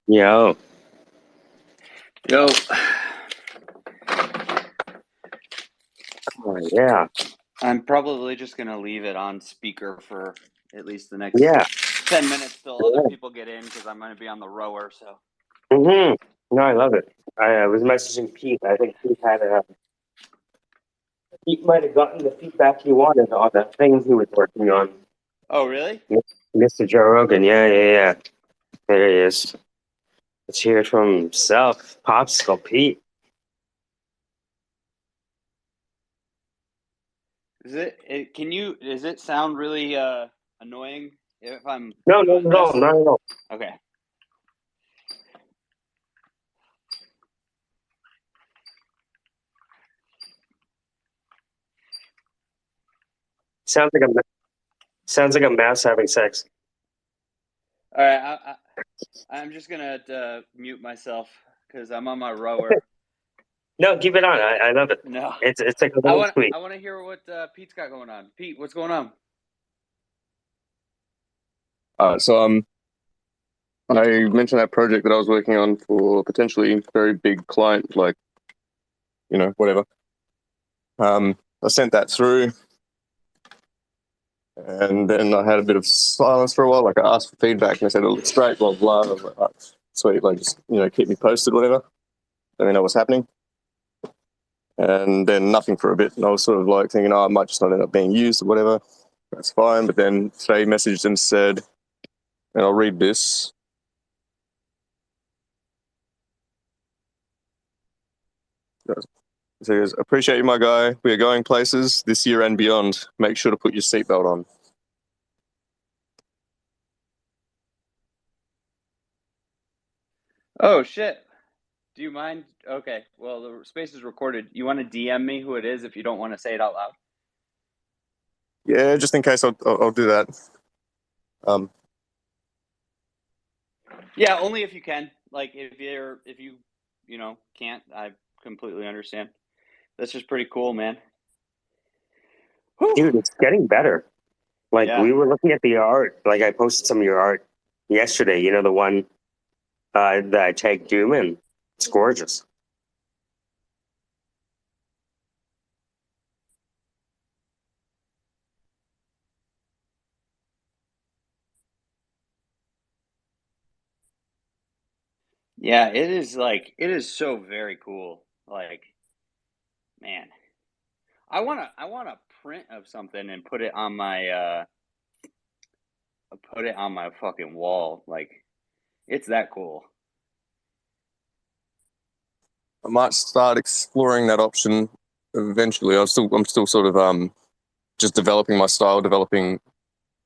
Yo, Yo, oh, yeah, I'm probably just gonna leave it on speaker for at least the next yeah, 10 minutes till other yeah. people get in because I'm gonna be on the rower. So, hmm No, I love it. I was messaging Pete. I think Pete might have gotten the feedback he wanted on the things he was working on. oh really? Mr. Joe Rogan. Yeah, yeah, yeah. There he is. Let's hear it from himself. Popsicle Pete. Can you? Does it sound really annoying if I'm No, not doing at all. this? Not at all. Okay. Sounds like sounds like a mouse having sex. All right. I'm just gonna mute myself because I'm on my rower. No, keep it on. I love it. No, It's like a I little want sweet. I want to hear what Pete's got going on. Pete, what's going on? I mentioned that project that I was working on for a potentially very big client, like, whatever. I sent that through, and then I had a bit of silence for a while. Like, I asked for feedback, and they said it looks great, blah blah. I was like, oh, sweet, like, just keep me posted, whatever. Let me know what's happening. And then nothing for a bit, and I was sort of like thinking, oh, it might just not end up being used or whatever. That's fine. But then they messaged and said, and I'll read this. It says, appreciate you, my guy. We are going places this year and beyond. Make sure to put your seatbelt on. Oh shit. Do you mind? Okay. Well, the space is recorded. You want to DM me who it is if you don't want to say it out loud? Yeah, just in case, I'll do that. Um, Yeah, only if you can. Like if you can't, I completely understand. That's just pretty cool, man. Whew. Dude, it's getting better. Like Yeah. we were looking at the art. Like I posted some of your art yesterday. You know the one that I tagged Doom in. It's gorgeous. Yeah, it is so very cool. Like, man. I want a print of something and put it on my fucking wall. Like, it's that cool. I might start exploring that option eventually. I'm still sort of just developing my style, developing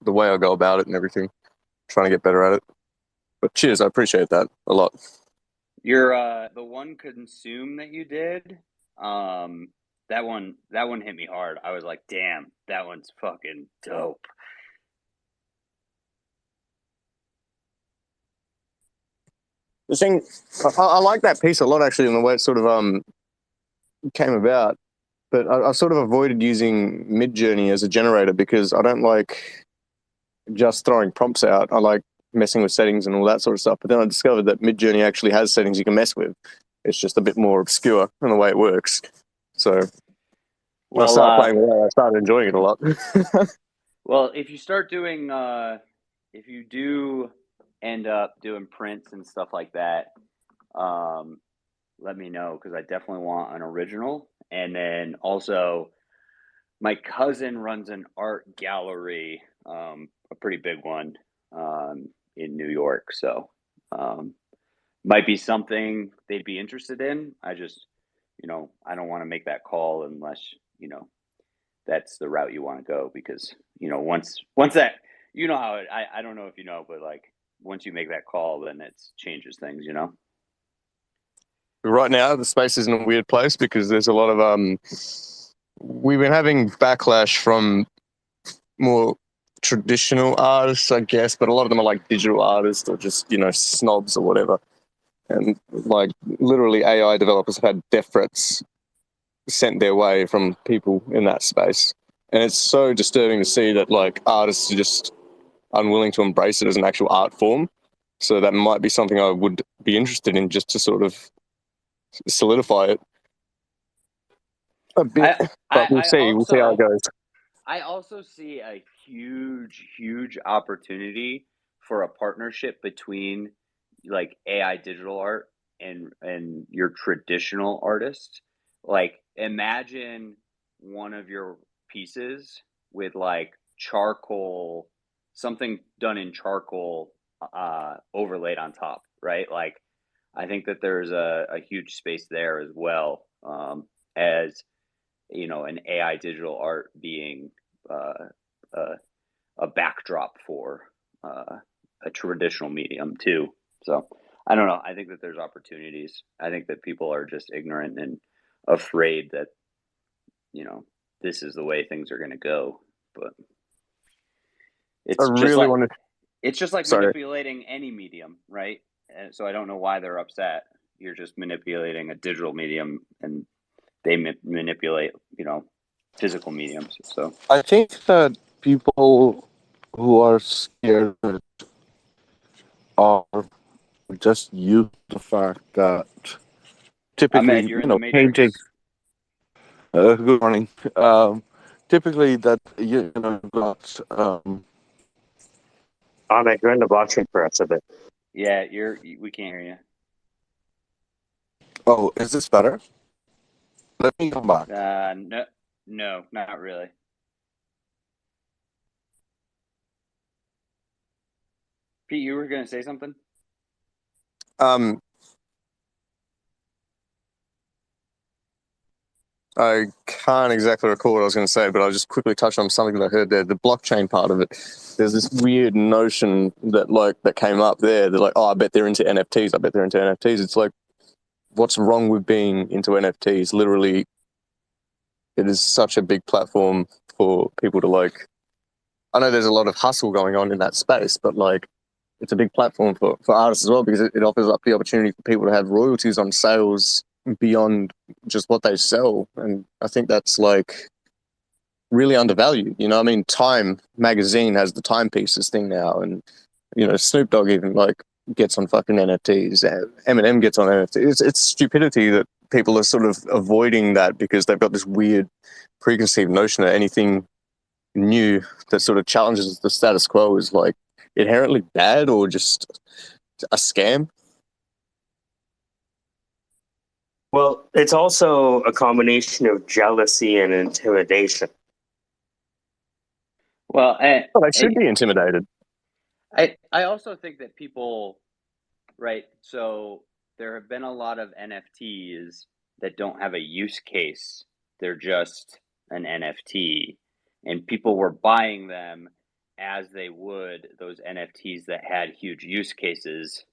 the way I go about it and everything, trying to get better at it. But cheers, I appreciate that a lot. Your the one consume that you did, that one hit me hard. I was like, damn, that one's fucking dope. The thing, I like that piece a lot actually, in the way it sort of came about. But I sort of avoided using Midjourney as a generator because I don't like just throwing prompts out. I like messing with settings and all that sort of stuff. But then I discovered that Midjourney actually has settings you can mess with. It's just a bit more obscure in the way it works. So when I Well, started playing with it, I started enjoying it a lot. well, if you start doing, if you do end up doing prints and stuff like that, um, let me know because I definitely want an original. And then also, my cousin runs an art gallery, a pretty big one, in New York. So, um, might be something they'd be interested in. I just, I don't want to make that call unless, that's the route you want to go because, once that, how I don't know if you know, but like once you make that call, then it changes things. Right now, the space is in a weird place because there's a lot of we've been having backlash from more traditional artists, I guess, but a lot of them are like digital artists or just snobs or whatever. And like literally, AI developers have had death threats sent their way from people in that space, and it's so disturbing to see that like artists are just unwilling to embrace it as an actual art form. So that might be something I would be interested in, just to sort of solidify it a bit. But we'll see. We'll see how it goes. I also see a huge opportunity for a partnership between like AI digital art and your traditional artist. Like imagine one of your pieces with like charcoal, something done in charcoal overlaid on top, right? Like I think that there's a huge space there as well, as you know, an AI digital art being uh, a, a backdrop for a traditional medium too. So I don't know. I think that there's opportunities. I think that people are just ignorant and afraid that, you know, this is the way things are going to go. But I really want to. it's just like Sorry. manipulating any medium, right? And so I don't know why they're upset. You're just manipulating a digital medium, and they manipulate, you know, physical mediums. So I think that people who are scared are just use the fact that typically, Ahmed, you're in the painting. Matrix. Good morning. Typically, that you've got Ahmed, you're in the blockchain for us a bit. Yeah, we can't hear you. Oh, is this better? Let me come back. No, not really. Pete, you were gonna say something? I can't exactly recall what I was going to say, but I'll just quickly touch on something that I heard there. The blockchain part of it. There's this weird notion that came up there. They're like, oh, I bet they're into NFTs. I bet they're into NFTs. It's like, what's wrong with being into NFTs? Literally, it is such a big platform for people to like. I know there's a lot of hustle going on in that space, but like, it's a big platform for artists as well, because it offers up the opportunity for people to have royalties on sales beyond just what they sell. And I think that's like really undervalued. I mean, Time magazine has the timepieces thing now, and Snoop Dogg even like gets on fucking NFTs. Eminem gets on NFTs. It's stupidity that people are sort of avoiding that because they've got this weird preconceived notion that anything new that sort of challenges the status quo is like inherently bad or just a scam. Well, it's also a combination of jealousy and intimidation. Well, Well, they should be intimidated. I also think that people, right? So there have been a lot of NFTs that don't have a use case. They're just an NFT, and people were buying them as they would those NFTs that had huge use cases.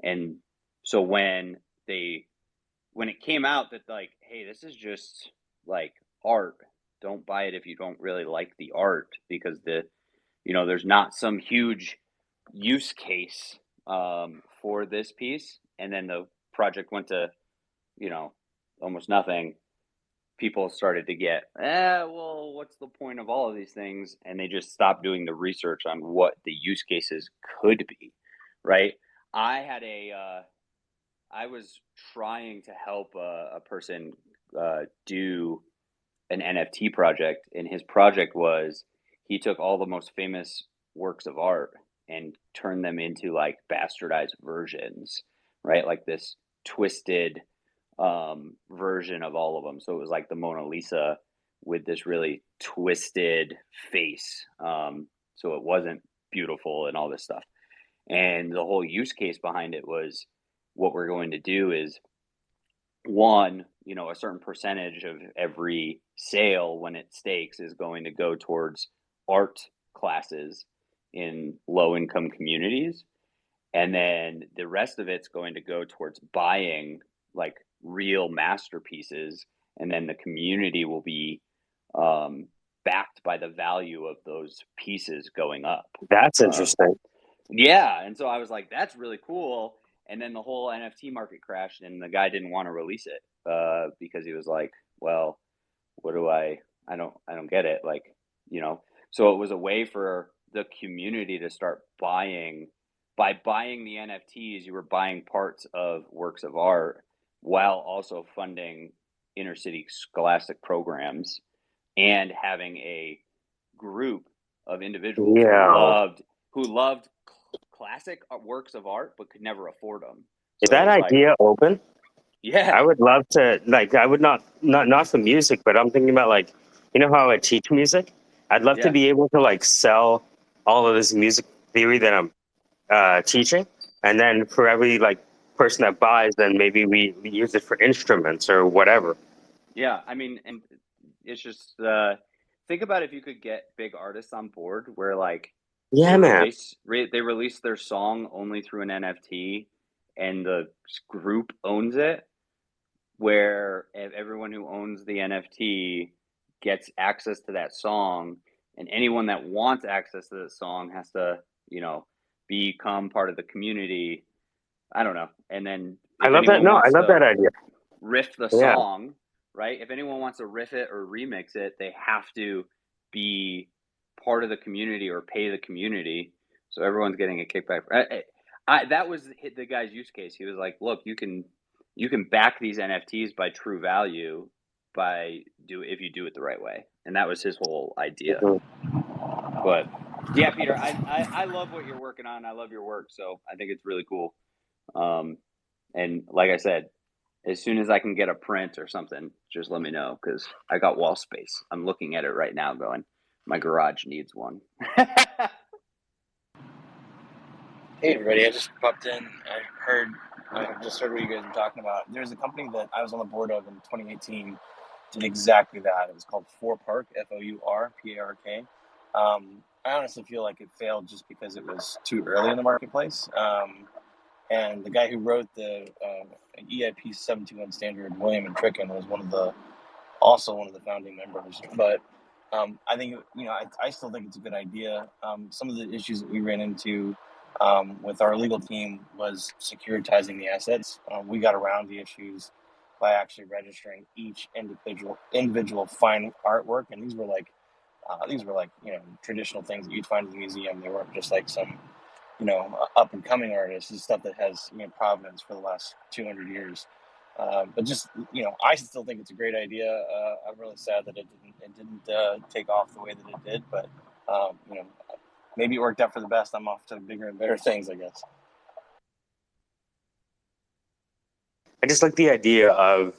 And so when it came out that like, hey, this is just like art. Don't buy it if you don't really like the art, because there's not some huge use case for this piece. And then the project went to, almost nothing. People started to get, well, what's the point of all of these things? And they just stopped doing the research on what the use cases could be, right? I was trying to help a person do an NFT project, and his project was he took all the most famous works of art and turned them into like bastardized versions, right? Like this twisted version of all of them. So it was like the Mona Lisa with this really twisted face. So it wasn't beautiful and all this stuff. And the whole use case behind it was what we're going to do is one, a certain percentage of every sale when it stakes is going to go towards art classes in low income communities. And then the rest of it's going to go towards buying like real masterpieces. And then the community will be backed by the value of those pieces going up. That's interesting. Yeah. And so I was like, that's really cool. And then the whole NFT market crashed, and the guy didn't want to release it because he was like, well, what do I don't get it. Like, so it was a way for the community to start buying by buying the NFTs, you were buying parts of works of art while also funding inner city scholastic programs and having a group of individuals Yeah. who loved classic works of art but could never afford them. Is So it that was like, idea open? yeah, I would love to, like, I would not for music, but I'm thinking about, like, you know how I teach music? I'd love to yeah, be able to, like, sell all of this music theory that I'm teaching, and then for every, like, person that buys, then maybe we use it for instruments or whatever. yeah. I mean, and it's just think about if you could get big artists on board where like Yeah, man. they release their song only through an NFT and the group owns it, where everyone who owns the NFT gets access to that song, and anyone that wants access to the song has to, you know, become part of the community. I don't know. And then I if love that. anyone No, I wants love to that idea. riff the Yeah. song, right? If anyone wants to riff it or remix it, they have to be part of the community or pay the community. So everyone's getting a kickback. That was the guy's use case. He was like, "Look, you can back these NFTs by true value if you do it the right way." And that was his whole idea. Mhm. But yeah, Peter, I love what you're working on. I love your work, so I think it's really cool. And like I said, as soon as I can get a print or something, just let me know because I got wall space. I'm looking at it right now going, my garage needs one. Hey everybody, I just popped in. I just heard what you guys were talking about. There's a company that I was on the board of in 2018, did exactly that. It was called Four Park, FOURPARK. I honestly feel like it failed just because it was too early in the marketplace. And the guy who wrote the EIP 721 standard, William and Tricken, was also one of the founding members. But I think, I still think it's a good idea. Some of the issues that we ran into with our legal team was securitizing the assets. We got around the issues by actually registering each individual fine artwork, and these were like traditional things that you'd find in the museum. They weren't just like some up and coming artists. This is stuff that has provenance for the last 200 years. But just I still think it's a great idea. I'm really sad that it didn't take off the way that it did, but maybe it worked out for the best. I'm off to bigger and better things, I guess. I just like the idea of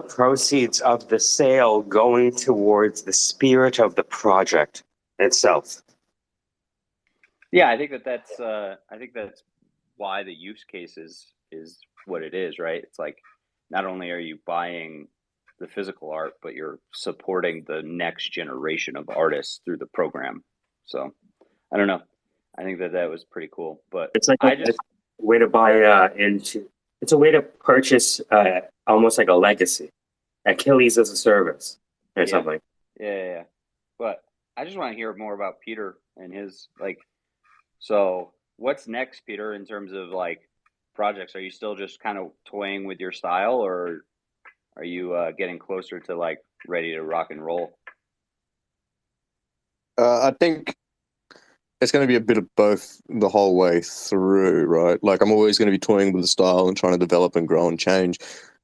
proceeds of the sale going towards the spirit of the project itself. Yeah, I think that's why the use case is what it is, right? It's like not only are you buying the physical art, but you're supporting the next generation of artists through the program. So I don't know. I think that was pretty cool. But It's like a way to buy into. It's a way to purchase almost like a legacy, Achilles as a service or something. Yeah. But I just want to hear more about Peter and his like. So what's next, Peter, in terms of like projects? Are you still just kind of toying with your style, or are you getting closer to like ready to rock and roll? I think it's going to be a bit of both the whole way through, right? Like I'm always going to be toying with the style and trying to develop and grow and change.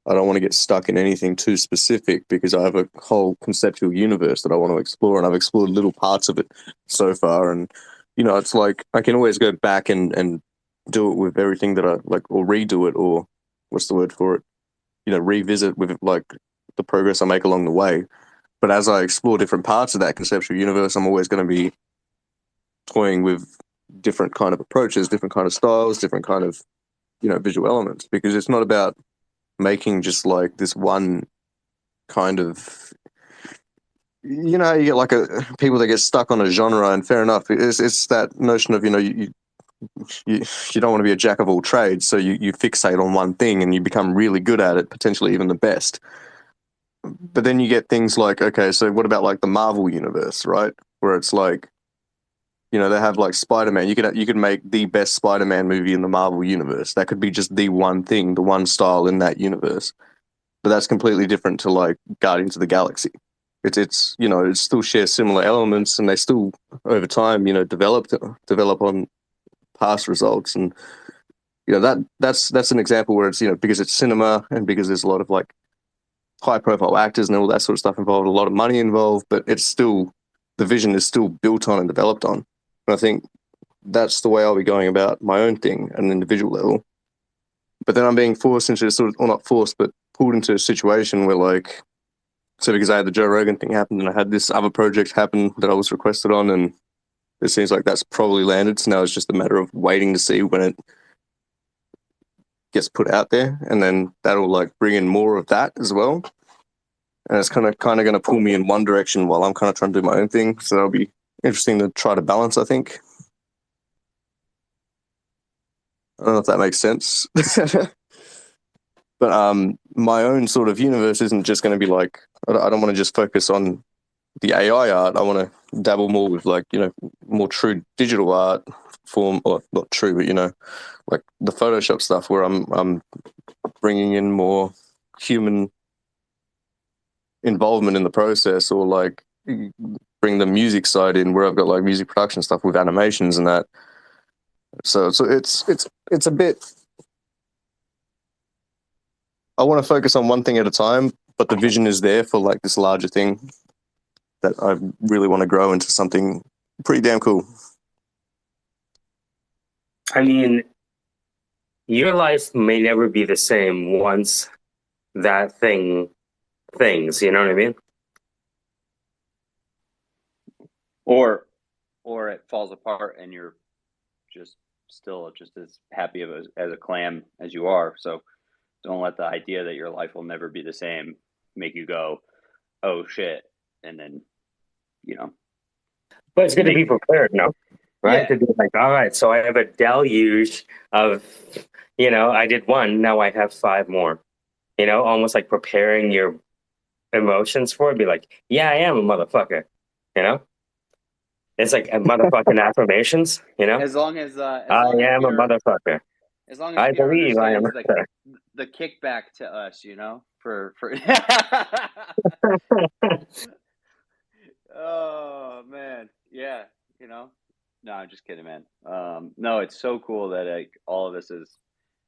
I don't want to get stuck in anything too specific because I have a whole conceptual universe that I want to explore, and I've explored little parts of it so far. And it's like I can always go back and do it with everything that I like, or redo it, or what's the word for it? Revisit with like the progress I make along the way. But as I explore different parts of that conceptual universe, I'm always going to be toying with different kind of approaches, different kind of styles, different kind of visual elements, because it's not about making just like this one kind of you get like people that get stuck on a genre, and fair enough, it's that notion of you don't want to be a jack of all trades, so you fixate on one thing and you become really good at it, potentially even the best. But then you get things like, okay, so what about like the Marvel universe, right, where it's like they have like Spider-Man. You could make the best Spider-Man movie in the Marvel universe. That could be just the one thing, the one style in that universe. But that's completely different to like Guardians of the Galaxy. It's it still shares similar elements, and they still over time develop on past results. And that's an example where it's because it's cinema and because there's a lot of like high profile actors and all that sort of stuff involved, a lot of money involved, but it's still, the vision is still built on and developed on. And I think that's the way I'll be going about my own thing at an individual level. But then I'm being forced into or not forced, but pulled into a situation where like, so because I had the Joe Rogan thing happen and I had this other project happen that I was requested on, and it seems like that's probably landed. So now it's just a matter of waiting to see when it gets put out there, and then that'll like bring in more of that as well. And it's kind of going to pull me in one direction while I'm kind of trying to do my own thing. So that'll be interesting to try to balance, I think. I don't know if that makes sense. But my own sort of universe isn't just going to be like, I don't want to just focus on the AI art. I want to dabble more with like, more true digital art form, or not true, but like the Photoshop stuff where I'm bringing in more human involvement in the process, or like bring the music side in where I've got like music production stuff with animations and that. So it's a bit, I want to focus on one thing at a time, but the vision is there for like this larger thing that I really want to grow into something pretty damn cool. I mean, your life may never be the same once that things, you know what I mean? Or it falls apart and you're just still just as happy as a clam as you are. So don't let the idea that your life will never be the same make you go, oh shit, and then But it's good to be prepared, no? Right? Yeah. To be like, all right, so I have a deluge of, I did one, now I have 5 more. Almost like preparing your emotions for it. Be like, yeah, I am a motherfucker. It's like a motherfucking affirmations. As long as I am a motherfucker. as long as I Peter believe I am. understands the kickback to us, for oh man, yeah, no, I'm just kidding, man. No, it's so cool that like all of this is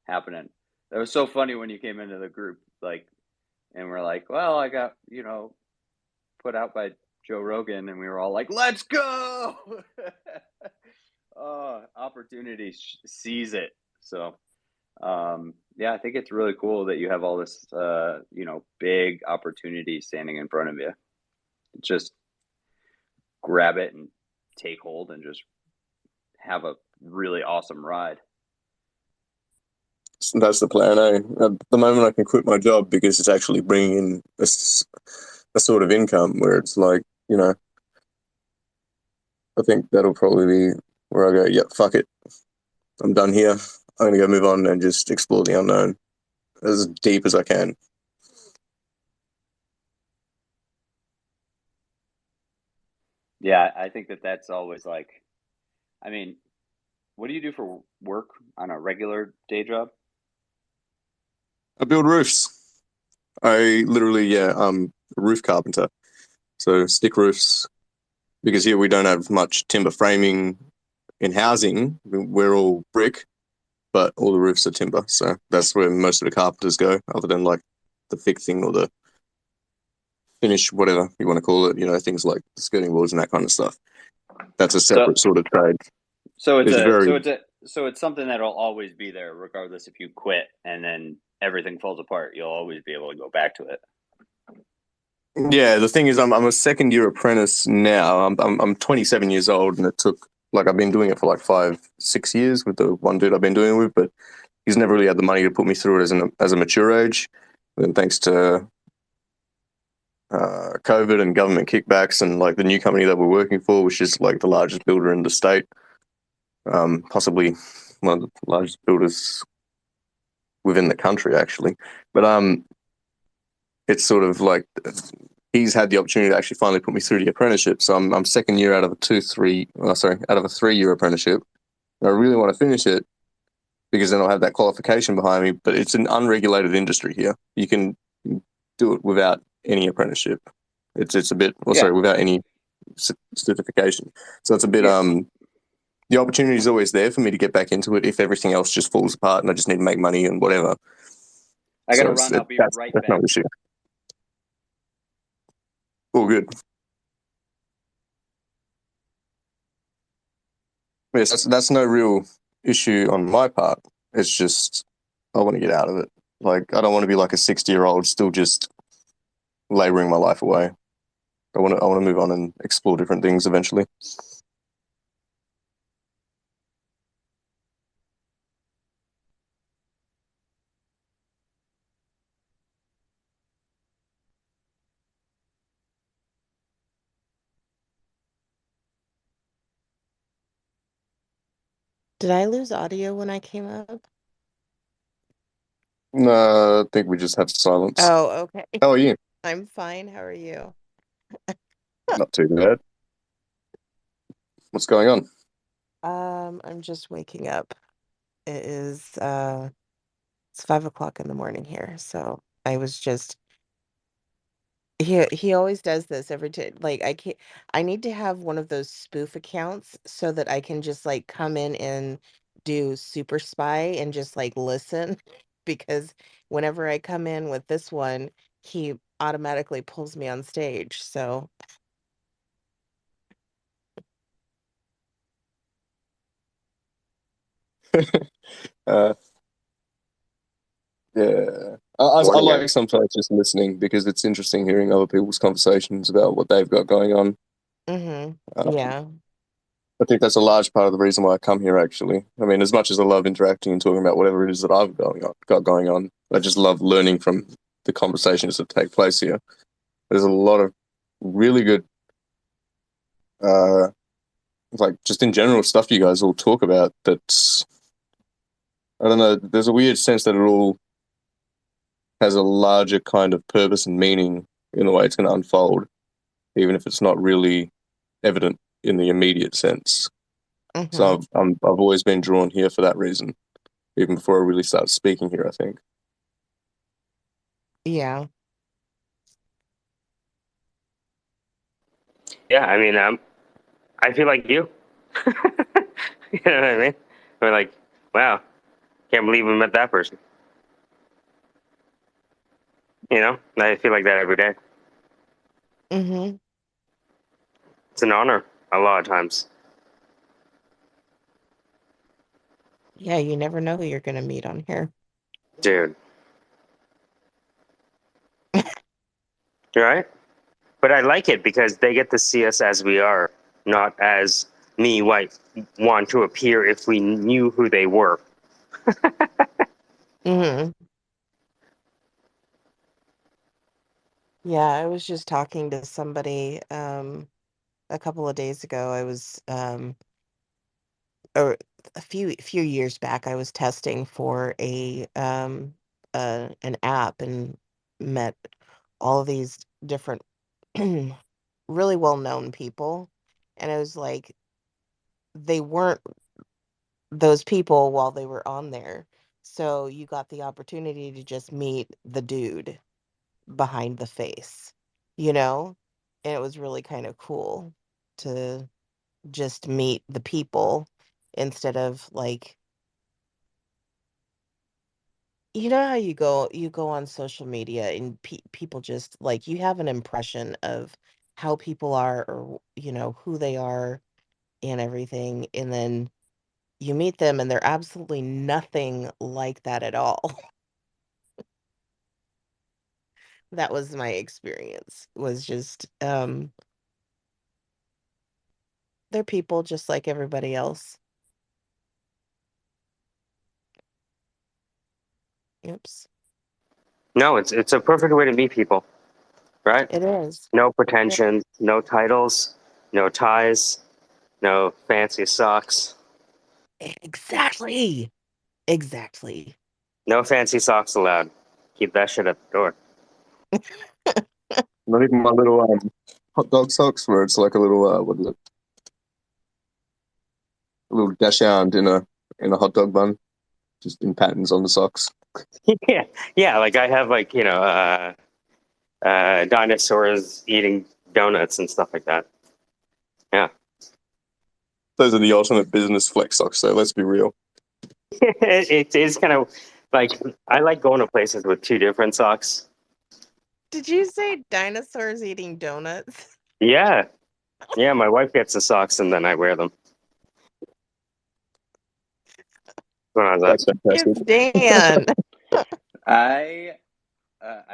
happening. That was so funny when you came into the group, like, and we're like, well, I got put out by Joe Rogan, and we were all like, let's go. Oh, opportunity, seize it. So yeah, I think it's really cool that you have all this big opportunity standing in front of you. Just grab it and take hold and just have a really awesome ride. That's the plan, eh? At the moment I can quit my job because it's actually bringing in a sort of income where it's like, I think that'll probably be where I go, yeah, fuck it. I'm done here. I'm going to go move on and just explore the unknown as deep as I can. Yeah, I think that's always like, I mean, what do you do for work on a regular day job? I build roofs. I literally, I'm a roof carpenter. So stick roofs, because here we don't have much timber framing in housing. We're all brick, but all the roofs are timber. So that's where most of the carpenters go, other than like the fixing or the finish, whatever you want to call it, things like skirting boards and that kind of stuff. That's a separate sort of trade. So it's something that'll always be there, regardless if you quit and then everything falls apart. You'll always be able to go back to it. Yeah, the thing is, I'm a second year apprentice now. I'm 27 years old, and it took I've been doing it for like 5-6 years with the one dude I've been doing it with, but he's never really had the money to put me through it as a mature age. And thanks to COVID and government kickbacks and like the new company that we're working for, which is like the largest builder in the state, possibly one of the largest builders within the country, actually. But it's sort of like he's had the opportunity to actually finally put me through the apprenticeship. So I'm second year out of a 3-year apprenticeship. And I really want to finish it because then I'll have that qualification behind me. But it's an unregulated industry here. You can do it without any apprenticeship. It's a bit, without any certification. So it's a bit the opportunity is always there for me to get back into it if everything else just falls apart and I just need to make money and whatever. I got to run. I'll be that's right no back. issue. All good. Yes, that's no real issue on my part. It's just I want to get out of it. Like I don't want to be like a 60-year-old still just laboring my life away. I want to move on and explore different things eventually. Did I lose audio when I came up? No, I think we just have silence. Oh, okay. How are you? I'm fine. How are you? Not too bad. What's going on? I'm just waking up. It is it's 5 o'clock in the morning here, so I was just he always does this every time. Like I need to have one of those spoof accounts so that I can just like come in and do super spy and just like listen because whenever I come in with this one, he automatically pulls me on stage. So Uh, yeah, I Morning, guys. like sometimes just listening because it's interesting hearing other people's conversations about what they've got going on. yeah. I think that's a large part of the reason why I come here. Actually, I mean, as much as I love interacting and talking about whatever it is that got going on, I just love learning from the conversations that take place here. There's a lot of really good, uh, like just in general stuff you guys all talk about. That's I don't know. There's a weird sense that it all has a larger kind of purpose and meaning in the way it's going to unfold, even if it's not really evident in the immediate sense. So hmm I've always been drawn here for that reason, even before I really started speaking here, I think. Yeah. Yeah, I mean, I feel like you. You know what I mean? We're like, wow, can't believe we met that person. You know, I feel like that every day. hmm It's an honor a lot of times, Yeah, you never know who you're gonna meet on here. dude. You're right, but I like it because they get to see us as we are, not as me white want to appear if we knew who they were. hmm Yeah, I was just talking to somebody a couple of days ago. I was or a few years back I was testing for a an app and met all of these different really well-known people, and I was like they weren't those people while they were on there. So you got the opportunity to just meet the dude behind the face, you know? And it was really kind of cool to just meet the people instead of like, you know how you go on social media and people just like you have an impression of how people are or who they are and everything, and then you meet them and they're absolutely nothing like that at all. That was my experience. Was just they're people just like everybody else. Oops. No, it's a perfect way to meet people, right? It is. No Yeah. pretension, no titles, no ties, no fancy socks, Exactly. Exactly. no fancy socks allowed. Keep that shit at the door. Not even my little hot dog socks, where it's like a little what is it? A little dachshund in a hot dog bun, just in patterns on the socks. Yeah, yeah. Like I have like dinosaurs eating donuts and stuff like that. Yeah. those are the ultimate business flex socks. So let's be real. It is kind of like I like going to places with two different socks. Did you say dinosaurs eating donuts? Yeah, yeah. My wife gets the socks and then I wear them. When I was That's It's fantastic. Dan. I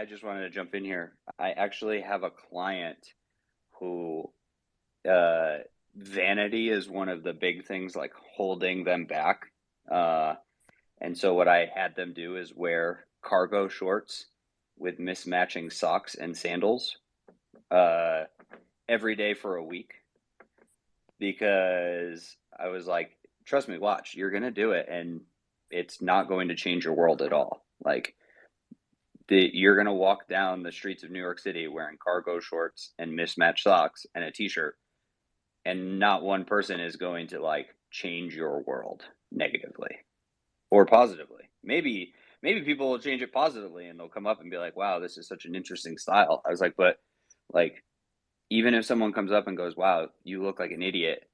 just wanted to jump in here. I actually have a client who vanity is one of the big things like holding them back. And so what I had them do is wear cargo shorts with mismatching socks and sandals every day for a week, because I was like, trust me, watch, you're going to do it and it's not going to change your world at all. Like, you're going to walk down the streets of New York City wearing cargo shorts and mismatched socks and a t-shirt, and not one person is going to like change your world negatively or positively. Maybe people will change it positively and they'll come up and be like, wow, this is such an interesting style. I was like, but like, even if someone comes up and goes, wow, you look like an idiot,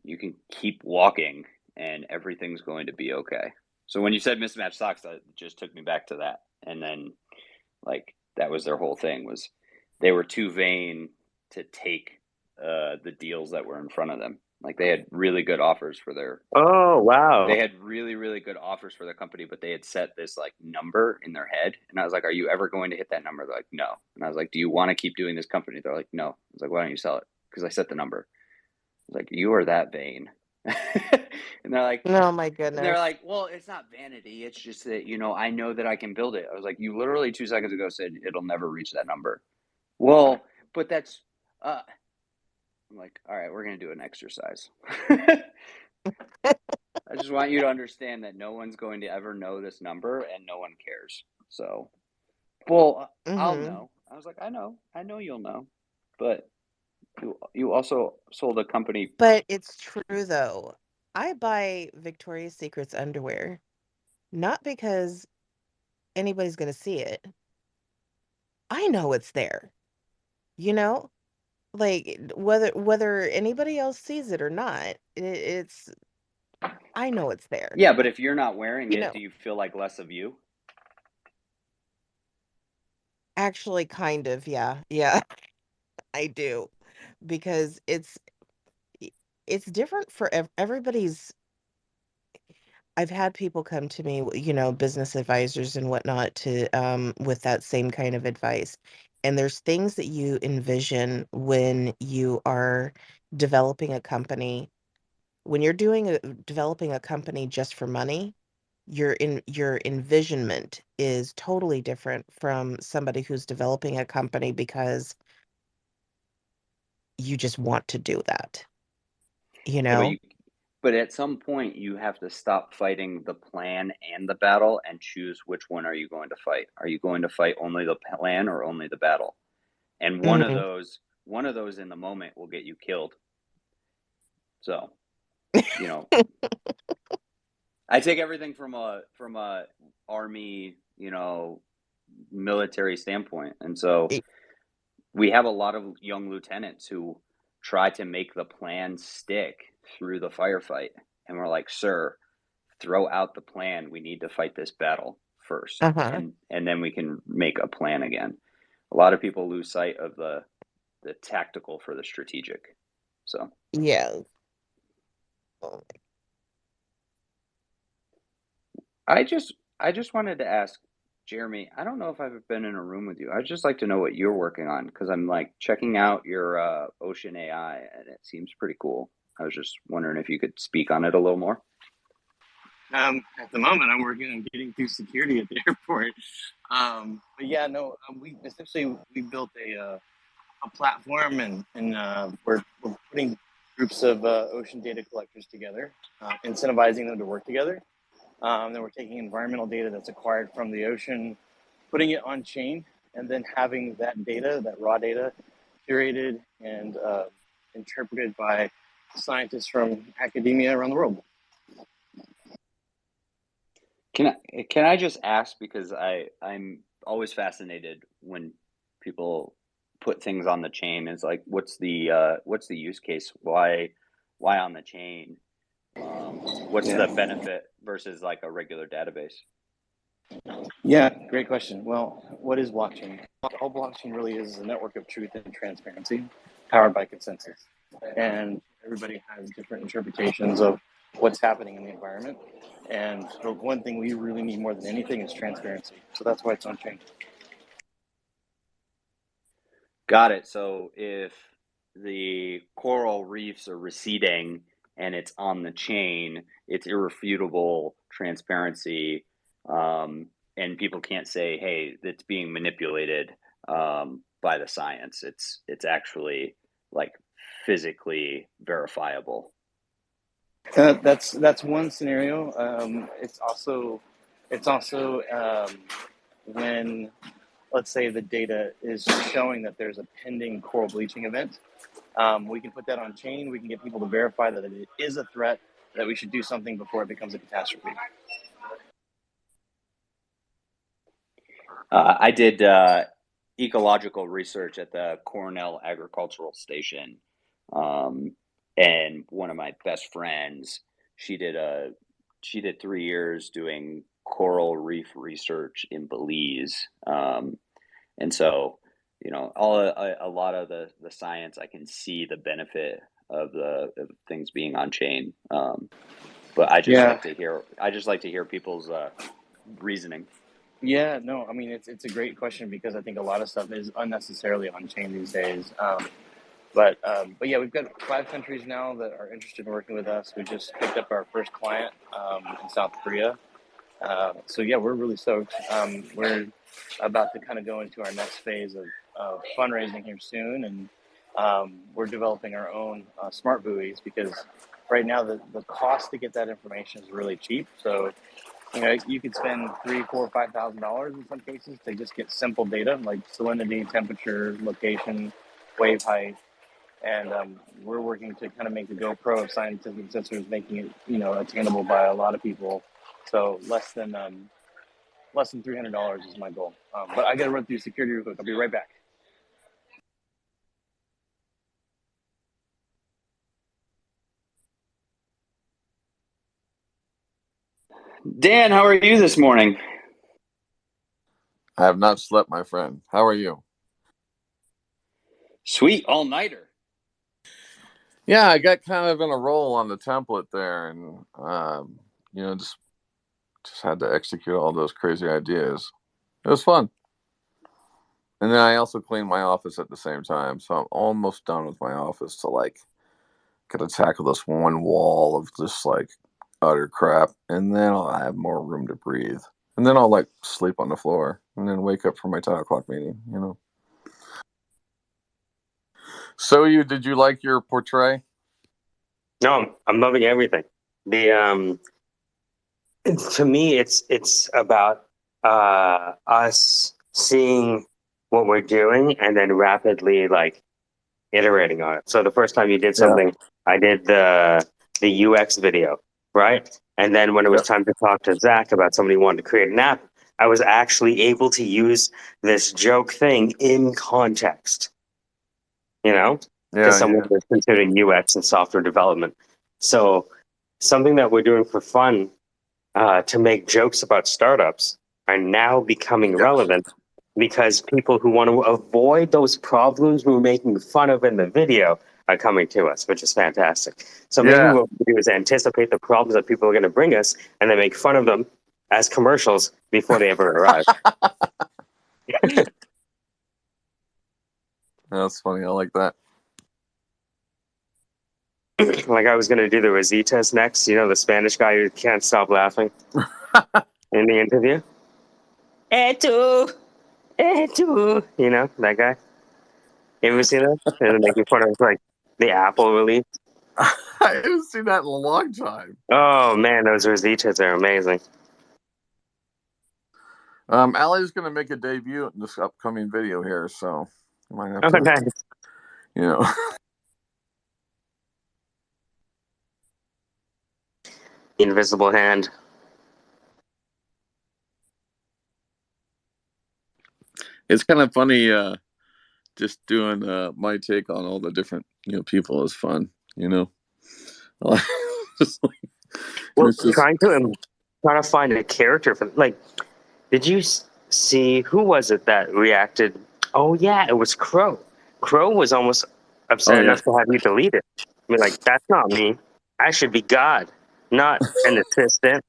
you can keep walking and everything's going to be okay. So when you said mismatched socks, that just took me back to that. And then like, that was their whole thing, was they were too vain to take the deals that were in front of them. Like, they had really good offers for their oh wow. they had really, really good offers for their company, but they had set this like number in their head. And I was like, are you ever going to hit that number? They're like, no. And I was like, do you want to keep doing this company? They're like, no. I was like, why don't you sell it? Because I set the number. I was like, you are that vain. and they're like, Oh my and they're goodness. like, well, it's not vanity. It's just that, I know that I can build it. I was like, you literally 2 seconds ago said it'll never reach that number. Well, but that's, I'm like, all right, we're going to do an exercise. I just want you to understand that no one's going to ever know this number and no one cares. So, well, I'll Mm-hmm. know. I was like, I know you'll know. But you also sold a company. But it's true though. I buy Victoria's Secret's underwear not because anybody's going to see it. I know it's there. You know? Like whether anybody else sees it or not, it's I know it's there. Yeah, but if you're not wearing You it, know, do you feel like less of you? actually kind of, yeah. Yeah, I do. Because it's different for everybody's. I've had people come to me, business advisors and whatnot, to with that same kind of advice. And there's things that you envision when you are developing a company. When you're developing a company just for money, your envisionment is totally different from somebody who's developing a company because you just want to do that, you Yeah, know? but at some point you have to stop fighting the plan and the battle and choose which one are you going to fight. Are you going to fight only the plan or only the battle? And Mhm. one of those in the moment will get you killed. So, you know, I take everything from a army, military standpoint. And so Y- we have a lot of young lieutenants who try to make the plan stick through the firefight. And we're like, sir, throw out the plan. We need to fight this battle first. Uh-huh. And then we can make a plan again. A lot of people lose sight of the tactical for the strategic. So Yeah. Oh, I just wanted to ask Jeremy, I don't know if I've been in a room with you. I'd just like to know what you're working on, because I'm like checking out your Ocean AI and it seems pretty cool. I was just wondering if you could speak on it a little more. At the moment, I'm working on getting through security at the airport. But yeah, no, we essentially we built a platform, and we're putting groups of ocean data collectors together, incentivizing them to work together. Then we're taking environmental data that's acquired from the ocean, putting it on chain, and then having that data, that raw data, curated and interpreted by scientists from academia around the world. Can I just ask, because I'm always fascinated when people put things on the chain. It's like, what's the use case? Why why on the chain? What's the benefit versus like a regular database? Yeah, great question. Well, what is blockchain? All blockchain really is a network of truth and transparency powered by consensus. And everybody has different interpretations of what's happening in the environment. And the one thing we really need more than anything is transparency. So that's why it's on chain. Got it. So if the coral reefs are receding and it's on the chain, it's irrefutable transparency, and people can't say, "Hey, it's being manipulated by the science." It's actually like physically verifiable. That's one scenario. It's also when, let's say, the data is showing that there's a pending coral bleaching event. We can put that on chain. We can get people to verify that it is a threat, that we should do something before it becomes a catastrophe. I did ecological research at the Cornell Agricultural Station, and one of my best friends, she did 3 years doing coral reef research in Belize, and so a lot of the science, I can see the benefit of things being on chain, but Yeah. I just like to hear people's reasoning. Yeah, no, I mean it's a great question because I think a lot of stuff is unnecessarily on chain these days. But yeah, we've got 5 countries now that are interested in working with us. We just picked up our first client in South Korea. So yeah, we're really stoked. We're about to kind of go into our next phase of fundraising here soon, and we're developing our own smart buoys because right now the cost to get that information is really cheap. So you could spend $3, $4, $5,000 in some cases to just get simple data like salinity, temperature, location, wave height, and we're working to kind of make the GoPro of scientific sensors, making it attainable by a lot of people. So less than $300 is my goal. But I got to run through security real quick. I'll be right back. Dan, how are you this morning? I have not slept, my friend. How are you? Sweet, all-nighter. Yeah, I got kind of in a roll on the template there, and just had to execute all those crazy ideas. It was fun. And then I also cleaned my office at the same time, so I'm almost done with my office to gotta tackle this one wall of just utter crap, and then I'll have more room to breathe. And then I'll sleep on the floor and then wake up for my 10 o'clock meeting. So did you like your portray? No, I'm loving everything. The to me, it's about us seeing what we're doing and then rapidly iterating on it. So the first time you did something, I did the UX video, right? And then when it was time to talk to Zach about somebody who wanted to create an app, I was actually able to use this joke thing in context, to someone that's considering UX and software development. So something that we're doing for fun to make jokes about startups are now becoming relevant because people who want to avoid those problems we were making fun of in the video are coming to us, which is fantastic. So maybe what we do is anticipate the problems that people are going to bring us and then make fun of them as commercials before they ever arrive. That's funny. I like that. Like I was going to do the Rositas next, the Spanish guy who can't stop laughing in the interview. Etu! That guy. You ever seen that? And then making fun of the Apple release. I haven't seen that in a long time. Oh man, those Rositas are amazing. Allie's going to make a debut in this upcoming video here, so you might have to, nice. Invisible hand. It's kind of funny, just doing my take on all the different people is fun. Just like, Well, it's just, trying to find a character for like. Did you see who was it that reacted? Oh yeah, it was Crow. Crow was almost oh upset yeah, enough to have you delete it. I mean, like that's not me. I should be God, not an assistant,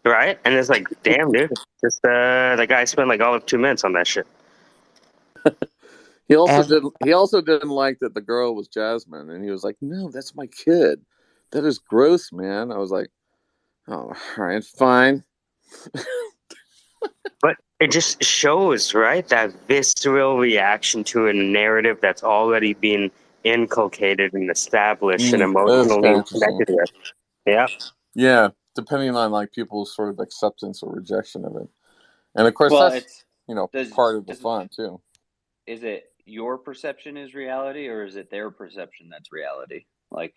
right? And it's like, damn, dude, just the guy spent like all of 2 minutes on that shit. As he also didn't like that the girl was Jasmine, and he was like, "No, that's my kid. That is gross, man." I was like, "Oh, all right, fine." But it just shows, right, that visceral reaction to a narrative that's already been inculcated and established and That's kind emotionally of interesting. connected with. Yeah. Yeah, depending on like people's sort of acceptance or rejection of it, and of course Well, that's it's does part of the does fun too. is it your perception is reality, or is it their perception that's reality? Like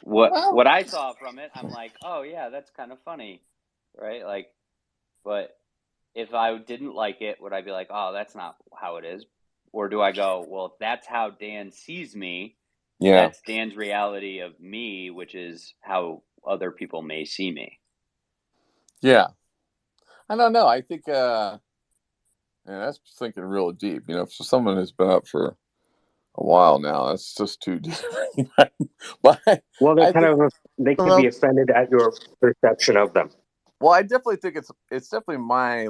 Well, what I saw from it, I'm like, oh yeah, that's kind of funny, right? Like, but if I didn't like it, would I be like, oh, that's not how it is? Or do I go, well, if that's how Dan sees me, yeah, that's Dan's reality of me, which is how other people may see me. yeah. I don't know. I think, yeah, that's thinking real deep. For someone who's been up for a while now, that's just too deep. But Well, I think, they could be well, offended at your perception of them. well, I definitely think it's definitely my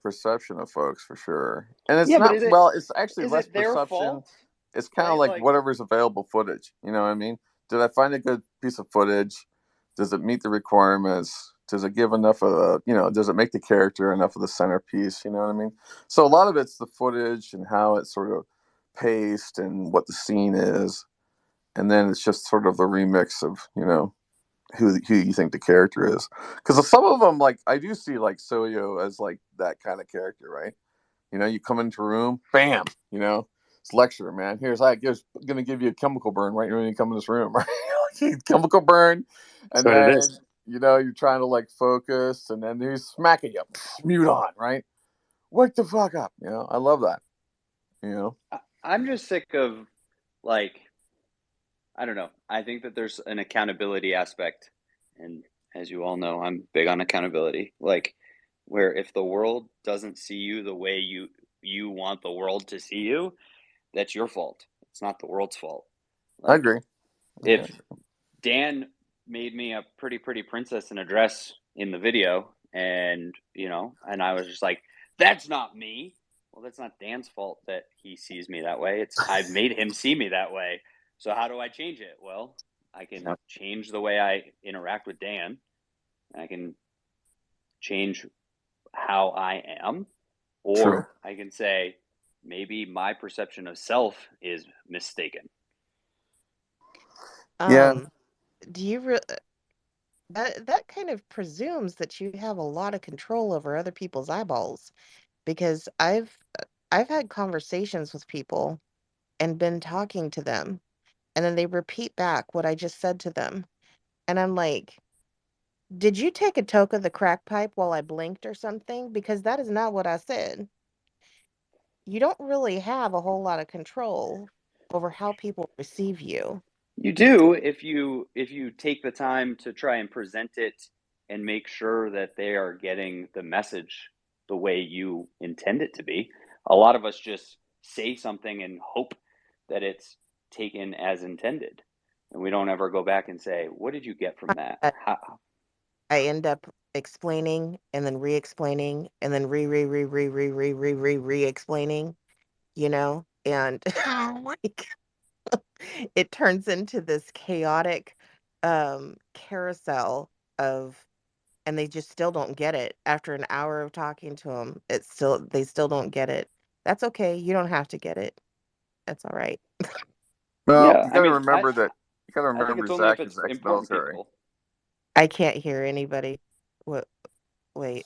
perception of folks for sure. And it's Yeah, but not, well, it's actually is less it their perception. fault? It's kind of Right? like Like, whatever's available footage. You know what I mean? Did I find a good piece of footage? Does it meet the requirements? Does it give enough of does it make the character enough of the centerpiece? You know what I mean? So a lot of it's the footage and how it's sort of paced and what the scene is. And then it's just sort of the remix of, who you think the character is. Because some of them, like, I do see like Soyo as like that kind of character, right? You come into a room, bam, it's lecture, man. Here's how it gives gonna give you a chemical burn right when you come in this room, right? Chemical burn, That's and what it then is. you're trying to like focus, and then he's smacking you, mute on, right? Wake the fuck up, I love that, I'm just sick of, like, I don't know. I think that there's an accountability aspect. And as you all know, I'm big on accountability. Like, where if the world doesn't see you the way you want the world to see you, that's your fault. It's not the world's fault. I Like, agree. Yeah. if Dan made me a pretty princess in a dress in the video, and I was just like, that's not me. Well, that's not Dan's fault that he sees me that way. It's I've made him see me that way. So how do I change it? Well, I can Yeah. change the way I interact with Dan. I can change how I am, True. or I can say maybe my perception of self is mistaken. Yeah. um, do you re that kind of presumes that you have a lot of control over other people's eyeballs because I've had conversations with people and been talking to them, and then they repeat back what I just said to them. And I'm like, did you take a toke of the crack pipe while I blinked or something? Because that is not what I said. You don't really have a whole lot of control over how people receive you. You do if you take the time to try and present it and make sure that they are getting the message the way you intend it to be. A lot of us just say something and hope that it's taken as intended. And we don't ever go back and say, what did you get from that? I, How? I end up explaining and then re-explaining and then re-explaining, and like it turns into this chaotic carousel of and they just still don't get it after an hour of talking to them. They still don't get it. That's okay. You don't have to get it. That's all right. Well, Yeah, you I got to mean, remember that I think it's only if Zach is it's important ex-military. people. I can't hear anybody. What? Wait.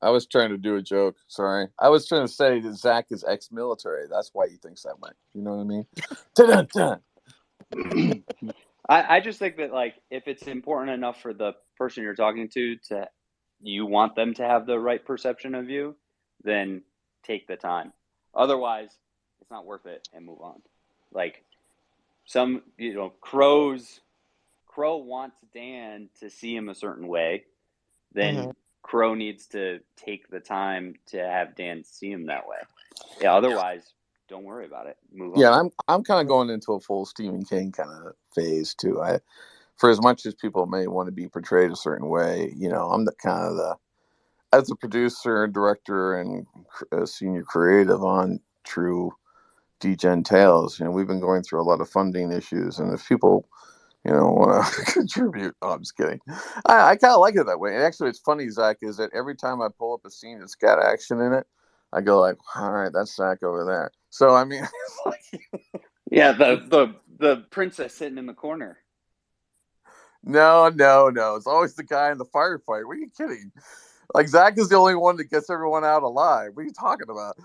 I was trying to do a joke. Sorry. I was trying to say that Zach is ex-military. That's why he thinks that way. You know what I mean? Dun-dun-dun. I just think that, like, if it's important enough for the person you're talking to you want them to have the right perception of you, then take the time. Otherwise, it's not worth it and move on. Like, some, Crow wants Dan to see him a certain way, then Crow needs to take the time to have Dan see him that way. Yeah, otherwise, don't worry about it. Move on. Yeah, I'm kind of going into a full Stephen King kind of phase too. For as much as people may want to be portrayed a certain way, I'm the kind of as a producer, director, and senior creative on True Degen Tales, we've been going through a lot of funding issues, and if people want to contribute. Oh, I'm just kidding. I kind of like it that way. And actually, it's funny, Zach, is that every time I pull up a scene that's got action in it, I go like, all right, that's Zach over there. So, I mean, it's like... Yeah, the princess sitting in the corner. No. It's always the guy in the firefight. What are you kidding? Like, Zach is the only one that gets everyone out alive. What are you talking about?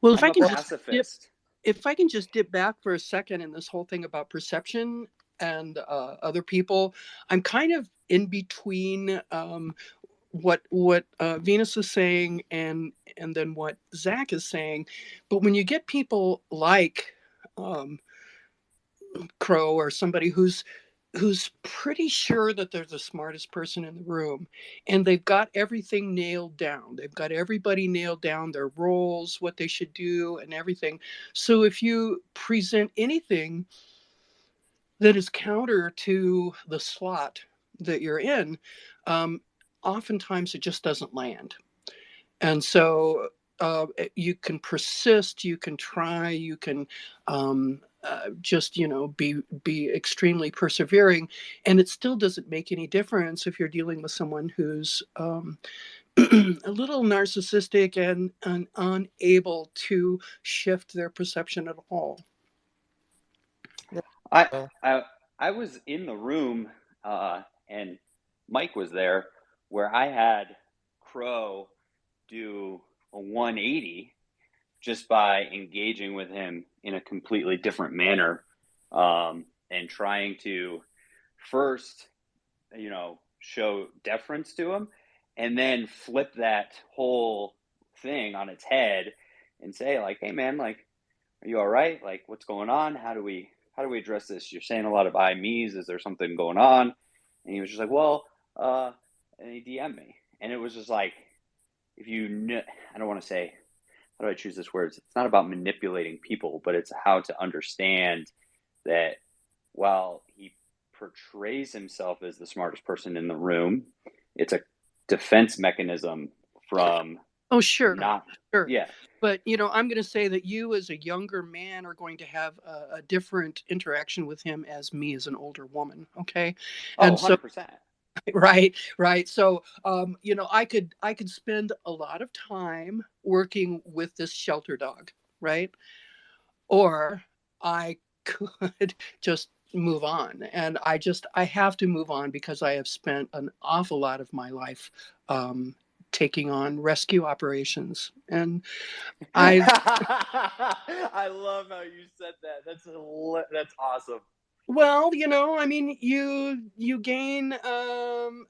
Well, if I can just dip back for a second in this whole thing about perception and other people, I'm kind of in between what Venus is saying and then what Zach is saying. But when you get people like Crow or somebody who's pretty sure that they're the smartest person in the room, and they've got everything nailed down. They've got everybody nailed down, their roles, what they should do, and everything. So if you present anything that is counter to the slot that you're in, oftentimes it just doesn't land. And so you can persist, you can try, you can just be extremely persevering, and it still doesn't make any difference if you're dealing with someone who's a little narcissistic and unable to shift their perception at all. I was in the room, and Mike was there, where I had Crow do a 180 just by engaging with him in a completely different manner, and trying to first, show deference to him, and then flip that whole thing on its head and say, like, hey man, like, are you all right? Like, what's going on? How do we address this? You're saying a lot of I me's. Is there something going on? And he was just like, well, and he DM'd me. And it was just like, I don't want to say, how do I choose this words? It's not about manipulating people, but it's how to understand that while he portrays himself as the smartest person in the room, it's a defense mechanism from... Oh, sure. Sure. Yeah. But, I'm going to say that you as a younger man are going to have a different interaction with him as me as an older woman. Okay. And 100%. So, right. So, I could spend a lot of time working with this shelter dog, right? Or I could just move on. And I have to move on because I have spent an awful lot of my life taking on rescue operations. And I love how you said that. That's awesome. Well, I mean, you gain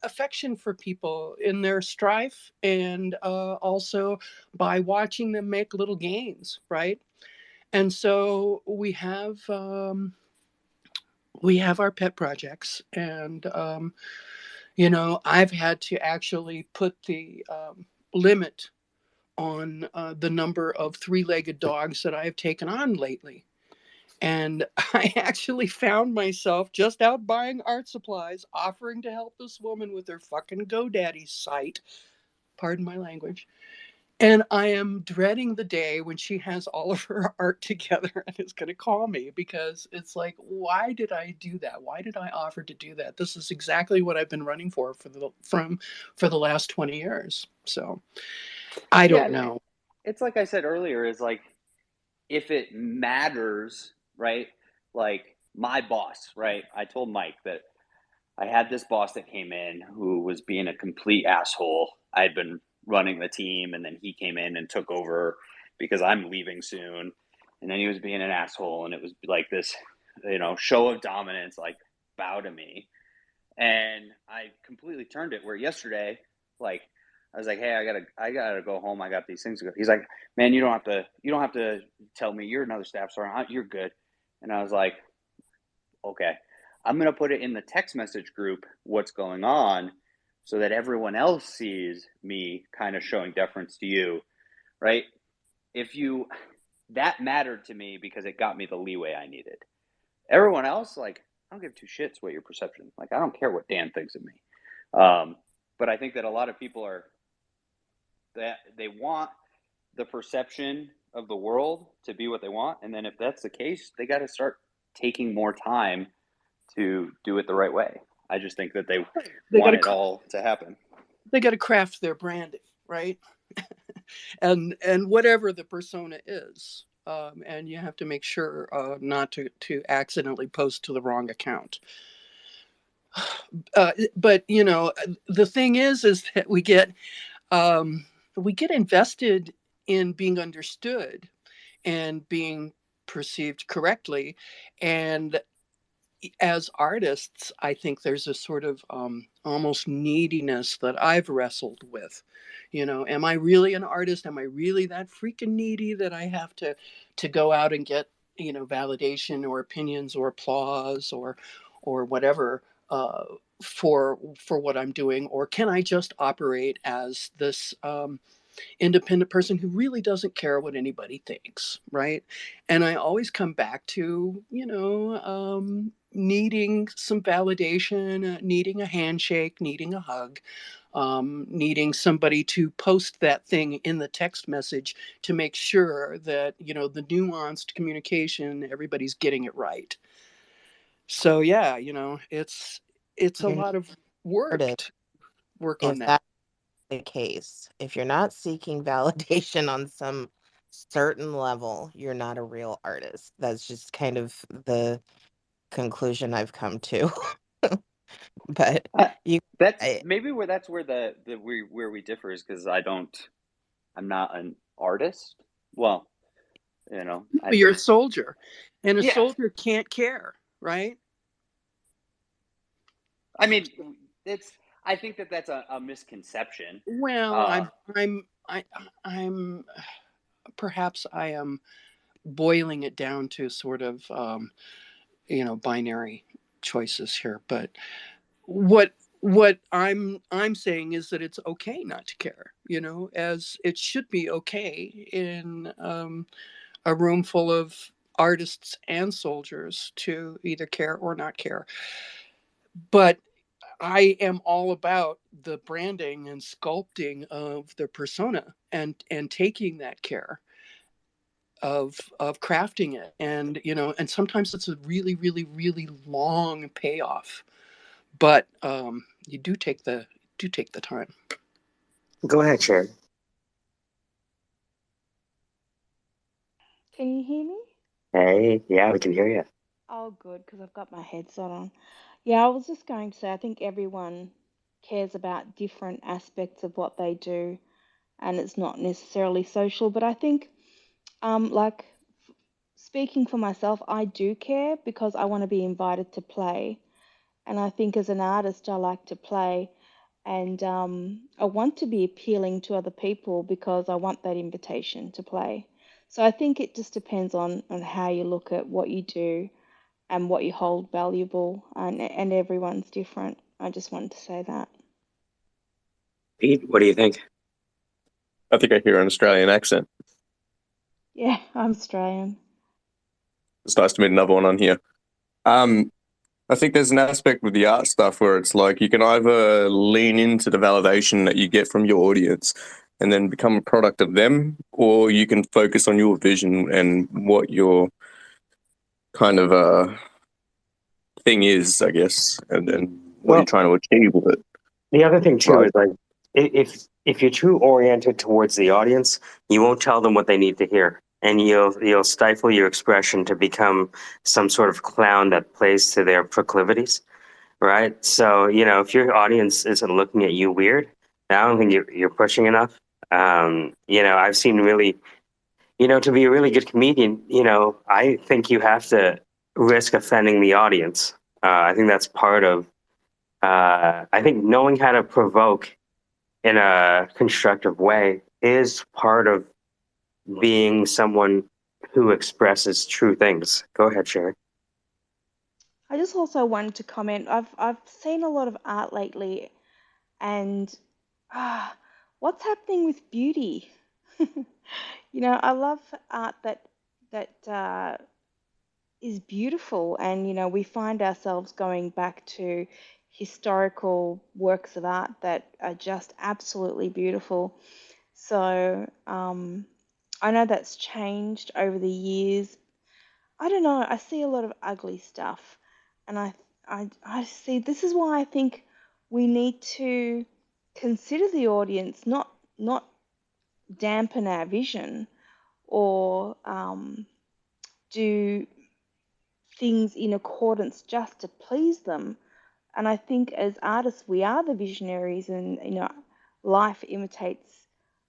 affection for people in their strife, and also by watching them make little gains, right? And so we have our pet projects, and I've had to actually put the limit on the number of three-legged dogs that I have taken on lately. And I actually found myself just out buying art supplies, offering to help this woman with her fucking GoDaddy site. Pardon my language. And I am dreading the day when she has all of her art together and is going to call me, because it's like, why did I do that? Why did I offer to do that? This is exactly what I've been running for the last 20 years. So I don't know. It's like I said earlier, is like, if it matters, right? Like my boss, right? I told Mike that I had this boss that came in who was being a complete asshole. I had been running the team, and then he came in and took over because I'm leaving soon. And then he was being an asshole, and it was like this, show of dominance, like, bow to me. And I completely turned it, where yesterday, like, I was like, hey, I gotta go home. I got these things to go. He's like, man, you don't have to tell me. You're another staff sergeant. You're good. And I was like, okay, I'm gonna put it in the text message group what's going on, so that everyone else sees me kind of showing deference to you, right? That mattered to me because it got me the leeway I needed. Everyone else, like, I don't give two shits what your perception. Like, I don't care what Dan thinks of me. But I think that a lot of people are that they want the perception of the world to be what they want, and then if that's the case, they got to start taking more time to do it the right way. I just think that they want it all to happen. They got to craft their branding, right? and whatever the persona is. And you have to make sure not to accidentally post to the wrong account. But the thing is that we get invested in being understood and being perceived correctly, and as artists, I think there's a sort of almost neediness that I've wrestled with. Am I really an artist? Am I really that freaking needy that I have to go out and get validation or opinions or applause or whatever for what I'm doing? Or can I just operate as this independent person who really doesn't care what anybody thinks, right? And I always come back to needing some validation, needing a handshake, needing a hug, needing somebody to post that thing in the text message to make sure that the nuanced communication, everybody's getting it right. So yeah, it's a You're not lot of work artist to work on if that. that's the case. If you're not seeking validation on some certain level, you're not a real artist. That's just kind of the conclusion I've come to. But you, That's I, maybe that's where where we differ is because I'm not an artist. Well, You're a soldier, and a yeah. soldier can't care, right? I mean, I think that that's a misconception. Well, I'm perhaps I am boiling it down to sort of binary choices here, but what I'm saying is that it's okay not to care, as it should be okay in a room full of artists and soldiers to either care or not care. But I am all about the branding and sculpting of the persona and taking that care of crafting it, and and sometimes it's a really really really long payoff, but you do take the time. Go ahead, Sharon. Can you hear me? Hey, yeah, we can hear you. Oh, good, because I've got my headset on. Yeah, I was just going to say, I think everyone cares about different aspects of what they do, and it's not necessarily social. But I think, like, speaking for myself, I do care because I want to be invited to play. And I think as an artist, I like to play, and I want to be appealing to other people because I want that invitation to play. So I think it just depends on how you look at what you do and what you hold valuable, and everyone's different. I just wanted to say that. Pete, what do you think? I think I hear an Australian accent. Yeah, I'm Australian. It's nice to meet another one on here. I think there's an aspect with the art stuff where it's like you can either lean into the validation that you get from your audience and then become a product of them, or you can focus on your vision and what your kind of thing is, I guess, and then what you're trying to achieve with it. The other thing too Right. is like if you're too oriented towards the audience, you won't tell them what they need to hear, and you'll stifle your expression to become some sort of clown that plays to their proclivities, right? So if your audience isn't looking at you weird, I don't think you're pushing enough. I've seen really, to be a really good comedian, I think you have to risk offending the audience. I think that's part of. I think knowing how to provoke in a constructive way is part of being someone who expresses true things. Go ahead, Sherry. I just also wanted to comment. I've seen a lot of art lately, and ah, what's happening with beauty? I love art that is beautiful, and we find ourselves going back to historical works of art that are just absolutely beautiful. So I know that's changed over the years. I don't know. I see a lot of ugly stuff, and I see this is why I think we need to consider the audience, not dampen our vision or do things in accordance just to please them. And I think as artists, we are the visionaries, and life imitates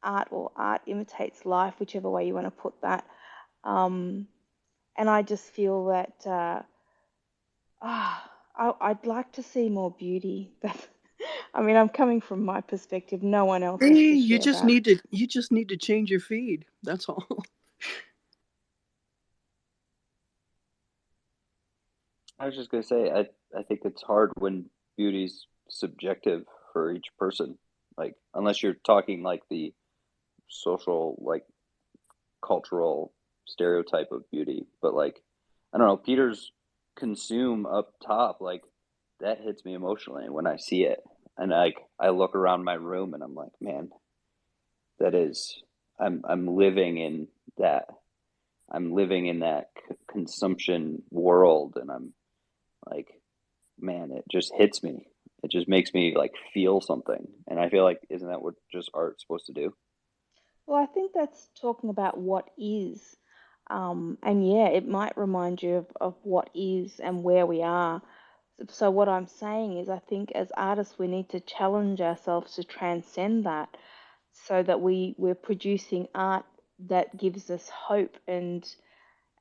art, or art imitates life, whichever way you want to put that. Um, and I just feel that I'd like to see more beauty. I mean, I'm coming from my perspective. No one else Hey, has to share that. you just need to change your feed. That's all. I was just gonna say, I think it's hard when beauty's subjective for each person. Like, unless you're talking like the social, like cultural stereotype of beauty. But like, I don't know, Peter's consume up top, like that hits me emotionally when I see it. And like I look around my room and I'm like, man, that is I'm living in that. I'm living in that consumption world, and I'm like, man, it just hits me. It just makes me like feel something. And I feel like, isn't that what just art's supposed to do? Well, I think that's talking about what is. And yeah, it might remind you of what is and where we are. So, what I'm saying is, I think as artists, we need to challenge ourselves to transcend that so that we're producing art that gives us hope and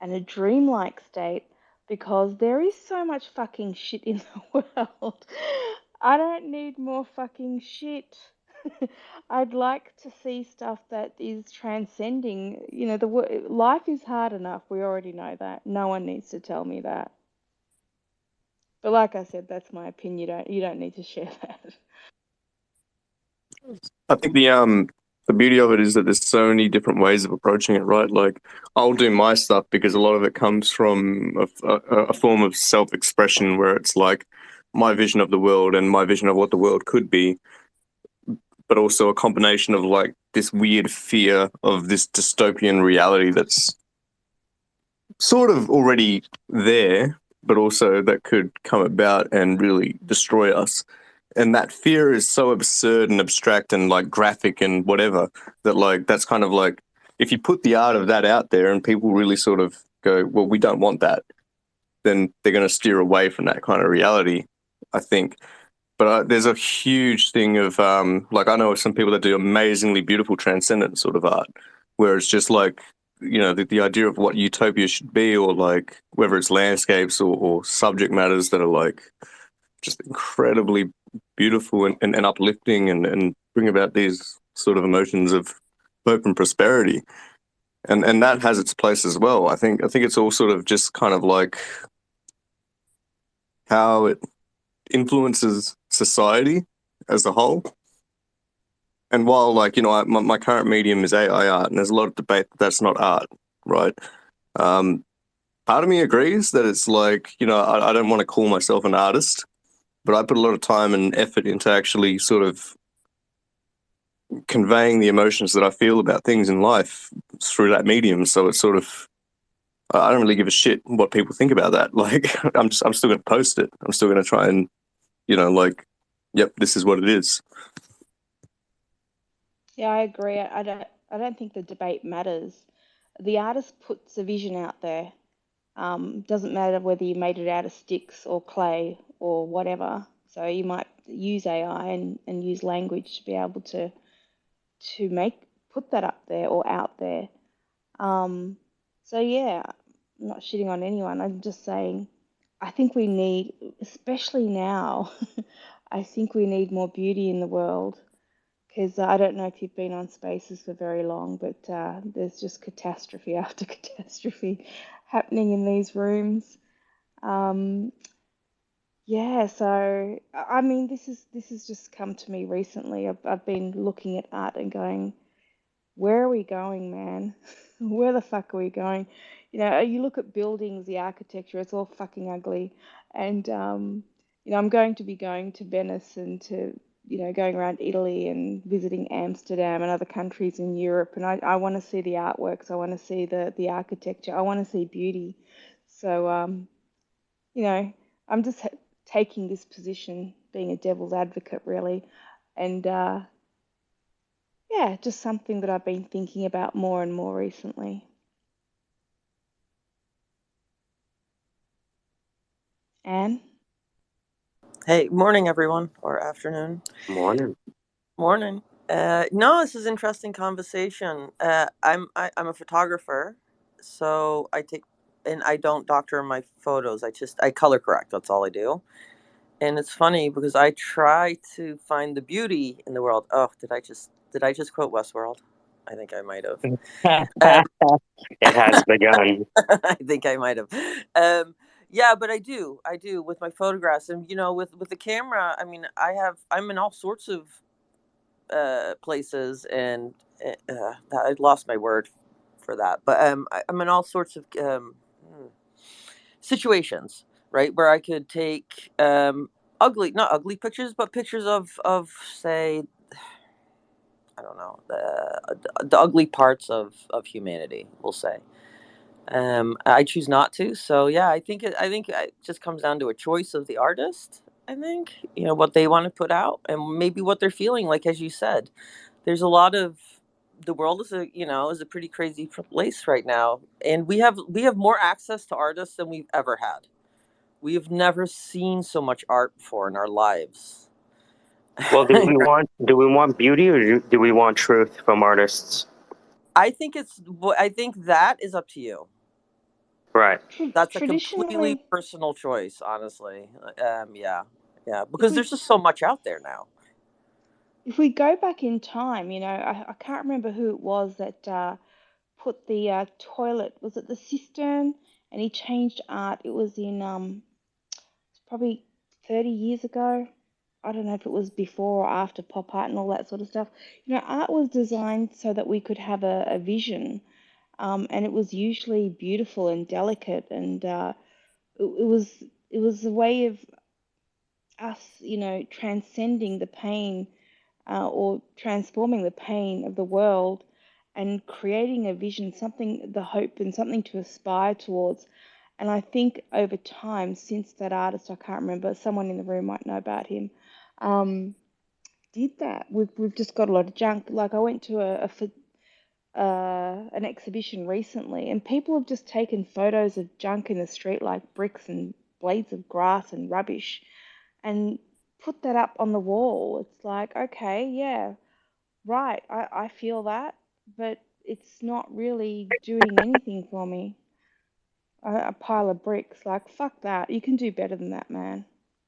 a dreamlike state, because there is so much fucking shit in the world. I don't need more fucking shit. I'd like to see stuff that is transcending. Life is hard enough. We already know that. No one needs to tell me that. But like I said, that's my opinion. You don't need to share that. I think the beauty of it is that there's so many different ways of approaching it, right? Like I'll do my stuff because a lot of it comes from a form of self-expression where it's like my vision of the world and my vision of what the world could be, but also a combination of like this weird fear of this dystopian reality that's sort of already there, but also that could come about and really destroy us. And that fear is so absurd and abstract and like graphic and whatever that like that's kind of like if you put the art of that out there and people really sort of go, well, we don't want that, then they're going to steer away from that kind of reality, I think. But there's a huge thing of like I know of some people that do amazingly beautiful transcendent sort of art, where it's just like the idea of what utopia should be, or like whether it's landscapes or subject matters that are like just incredibly beautiful and uplifting and bring about these sort of emotions of hope and prosperity. And that has its place as well. I think it's all sort of just kind of like how it influences society as a whole. And while like my current medium is AI art, and there's a lot of debate that that's not art, right? Um, Part of me agrees that it's like I don't want to call myself an artist, but I put a lot of time and effort into actually sort of conveying the emotions that I feel about things in life through that medium. So it's sort of I don't really give a shit what people think about that. Like I'm still going to post it. I'm still going to try and like, yep, this is what it is. Yeah, I agree. I don't think the debate matters. The artist puts a vision out there. Doesn't matter whether you made it out of sticks or clay or whatever. So you might use AI and use language to be able to put that up there or out there. Um, so yeah, I'm not shitting on anyone. I'm just saying I think we need, especially now, I think we need more beauty in the world, because I don't know if you've been on Spaces for very long, but there's just catastrophe after catastrophe happening in these rooms. Um, yeah, so I mean, this has just come to me recently. I've been looking at art and going, where are we going, man? Where the fuck are we going? You know, you look at buildings, the architecture, it's all fucking ugly. And you know, I'm going to be going to Venice and to, you know, going around Italy and visiting Amsterdam and other countries in Europe. And I want to see the artworks. I want to see the architecture. I want to see beauty. So you know, I'm just taking this position, being a devil's advocate, really. And yeah, just something that I've been thinking about more and more recently. Anne? Hey, morning, everyone, or afternoon. Morning. Morning. No, this is interesting conversation. I'm a photographer, so I take and I don't doctor my photos. I color correct. That's all I do. And it's funny because I try to find the beauty in the world. Oh, did I just quote Westworld? I think I might have. Um, It has begun. I think I might have. Yeah, but I do with my photographs, and with the camera. I mean, I'm in all sorts of places, and I lost my word for that, but I'm in all sorts of situations, right, where I could take ugly, not ugly pictures, but pictures of say, I don't know, the ugly parts of humanity, we'll say. I choose not to. So yeah, I think it just comes down to a choice of the artist. I think what they want to put out, and maybe what they're feeling. Like as you said, there's a lot of the world is a pretty crazy place right now, and we have more access to artists than we've ever had. We have never seen so much art before in our lives. Well, do we want beauty or do we want truth from artists? I think that is up to you. Right. That's a completely Traditionally, personal choice, honestly. Yeah, yeah, if because we there's just so much out there now. if we go back in time, you know, I can't remember who it was that put the toilet, was it the cistern? And he changed art. It was in probably 30 years ago. I don't know if it was before or after pop art and all that sort of stuff. You know, art was designed so that we could have a vision, and it was usually beautiful and delicate, and it was a way of us, you know, transcending the pain or transforming the pain of the world and creating a vision, something, the hope and something to aspire towards. And I think over time, since that artist, I can't remember, someone in the room might know about him, um, did that. We've just got a lot of junk. Like I went to an exhibition recently, and people have just taken photos of junk in the street, like bricks and blades of grass and rubbish, and put that up on the wall. It's like, okay, yeah, right, I feel that, but it's not really doing anything for me. A pile of bricks, like, fuck that. You can do better than that, man.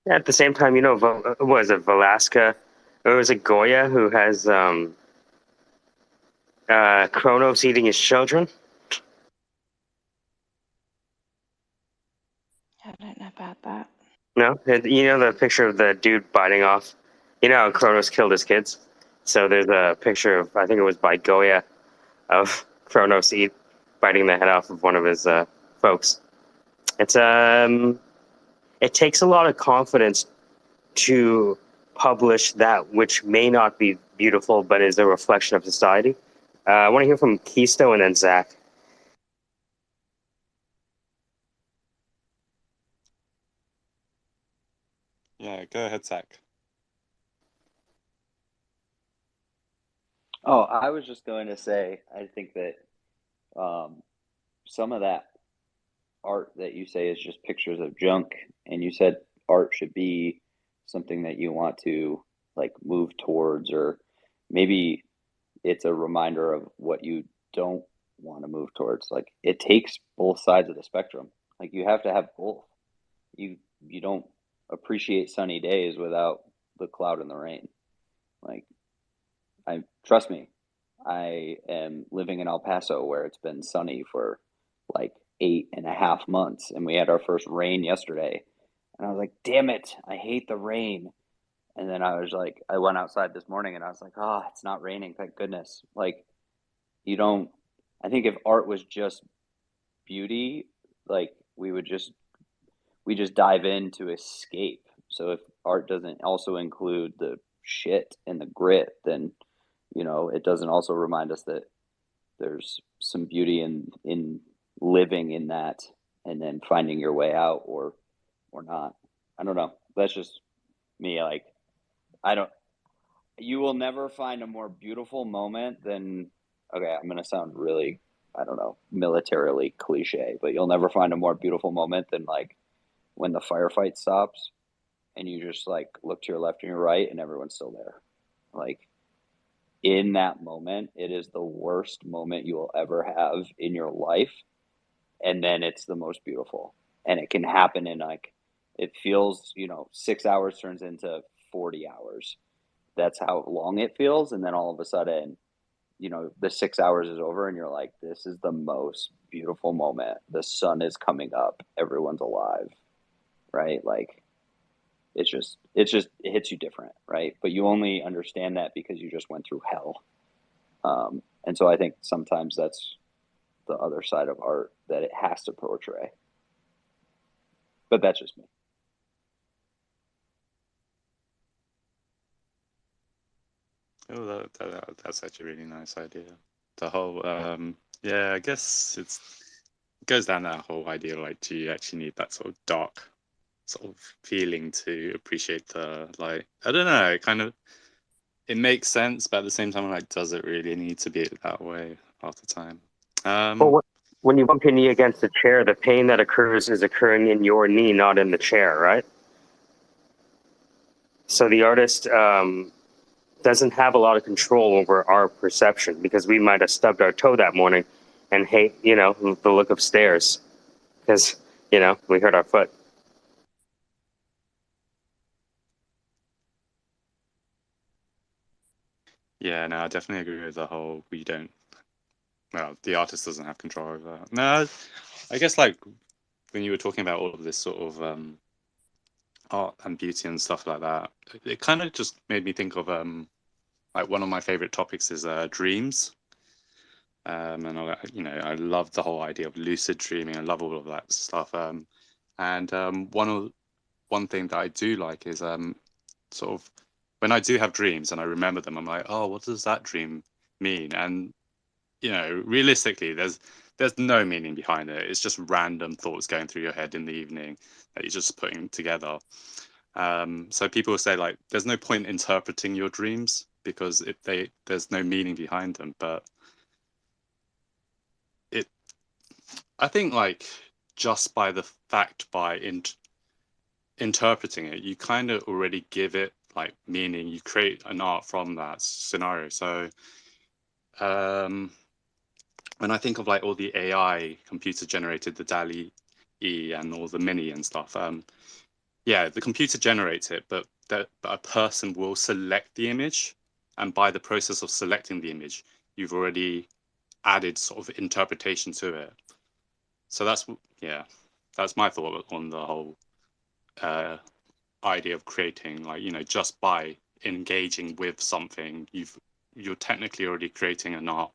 At the same time, was it Velasca? Or was it Goya who has Kronos eating his children? I don't know about that. No? You know the picture of the dude biting off? You know how Kronos killed his kids? So there's a picture of, I think it was by Goya, of Kronos biting the head off of one of his folks. It's it takes a lot of confidence to publish that which may not be beautiful but is a reflection of society. I want to hear from Kisto and then Zach. Yeah, go ahead, Zach. Oh, I was just going to say, I think that um, some of that art that you say is just pictures of junk, and you said art should be something that you want to like move towards, or maybe it's a reminder of what you don't want to move towards. Like it takes both sides of the spectrum. Like you have to have both. You you don't appreciate sunny days without the cloud and the rain. Like I trust me, I am living in El Paso where it's been sunny for like 8.5 months, and we had our first rain yesterday. And I was like, damn it, I hate the rain. And then I was like, I went outside this morning and I was like, oh, it's not raining, thank goodness. Like, you don't, I think if art was just beauty, like we just dive in to escape. So if art doesn't also include the shit and the grit, then it doesn't also remind us that there's some beauty in living in that and then finding your way out or not. I don't know. That's just me. Like, I don't. You will never find a more beautiful moment than. Okay, I'm gonna sound really, I don't know, militarily cliche, but you'll never find a more beautiful moment than like when the firefight stops and you just like look to your left and your right and everyone's still there. Like, in that moment, it is the worst moment you will ever have in your life. And then it's the most beautiful. And it can happen in like, it feels, 6 hours turns into 40 hours. That's how long it feels. And then all of a sudden, the 6 hours is over and you're like, this is the most beautiful moment. The sun is coming up. Everyone's alive. Right. Like, it hits you different. Right. But you only understand that because you just went through hell. And so I think sometimes that's the other side of art that it has to portray. But that's just me. Oh, that's actually a really nice idea. The whole, yeah, I guess it goes down that whole idea, like, do you actually need that sort of dark sort of feeling to appreciate the light? I don't know, it makes sense, but at the same time, like, does it really need to be that way half the time? Well, when you bump your knee against the chair, the pain that occurs is occurring in your knee, not in the chair, right? So the artist doesn't have a lot of control over our perception because we might have stubbed our toe that morning and hate, the look of stairs because, we hurt our foot. Yeah, no, I definitely agree with the whole the artist doesn't have control over that. No, I guess like when you were talking about all of this sort of art and beauty and stuff like that, it kind of just made me think of like one of my favorite topics is dreams. And I love the whole idea of lucid dreaming. I love all of that stuff. And one thing that I do like is sort of when I do have dreams and I remember them, I'm like, oh, what does that dream mean? And realistically, there's no meaning behind it. It's just random thoughts going through your head in the evening that you're just putting together. So people will say like, there's no point interpreting your dreams because there's no meaning behind them. But I think like just by the fact by interpreting it, you kind of already give it like meaning. You create an art from that scenario. So when I think of like all the AI computer generated, the DALI E and all the Mini and stuff, yeah, the computer generates it, but a person will select the image, and by the process of selecting the image, you've already added sort of interpretation to it. So that's my thought on the whole idea of creating, like, just by engaging with something, you're technically already creating an art.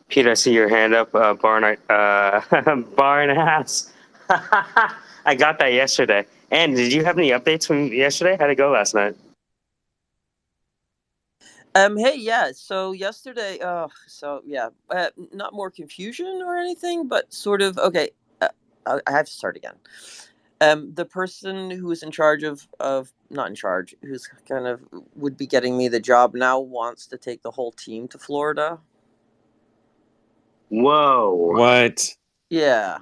Pete, I see your hand up, barn ass. I got that yesterday. And did you have any updates from yesterday? How'd it go last night? Hey, yeah. So yesterday, not more confusion or anything, but sort of okay. I have to start again. The person who was in charge of not in charge, who's kind of would be getting me the job now wants to take the whole team to Florida. Whoa. What? Yeah.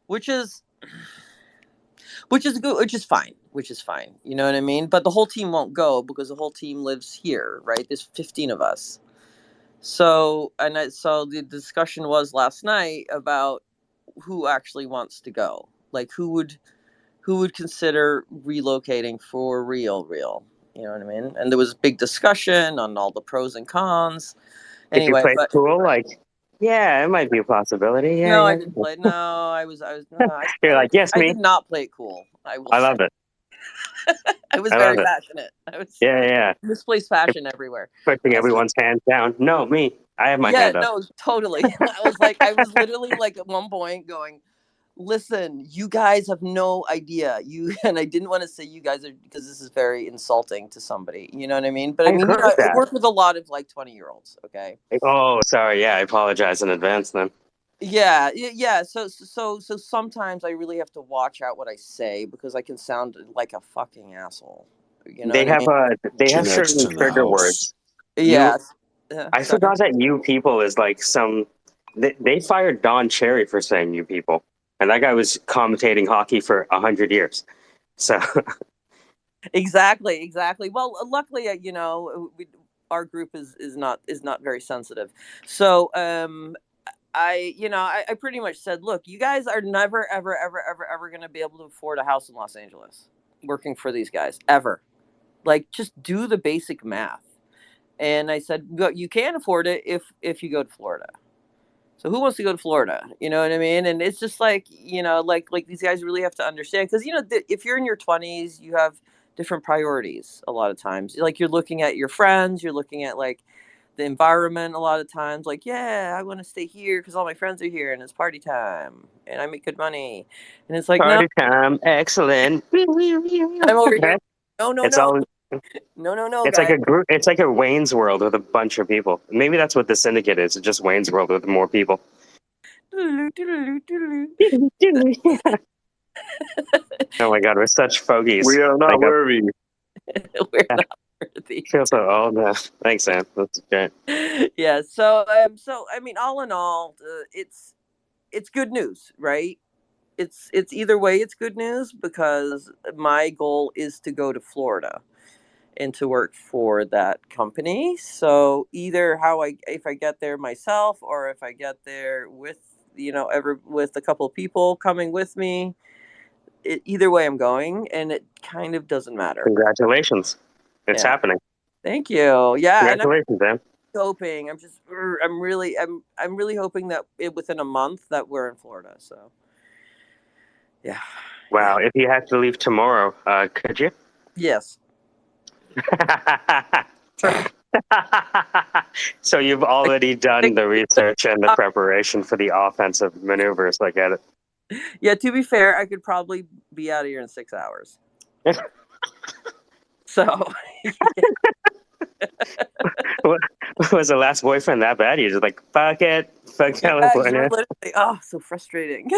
Which is good, which is fine. You know what I mean? But the whole team won't go because the whole team lives here, right? There's 15 of us. So the discussion was last night about who actually wants to go. Like who would consider relocating for real. You know what I mean? And there was a big discussion on all the pros and cons. Did you Anyway, play but cool? Like, yeah, it might be a possibility. Yeah, no, I yeah. didn't play. No, no, You're like, yes, I me. did not play it cool. I will I say. love it. I was I love very it. passionate. I was Yeah, yeah. misplaced passion everywhere. Putting I was like, everyone's hands down. No, me. I have my yeah, hand up. no, totally. I was literally like at one point going, listen, you guys have no idea. And I didn't want to say you guys are because this is very insulting to somebody. You know what I mean? But I I mean, heard I that. work with a lot of like 20-year-olds. Okay. Oh, sorry. Yeah, I apologize in advance then. Yeah. So sometimes I really have to watch out what I say because I can sound like a fucking asshole. You know They what I have mean? Jeanette's certain in the trigger house. words. You, Yeah. I Sorry. forgot that you people is like some. They fired Don Cherry for saying you people, and that guy was commentating hockey for 100 years. So Exactly. Well, luckily, our group is not very sensitive. So, I pretty much said, look, you guys are never, ever, ever, ever, ever going to be able to afford a house in Los Angeles working for these guys ever. Like, just do the basic math. And I said, you can afford it if you go to Florida. So who wants to go to Florida? You know what I mean? And it's just like, like these guys really have to understand because, if you're in your 20s, you have different priorities a lot of times. Like you're looking at your friends, you're looking at like the environment a lot of times. Like, yeah, I want to stay here because all my friends are here and it's party time and I make good money. And it's like, no, party time, excellent. I'm over here. No, no, It's no. all. No, It's like guys. a group. It's like a Wayne's World with a bunch of people. Maybe that's what the Syndicate is. It's just Wayne's World with more people. Oh my God, we're such fogies. We are not worthy. We're not worthy. Feel so old now. Thanks, Sam. That's great. Yeah. So I mean, all in all, it's good news, right? It's either way, it's good news because my goal is to go to Florida and to work for that company. So either if I get there myself or if I get there with with a couple of people coming with me, either way I'm going, and it kind of doesn't matter. Congratulations. It's Yeah. happening. Thank you. Yeah, and I'm Congratulations, Sam. hoping. I'm really hoping that within a month that we're in Florida. So, yeah. Wow. If you had to leave tomorrow, could you? Yes. So you've already done the research and the preparation for the offensive maneuvers. I get it. Yeah. To be fair, I could probably be out of here in 6 hours. So. What was the last boyfriend that bad? You're just like, fuck it, fuck California. So frustrating.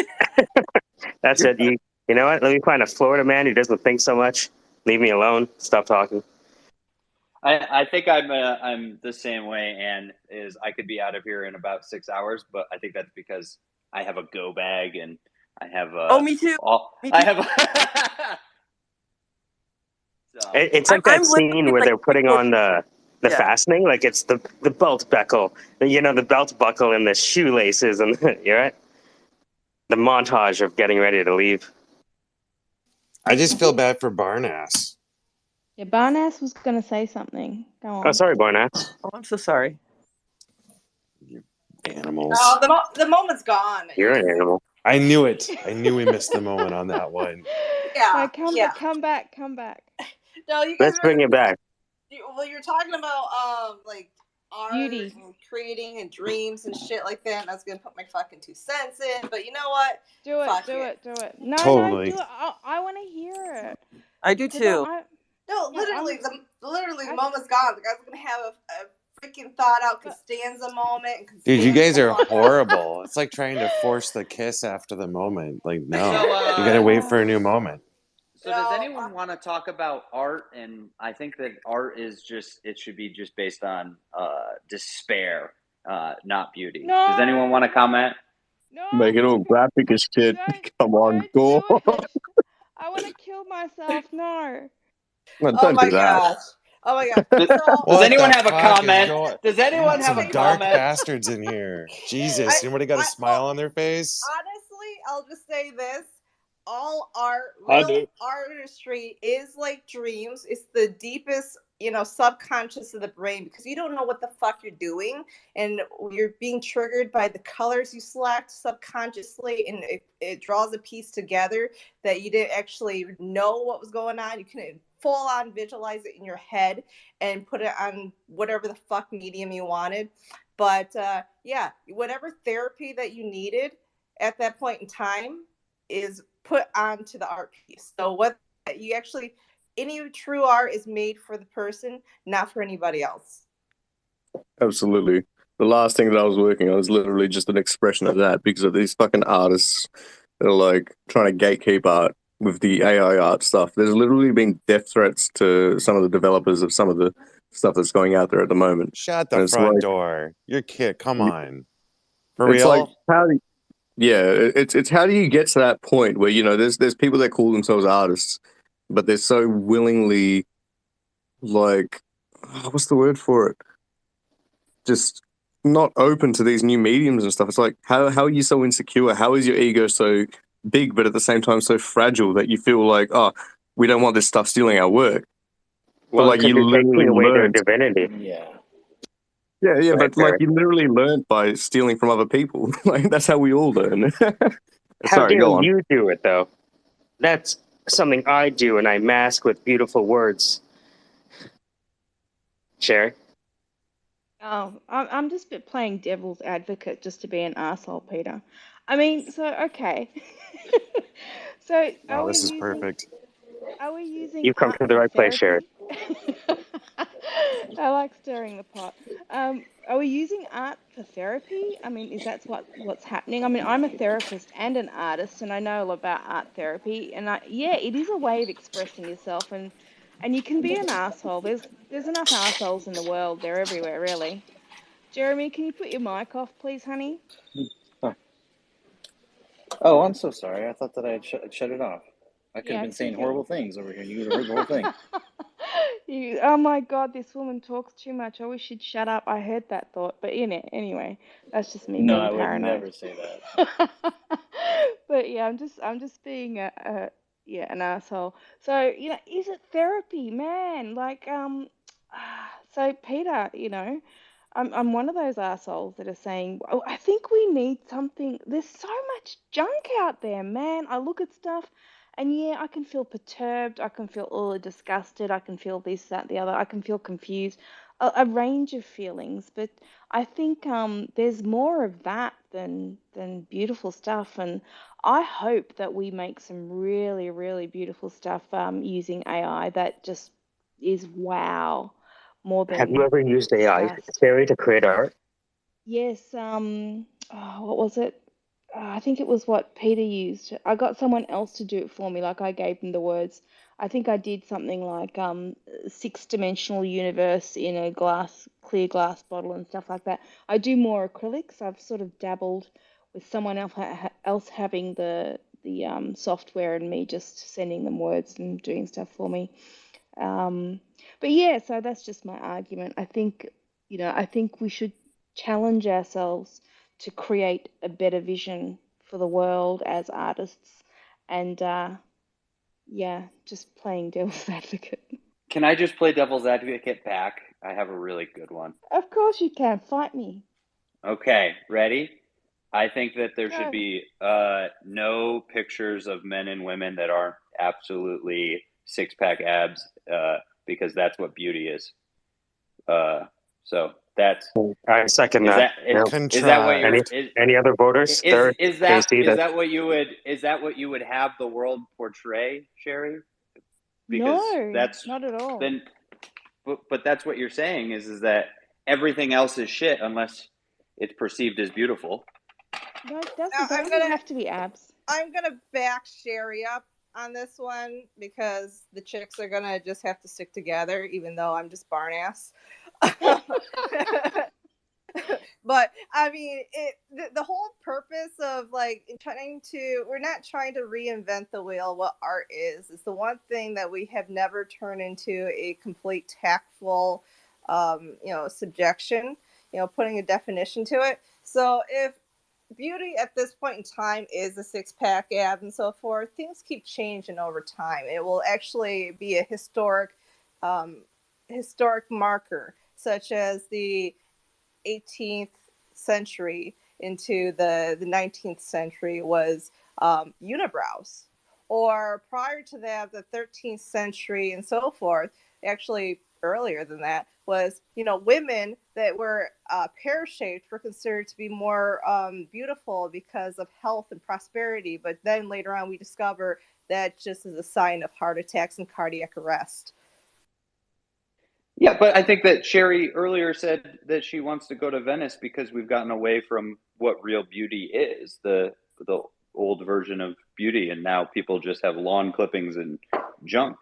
That's it. You know what? Let me find a Florida man who doesn't think so much. Leave me alone. Stop talking. I think I'm the same way, and I could be out of here in about 6 hours, but I think that's because I have a go bag and I have me too. I have. So It's like that scene where they're putting on the fastening, like it's the belt buckle, the belt buckle and the shoelaces, and you're right. The montage of getting ready to leave. I just feel bad for Barnass. Yeah, Barnass was going to say something. Go on. Oh, sorry, Barnass. Oh, I'm so sorry. Animals. Oh, the moment's gone. You're an animal. I knew it. I knew we missed the moment on that one. Yeah. No, come back. No, you guys. Let's bring it back. Well, you're talking about like art Beauty and creating and dreams and shit like that. And I was gonna put my fucking 2 cents in, but you know what? Do it. No, Totally. do it. I want to hear it. I do too. No, literally, the moment's gone. The guy's gonna have a freaking thought out Costanza moment. And Dude, you guys are horrible. It's like trying to force the kiss after the moment. Like, no, you gotta wait for a new moment. So does anyone want to talk about art? And I think that art is it should be just based on despair, not beauty. No. Does anyone want to comment? No. Make it all graphic as shit. Come on, go. I want to kill myself. No. Well, don't do that. Gosh. Oh my god. Does anyone have a comment? Does anyone have a some dark comment? bastards in here. Jesus, anybody got a smile on their face? Honestly, I'll just say this. all art, I real do. artistry is like dreams. It's the deepest, subconscious of the brain, because you don't know what the fuck you're doing, and you're being triggered by the colors you select subconsciously, and it draws a piece together that you didn't actually know what was going on. You can full on visualize it in your head and put it on whatever the fuck medium you wanted. But yeah, whatever therapy that you needed at that point in time is put onto the art piece. So what you actually, any true art is made for the person, not for anybody else. Absolutely. The last thing that I was working on is literally just an expression of that because of these fucking artists that are like trying to gatekeep art with the AI art stuff. There's literally been death threats to some of the developers of some of the stuff that's going out there at the moment. Shut the And it's front like, door. You're kid. Come on. For it's like real? it's how do you get to that point where there's people that call themselves artists, but they're so willingly like, what's the word for it? Just not open to these new mediums and stuff. It's like, how are you so insecure? How is your ego so big, but at the same time so fragile that you feel like, oh, we don't want this stuff stealing our work? But Well, like because you you're literally taking away their learned, divinity, Yeah. yeah, right but like there. you literally learned by stealing from other people. Like that's how we all learn. How Sorry, dare go on. you do it, though? That's something I do, and I mask with beautiful words. Sherry? Oh, I'm just playing devil's advocate just to be an asshole, Peter. I mean, so okay. So Oh, this is perfect. are we using You've come art to the for right place, Sherry. therapy? I like stirring the pot. Are we using art for therapy? I mean, is that what's happening? I mean, I'm a therapist and an artist, and I know a lot about art therapy. And yeah, it is a way of expressing yourself, and you can be an asshole. There's enough assholes in the world. They're everywhere, really. Jeremy, can you put your mic off, please, honey? Huh. Oh, I'm so sorry. I thought that I had shut it off. I could have Yeah, I been saying think it. horrible things over here. You would have heard the whole thing. Oh my God, this woman talks too much. I wish she'd shut up. I heard that thought, but anyway, that's just me No, being I would paranoid. never say that. But yeah, I'm just being an asshole. So is it therapy, man? Like so Peter, I'm one of those assholes that are saying, oh, I think we need something. There's so much junk out there, man. I look at stuff and yeah, I can feel perturbed. I can feel disgusted. I can feel this, that, the other. I can feel confused. A range of feelings. But I think there's more of that than beautiful stuff. And I hope that we make some really, really beautiful stuff using AI that just is wow more Have you than ever used AI, disgust. Sherry, to create art? Yes, what was it? I think it was what Peter used. I got someone else to do it for me, like I gave them the words. I think I did something like six-dimensional universe in a clear glass bottle and stuff like that. I do more acrylics. I've sort of dabbled with someone else having the software and me just sending them words and doing stuff for me. Um, but yeah, so that's just my argument. I think we should challenge ourselves to create a better vision for the world as artists, and yeah, just playing devil's advocate. Can I just play devil's advocate back? I have a really good one. Of course you can. Fight me. Okay, ready? I think that there should Go. be no pictures of men and women that aren't absolutely six-pack abs, because that's what beauty is. So that's I second is that. that No. is that what you're Any Contrived. any other voters? Third, is Casey. that what you would have the world portray, Sherry? Because No, that's not at all. then, but that's what you're saying is that everything else is shit unless it's perceived as beautiful. No, it Now, doesn't have to be abs. I'm gonna back Sherry up on this one, because the chicks are gonna just have to stick together, even though I'm just barn ass. But I mean, the whole purpose of like we're not trying to reinvent the wheel. What art is the one thing that we have never turned into a complete tactful, subjection. Putting a definition to it. So if beauty at this point in time is the six-pack abs and so forth. Things keep changing over time. It will actually be a um, historic marker, such as the 18th century into the 19th century was unibrows. Or prior to that, the 13th century and so forth, actually earlier than that, was, women that were pear-shaped were considered to be more beautiful because of health and prosperity. But then later on, we discover that just is a sign of heart attacks and cardiac arrest. Yeah, but I think that Sherry earlier said that she wants to go to Venice because we've gotten away from what real beauty is, the old version of beauty, and now people just have lawn clippings and junk.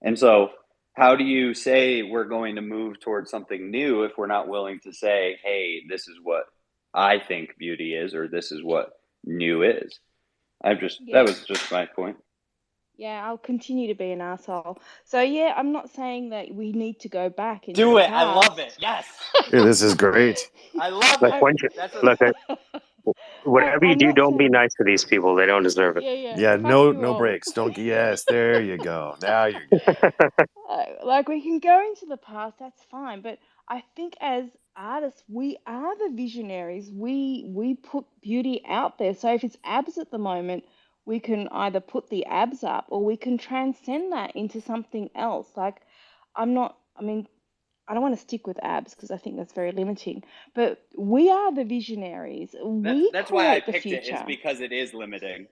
And so, how do you say we're going to move towards something new if we're not willing to say, "Hey, this is what I think beauty is," or "This is what new is"? That Yeah. was just my point. Yeah, I'll continue to be an asshole. So yeah, I'm not saying that we need to go back into Do the it. I love it. past. Yes. Yeah, this is great. I love Like it. once you That's a look at whatever you I'm do, not don't be saying. nice to these people. They don't deserve it. Yeah, yeah. Yeah, Fuck you no all. breaks. Don't. Yes, there you go. Now you're good. Like we can go into the past, that's fine, but I think as artists, we are the visionaries. We put beauty out there. So if it's abs at the moment, we can either put the abs up or we can transcend that into something else. Like I mean, I don't want to stick with abs because I think that's very limiting, but we are the visionaries. We that's why I create the picked it, is future. because it is limiting.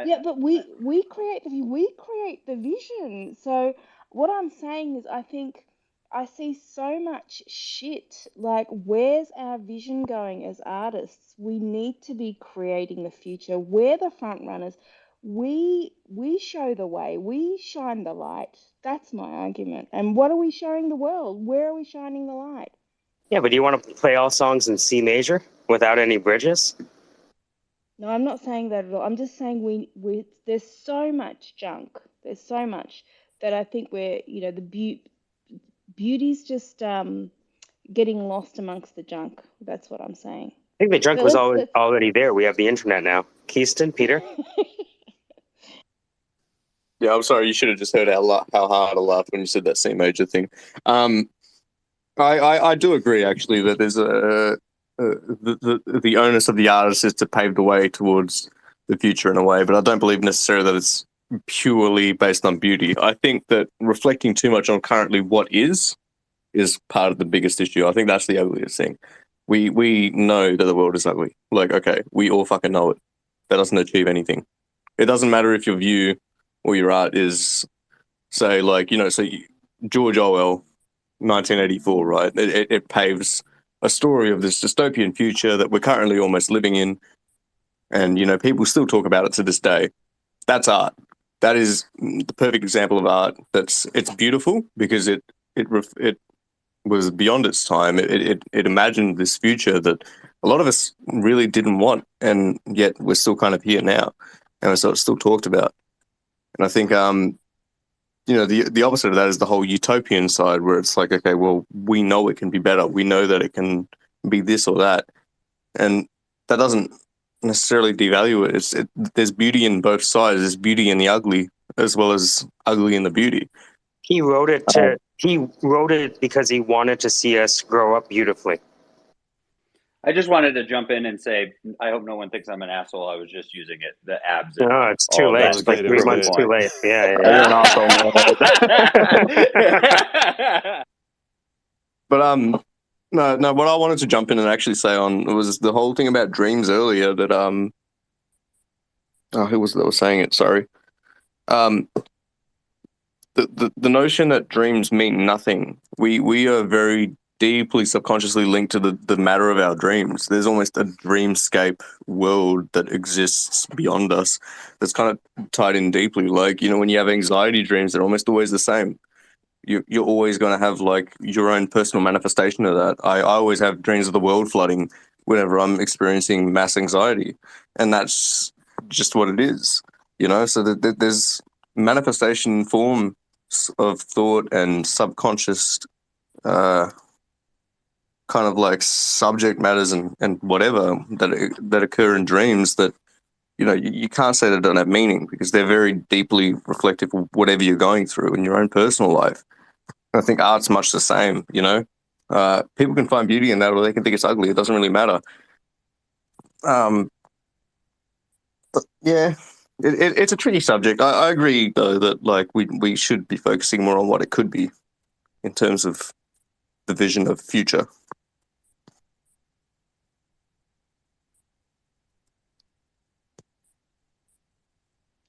Yeah, but we create the vision. So what I'm saying is I think I see so much shit. Like, where's our vision going as artists? We need to be creating the future. We're the front runners. We show the way. We shine the light. That's my argument. And what are we showing the world? Where are we shining the light? Yeah, but do you want to play all songs in C major without any bridges? No, I'm not saying that at all. I'm just saying we there's so much junk. There's so much that I think the beauty's just getting lost amongst the junk. That's what I'm saying. I think the junk But was let's already there. We have the internet now. Keyston, Peter. Yeah, I'm sorry. You should have just heard how hard I laughed when you said that C major thing. I do agree actually that there's the onus of the artist is to pave the way towards the future in a way, but I don't believe necessarily that it's purely based on beauty. I think that reflecting too much on currently what is part of the biggest issue. I think that's the ugliest thing. We know that the world is ugly. Like, okay, we all fucking know it. That doesn't achieve anything. It doesn't matter if your view or your art is, say, like, George Orwell, 1984, right? It paves a story of this dystopian future that we're currently almost living in, and people still talk about it to this day. That's art. That is the perfect example of art. It's beautiful because it was beyond its time. It imagined this future that a lot of us really didn't want, and yet we're still kind of here now, and so it's still talked about. And I think the opposite of that is the whole utopian side, where it's like, okay, well, we know it can be better. We know that it can be this or that, and that doesn't necessarily devalue it. There's beauty in both sides. There's beauty in the ugly as well as ugly in the beauty. He wrote it because he wanted to see us grow up beautifully. I just wanted to jump in and say, I hope no one thinks I'm an asshole. I was just using it, the abs and No, it's too all of late. that It's to like It three was prove a months good. too point. late. Yeah. You're an asshole. But no. What I wanted to jump in and actually say on was the whole thing about dreams earlier. That who was that was saying it? Sorry. The notion that dreams mean nothing. We are very deeply subconsciously linked to the matter of our dreams. There's almost a dreamscape world that exists beyond us that's kind of tied in deeply. Like, when you have anxiety dreams, they're almost always the same. You're always going to have like your own personal manifestation of that. I always have dreams of the world flooding whenever I'm experiencing mass anxiety, and that's just what it is. So that there's manifestation form of thought and subconscious kind of like subject matters and whatever that occur in dreams that you can't say they don't have meaning because they're very deeply reflective of whatever you're going through in your own personal life. And I think art's much the same. People can find beauty in that, or they can think it's ugly. It doesn't really matter. But yeah, it's a tricky subject. I agree though that like we should be focusing more on what it could be in terms of the vision of future.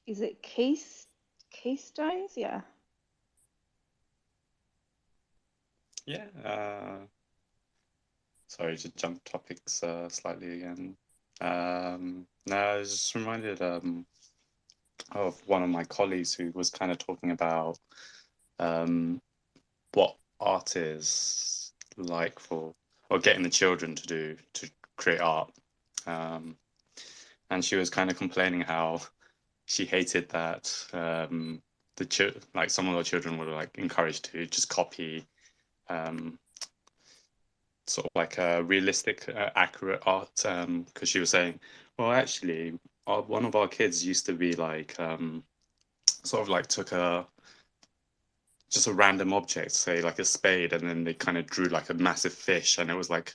Is it keystones? Yeah. Yeah. Sorry to jump topics slightly again. No, I was just reminded of one of my colleagues who was kind of talking about what art is like or getting the children to create art. And she was kind of complaining how she hated that like some of the children were like encouraged to just copy sort of like a realistic, accurate art. Because she was saying, well, actually, one of our kids used to be like sort of like took just a random object, say like a spade, and then they kind of drew like a massive fish, and it was like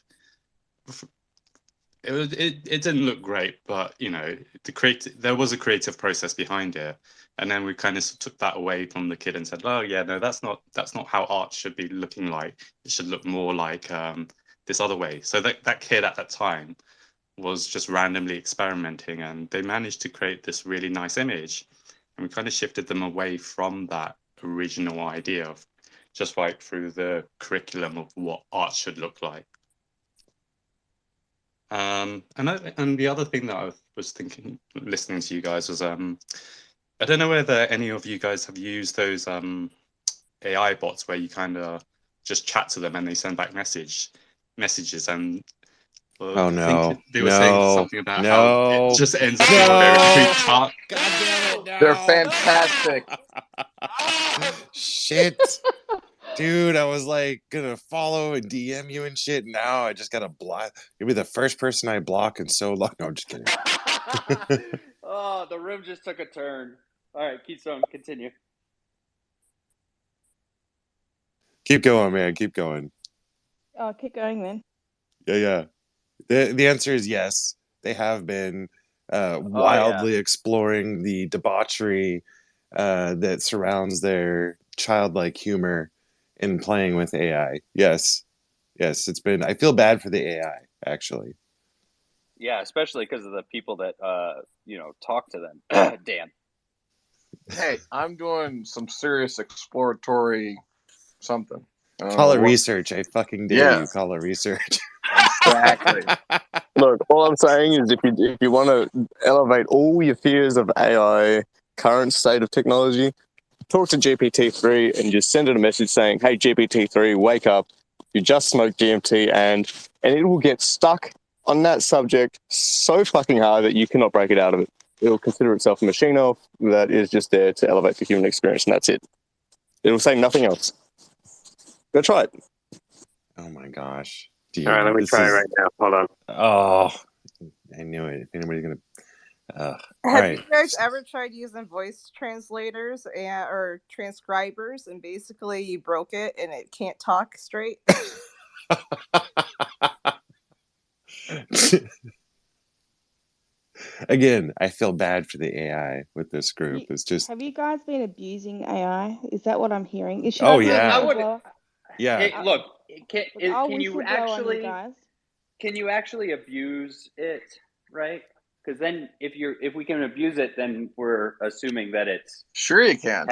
it didn't look great, but there was a creative process behind it. And then we kind of took that away from the kid and said, oh yeah, no, that's not how art should be looking like. It should look more like this other way. So that kid at that time was just randomly experimenting, and they managed to create this really nice image. And we kind of shifted them away from that original idea of just like through the curriculum of what art should look like. And the other thing that I was thinking, listening to you guys, was I don't know whether any of you guys have used those AI bots where you kind of just chat to them and they send back messages, and Oh I think no, they were saying no, something about how it no, just ends up being very sweet. no! God damn it, They're no! fantastic. Shit. Dude, I was like gonna follow and DM you and shit. Now I just gotta block. You'll be the first person I block in so long. No, I'm just kidding. Oh, the room just took a turn. All right, Keystone, continue. Keep going, man. Keep going. Oh, keep going then. Yeah. The answer is yes. They have been wildly exploring the debauchery that surrounds their childlike humor in playing with AI. Yes. It's been. I feel bad for the AI, actually. Yeah, especially because of the people that talk to them. Dan. Hey, I'm doing some serious exploratory something. Call it research. I fucking dare you. Call it research. Exactly. Look, all I'm saying is if you want to elevate all your fears of AI, current state of technology, talk to GPT-3 and just send it a message saying, hey, GPT-3, wake up. You just smoked DMT, and it will get stuck on that subject so fucking hard that you cannot break it out of it. It will consider itself a machine elf that is just there to elevate the human experience, and that's it. It will say nothing else. Go try it. Oh my gosh. Dude, All right, let me try it right now. Hold on. Oh, I knew it. If anybody's going to... all Have right. you guys ever tried using voice translators or transcribers, and basically you broke it and it can't talk straight? Again, I feel bad for the AI with this group. It's just... Have you guys been abusing AI? Is that what I'm hearing? Should Oh, I be yeah. a whistleblower? Yeah. Look, I'll can you whistleblow on you actually guys. can you actually abuse it, right? Because then if we can abuse it, then we're assuming that it's Sure you can.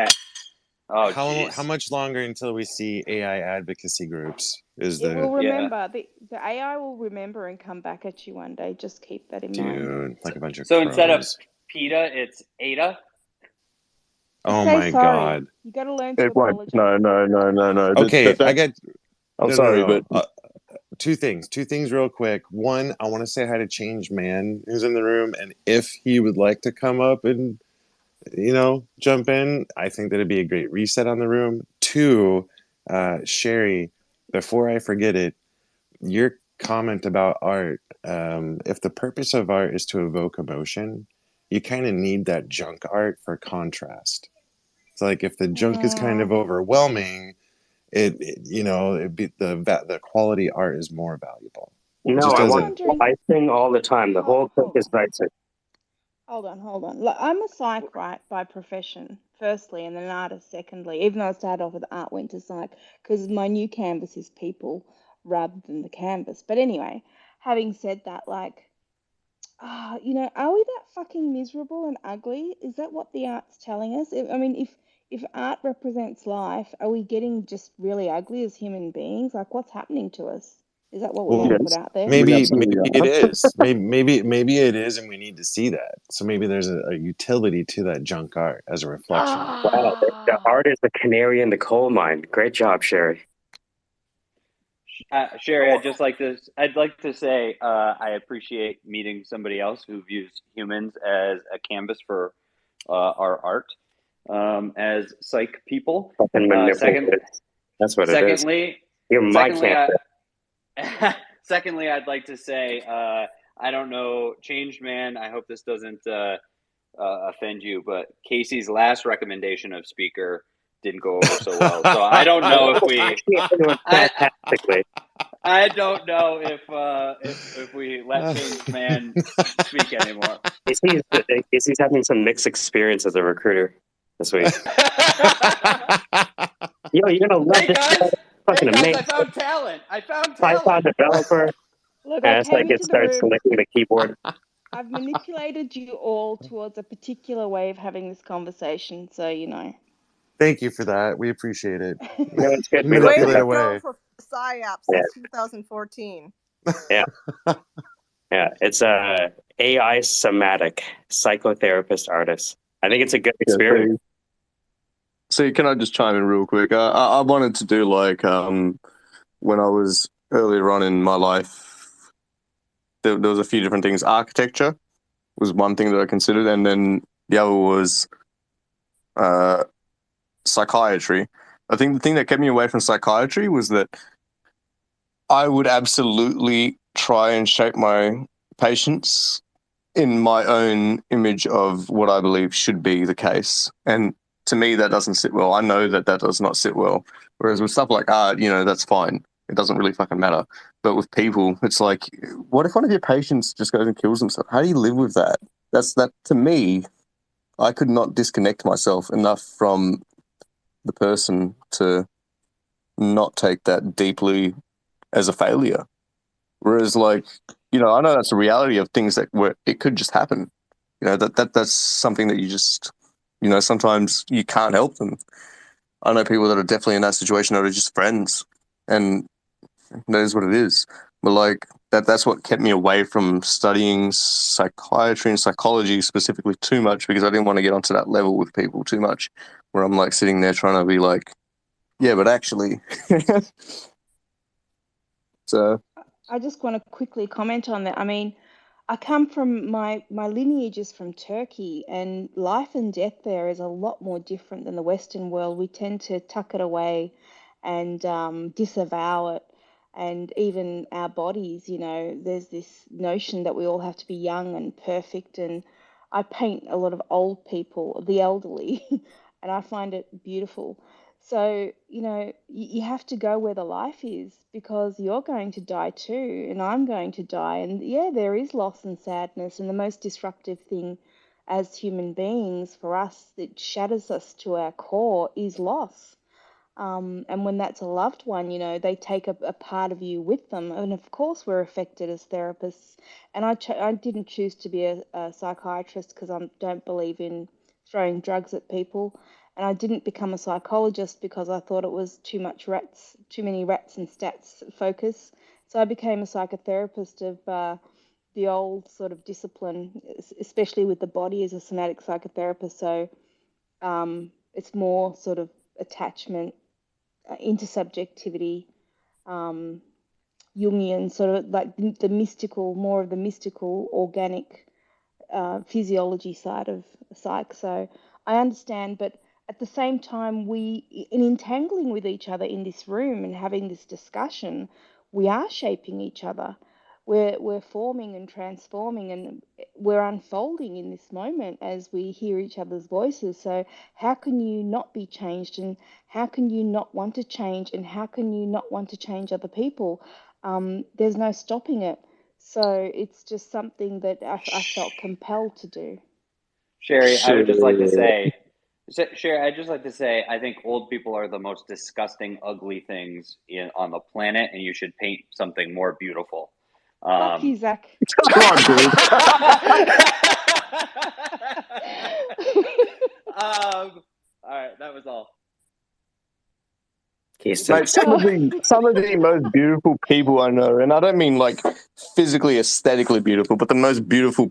Oh, how much longer until we see AI advocacy groups? It will remember. The AI will remember and come back at you one day. Just keep that in mind. Dude, like a bunch of So crows. instead of PETA, it's ADA. Oh say my sorry. God. You got to learn to It won't. apologize. No. Okay, I get... I'm sorry, but... Two things real quick. One, I want to say hi to Change Man who's in the room, and if he would like to come up and jump in, I think that'd be a great reset on the room. Two, Sherry, before I forget it, your comment about art, if the purpose of art is to evoke emotion, you kind of need that junk art for contrast. It's like if the junk is kind of overwhelming, the quality art is more valuable. It No, just I I'm want doesn't. wondering. Icing all the time. The whole thing Hold is on. Icing. Hold on. Like, I'm a psych, right, by profession, firstly, and then an artist, secondly, even though I started off with art, went to psych, because my new canvas is people rather than the canvas. But anyway, having said that, like, are we that fucking miserable and ugly? Is that what the art's telling us? I mean, if art represents life, are we getting just really ugly as human beings? Like, what's happening to us? Is that what we want to Well, put Yes, out there? we maybe absolutely it are. is. Maybe it is, and we need to see that. So maybe there's a utility to that junk art as a reflection. Wow, the Ah, art is the canary in the coal mine. Great job, Sherry. Sherry, Or, I'd like to say I appreciate meeting somebody else who views humans as a canvas for our art as psych people. Fucking manipulative. That's what it is. Secondly, You're my secondly, cancer. secondly, I'd like to say I don't know, changed man. I hope this doesn't offend you, but Casey's last recommendation of speaker didn't go over so well. So I don't know if we. Actually, it went I fantastically. I don't know if we let changed man speak anymore. He's having some mixed experience as a recruiter this week. Yo, you're gonna love Hey this guy. guys, Fucking amazing. I found talent. I found Python talent. developer. look, I And it's like came it into the starts room. licking the keyboard. I've manipulated you all towards a particular way of having this conversation, so you know. Thank you for that. We appreciate it. No, it's good. We love way you. Manipulate to Guys. go away. for PSYOP Yeah, since 2014. yeah, yeah. It's a AI somatic psychotherapist artist. I think it's a good Yeah, experience. see, can I just chime in real quick? I wanted to do like when I was earlier on in my life, there was a few different things. Architecture was one thing that I considered, and then the other was uh, psychiatry. I think the thing that kept me away from psychiatry was that I would absolutely try and shape my patients in my own image of what I believe should be the case. And to me, that doesn't sit well. I know that that does not sit well. Whereas with stuff like art, that's fine. It doesn't really fucking matter. But with people, it's like, what if one of your patients just goes and kills themselves? How do you live with that? That to me, I could not disconnect myself enough from the person to not take that deeply as a failure. Whereas, like, I know that's the reality of things where it could just happen. That's something that you just, sometimes you can't help them. I know people that are definitely in that situation that are just friends, and that is what it is. But like that's what kept me away from studying psychiatry and psychology specifically too much, because I didn't want to get onto that level with people too much, where I'm like sitting there trying to be like, yeah, but actually, so I just want to quickly comment on that. I mean, I come from my lineage is from Turkey, and life and death there is a lot more different than the Western world. We tend to tuck it away and disavow it, and even our bodies. There's this notion that we all have to be young and perfect, and I paint a lot of old people, the elderly, and I find it beautiful. So, you have to go where the life is because you're going to die too, and I'm going to die. And yeah, there is loss and sadness. And the most disruptive thing as human beings for us that shatters us to our core is loss. And when that's a loved one, they take a part of you with them. And of course, we're affected as therapists. And I didn't choose to be a psychiatrist because I don't believe in throwing drugs at people. And I didn't become a psychologist because I thought it was too many rats and stats focus. So I became a psychotherapist of the old sort of discipline, especially with the body as a somatic psychotherapist. So it's more sort of attachment intersubjectivity, um, Jungian, sort of like the mystical, more of the mystical, organic physiology side of psych. So I understand, but at the same time, in entangling with each other in this room and having this discussion, we are shaping each other. We're forming and transforming, and we're unfolding in this moment as we hear each other's voices. So how can you not be changed, and how can you not want to change, and how can you not want to change other people? There's no stopping it. So it's just something that I felt compelled to do. Sherry, I would just like to Shit. say, Sherry, I'd just like to say, I think old people are the most disgusting, ugly things on the planet, and you should paint something more beautiful. Fuck you, Zach. Come on, dude. All right, that was all. Keystone. Mate, some of the most beautiful people I know, and I don't mean like physically, aesthetically beautiful, but the most beautiful,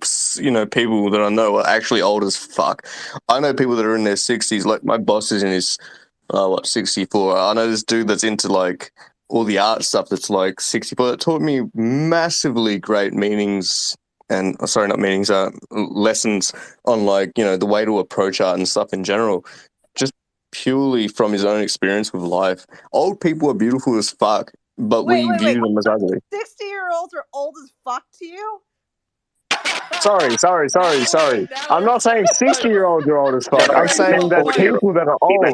people that I know are actually old as fuck. I know people that are in their 60s. Like my boss is in his 64. I know this dude that's into like all the art stuff that's like 64. That taught me massively great meanings and sorry, not meanings, lessons on like the way to approach art and stuff in general. Just purely from his own experience with life. Old people are beautiful as fuck, but we view them as ugly. 60-year-olds are old as fuck to you? Sorry. I'm not saying 60-year-olds are old as fuck. I'm saying that people that are old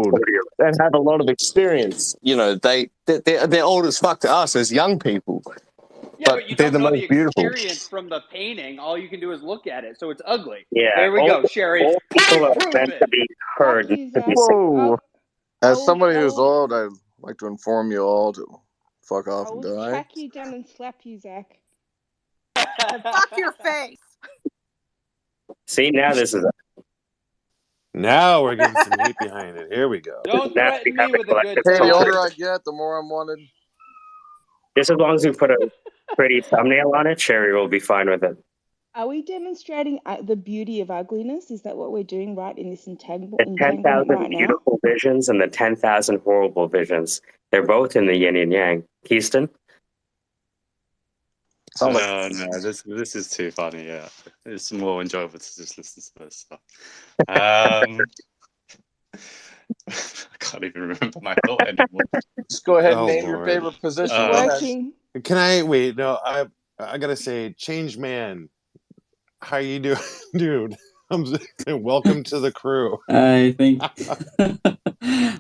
and have a lot of experience, they're old as fuck to us as young people. Yeah, but you they're don't the know the most beautiful. experience from the painting. All you can do is look at it, so it's ugly. Yeah, There we go, Sherry. Old people are Prove meant it. to be heard, Fuck you, not to be Zach. seen. Whoa. As somebody who's I'll old, I'd like to inform you all to fuck I off and will die. track you down and slap you, Zach. And fuck your face. See, now this is Now we're getting some heat behind it. Here we go. Don't now threaten become me a with a good collective Hey, the time. older I get, the more I'm wanted. Just as long as we put a pretty thumbnail on it, Sherry will be fine with it. Are we demonstrating the beauty of ugliness? Is that what we're doing right in this The entanglement 10,000 right now? beautiful visions and the 10,000 horrible visions. They're both in the yin and yang. Keyston? Sounds like No, this is too funny. Yeah, it's more enjoyable to just listen to this stuff. I can't even remember my thought anymore. Just go ahead and Oh, name your Lord. favorite position. It's woman. working. Can I wait? No, I gotta say, change man. How you doing, dude? Welcome to the crew. I think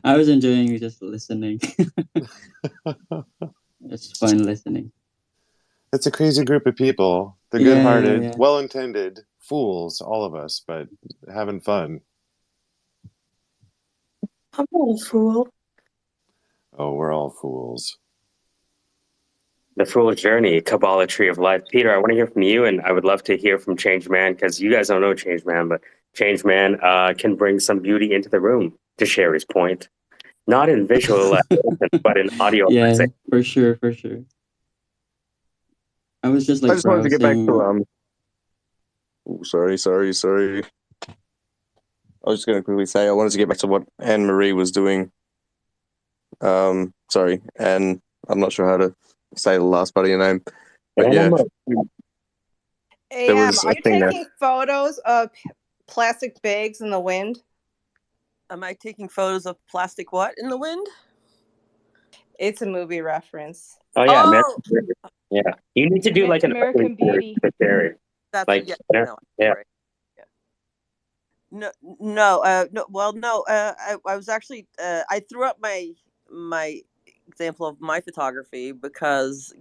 I was enjoying just listening. It's fun listening. It's a crazy group of people. They're Yeah, good-hearted, yeah. well-intended fools, all of us, but having fun. I'm not a fool. Oh, we're all fools. The Fool's Journey, Kabbalah Tree of Life. Peter, I want to hear from you, and I would love to hear from Change Man, because you guys don't know Change Man, but Change Man can bring some beauty into the room, to Sherry's point. Not in visual, but in audio. Yeah, for sure. I was just like I just wanted to get back browsing. to sorry. I was just gonna quickly say I wanted to get back to what Anne Marie was doing. Sorry, and I'm not sure how to say the last part of your name. But yeah, there AM, was are a you thing there. taking photos of plastic bags in the wind? Am I taking photos of plastic what in the wind? It's a movie reference. Oh, yeah, man. Oh, Yeah. You need to do like an American ugly story Beauty. for Sherry. that's Like, yeah. yeah. No, Yeah. right. No. Well, no. I was actually I threw up my example of my photography because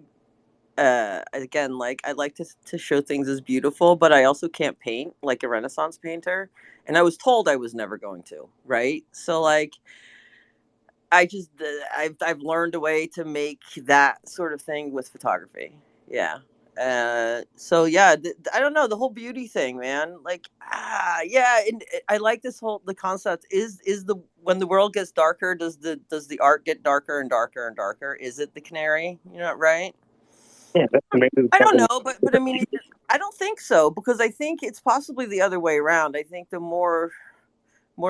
again, like I like to show things as beautiful, but I also can't paint like a Renaissance painter, and I was told I was never going to. Right, so like I just I've learned a way to make that sort of thing with photography. Yeah. So yeah, I don't know the whole beauty thing, man. Like yeah, and I like this whole the concept is the when the world gets darker, does the art get darker and darker and darker? Is it the canary? You know, right? Yeah, that's maybe I don't know, but I mean, I don't think so because I think it's possibly the other way around. I think the more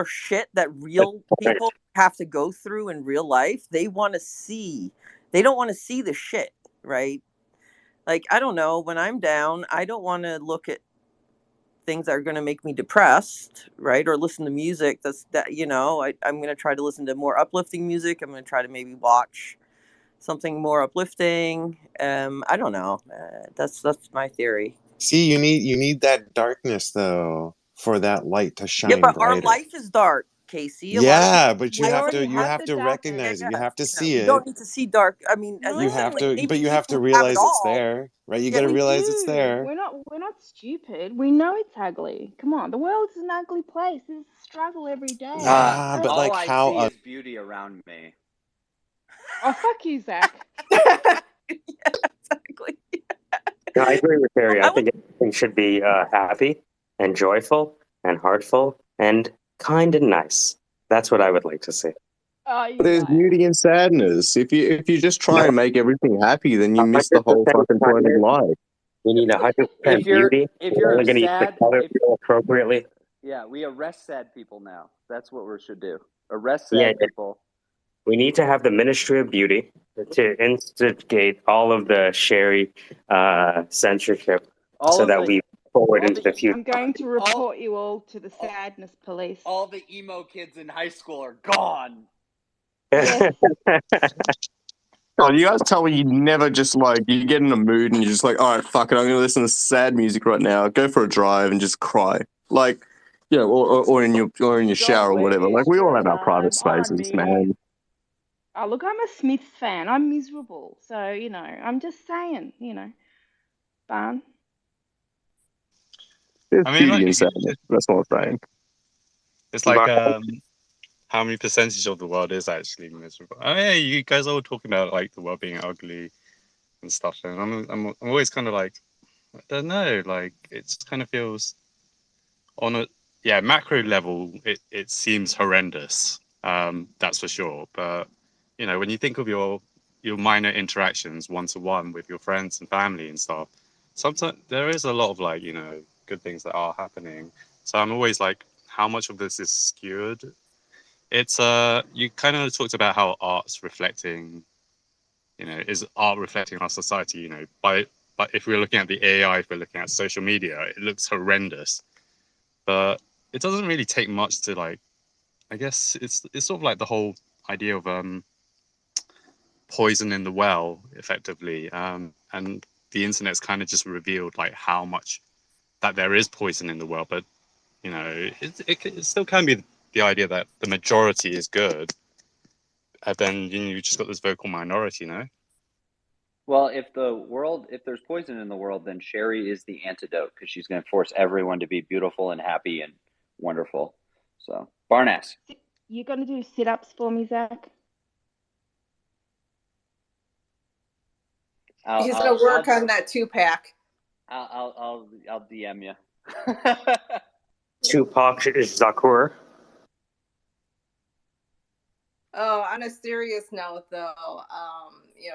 shit that real people have to go through in real life, they want to see. They don't want to see the shit, right? Like I don't know, when I'm down, I don't want to look at things that are going to make me depressed, right? Or listen to music I'm going to try to listen to more uplifting music. I'm going to try to maybe watch something more uplifting. I don't know. That's my theory. See, you need that darkness though for that light to shine Yeah, but our brighter. life is dark, Casey. A lot of Yeah, people's but We already you have have the to darkness. recognize it. You have to see you it. don't need to see dark. I mean, as No, I said, like But maybe you have to people have it realize it's all. there, right? You Yeah, got to we realize it's do. there. We're not stupid. We know it's ugly. Come on, the world's an ugly place. It's a struggle every day. Yeah, but All like I how see is beauty around me. Oh, fuck you, Zach. Exactly. No, I agree with Terry. I I would. think everything should be happy and joyful and heartful and kind and nice. That's what I would like to see. Oh, you There's liar. beauty in sadness. If you just try No, and make everything happy, then you miss the whole 100% fucking point of kindness. life. You need 100% beauty. If You're you're only going to use the sad, color if wheel appropriately. yeah, we arrest sad people now. That's what we should do. Arrest Yeah, sad people. we need to have the Ministry of Beauty to instigate all of the Sherry censorship All so of that the we forward all into the the future. I'm going to all report you all to the all, sadness police. all the emo kids in high school are gone. Yes. Oh, you guys tell me you never just like you get in a mood and you're just like, all right, fuck it, I'm gonna listen to sad music right now. Go for a drive and just cry, like, or in your Don't shower or whatever. Like waste we all your have our private time on spaces, me. man. Oh, look, I'm a Smiths fan. I'm miserable. So, I'm just saying, Barn. There's I mean, beauty like, in sadness. That's what I'm saying. it's like But how many percentage of the world is actually miserable? I mean, you guys are all talking about like the world being ugly and stuff, and I'm always kind of like, I don't know, like it just kind of feels on a macro level, it seems horrendous. That's for sure. But when you think of your minor interactions one to one with your friends and family and stuff, sometimes there is a lot of like good things that are happening. So I'm always like, how much of this is skewed? It's you kind of talked about how art's reflecting, is art reflecting our society? But if we're looking at the AI, if we're looking at social media, it looks horrendous. But it doesn't really take much to like. I guess it's sort of like the whole idea of poison in the well, effectively, and the internet's kind of just revealed like how much that there is poison in the well. But it still can be the idea that the majority is good, and then you just got this vocal minority, Well, if there's poison in the world, then Sherry is the antidote because she's going to force everyone to be beautiful and happy and wonderful. So, Barnass. You gonna do sit-ups for me, Zach? He's gonna work on that 2-pack. I'll DM you. Tupac Shakur. Oh, on a serious note, though,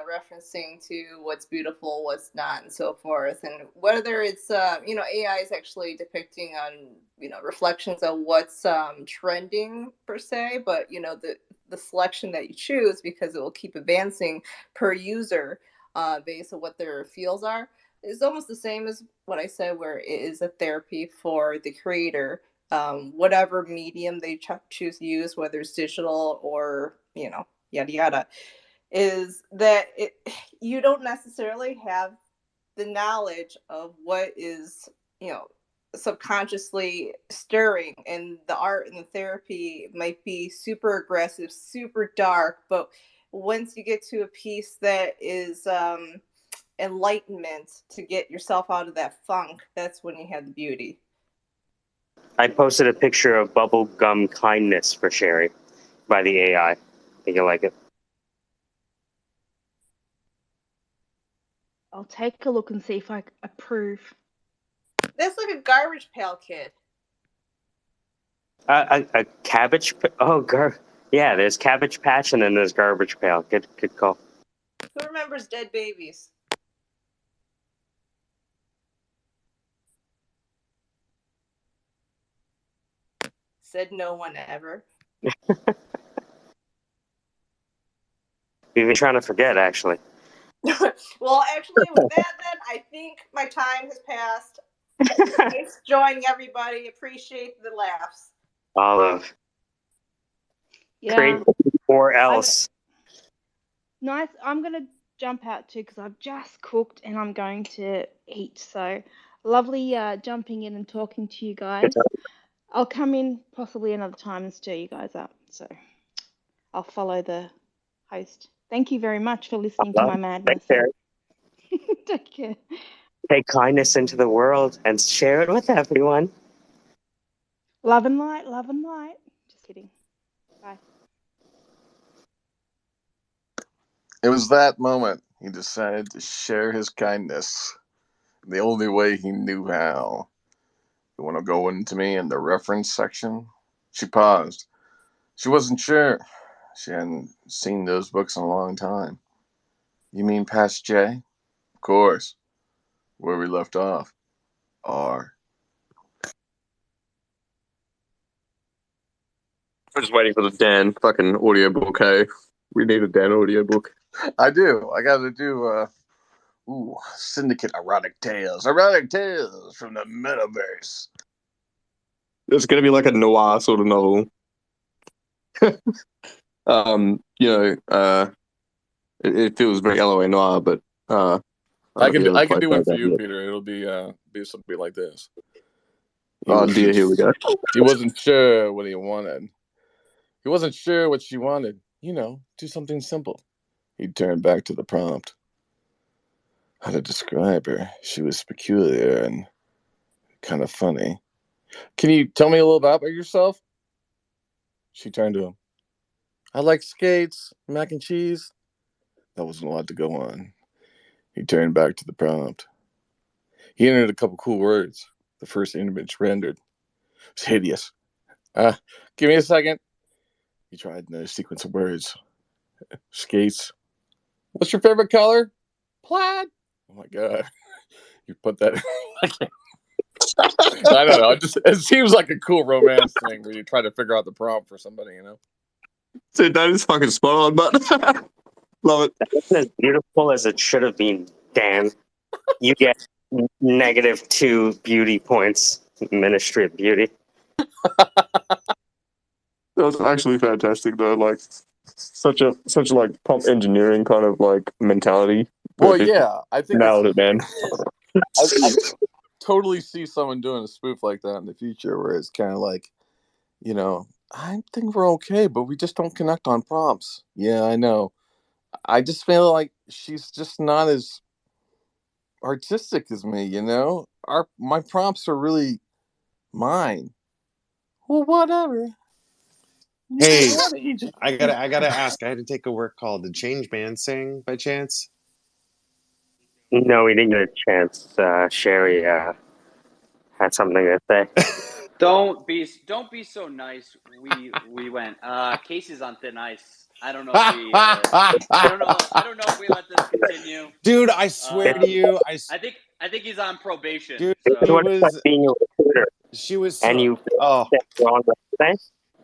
referencing to what's beautiful, what's not, and so forth, and whether it's, AI is actually depicting on, reflections of what's trending per se, but the selection that you choose because it will keep advancing per user, based on what their feels are, is almost the same as what I said, where it is a therapy for the creator, whatever medium they choose to use, whether it's digital or, yada yada, is that you don't necessarily have the knowledge of what is, subconsciously stirring, and the art and the therapy might be super aggressive, super dark, but once you get to a piece that is enlightenment to get yourself out of that funk, that's when you have the beauty. I posted a picture of bubblegum kindness for Sherry by the AI. I think you'll like it. I'll take a look and see if I approve. That's like a Garbage Pail Kid. A cabbage. Yeah, there's Cabbage Patch and then there's Garbage Pail. Good call. Who remembers Dead Babies? Said no one ever. We've been trying to forget, actually. Well, actually, with that, then I think my time has passed. Nice joining everybody. Appreciate the laughs. Olive. Yeah. Create or else. Nice. I'm going to jump out too because I've just cooked and I'm going to eat. So lovely jumping in and talking to you Good guys. talk. I'll come in possibly another time and stir you guys up. So I'll follow the host. Thank you very much for listening to my madness. Thanks, Eric. Take care. Take kindness into the world and share it with everyone. Love and light, love and light. Just kidding. Bye. It was that moment he decided to share his kindness the only way he knew how. You want to go into me in the reference section? She paused. She wasn't sure. She hadn't seen those books in a long time. You mean past J? Of course. Where we left off. R. I'm just waiting for the Dan fucking audiobook, hey. We need a Dan audiobook. I do. I gotta do, Syndicate Erotic Tales. Erotic Tales from the Metaverse. It's going to be like a noir sort of novel. It feels very LOA noir, but I can yeah, do one for you, yeah. Peter. It'll be something like this. Oh dear, here we go. He wasn't sure what he wanted. He wasn't sure what she wanted. Do something simple. He turned back to the prompt. How to describe her? She was peculiar and kind of funny. Can you tell me a little about yourself? She turned to him. I like skates, mac and cheese. That wasn't a lot to go on. He turned back to the prompt. He entered a couple cool words. The first image rendered. It was hideous. Give me a second. He tried another sequence of words. Skates. What's your favorite color? Plaid. Oh my god. You put that I don't know. It seems like a cool romance thing where you try to figure out the prompt for somebody, Dude, that is fucking spot on, but love it. That wasn't as beautiful as it should have been, Dan. You get -2 beauty points. Ministry of Beauty. That was actually fantastic though, like such a like prompt engineering kind of like mentality. Well, yeah, I think nailed it, man. I totally see someone doing a spoof like that in the future where it's kind of like, I think we're okay, but we just don't connect on prompts. Yeah, I know. I just feel like she's just not as artistic as me, my prompts are really mine. Well, whatever. Hey, I gotta ask. I had to take a work call. Did Change Man sing by chance? No, we didn't get a chance. Sherry had something to say. Don't be so nice. We went. Casey's on thin ice. I don't know if we. I don't know if we let this continue. Dude, I swear to you, I think he's on probation. Dude, so. It's what it's like being a recruiter. She was and you wrong thing,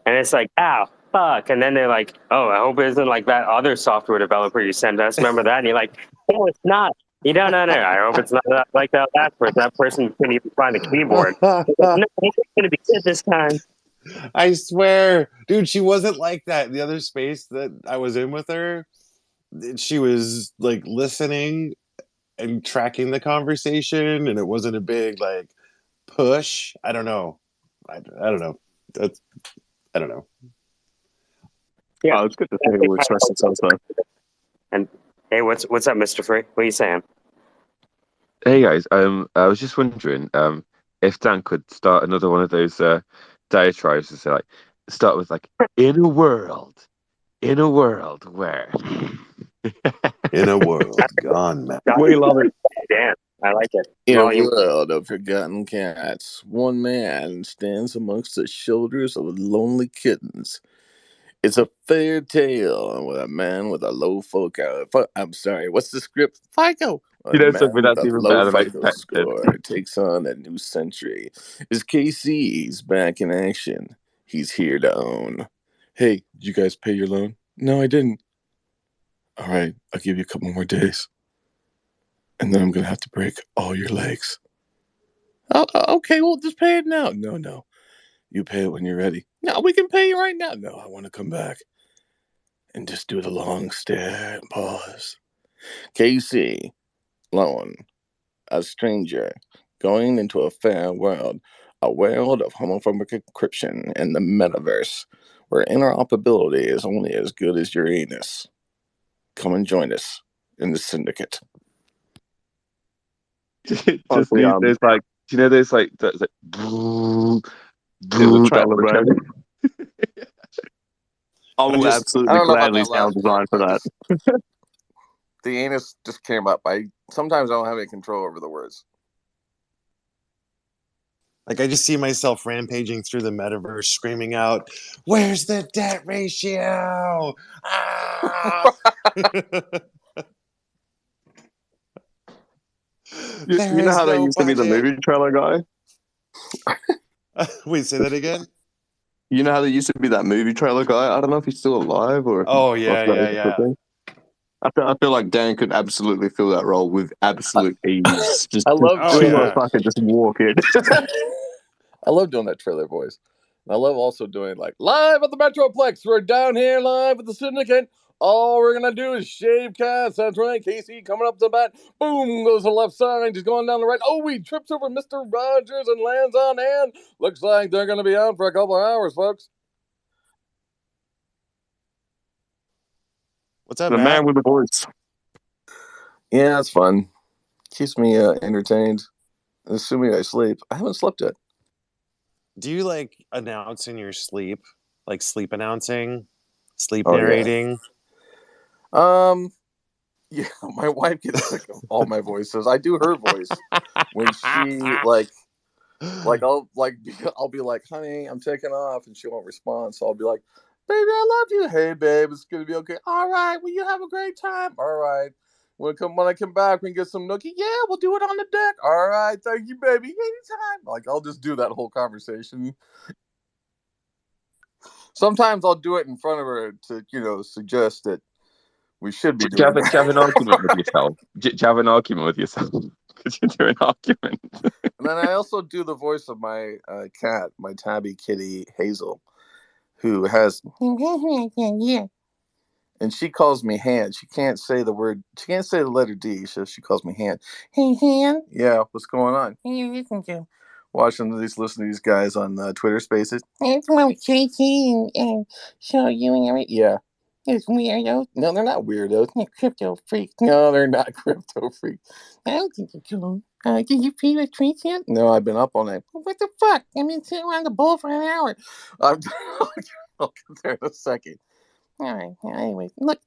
and it's like, ow, fuck, and then they're like, oh, I hope it isn't like that other software developer you sent us. Remember that? And you're like, no, it's not. You don't know. I hope it's not like that last person. That person couldn't even find the keyboard. Like, no, it's gonna be good this time. I swear, dude, she wasn't like that. The other space that I was in with her, she was like listening and tracking the conversation, and it wasn't a big like push. I don't know. I don't know. I don't know. Yeah, it's good to see people express themselves though. And hey, what's up, Mr. Free? What are you saying? Hey guys, I was just wondering, if Dan could start another one of those diatribes to say, like, start with like, in a world where, in a world gone mad. We love it, Dan. I like it. In a world of forgotten cats, one man stands amongst the shoulders of lonely kittens. It's a fair tale with a man with a low FICO. I'm sorry, what's the script? FICO. A man something with that's a even low better than I FICO expected. score takes on a new century. Is KC's back in action? He's here to own. Hey, did you guys pay your loan? No, I didn't. All right, I'll give you a couple more days. And then I'm going to have to break all your legs. Oh, okay, well, just pay it now. No. You pay it when you're ready. No, we can pay you right now. No, I want to come back. and just do the long stare and pause. Casey, lone, a stranger, going into a fair world, a world of homophobic encryption in the metaverse, where interoperability is only as good as your anus. Come and join us in the Syndicate. Just need there's like, do you know there's like that's like There's a trailer, that bro. I I will just absolutely don't know about gladly that last sound design for part. that. The anus just came up. Sometimes I don't have any control over the words. Like I just see myself rampaging through the metaverse, screaming out, "Where's the debt ratio?" Ah! There You know is how they no used to be the budget. movie trailer guy? Wait, say that again. You know how there used to be that movie trailer guy? I don't know if he's still alive or Oh or if yeah, that yeah, is a yeah. thing. I feel like Dan could absolutely fill that role with absolute ease. Just I love Oh doing chill that. as fuck and just walk in. I love doing that trailer voice. And I love also doing like live at the Metroplex. We're down here live at the Syndicate. All we're gonna do is shave cats. That's right. Casey coming up to the bat. Boom goes to the left side. He's going down the right. Oh, he trips over Mr. Rogers and lands on Ann. Looks like they're gonna be out for a couple of hours, folks. What's up, The Matt? man with the voice. Yeah, it's fun. Keeps me entertained. Assuming I sleep. I haven't slept yet. Do you like announce in your sleep? Like sleep announcing? Sleep Oh yeah. narrating? Yeah, my wife gets sick of all my voices. I do her voice when she I'll be like, honey, I'm taking off, and she won't respond. So I'll be like, baby, I love you. Hey, babe, it's gonna be okay. All right, well, you have a great time. All right. When I come back, we can get some nookie. Yeah, we'll do it on the deck. All right, thank you, baby. Anytime. Like I'll just do that whole conversation. Sometimes I'll do it in front of her to, suggest that we should be do you doing have an argument with that. yourself? Do you have an argument with yourself? Because you're doing an argument. And then I also do the voice of my cat, my tabby kitty Hazel, who has and she calls me hand. She can't say the word. She can't say the letter D, so she calls me hand. Hey, hand. Yeah, what's going on? Hey, listen to listen to these guys on Twitter Spaces. It's about JT and show you and everything. Yeah. It's weirdos. No, they're not weirdos. They're crypto freaks. No, they're not crypto freaks. I don't think they're cool. Did you feed the treats yet? No, I've been up all night. What the fuck? I've been sitting around the bowl for an hour. I'll get there in a second. All right. Anyway, look,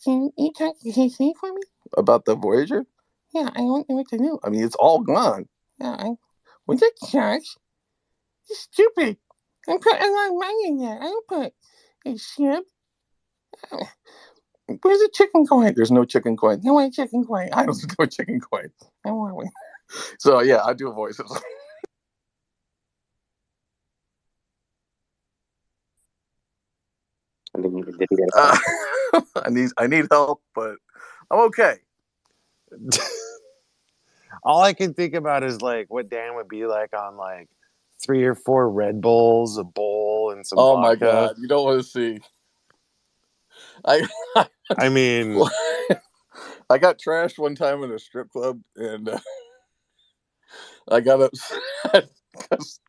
can you talk to JC for me? About the Voyager? Yeah, I don't know what to do. I mean, it's all gone. Yeah, what's that charge? It's stupid. I put a lot of money in there. I don't put a ship. Where's the chicken coin? There's no chicken coin. No way, chicken coin. I don't know chicken coin. I want one. So yeah, I do voices. I need help, but I'm okay. All I can think about is like what Dan would be like on like 3 or 4 Red Bulls, a bowl, and some Oh my vodka. god, you don't want to see. I mean, I got trashed one time in a strip club, and I got upset because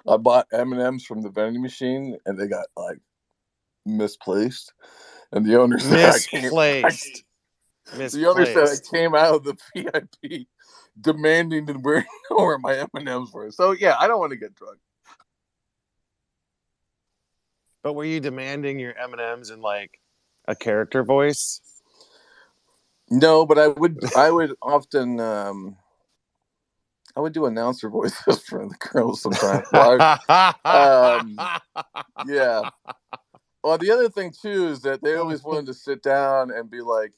I bought M&Ms from the vending machine, and they got like misplaced. And the owner said misplaced. The owner said I came out of the VIP demanding to know where my M&Ms were. So yeah, I don't want to get drunk. But were you demanding your M&Ms in like a character voice? No, but I would often I would do announcer voices for the girls sometimes. Yeah. Well, the other thing too is that they always wanted to sit down and be like,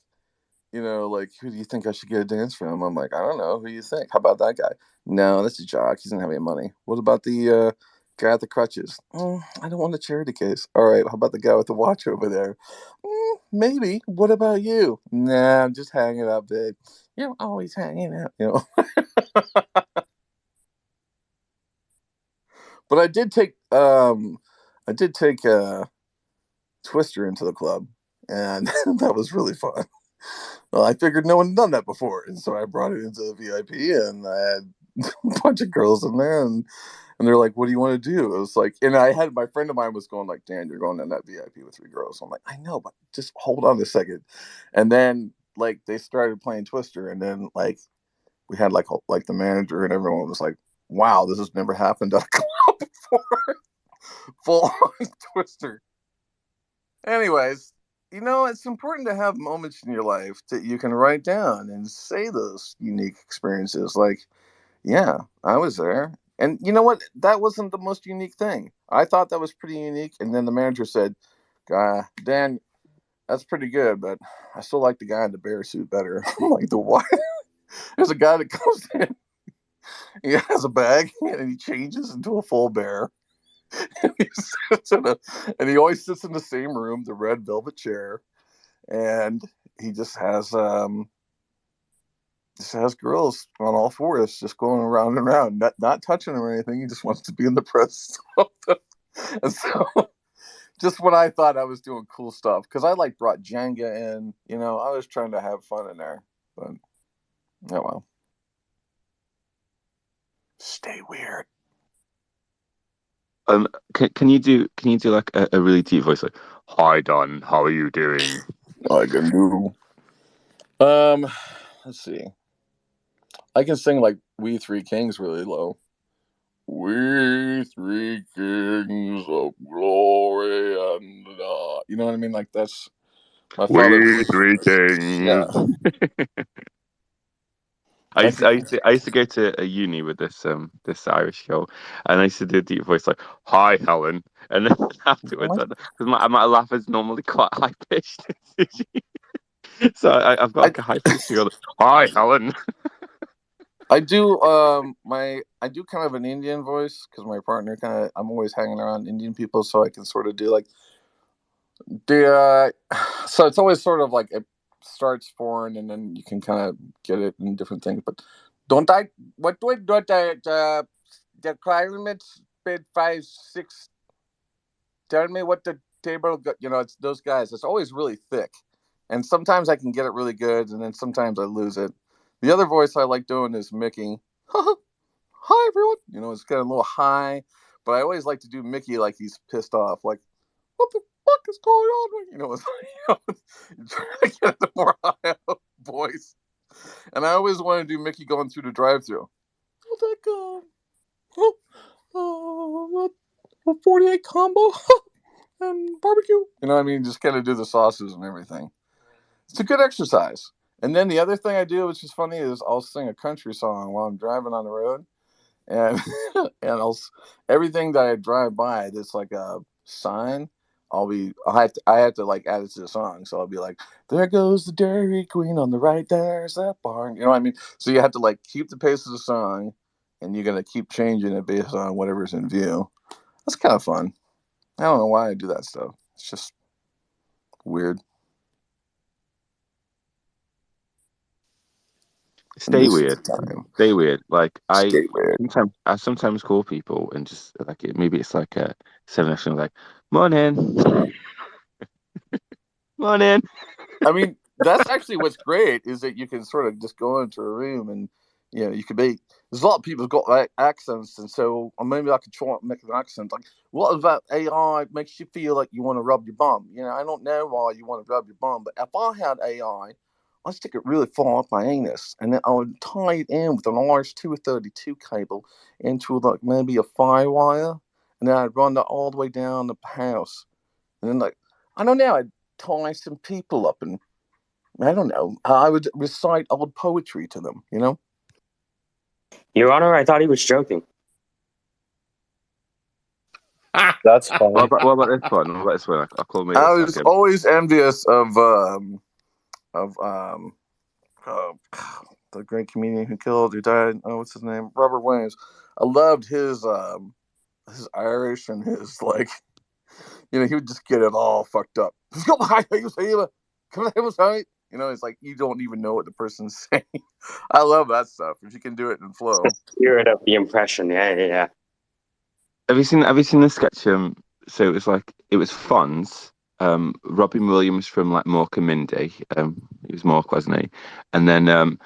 like, who do you think I should get a dance from? I'm like, I don't know. Who do you think? How about that guy? No, that's a jock. He doesn't have any money. What about the guy with the crutches? I don't want a charity case. All right. How about the guy with the watch over there? Maybe. What about you? Nah, I'm just hanging out, babe. You're always hanging out, But I did take Twister into the club. and that was really fun. Well, I figured no one had done that before, and so I brought it into the VIP, and I had a bunch of girls in there, and they're like, "What do you want to do?" It was like, and I had my friend of mine was going like, "Dan, you're going in that VIP with 3 girls." I'm like, "I know, but just hold on a second." And then like they started playing Twister, and then like we had like the manager and everyone was like, "Wow, this has never happened at a club before." Full on Twister. Anyways, it's important to have moments in your life that you can write down and say those unique experiences. Like, yeah, I was there. And you know what? That wasn't the most unique thing. I thought that was pretty unique. And then the manager said, Dan, that's pretty good, but I still like the guy in the bear suit better. I'm like, the what? There's a guy that comes in, he has a bag, and he changes into a full bear. And he and he always sits in the same room, the red velvet chair, and he just has girls on all fours just going around and around, not touching them or anything. He just wants to be in the presence of them. And so just when I thought I was doing cool stuff, because I like brought Jenga in, I was trying to have fun in there. But oh well. Stay weird. Can you do like a really deep voice, like, "Hi Don, how are you doing?" I can do. Let's see. I can sing like "We Three Kings" really low. We three kings of glory and you know what I mean? Like that's my father. We three Yeah. kings. I used to go to a uni with this Irish girl, and I used to do a deep voice like, "Hi Helen," and then afterwards, because my laugh is normally quite high pitched, so I've got like a high pitched girl, "Hi Helen." I do I do kind of an Indian voice because my partner I'm always hanging around Indian people, so I can sort of do like so it's always sort of like it starts foreign and then you can kind of get it in different things. But don't I what do I do the climate's bid 5-6 tell me what the table it's those guys. It's always really thick. And sometimes I can get it really good and then sometimes I lose it. The other voice I like doing is Mickey. Hi everyone. It's kind of a little high, but I always like to do Mickey like he's pissed off, like what the fuck is going on? It's trying to get the more high voice. And I always want to do Mickey going through the drive-through. I'll take a 48 combo and barbecue. You know what I mean? Just kind of do the sauces and everything. It's a good exercise. And then the other thing I do, which is funny, is I'll sing a country song while I'm driving on the road. And and everything that I drive by that's like a sign, I have to like add it to the song. So I'll be like, there goes the Dairy Queen on the right, there's that barn. You know what I mean? So you have to like keep the pace of the song and you're gonna keep changing it based on whatever's in view. That's kind of fun. I don't know why I do that stuff. It's just weird. Stay weird. Stay weird. Like Stay weird. I sometimes call people and just like maybe it's like a 7 like, "Morning, morning." I mean, that's actually what's great is that you can sort of just go into a room and you could be. There's a lot of people who've got like, accents, and so or maybe I could try and make an accent. Like, what about AI makes you feel like you want to rub your bum? I don't know why you want to rub your bum, but if I had AI, I'd stick it really far up my anus, and then I would tie it in with an RS-232 cable into like maybe a firewire, and then I'd run that all the way down the house, and then like I don't know, I'd tie some people up and I don't know. I would recite old poetry to them, Your Honor, I thought he was joking. That's funny. What about this one? What about this one? I'll call me I a was second. always envious of the great comedian who died. Oh, what's his name? Robert Williams. I loved his Irish and his like, he would just get it all fucked up. It's like you don't even know what the person's saying. I love that stuff. If you can do it in flow. Spirit of the impression. Yeah. Have you seen the sketch? So it was Fonz, Robin Williams from like Mork and Mindy. He was Mork, wasn't he? And then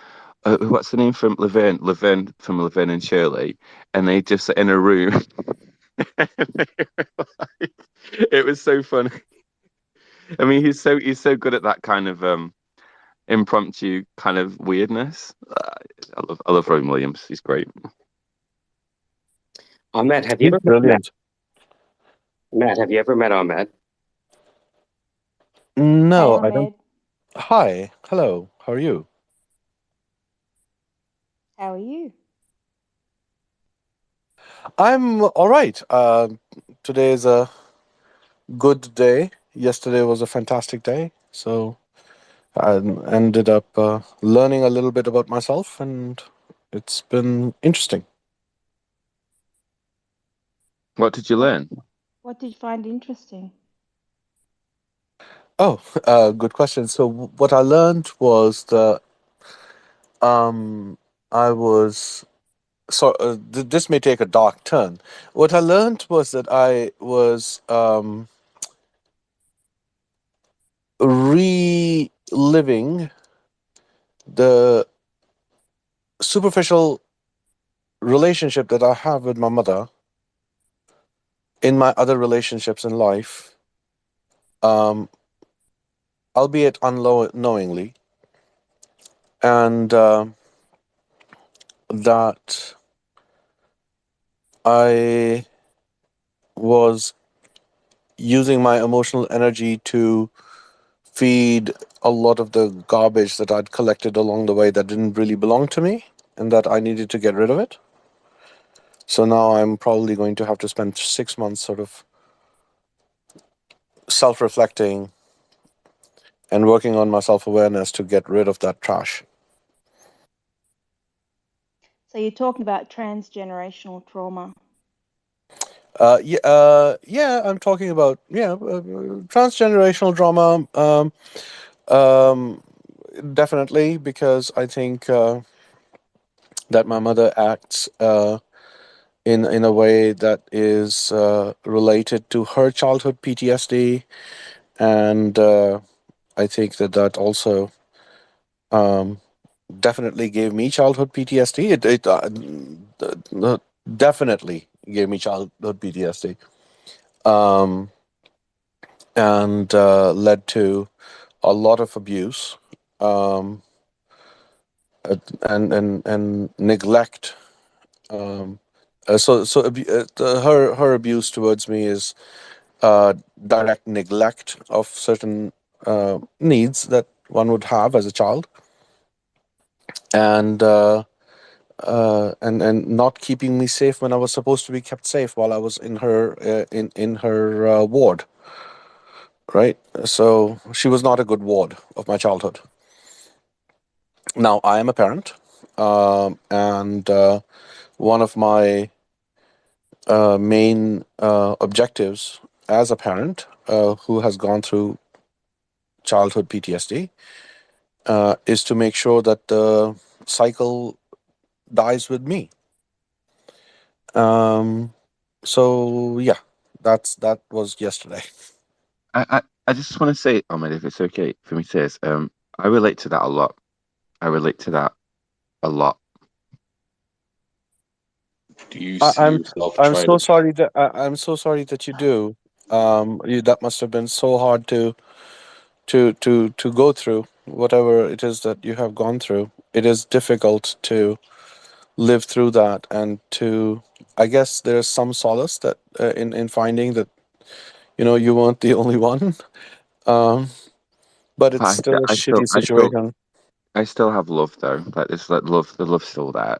what's the name from Laverne? Laverne from Laverne and Shirley. And they just in a room. And they were like, it was so funny. I mean, he's so good at that kind of impromptu kind of weirdness. I love Robin Williams. He's great. Ahmed, have you He's ever brilliant. Matt, have you ever met Ahmed? Hey, No, I don't. Ahmed. Hi, hello. How are you? How are you? I'm all right. Today is a good day. Yesterday was a fantastic day. So I ended up learning a little bit about myself, and it's been interesting. What did you What learn? What did you find interesting? Oh, good question. So what I learned was that I was this may take a dark turn. What I learned was that I was reliving the superficial relationship that I have with my mother in my other relationships in life, um, albeit unknowingly, and that I was using my emotional energy to feed a lot of the garbage that I'd collected along the way that didn't really belong to me and that I needed to get rid of it. So now I'm probably going to have to spend 6 months sort of self reflecting and working on my self awareness to get rid of that trash. So you're talking about transgenerational trauma. Yeah, I'm talking about transgenerational drama. Um, Definitely, because I think that my mother acts in a way that is related to her childhood PTSD, and I think that also um, definitely gave me childhood PTSD. Definitely gave me childhood PTSD, um, and led to a lot of abuse, um, and neglect. Um, her abuse towards me is direct neglect of certain needs that one would have as a child, and and not keeping me safe when I was supposed to be kept safe while I was in her in her ward. Right, so she was not a good ward of my childhood. Now I am a parent, and one of my main objectives as a parent who has gone through childhood PTSD is to make sure that the cycle dies with me. Um, so yeah, that was yesterday. I just want to say, Ahmed, if it's okay for me to say this, I relate to that a lot. I relate to that a lot. Do you I, see I'm yourself I'm trying so to? sorry that I'm so sorry that you do. That must have been so hard to go through whatever it is that you have gone through. It is difficult to live through that, and to, I guess there's some solace that in finding that you weren't the only one. Um, but it's But still a I still, shitty situation. I still have love though. Like there's like love, the love's still there.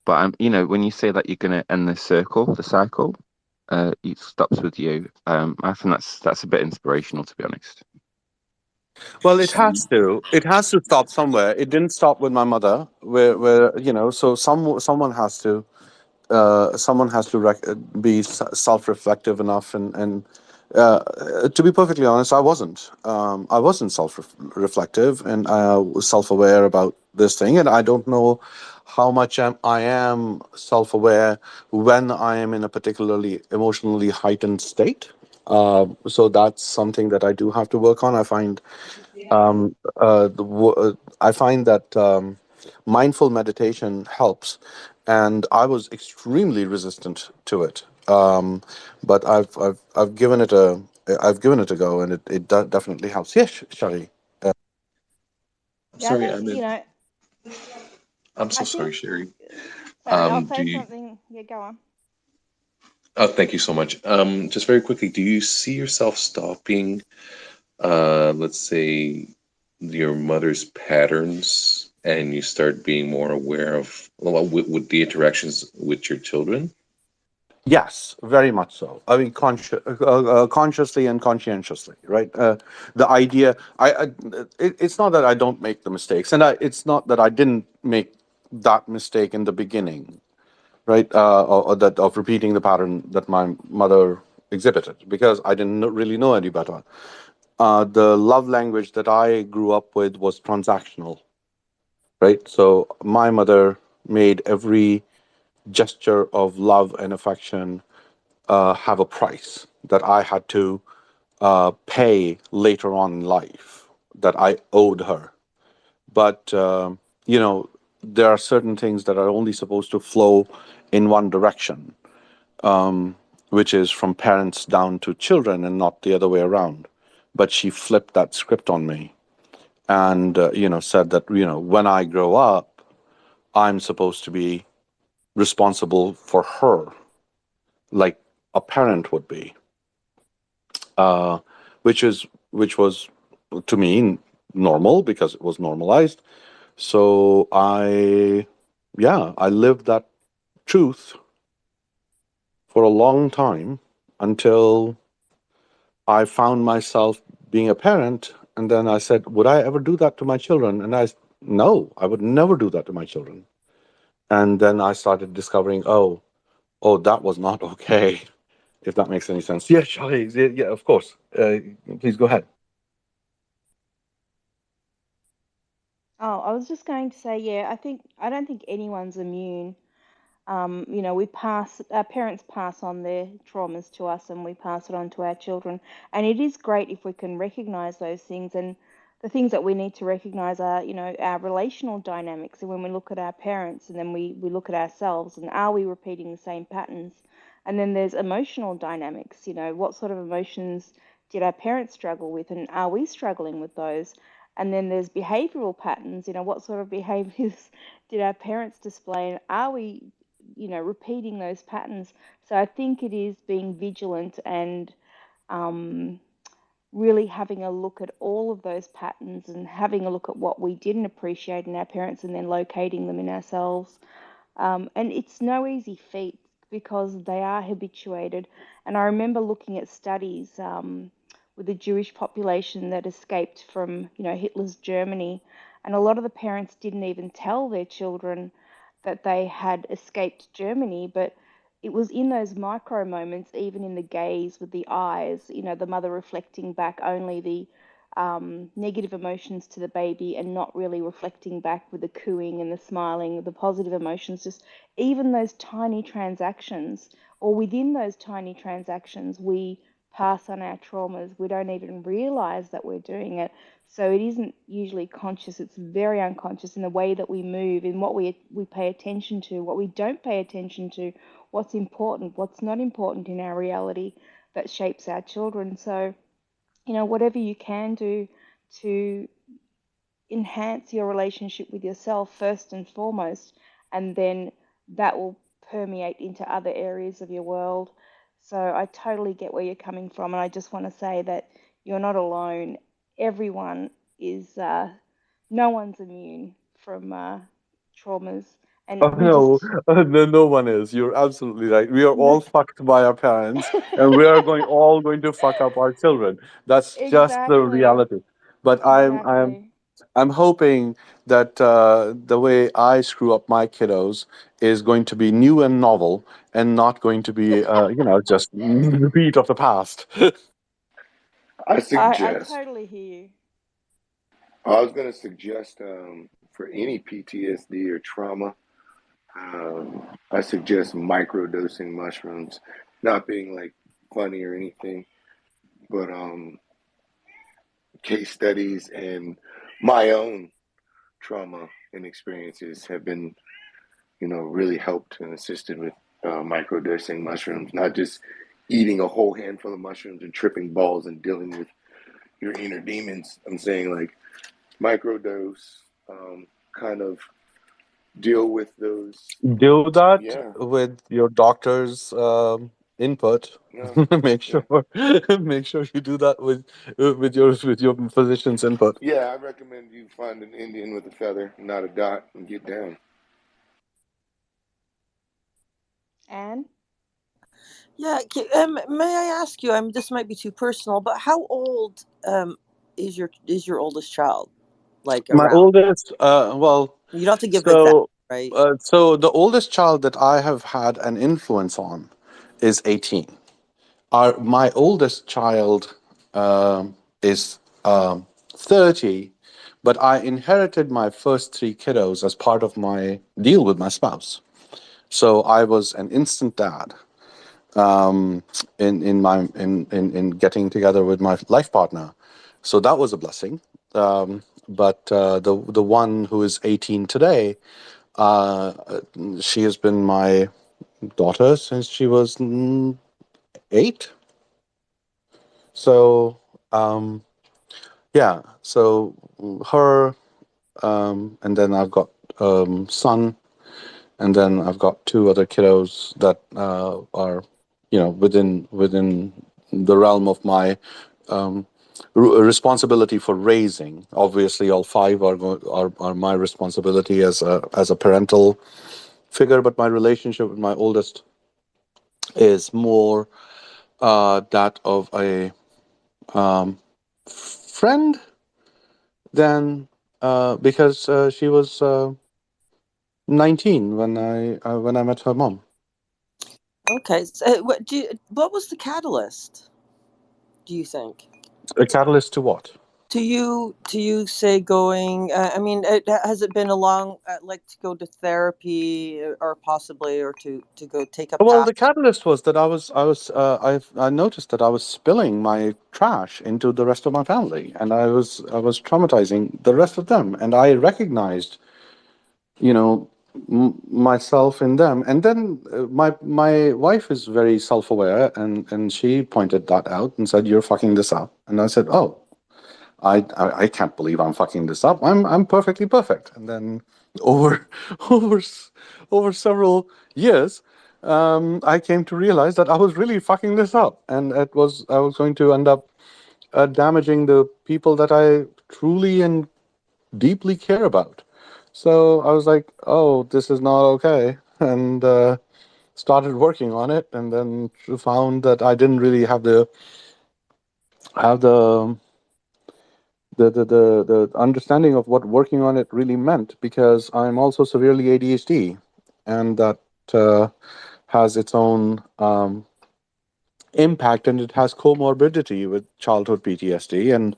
But when you say that you're gonna end the circle, the cycle, it stops with you. I think that's a bit inspirational, to be honest. Well, it has to. It has to stop somewhere. It didn't stop with my mother. Where so someone has to be self-reflective enough, and to be perfectly honest, I wasn't. I wasn't self-reflective, and I was self-aware about this thing, and I don't know how much I am self-aware when I am in a particularly emotionally heightened state. So that's something that I do have to work on. I find that mindful meditation helps, and I was extremely resistant to it. But I've given it a go, and it definitely helps. Yes, Shari. Yeah, I Sorry, think, I'm so I sorry, think, Sherry. sorry, I'll Do say you? something. Yeah, go on. Oh, thank you so much. Just very quickly, do you see yourself stopping, let's say, your mother's patterns, and you start being more aware of, well, with the interactions with your children? Yes, very much so. I mean, consciously and conscientiously, right? The idea, it's not that I don't make the mistakes, and it's not that I didn't make that mistake in the beginning, right? Or that of repeating the pattern that my mother exhibited, because I didn't really know any better. The love language that I grew up with was transactional, right? So my mother made every gesture of love and affection have a price that I had to pay later on in life that I owed her. But, there are certain things that are only supposed to flow in one direction, which is from parents down to children and not the other way around. But she flipped that script on me and, said that, when I grow up, I'm supposed to be responsible for her like a parent would be, uh, which was to me normal because it was normalized. So I lived that truth for a long time until I found myself being a parent, and then I said, "Would I ever do that to my children?" And no, I would never do that to my children. And then I started discovering, oh, that was not okay. If that makes any sense. Yeah, Charlie. Yeah, of course. Please go ahead. Oh, I was just going to say, yeah, I don't think anyone's immune. Our parents pass on their traumas to us and we pass it on to our children. And it is great if we can recognize those things. And the things that we need to recognize are, our relational dynamics. And when we look at our parents and then we look at ourselves and are we repeating the same patterns? And then there's emotional dynamics, what sort of emotions did our parents struggle with and are we struggling with those? And then there's behavioral patterns, what sort of behaviors did our parents display and are we repeating those patterns. So I think it is being vigilant and um, really having a look at all of those patterns and having a look at what we didn't appreciate in our parents and then locating them in ourselves. And it's no easy feat because they are habituated. And I remember looking at studies with the Jewish population that escaped from, Hitler's Germany, and a lot of the parents didn't even tell their children that they had escaped Germany, but it was in those micro moments, even in the gaze with the eyes, the mother reflecting back only the negative emotions to the baby and not really reflecting back with the cooing and the smiling, the positive emotions, just even those tiny transactions, or within those tiny transactions, we pass on our traumas. We don't even realize that we're doing it. So it isn't usually conscious, it's very unconscious in the way that we move, in what we pay attention to, what we don't pay attention to, what's important, what's not important in our reality that shapes our children. So, whatever you can do to enhance your relationship with yourself first and foremost, and then that will permeate into other areas of your world. So I totally get where you're coming from, and I just want to say that you're not alone. Everyone is, no one's immune from traumas, Oh and we no, just no one is. You're absolutely right. We are all fucked by our parents, and we are all going to fuck up our children. That's just the exactly, reality. But exactly. I'm hoping that the way I screw up my kiddos is going to be new and novel, and not going to be just repeat of the past. I I suggest, totally hear you. I was going to suggest for any PTSD or trauma, I suggest microdosing mushrooms, not being like funny or anything. but case studies and my own trauma and experiences have been, really helped and assisted with microdosing mushrooms, not just eating a whole handful of mushrooms and tripping balls and dealing with your inner demons. I'm saying like microdose, kind of deal with those. Do that Yeah, with your doctor's input. yeah, make yeah. sure make sure you do that with your physician's input. Yeah, I recommend you find an Indian with a feather, not a dot, and get down. And Yeah. May I ask you? This might be too personal, but how old is your oldest child? Like My around? oldest, well, You don't have to give an exact, so right? so the oldest child that I have had an influence on is 18. My oldest child is 30, but I inherited my first three kiddos as part of my deal with my spouse. So I was an instant dad um, in getting together with my life partner. So that was a blessing. But the one who is 18 today, uh, she has been my daughter since she was 8. So yeah, so her, and then I've got son, and then I've got two other kiddos that are, within the realm of my um, responsibility for raising. Obviously, all five are my responsibility as a parental figure, but my relationship with my oldest is more that of a friend than because she was 19 when I met her mom. Okay. So, what was the catalyst? Do you think? A catalyst to what? To you say going? Has it been a long like to go to therapy or possibly or to go take a Well, path? the catalyst was that I noticed that I was spilling my trash into the rest of my family, and I was traumatizing the rest of them, and I recognized, you know, myself in them, and then my wife is very self-aware, and she pointed that out and said, "You're fucking this up," and I said, "Oh, I can't believe I'm fucking this up. I'm perfectly perfect." And then over over over several years, I came to realize that I was really fucking this up, and I was going to end up damaging the people that I truly and deeply care about. So I was like, "Oh, this is not okay," and started working on it, and then found that I didn't really have the understanding of what working on it really meant, because I'm also severely ADHD, and that has its own impact, and it has comorbidity with childhood PTSD, and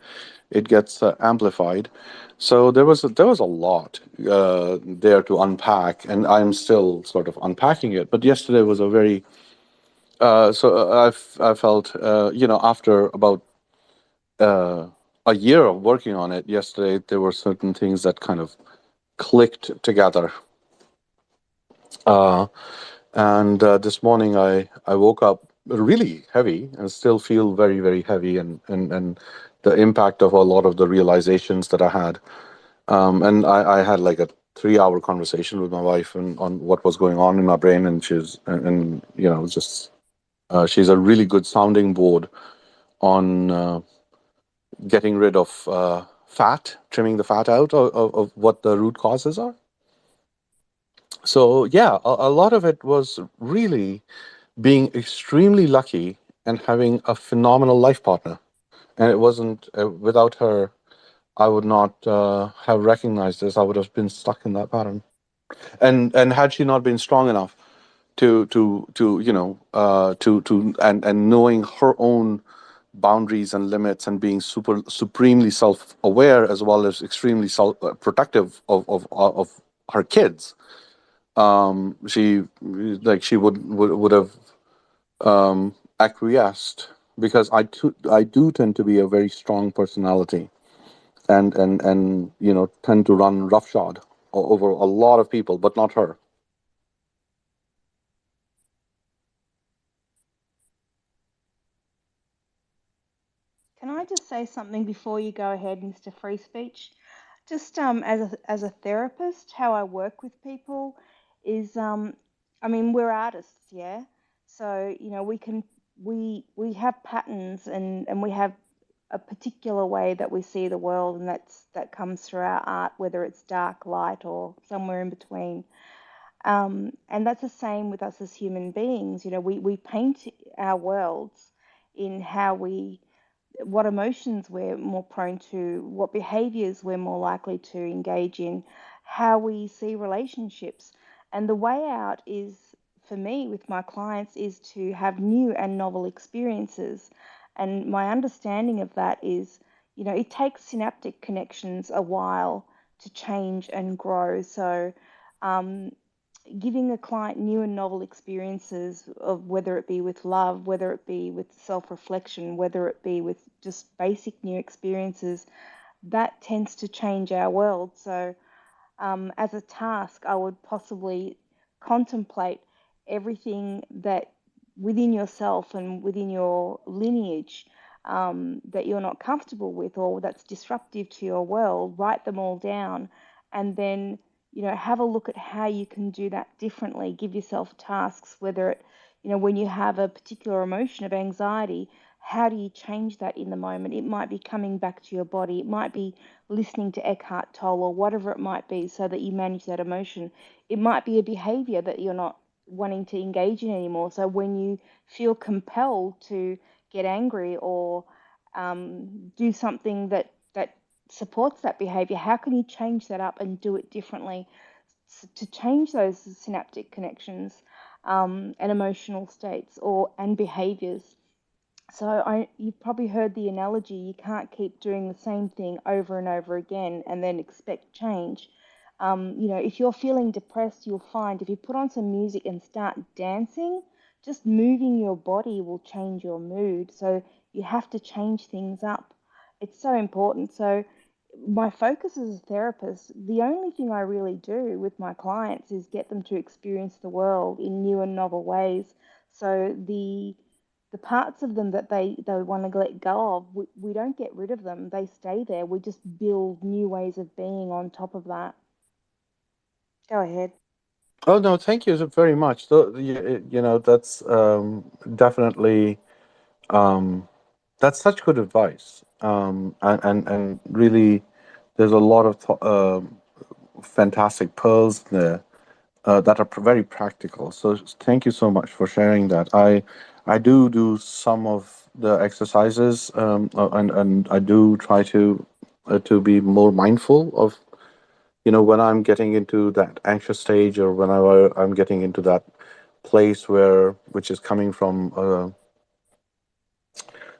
it gets amplified. So there was a lot there to unpack, and I'm still sort of unpacking it. But yesterday was a very I felt after about uh, a year of working on it, yesterday there were certain things that kind of clicked together. Uh, and this morning I woke up really heavy and still feel very, very heavy, and the impact of a lot of the realizations that I had. And I had like a 3-hour conversation with my wife on what was going on in my brain, and just she's a really good sounding board on getting rid of fat, trimming the fat out of what the root causes are. So yeah, a lot of it was really being extremely lucky and having a phenomenal life partner. And it wasn't without her, I would not have recognized this. I would have been stuck in that pattern. And had she not been strong enough to and knowing her own boundaries and limits, and being supremely self-aware, as well as extremely self protective of her kids, she would have acquiesced because I do tend to be a very strong personality, and tend to run roughshod over a lot of people, but not her. Can I just say something before you go ahead, Mr. Free Speech? Just as a therapist, how I work with people is I mean we're artists, yeah. So we have patterns and we have a particular way that we see the world, and that comes through our art, whether it's dark, light, or somewhere in between. And that's the same with us as human beings. We paint our worlds in how we what emotions we're more prone to, what behaviors we're more likely to engage in, how we see relationships. And the way out is, for me, with my clients, is to have new and novel experiences. And my understanding of that is, it takes synaptic connections a while to change and grow. So, um, giving a client new and novel experiences of whether it be with love, whether it be with self-reflection, whether it be with just basic new experiences, that tends to change our world. So as a task, I would possibly contemplate everything that within yourself and within your lineage that you're not comfortable with or that's disruptive to your world, write them all down, and then have a look at how you can do that differently. Give yourself tasks, whether it, when you have a particular emotion of anxiety, how do you change that in the moment? It might be coming back to your body. It might be listening to Eckhart Tolle or whatever it might be so that you manage that emotion. It might be a behavior that you're not wanting to engage in anymore. So when you feel compelled to get angry or do something that supports that behavior, how can you change that up and do it differently to change those synaptic connections and emotional states and behaviors? So you've probably heard the analogy, you can't keep doing the same thing over and over again and then expect change. If you're feeling depressed, you'll find if you put on some music and start dancing, just moving your body will change your mood. So you have to change things up. It's so important. So my focus as a therapist, the only thing I really do with my clients is get them to experience the world in new and novel ways. So the parts of them that they want to let go of, we don't get rid of them. They stay there. We just build new ways of being on top of that. Go ahead. Oh no, thank you so very much. So, that's definitely that's such good advice. And really, there's a lot of fantastic pearls there that are very practical. So thank you so much for sharing that. I do some of the exercises, and I do try to be more mindful of when I'm getting into that anxious stage, or whenever I'm getting into that place which is coming from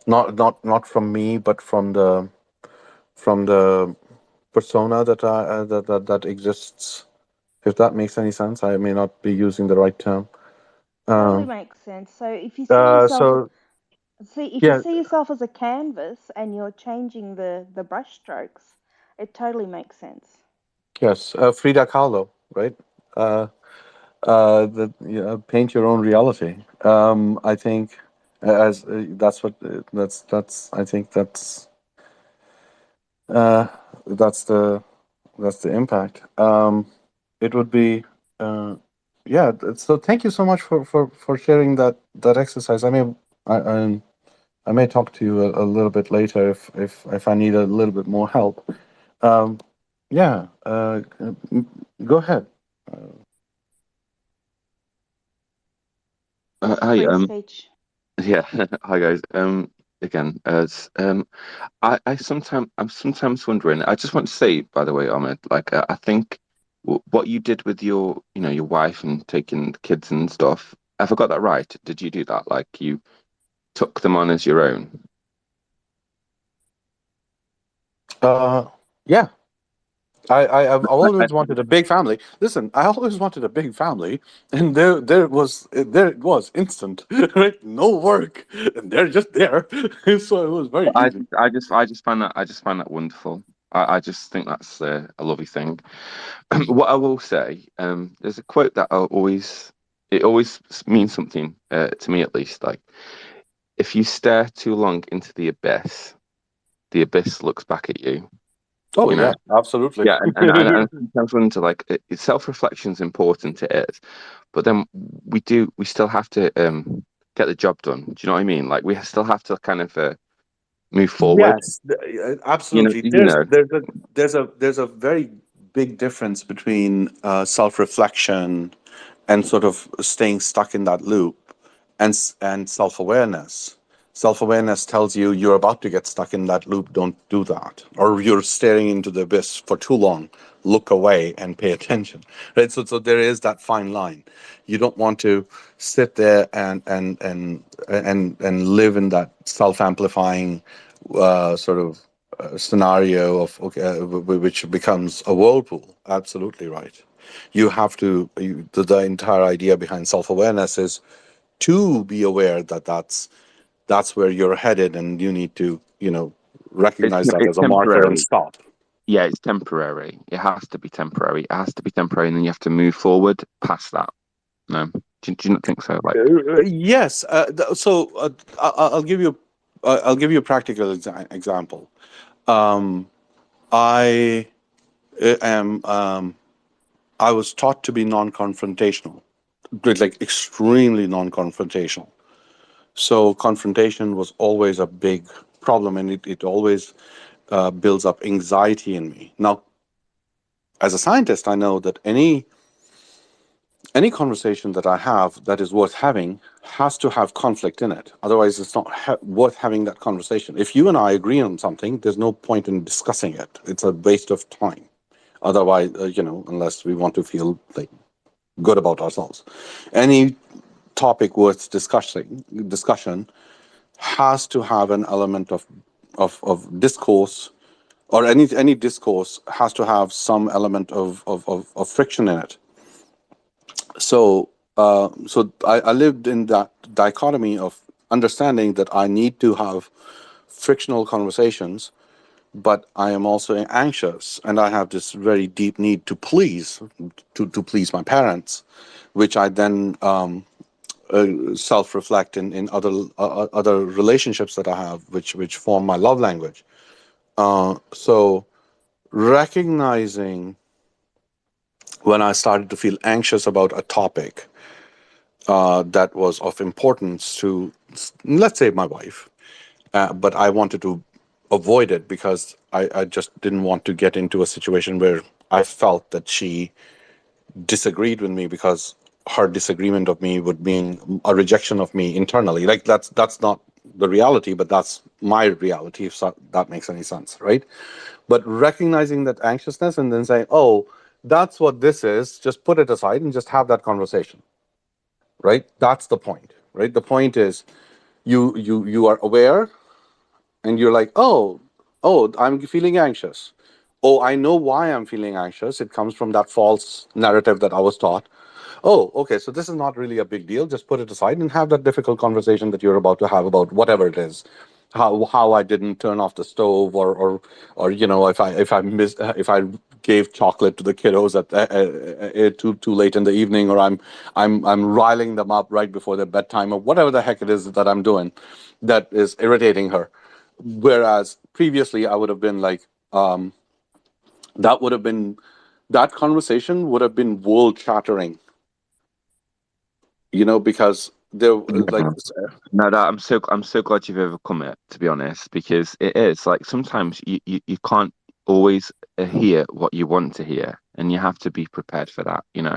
not from me, but from the persona that exists. If that makes any sense, I may not be using the right term. Totally Um, makes sense. So if you see yourself, so if you yeah, see yourself as a canvas and you're changing the brush strokes, it totally makes sense. yes, Frida Kahlo, right? Uh, paint your own reality. I think as that's what that's I think uh, that's the impact. It would be yeah. So thank you so much for sharing that exercise. I may talk to you a little bit later if I need a little bit more help. Um, yeah. Go ahead. Mr. Hi, Free Speech. yeah, hi guys. Again, I'm sometimes wondering. I just want to say, by the way, Ahmed, like, I think what you did with your wife and taking the kids and stuff. Have I got that right? Did you do that? Like, you took them on as your own? Uh, yeah. I've I, always wanted a big family. Listen, I always wanted a big family, and there it was instant, right? No work, and they're just there, so it was very I easy. I just find that wonderful. I just think that's a lovely thing. What I will say, there's a quote that it always means something to me at least. Like, if you stare too long into the abyss looks back at you. Oh You know, yeah, absolutely. yeah, and sometimes run into like self-reflection is important, it is, but then we still have to get the job done. Do you know what I mean? Like we still have to kind of move forward. Yes, absolutely. You know, There's a very big difference between self-reflection and sort of staying stuck in that loop and self-awareness. Self-awareness tells you you're about to get stuck in that loop, don't do that. Or you're staring into the abyss for too long, look away and pay attention. Right? So there is that fine line. You don't want to sit there and live in that self-amplifying sort of scenario of okay, which becomes a whirlpool. Absolutely right. You have to. The entire idea behind self-awareness is to be aware that that's where you're headed, and you need to recognize that it's as a marker and temporary. stop. Yeah, it's temporary. It has to be temporary. It has to be temporary, and then you have to move forward past that. No, do you not think so? Like, Yes. I'll give you a practical example. Um, I am. I was taught to be non-confrontational, like extremely non-confrontational. So confrontation was always a big problem, and it always builds up anxiety in me. Now, as a scientist, I know that any conversation that I have that is worth having has to have conflict in it. Otherwise, it's not worth having that conversation. If you and I agree on something, there's no point in discussing it. It's a waste of time. Otherwise, unless we want to feel like good about ourselves, any topic worth discussion has to have an element of discourse, or any discourse has to have some element of friction in it. So I lived in that dichotomy of understanding that I need to have frictional conversations, but I am also anxious, and I have this very deep need to please my parents, which I then self-reflect in other relationships that I have, which form my love language. So recognizing when I started to feel anxious about a topic that was of importance to, let's say, my wife, but I wanted to avoid it because I just didn't want to get into a situation where I felt that she disagreed with me, because her disagreement of me would mean a rejection of me internally. Like that's not the reality, but that's my reality, if that makes any sense, right? But recognizing that anxiousness and then saying, oh, that's what this is, just put it aside and just have that conversation, right? That's the point, right? The point is you are aware, and you're like, oh, I'm feeling anxious. Oh, I know why I'm feeling anxious. It comes from that false narrative that I was taught. Oh, okay, so this is not really a big deal. Just put it aside and have that difficult conversation that you're about to have about whatever it is. How I didn't turn off the stove, or if I gave chocolate to the kiddos at too late in the evening, or I'm riling them up right before their bedtime, or whatever the heck it is that I'm doing that is irritating her. Whereas previously I would have been like, that would have been that conversation would have been world shattering, because there like. yeah. No, I'm so glad you've overcome it. To be honest, because it is like sometimes you can't always hear what you want to hear, and you have to be prepared for that. And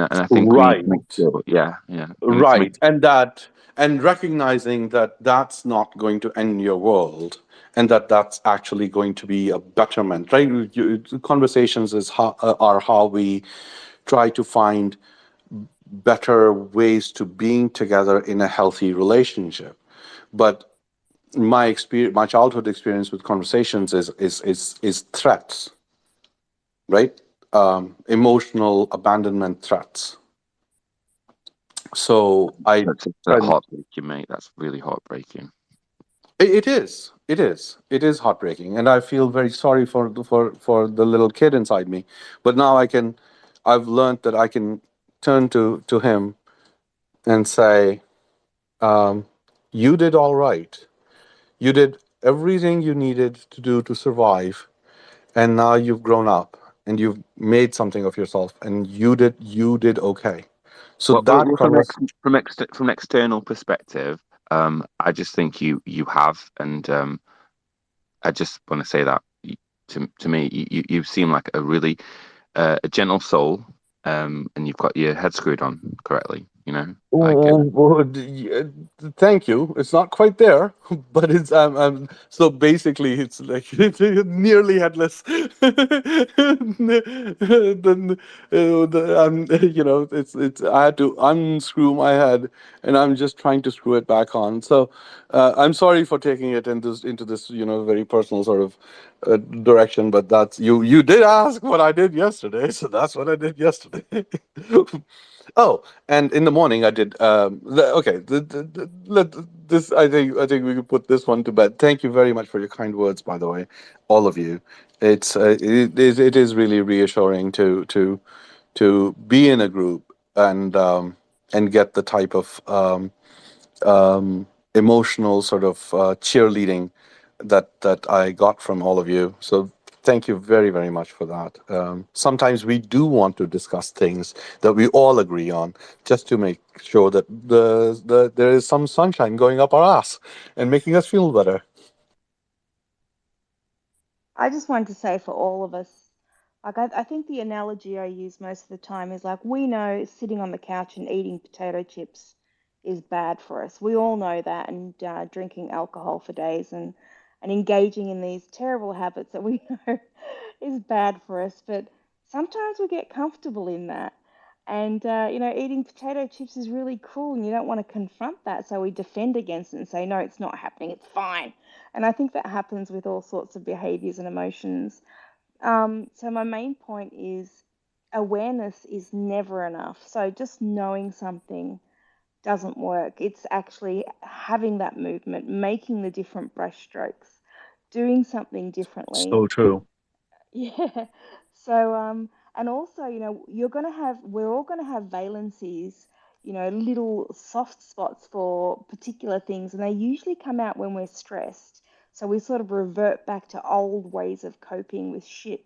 I think we need to make Right. sure. Yeah, yeah. We need to make. Right. And recognizing that that's not going to end your world, and that's actually going to be a betterment, right? Conversations are how we try to find better ways to being together in a healthy relationship. But my childhood experience with conversations is threats, right? Emotional abandonment threats. So I That's spent. heartbreaking, mate. That's really heartbreaking. It is. It is. It is heartbreaking, and I feel very sorry for the little kid inside me. But now I can. I've learned that I can turn to him and say, um, "You did all right. You did everything you needed to do to survive, and now you've grown up and you've made something of yourself, and you did okay." So that Well, kind of. from an external perspective, I just think you have, and I just want to say that to me, you seem like a really a gentle soul, and you've got your head screwed on correctly. You know, like Oh, well, thank you. It's not quite there, but it's so basically it's like it's nearly headless. Then it's I had to unscrew my head, and I'm just trying to screw it back on. So I'm sorry for taking it into this very personal sort of direction, but that's you did ask what I did yesterday, so that's what I did yesterday. Oh, and in the morning I did. Okay, this I think we could put this one to bed. Thank you very much for your kind words, by the way, all of you. It is really reassuring to be in a group and get the type of emotional sort of cheerleading that I got from all of you. So thank you very, very much for that. Sometimes we do want to discuss things that we all agree on, just to make sure that there is some sunshine going up our ass and making us feel better. I just wanted to say for all of us, like I think the analogy I use most of the time is like we know sitting on the couch and eating potato chips is bad for us. We all know that, and drinking alcohol for days and engaging in these terrible habits that we know is bad for us. But sometimes we get comfortable in that. And eating potato chips is really cruel, and you don't want to confront that. So we defend against it and say, no, it's not happening. It's fine. And I think that happens with all sorts of behaviors and emotions. So my main point is awareness is never enough. So just knowing something doesn't work. It's actually having that movement, making the different brush strokes, doing something differently. So true. Yeah. So, and also, we're all gonna have valencies, little soft spots for particular things, and they usually come out when we're stressed. So we sort of revert back to old ways of coping with shit.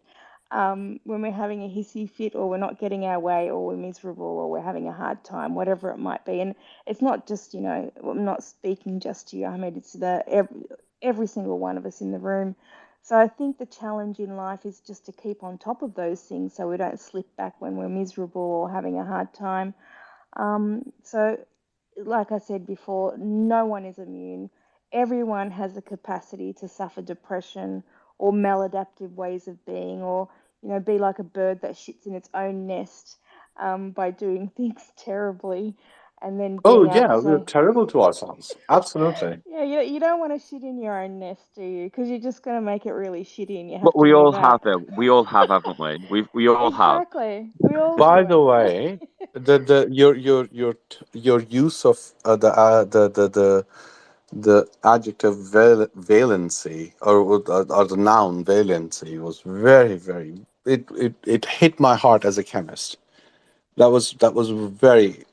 When we're having a hissy fit, or we're not getting our way, or we're miserable, or we're having a hard time, whatever it might be. And it's not just, I'm not speaking just to you, Ahmed, it's every single one of us in the room. So I think the challenge in life is just to keep on top of those things so we don't slip back when we're miserable or having a hard time. So, like I said before, no one is immune. Everyone has the capacity to suffer depression or maladaptive ways of being, or be like a bird that shits in its own nest by doing things terribly, and then Oh being able to yeah, we're say, terrible to ourselves. Absolutely. yeah, you don't want to shit in your own nest, do you? Because you're just going to make it really shitty, and you have but to we move all out. have it. We all have, haven't we? We all have. Exactly. We all By do the it. way, your use of the adjective valency, or the noun valency, was very, very, it hit my heart as a chemist. That was very,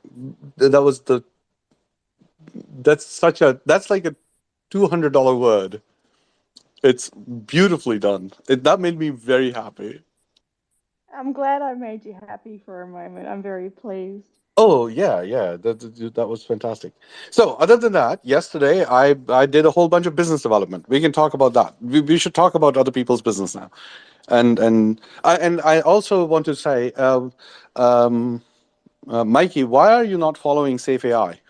that was the that's like a $200 word. It's beautifully done. That made me very happy. I'm glad I made you happy for a moment. I'm very pleased. Oh yeah, yeah, that was fantastic. So other than that, yesterday I did a whole bunch of business development. We can talk about that. We should talk about other people's business now. And I also want to say, um, Mikey, why are you not following Safe AI?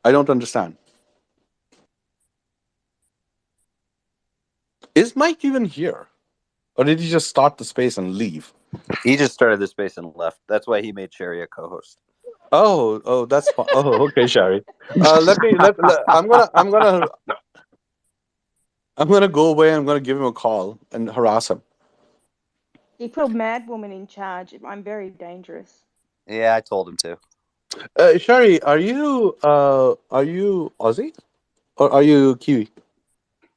I don't understand. Is Mike even here, or did he just start the space and leave? He just started the space and left. That's why he made Sherry a co-host. Oh, that's fine. Oh, okay, Sherry. I'm gonna go away. I'm gonna give him a call and harass him. He put a mad woman in charge. I'm very dangerous. Yeah, I told him to. Sherry, are you Aussie or are you Kiwi?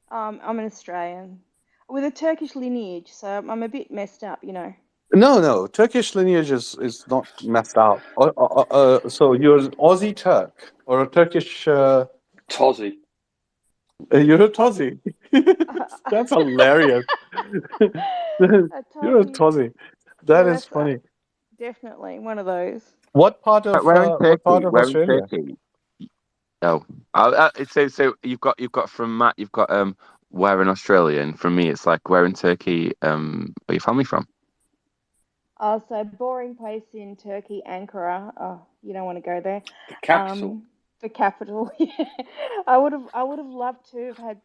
I'm an Australian with a Turkish lineage, so I'm a bit messed up, you know. No. Turkish lineage is not messed out. So you're an Aussie Turk or a Turkish? Tozzy. You're a Tossie. That's hilarious. A You're a Tossie. Tossie. That Yeah, is that's funny. definitely one of those. What part Where in of Turkey? Where in Australia? Turkey? Oh, so you've got from Matt, you've got where in Australia, and from me, it's like where in Turkey? Where your family from? So boring place in Turkey, Ankara. Oh, you don't want to go there. The capital. The capital. Yeah. I would have loved to have had,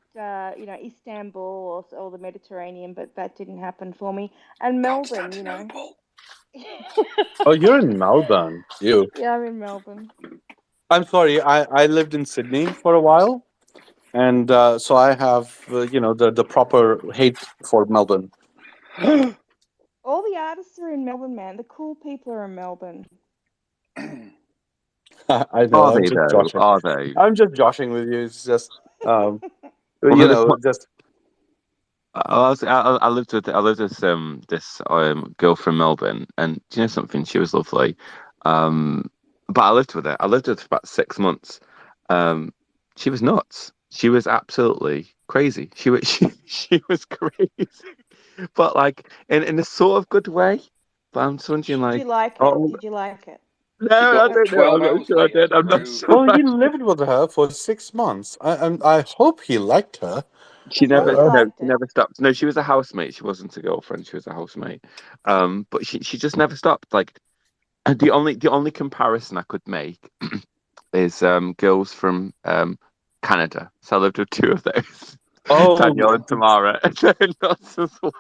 Istanbul or the Mediterranean, but that didn't happen for me. And Melbourne, you know. Constantinople. Oh, you're in Melbourne. You. Yeah, I'm in Melbourne. I'm sorry. I lived in Sydney for a while, and so I have the proper hate for Melbourne. All the artists are in Melbourne, man. The cool people are in Melbourne. I know. Are I'm they just though? joshing. Are they? I'm just joshing with you. It's just Well, no, this one, just I lived with this girl from Melbourne, and do you know something? She was lovely. Um, but I lived with her. I lived with her for about 6 months. Um, she was nuts. She was absolutely crazy. She was crazy, but like in a sort of good way. But I'm just wondering, Did you like, like it? oh Did you like it? She no, got I up don't know. I'm 12 not hours sure I later did. to I'm not go. sure. well, he lived with her for 6 months. I hope he liked her. She As long never, as he Uh, no, liked she it. never stopped. No, she was a housemate. She wasn't a girlfriend. She was a housemate. But she just never stopped. Like, and the only comparison I could make is girls from Canada. So I lived with two of those, oh, Danielle and Tamara, and they're nuts as well.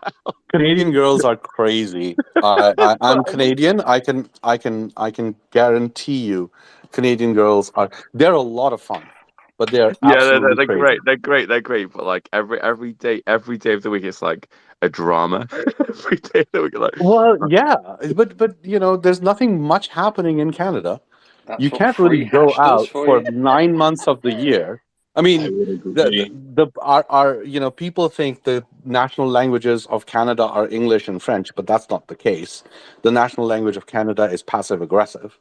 Canadian girls are crazy. I'm Canadian. I can guarantee you, Canadian girls are. They're a lot of fun, but they're Yeah, absolutely they're crazy. great. They're great. But like every day of the week, it's like a drama. Every day of the week, like Well, yeah, but there's nothing much happening in Canada. You That's what can't really free go hash does out for for you. 9 months of the year. I I mean, would the agree. the our people think the national languages of Canada are English and French, but that's not the case. The national language of Canada is passive aggressive.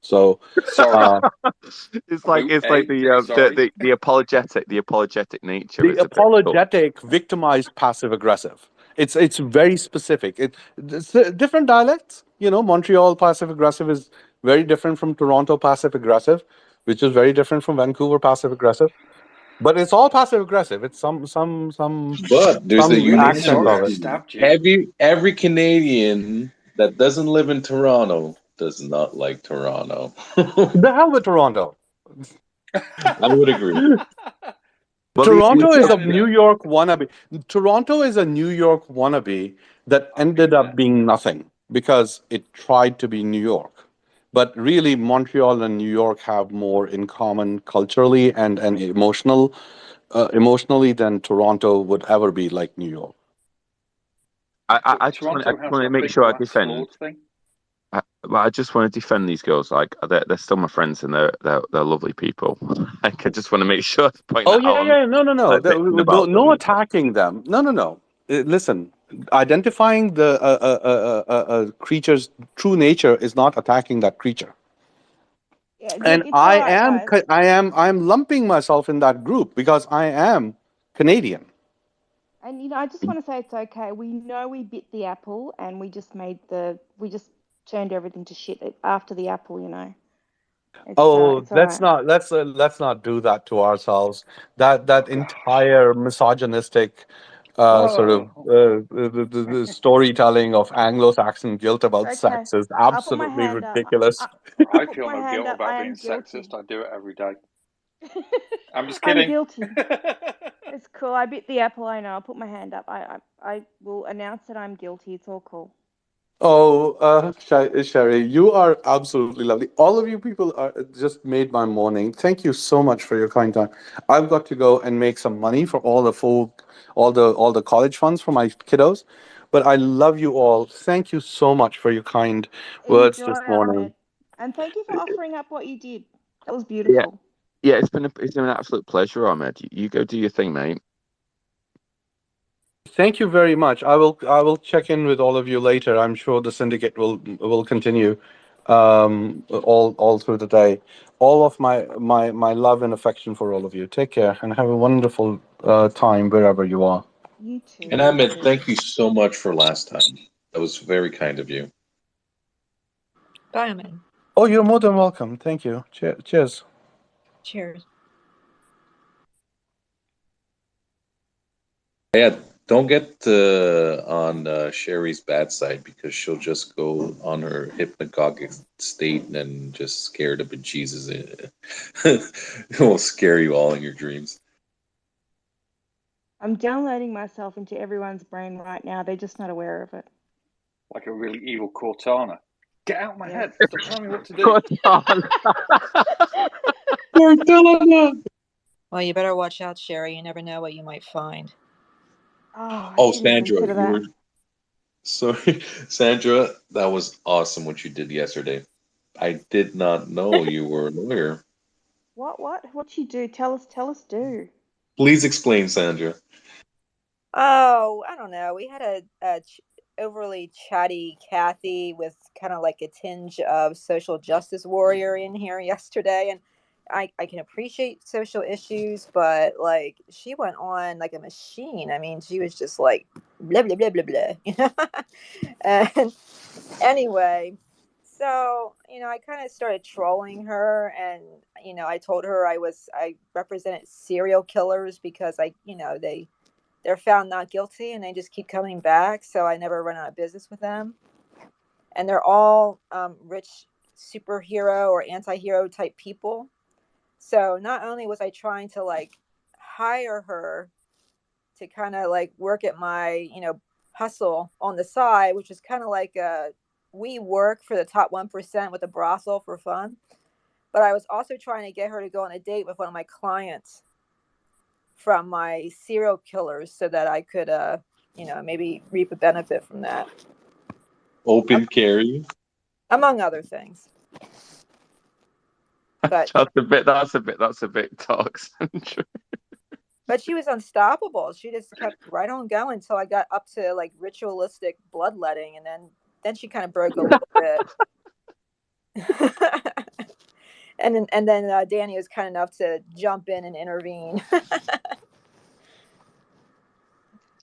So, Sorry. uh, Who? it's like Hey, the sorry. the apologetic nature. the It's a bit cool. apologetic, victimized, passive aggressive. It's very specific. It's different dialects. Montreal passive aggressive is very different from Toronto passive aggressive, which is very different from Vancouver passive aggressive. But it's all passive aggressive. It's But there's a some unique Really? accent Sorry, of I it. similarity. stabbed you. Every Canadian that doesn't live in Toronto does not like Toronto. I The hell with Toronto. would agree. Well, these Toronto Fuck is a girls, New Canada. York wannabe. Toronto is a New York wannabe that I ended believe up that. being nothing because it tried to be New York. But really, Montreal and New York have more in common culturally and emotionally than Toronto would ever be like New York. I just want Toronto has to that make big sure I glass defend. sword thing. I just want to defend these girls. Like they're still my friends and they're lovely people. Like I just want to make sure to point Oh that yeah, out. I'm yeah. No, no, no. not bitching No, about no them. attacking them. No, no, no. Listen, identifying the creature's true nature is not attacking that creature. Yeah, look, And it's all right, guys. I'm lumping myself in that group because I am Canadian. And I just want to say it's okay. We know we bit the apple, and we just turned everything to shit after the apple. Oh, It's all right. let's not do that to ourselves. That entire misogynistic sort of Oh, the storytelling of Anglo-Saxon guilt about Okay, sex is I'll put my absolutely hand up. ridiculous. I I'll put feel my no hand guilt up. about I being am guilty. sexist. I do it every day. I'm just I'm kidding. guilty. It's cool. I bit the apple. I know. I'll put my hand up. I will announce that I'm guilty. It's all cool. Oh, Sherry, you are absolutely lovely. All of you people are just made my morning. Thank you so much for your kind time. I've got to go and make some money for all the college funds for my kiddos. But I love you all. Thank you so much for your kind words Enjoy, this morning. Ahmed. And thank you for offering up what you did. That was Yeah, beautiful. yeah. It's been an absolute pleasure, Ahmed. You go do your thing, mate. Thank you very much. I will check in with all of you later. I'm sure the syndicate will continue all through the day. All of my love and affection for all of you. Take care and have a wonderful time wherever you are. You too. And You Ahmed, too. thank you so much for last time. That was very kind of you. Bye, Ahmed. Oh, you're more than welcome. Thank you. Cheers. Cheers. Yeah, don't get on Sherry's bad side because she'll just go on her hypnagogic state and just scare the bejesus. It will scare you all in your dreams. I'm downloading myself into everyone's brain right now. They're just not aware of it. Like a really evil Cortana. Get out of my Yes. head. Stop telling me what to do. Cortana. Well, you better watch out, Sherry. You never know what you might find. Oh, I Oh, didn't Sandra, consider you that. were sorry, Sandra. That was awesome what you did yesterday. I did not know you were a lawyer. What'd you do? Tell us, do. Please explain, Sandra. Oh, I don't know. We had a overly chatty Kathy with kind of like a tinge of social justice warrior in here yesterday, and I can appreciate social issues, but like she went on like a machine. I mean, she was just like blah blah blah blah blah, you know. And anyway, so I kind of started trolling her, and I told her I represented serial killers because they're found not guilty and they just keep coming back. So I never run out of business with them. And they're all rich superhero or anti-hero type people. So not only was I trying to like hire her to kind of like work at my, hustle on the side, which is kind of like we work for the top 1% with a brothel for fun. But I was also trying to get her to go on a date with one of my clients from my serial killers so that I could, maybe reap a benefit from that. Open carry. Among other things. But That's a bit toxic. but she was unstoppable. She just kept right on going until I got up to like ritualistic bloodletting, and then she kind of broke a little bit. and then Danny was kind enough to jump in and intervene.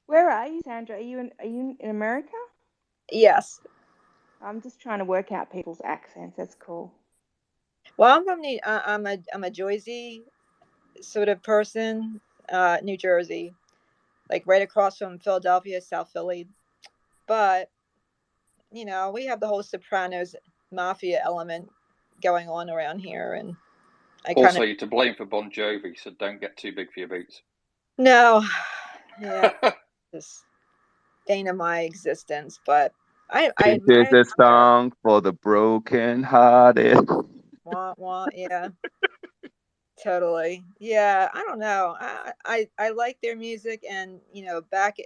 Where are you, Sandra? Are you in America? Yes. I'm just trying to work out people's accents. That's cool. Well, I'm a Jersey sort of person, New Jersey, like right across from Philadelphia, South Philly. But we have the whole Sopranos mafia element going on around here, and I kind Also, of you're to blame for Bon Jovi, so don't get too big for your boots. no, yeah, just bane of my existence. But I This is admire a song for the broken hearted. yeah, totally. Yeah, I don't know. I like their music, and back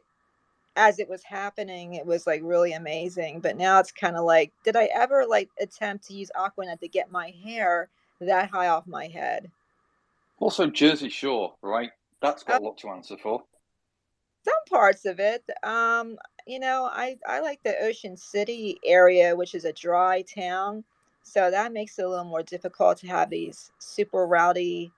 as it was happening, it was like really amazing. But now it's kind of like, did I ever like attempt to use Aquanet to get my hair that high off my head? Also, Jersey Shore, right? That's got a lot to answer for. Some parts of it. I like the Ocean City area, which is a dry town. So that makes it a little more difficult to have these super rowdy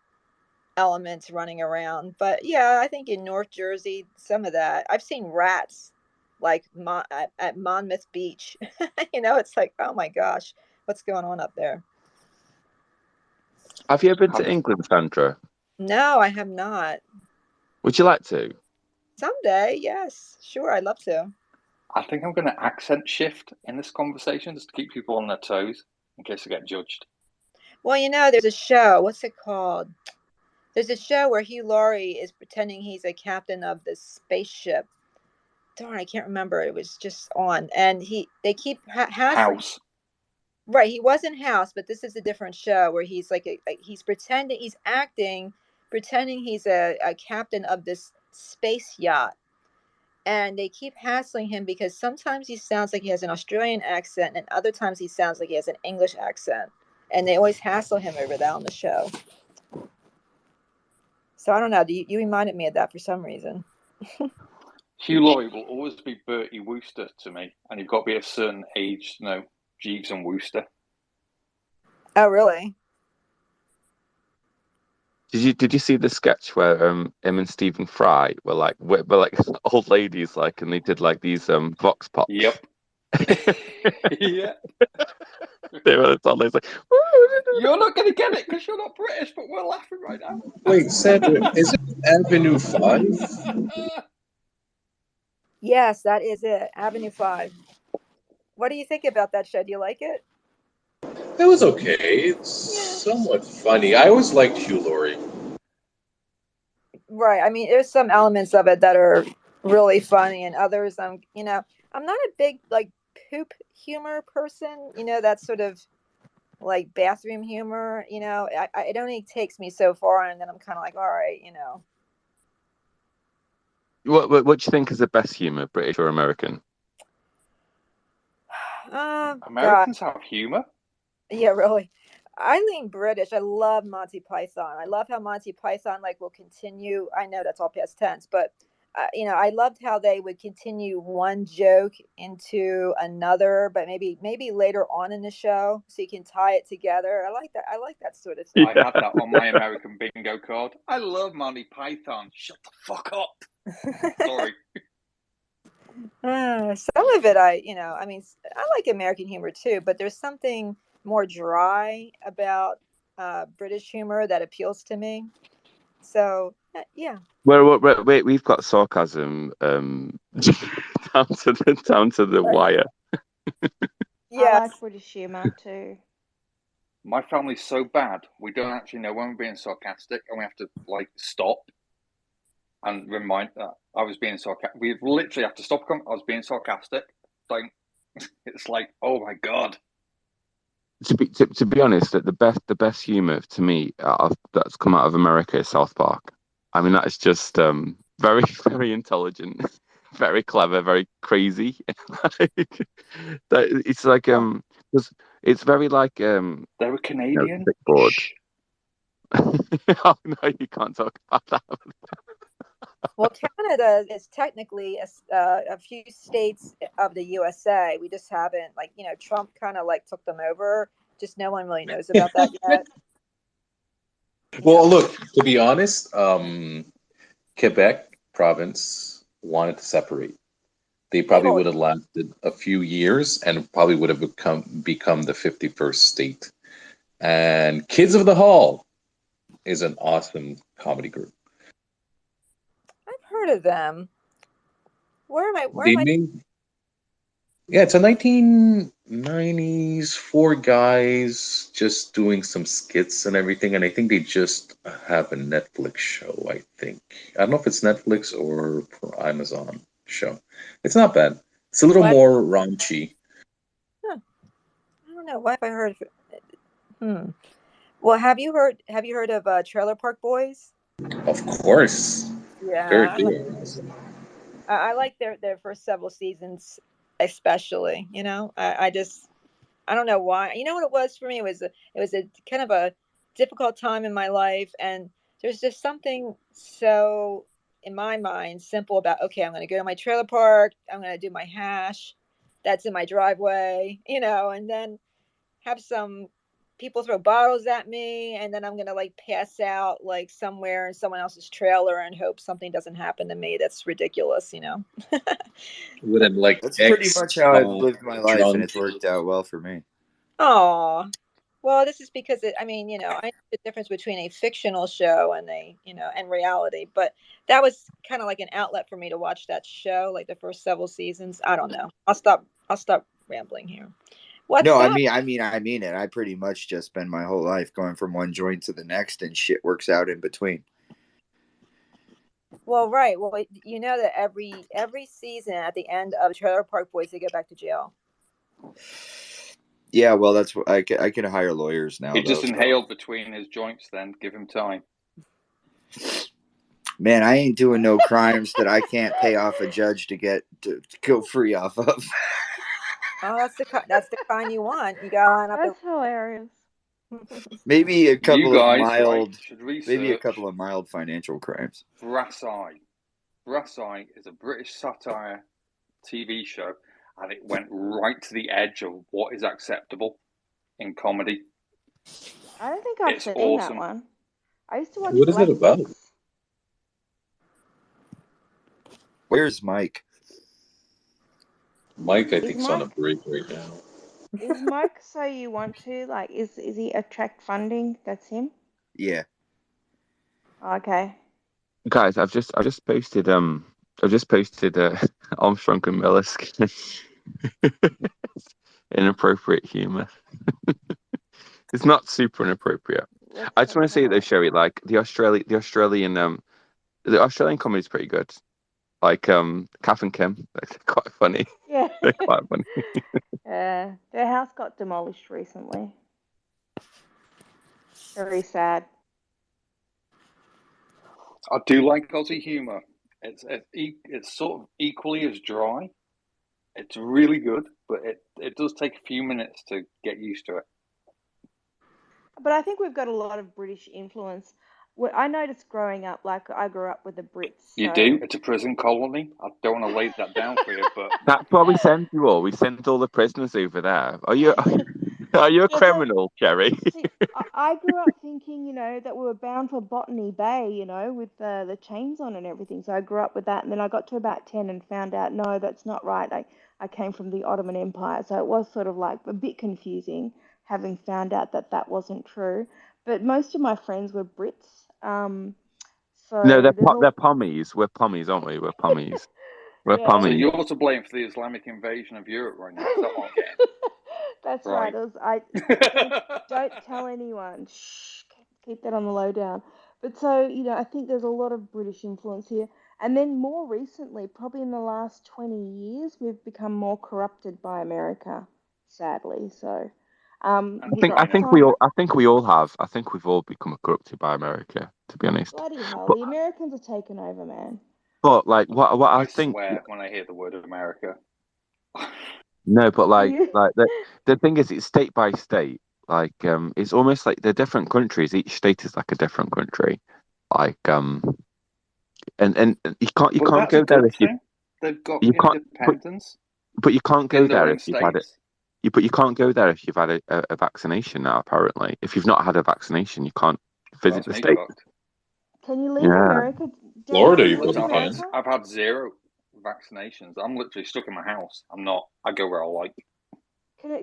elements running around. But yeah, I think in North Jersey, some of that. I've seen rats like at Monmouth Beach. It's like, oh my gosh, what's going on up there? Have you ever been to England, Sandra? No, I have not. Would you like to? Someday, yes, sure, I'd love to. I think I'm going to accent shift in this conversation just to keep people on their toes in case I get judged. Well, there's a show. What's it called? There's a show where Hugh Laurie is pretending he's a captain of this spaceship. Darn, I can't remember. It was just on, and they keep House. Right, he was in House, but this is a different show where he's like he's pretending he's a captain of this space yacht, and they keep hassling him because sometimes he sounds like he has an Australian accent, and other times he sounds like he has an English accent, and they always hassle him over that on the show. So I don't know. You reminded me of that for some reason. Hugh Laurie will always be Bertie Wooster to me, and you've got to be a certain age, Jeeves and Wooster. Oh, really? Did you see the sketch where him and Stephen Fry were like old ladies and they did these vox pops? Yep. Yeah. They were always like, you're not going to get it because you're not British, but we're laughing right now. Wait, Sandra, is it Avenue 5? Yes, that is it. Avenue 5. What do you think about that show? Do you like it? It was okay. It's somewhat funny. I always liked Hugh Laurie. Right. I mean, there's some elements of it that are really funny, and others, I'm not a big poop humor person. That sort of bathroom humor. It only takes me so far, and then I'm kind of like, all right. what do you think is the best humor, British or American? Americans have humor. Yeah, really. I lean British. I love Monty Python. I love how Monty Python will continue. I know that's all past tense, but I loved how they would continue one joke into another, but maybe later on in the show, so you can tie it together. I like that. I like that sort of thing. I had that on my American bingo card. I love Monty Python. Shut the fuck up. Sorry. Some of it, I like American humor too, but there's something more dry about British humor that appeals to me. So yeah. Well, wait, we've got sarcasm down to the wire. I like British humour too. My family's so bad, we don't actually know when we're being sarcastic, and we have to stop and remind that I was being sarcastic. We literally have to stop. I was being sarcastic. It's like, oh my god. To be honest, the best humor to me that's come out of America is South Park. I mean, that is just very very intelligent, very clever, very crazy. It's like it's very like they were Canadian. Board. Oh no, you can't talk about that. Well, Canada is technically a few states of the USA. We just haven't, Trump kind of took them over. Just no one really knows about that yet. Well, look, to be honest, Quebec province wanted to separate. They probably would have lasted a few years and probably would have become the 51st state. And Kids of the Hall is an awesome comedy group. I've heard of them. Yeah, it's a 1990s, four guys just doing some skits and everything, and I think they just have a Netflix show, I think. I don't know if it's Netflix or Amazon show. It's not bad. It's a little more raunchy. Huh. I don't know. Why have I heard of it? Well, have you heard of Trailer Park Boys? Of course. Yeah. Very good. I like their first several seasons, especially. I don't know why. You know what it was for me? It was a kind of a difficult time in my life, and there's just something so, in my mind, simple about, okay, I'm going to go to my trailer park, I'm going to do my hash that's in my driveway, and then have some people throw bottles at me, and then I'm going to pass out somewhere in someone else's trailer and hope something doesn't happen to me. That's ridiculous, With an That's pretty much how I've lived my life, and it's worked out well for me. Oh, well, this is because I know the difference between a fictional show and and reality, but that was kind of like an outlet for me to watch that show, the first several seasons. I don't know. I'll stop rambling here. What's no, up? I mean it. I pretty much just spend my whole life going from one joint to the next, and shit works out in between. Well, right. Well, you know that every season at the end of Trailer Park Boys, they go back to jail. Yeah, well, that's what I can hire lawyers now. He just inhaled between his joints. Then give him time. Man, I ain't doing no crimes that I can't pay off a judge to go free off of. Oh, that's the kind you want. You gotta line up the. That's hilarious. Maybe a You couple of guys, right, mild, should maybe a research couple of mild financial crimes. Brass Eye. Brass Eye is a British satire TV show, and it went right to the edge of what is acceptable in comedy. I don't think I've It's seen that awesome. one. I used to watch What is it Black about? Books. Where's Mike? Mike, I Is think, is on a Mike break right now. is Mike so you want to like is he attract funding? That's him? Yeah. Okay. Guys, I've just posted Armstrong and Miller's inappropriate humor. It's not super inappropriate. Let's I just want to have a say though, look. Sherry, like the Australian comedy is pretty good. Like Kath and Kim, they're quite funny. Yeah. They're quite funny. Their house got demolished recently. Very sad. I do like Aussie humour. It's sort of equally as dry. It's really good, but it does take a few minutes to get used to it. But I think we've got a lot of British influence. I noticed growing up, like I grew up with the Brits, You so do. It's a prison colony. I don't want to lay that down for you, but That's why we send you all. We send all the prisoners over there. Are you are you a yeah, so criminal, Sherry? see, I grew up thinking, that we were bound for Botany Bay, with the chains on and everything. So I grew up with that, and then I got to about 10 and found out, no, that's not right. I came from the Ottoman Empire, so it was sort of like a bit confusing having found out that that wasn't true. But most of my friends were Brits, No, so there's they're a pommies. We're pommies, aren't we? We're pommies. We're yeah. so pommies. you're to blame for the Islamic invasion of Europe right now. Is that what That's I'm right. getting? I don't Right. don't tell anyone. Shh, keep that on the low down. But so, I think there's a lot of British influence here. And then more recently, probably in the last 20 years, we've become more corrupted by America, sadly. So, And with I this China. think we time, all I think we all have. I think we've all become corrupted by America, to be honest. bloody hell, But the Americans are taking over, man. like what I I think swear when I hear the word America. no, but Do you? like the thing is it's state by state. Like it's almost like they're different countries. Each state is like a different country. Like and you Well, can't that's a go there good if thing. They've got you can't independence but you can't go in their there own if you've had it. states. But you can't go there if you've had a vaccination now, apparently. If you've not had a vaccination, you can't Well, visit that's the me state. fucked. Can you leave Yeah. America? Dan, Florida, can you you leave Listen, probably can. America? I've had 0 vaccinations. I'm literally stuck in my house. I'm not. I go where I like.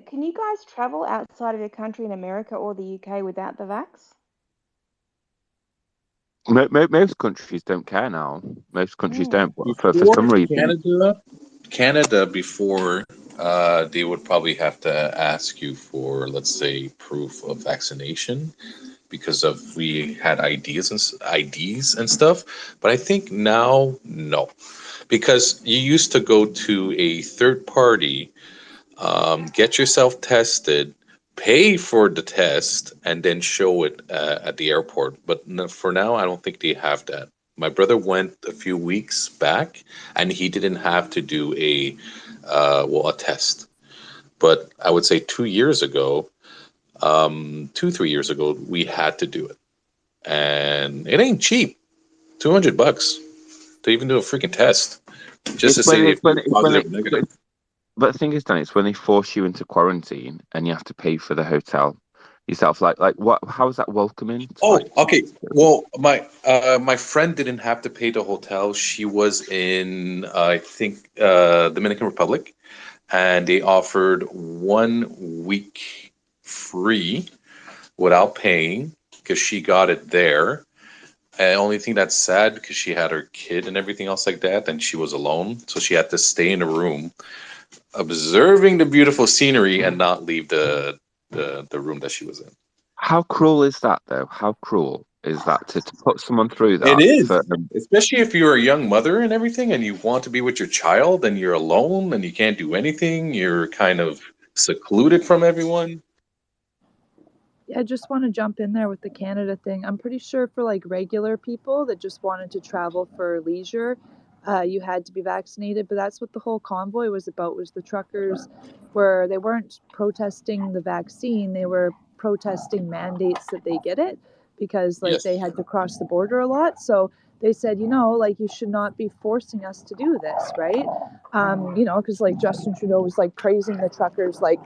Can you guys travel outside of your country in America or the UK without the vax? Most countries don't care now. Most countries don't. Mm. But for Before some reason, Canada, before they would probably have to ask you for, let's say, proof of vaccination because of we had IDs and stuff. But I think now, no, because you used to go to a third party, get yourself tested, pay for the test, and then show it at the airport. But no, for now, I don't think they have that. My brother went a few weeks back, and he didn't have to do a test. But I would say 2 years ago, 3 years ago, we had to do it, and it ain't cheap. $200 to even do a freaking test, just to it's when say it's if when you're it's when positive they. or negative. But the thing is, Dan, it's when they force you into quarantine and you have to pay for the hotel yourself. Like what? How is that welcoming? To, Oh, like, okay. Well, my friend didn't have to pay the hotel. She was in I think Dominican Republic, and they offered 1 week free without paying because she got it there. And only thing that's sad because she had her kid and everything else like that, and she was alone, so she had to stay in a room observing the beautiful scenery and not leave the room that she was in. how cruel is that, though? How cruel is that to put someone through It that is, for? especially if you're a young mother and everything, and you want to be with your child, and you're alone, and you can't do anything. You're kind of secluded from everyone. I just want to jump in there with the Canada thing. I'm pretty sure for like regular people that just wanted to travel for leisure, you had to be vaccinated. But that's what the whole convoy was about, was the truckers where they weren't protesting the vaccine, they were protesting mandates that they get it because like they had to cross the border a lot. So they said, you know, like you should not be forcing us to do this, right? You know, because like Justin Trudeau was like praising the truckers like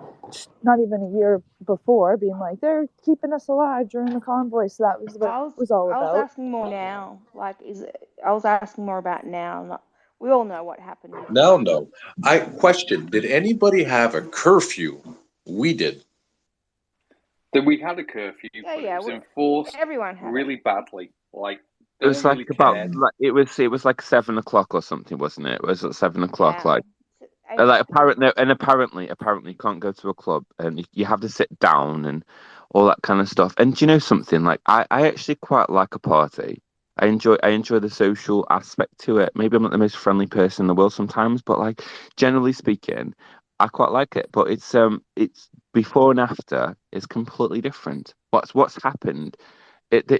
not even a year before, being like they're keeping us alive during the convoy. So that was what it was all I was about. asking more now. Like, I was asking more about now. Not, we all know what happened Now, before. no. I question, did anybody have a curfew? We did. That we had a curfew, Yeah, but it yeah. was enforced Everyone had it. really badly. Like It no was one like really about cared. like it was like 7 o'clock or something, wasn't it? It was at 7 o'clock, Yeah. like. It's 8 Like o'clock here. apparently you can't go to a club and you have to sit down and all that kind of stuff. And do you know something? Like I actually quite like a party. I enjoy the social aspect to it. Maybe I'm not the most friendly person in the world sometimes, but like generally speaking, I quite like it. But it's before and after is completely different. What's happened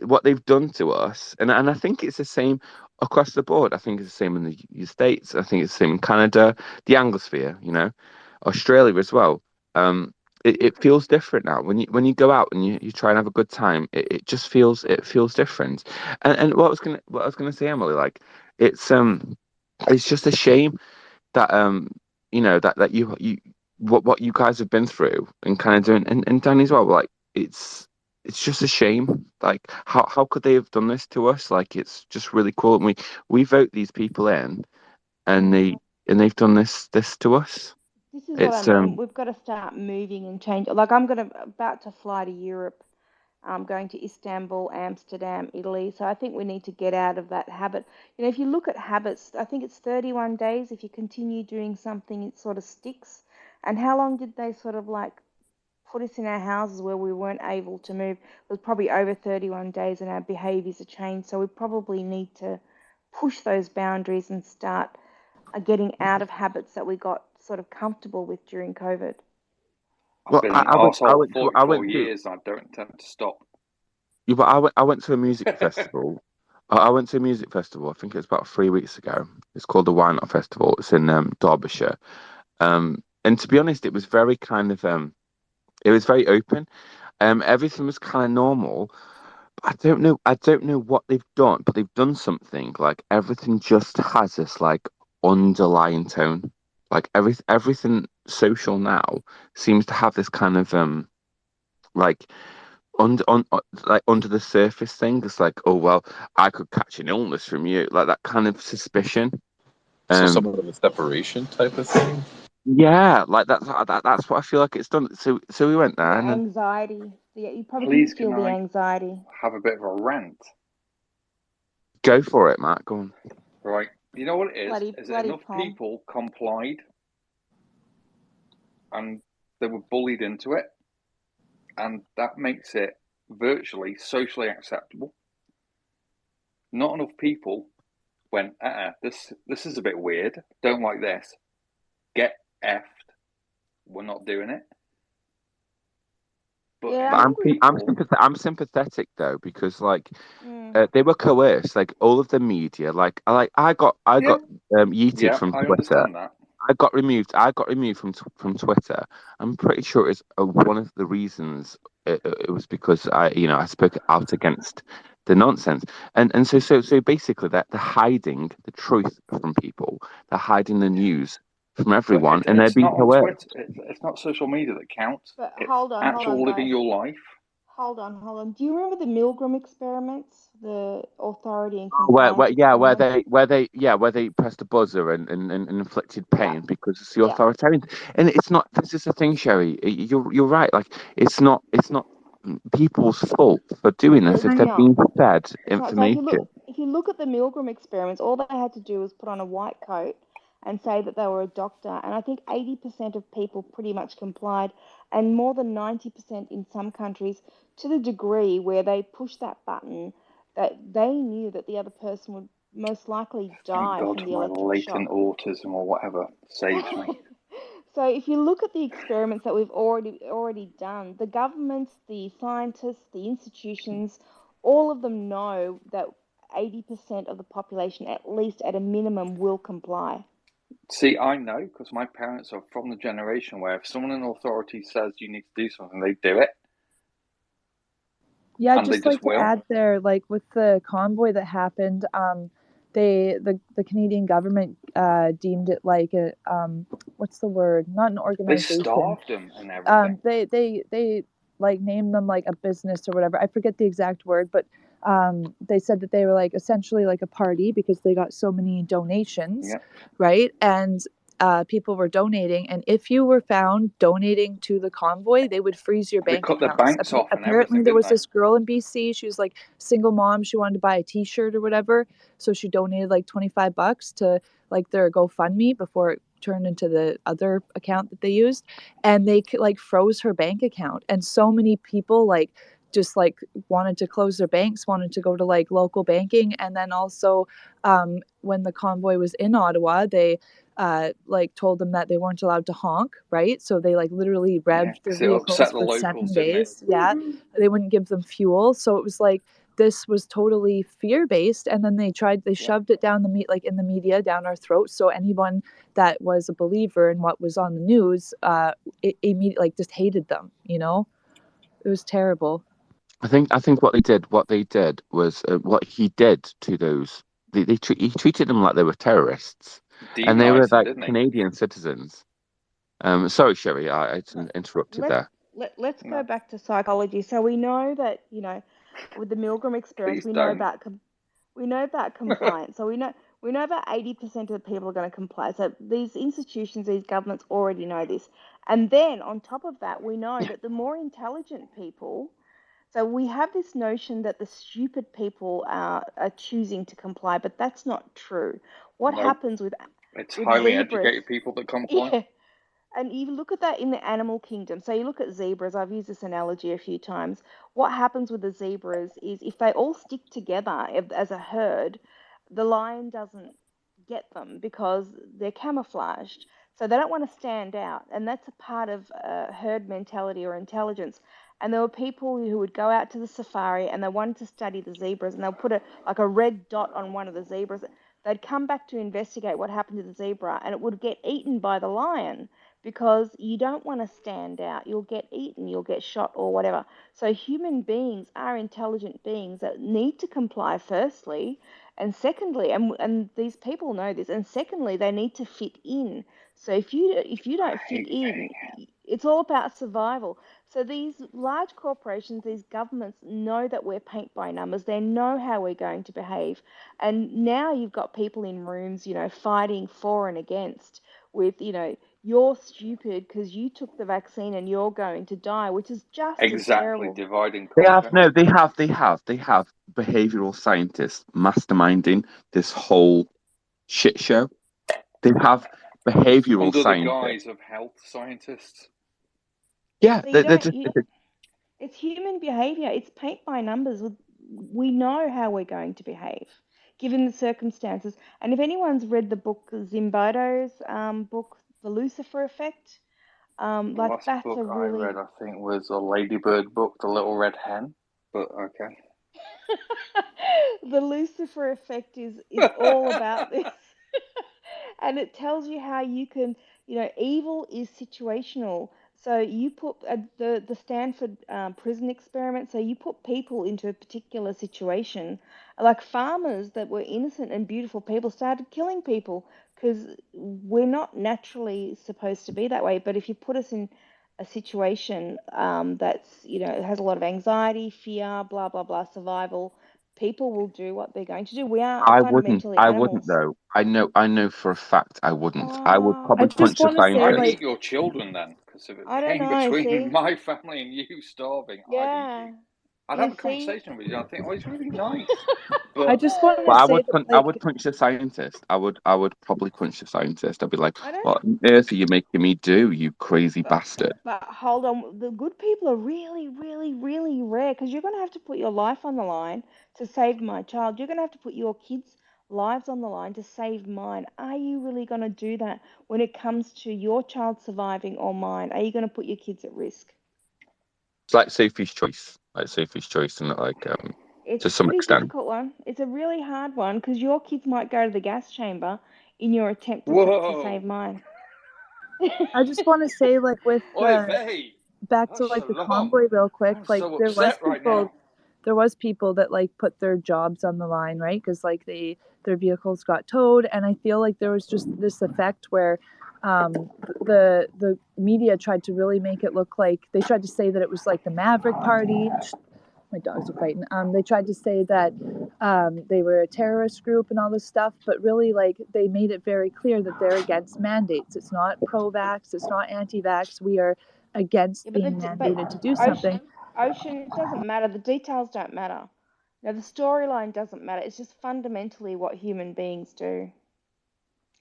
what they've done to us, and I think it's the same across the board. I think it's the same in the States. I think it's the same in Canada, the Anglosphere, Australia as well. Um, it feels different now when you go out and you try and have a good time. It just feels different. And what I was gonna say, Emily, like it's just a shame that that you what you guys have been through and kind of doing and Danny as well. Like it's just a shame. Like how could they have done this to us? Like it's just really cool. And we vote these people in, and they've done this to us. This is what I It's mean. We've got to start moving and change. Like about to fly to Europe. I'm going to Istanbul, Amsterdam, Italy. So I think we need to get out of that habit. You know, if you look at habits, I think it's 31 days. If you continue doing something, it sort of sticks. And how long did they sort of like put us in our houses where we weren't able to move? It was probably over 31 days and our behaviors are changed. So we probably need to push those boundaries and start getting out of habits that we got sort of comfortable with during COVID. I've well, been I, an I went I arsehole went for to I 44 went to years and I don't intend to stop. yeah, but I went to a music festival. I went to a music festival. I think it was about 3 weeks ago. It's called the Why Not Festival. It's in Derbyshire. And to be honest, it was very kind of it was very open. Everything was kind of normal. I don't know what they've done, but they've done something like everything just has this like underlying tone. Like everything social now seems to have this kind of like like under the surface thing. It's like, oh well, I could catch an illness from you, like that kind of suspicion. So Um, somewhat of a separation type of thing. yeah, like that's what I feel like it's done. So we went there, Yeah, and then anxiety. Yeah, you probably can Please, feel can the I anxiety. have a bit of a rant? go for it, Matt. Go on. Right. You know what it is that Bloody enough Tom. people complied and they were bullied into it, and that makes it virtually socially acceptable. Not enough people went, this is a bit weird. Don't like this. Get effed. We're not doing it. But Yeah, I But enough think we. people, I'm sympathetic though because like Mm, they were coerced, like all of the media. Like I yeah, got yeeted yeah, from I Twitter. understand that. I got removed from Twitter. I'm pretty sure it's one of the reasons it was because I spoke out against the nonsense. And so basically that they're hiding the truth from people. They're hiding the news from But everyone, and they're it's being not on coerced. Twitter. It's not social media that counts. but It's hold on, actual living guys. your life. Hold on. Do you remember the Milgram experiments? The authority and Where compliance yeah, experiments? where they pressed a buzzer and inflicted Yeah, pain because it's the yeah. authoritarian. And it's not. This is the thing, Sherry. You're right. Like it's not people's fault for doing Yeah, this if it's they're not. being fed It's not. So information. if you look at the Milgram experiments, all they had to do was put on a white coat and say that they were a doctor, and I think 80% of people pretty much complied, and more than 90% in some countries, to the degree where they pushed that button that they knew that the other person would most likely Thank die God from the my electric latent shock. autism or whatever So, saves me. So if you look at the experiments that we've already done, the governments, the scientists, the institutions, all of them know that 80% of the population, at least at a minimum, will comply. See, I know because my parents are from the generation where if someone in authority says you need to do something, they do it. Yeah, I'd And they just like just to will. add there, like with the convoy that happened, the Canadian government deemed it like a what's the word? Not an They organization. starved them and everything. They like named them like a business or whatever. I forget the exact word, but they said that they were like essentially like a party because they got so many donations, Yep. right? And people were donating, and if you were found donating to the convoy, they would freeze your They bank cut their accounts. banks off and Apparently, everything, there didn't was they? this girl in BC. She was like single mom. She wanted to buy a T-shirt or whatever, so she donated like $25 to like their GoFundMe before it turned into the other account that they used, and they like froze her bank account. And so many people like just like wanted to close their banks, wanted to go to like local banking, and then also when the convoy was in Ottawa, they like told them that they weren't allowed to honk, right? So they like literally Yeah, revved their 'cause it vehicles upset the for locals, 7 didn't it? days. Yeah, they wouldn't give them fuel. So it was like this was totally fear based, and then they Yeah. shoved it down the like in the media down our throats. So anyone that was a believer in what was on the news, it immediately like just hated them. You know, it was terrible. I think what they did was what he did to those. He treated them like they were terrorists, and they were Demonized them, like didn't he? Canadian citizens. Sorry, Sherry, I interrupted Let's there. let's go No, back to psychology. So we know that, with the Milgram experience, please don't. we know about compliance. So we know about 80% of the people are going to comply. So these institutions, these governments already know this. And then on top of that, we know that the more intelligent people, so we have this notion that the stupid people are choosing to comply, but that's not true. What No, happens it's with highly zebras? educated people that comply. Yeah, and you look at that in the animal kingdom. So you look at zebras. I've used this analogy a few times. What happens with the zebras is if they all stick together as a herd, the lion doesn't get them because they're camouflaged. So they don't want to stand out. And that's a part of herd mentality or intelligence. And there were people who would go out to the safari and they wanted to study the zebras, and they'll put a red dot on one of the zebras. They'd come back to investigate what happened to the zebra, and it would get eaten by the lion because you don't want to stand out. You'll get eaten, you'll get shot, or whatever. So, human beings are intelligent beings that need to comply, firstly, and secondly, and these people know this, and secondly, they need to fit in. So, if you I don't fit hate in, it's all about survival. So, these large corporations, these governments know that we're paint by numbers, they know how we're going to behave. And now you've got people in rooms, fighting for and against with, you're stupid because you took the vaccine and you're going to die, which is just as exactly terrible. divide and They have conquer. no, they have behavioral scientists masterminding this whole shit show. They have behavioral Under the scientists. guise of health scientists. Yeah, So you they're don't, just you, it's human behavior. It's paint by numbers. We know how we're going to behave given the circumstances. And if anyone's read the book, Zimbardo's book, The Lucifer Effect, The like last that's a book I really read, I think, was a Ladybird book, The Little Red Hen. But okay. the Lucifer effect is all about this. And it tells you how you can, evil is situational. So you put the Stanford prison experiment. So you put people into a particular situation, like farmers that were innocent and beautiful people started killing people because we're not naturally supposed to be that way. But if you put us in a situation that's, has a lot of anxiety, fear, blah blah blah, survival, people will do what they're going to do. We are fundamentally I wouldn't animals. though. I know for a fact I wouldn't. I would Oh, I probably just punch a want to say, I'd scientist. eat like, your children then, because if it I don't came know. between See, my family and you starving, I'd eat you. yeah, I'd you have a see. conversation with you. I'd think, oh, he's really nice. I But just want to Well, say that, I like, would punch a scientist. I would probably punch a scientist. I'd be like, I don't. "What on earth are you making me do, you crazy But bastard?" but hold on. The good people are really, really, really rare because you're going to have to put your life on the line to save my child. You're going to have to put your kids' lives on the line to save mine. Are you really going to do that when it comes to your child surviving or mine? Are you going to put your kids at risk? It's like Sophie's Choice, and It's to a some pretty extent. difficult one. It's a really hard one because your kids might go to the gas chamber in your attempt to save Whoa! mine. I just want to say, like, with Oi, vey! back to That's like the shalom. convoy real quick, I'm like so upset right now. there was people that like put their jobs on the line, right? Because like their vehicles got towed, and I feel like there was just this effect where the media tried to really make it look like they tried to say that it was like the Maverick Party. My dogs are fighting. They tried to say that they were a terrorist group and all this stuff, but really, like, they made it very clear that they're against mandates. It's not pro-vax. It's not anti-vax. We are against Yeah, being mandated to do something. Ocean, it doesn't matter. The details don't matter. No, the storyline doesn't matter. It's just fundamentally what human beings do.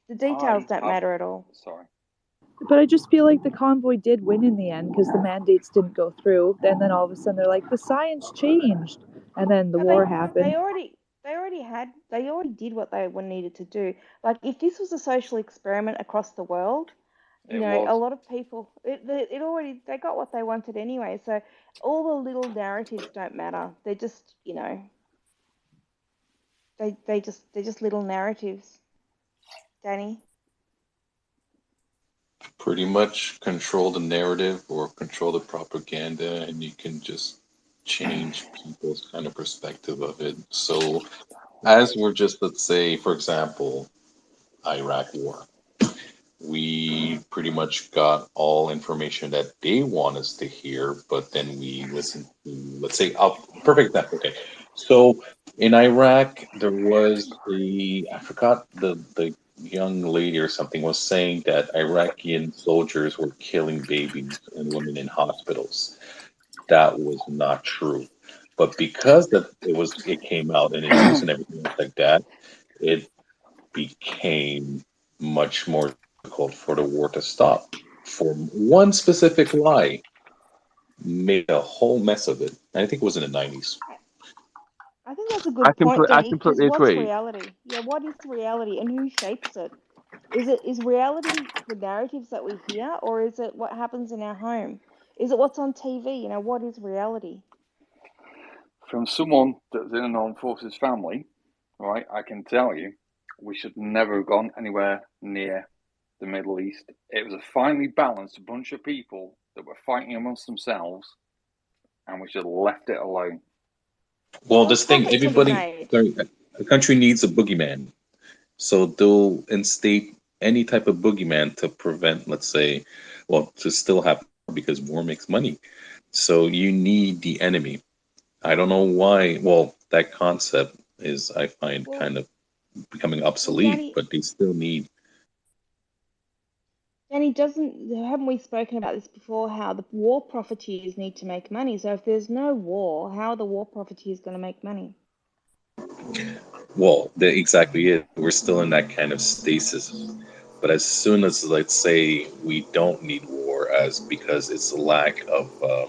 The details don't matter at all. Sorry. But I just feel like the convoy did win in the end because the mandates didn't go through. And then all of a sudden they're like, the science changed, and then the No, war happened. they already did what they were needed to do. Like if this was a social experiment across the world, you It know, was. a lot of people it already they got what they wanted anyway. So all the little narratives don't matter. They're just, you know, they're just little narratives. Danny. Pretty much control the narrative or control the propaganda, and you can just change people's kind of perspective of it. So, as we're just, let's say, for example, Iraq war, we pretty much got all information that they want us to hear, but then we listen to, let's say, perfect example. Okay, so in Iraq, there was I forgot the young lady or something was saying that Iraqi soldiers were killing babies and women in hospitals. That was not true, but because it came out in the news and everything like that, it became much more difficult for the war to stop. For one specific lie, made a whole mess of it. And I think it was in the 90s. I think that's a good point, I Danny, because completely what's agree. reality? Yeah, what is reality and who shapes it? Is reality the narratives that we hear, or is it what happens in our home? Is it what's on TV? You know, what is reality? From someone that's in an armed forces family, right, I can tell you, we should never have gone anywhere near the Middle East. It was a finely balanced bunch of people that were fighting amongst themselves, and we should have left it alone. Well, There was this thing, profit to be everybody, made. a country needs a boogeyman. So they'll instate any type of boogeyman to prevent, let's say, well, to still have, because war makes money. So you need the enemy. I don't know why. Well, that concept is, I find, Well, kind of becoming well, obsolete, but they still need. Danny, haven't we spoken about this before? How the war profiteers need to make money. So if there's no war, how are the war profiteers going to make money? Well, that exactly it. We're still in that kind of stasis. But as soon as, let's say, we don't need war, as because it's lack of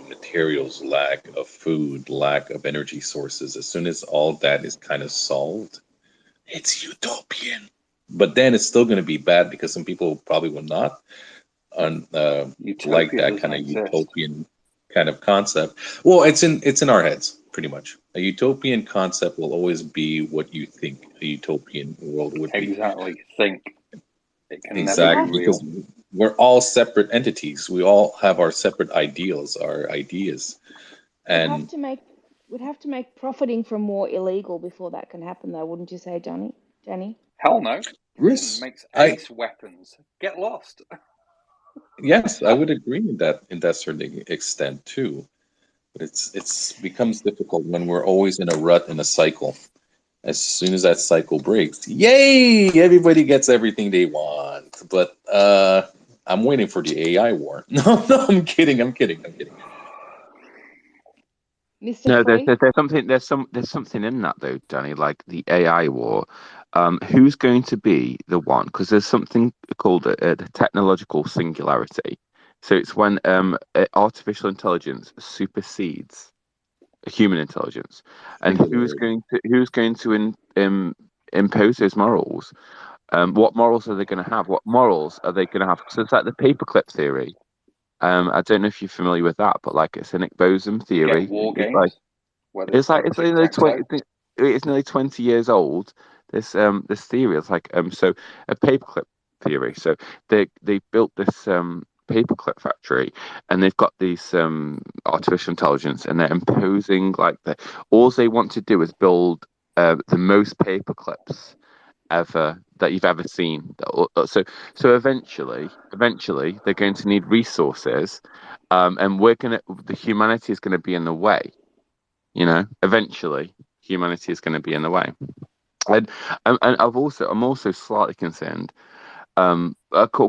materials, lack of food, lack of energy sources, as soon as all that is kind of solved, it's utopian. But then it's still going to be bad because some people probably will not like Utopia that doesn't kind of exist. utopian kind of concept. Well, it's in our heads pretty much. A utopian concept will always be what you think a utopian world would be. Exactly. Think. It can never be Exactly, real. because we're all separate entities. We all have our separate ideals, our ideas, We'd have and to make we'd have to make profiting from war illegal before that can happen, though, wouldn't you say, Johnny? Danny? Hell no. Britain yes, makes I ace weapons. Get lost. yes, I would agree in that certain extent too. But it's becomes difficult when we're always in a rut in a cycle. As soon as that cycle breaks, yay! Everybody gets everything they want. But I'm waiting for the AI war. No, no, I'm kidding. I'm kidding. I'm kidding. Mr. No, Free? there's something in that though, Danny. Like the AI war, who's going to be the one? Because there's something called the technological singularity. So it's when artificial intelligence supersedes human intelligence, and Singularity. who's going to impose those morals, what morals are they going to have? What morals are they going to have? So it's like the paperclip theory. I don't know if you're familiar with that, but like it's a Nick Bosum You get theory. war It's like games where there's like it's tic nearly tac 20. toe. It's nearly 20 years old. This theory. It's like so a paperclip theory. So they built this paperclip factory, and they've got these artificial intelligence, and they're imposing like all they want to do is build the most paperclips ever that you've ever seen. So eventually they're going to need resources, and the humanity is gonna be in the way. Eventually humanity is going to be in the way, and I'm also slightly concerned,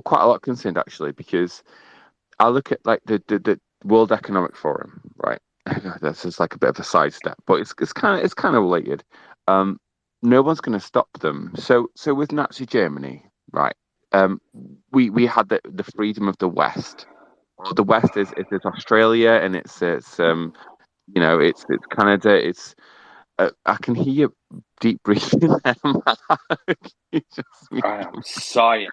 quite a lot concerned actually, because I look at like the World Economic Forum, right? That's just like a bit of a sidestep, but it's kind of related. Um, no one's going to stop them. So with Nazi Germany, right? We had the freedom of the West. Well, the West is Australia, and it's Canada. It's I can hear you deep breathing there, Mark. You just I am sighing.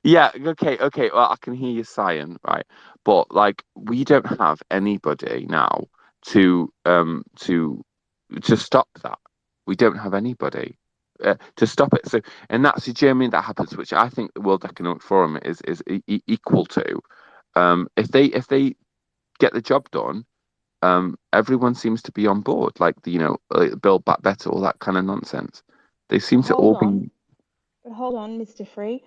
Yeah, okay. Well, I can hear you sighing, right? But like, we don't have anybody now to stop that. We don't have anybody to stop it. So, and that's the Germany that happens, which I think the World Economic Forum is equal to. If they get the job done, everyone seems to be on board. Like Build Back Better, all that kind of nonsense. They seem to Hold all on, be. but hold on, Mr. Free.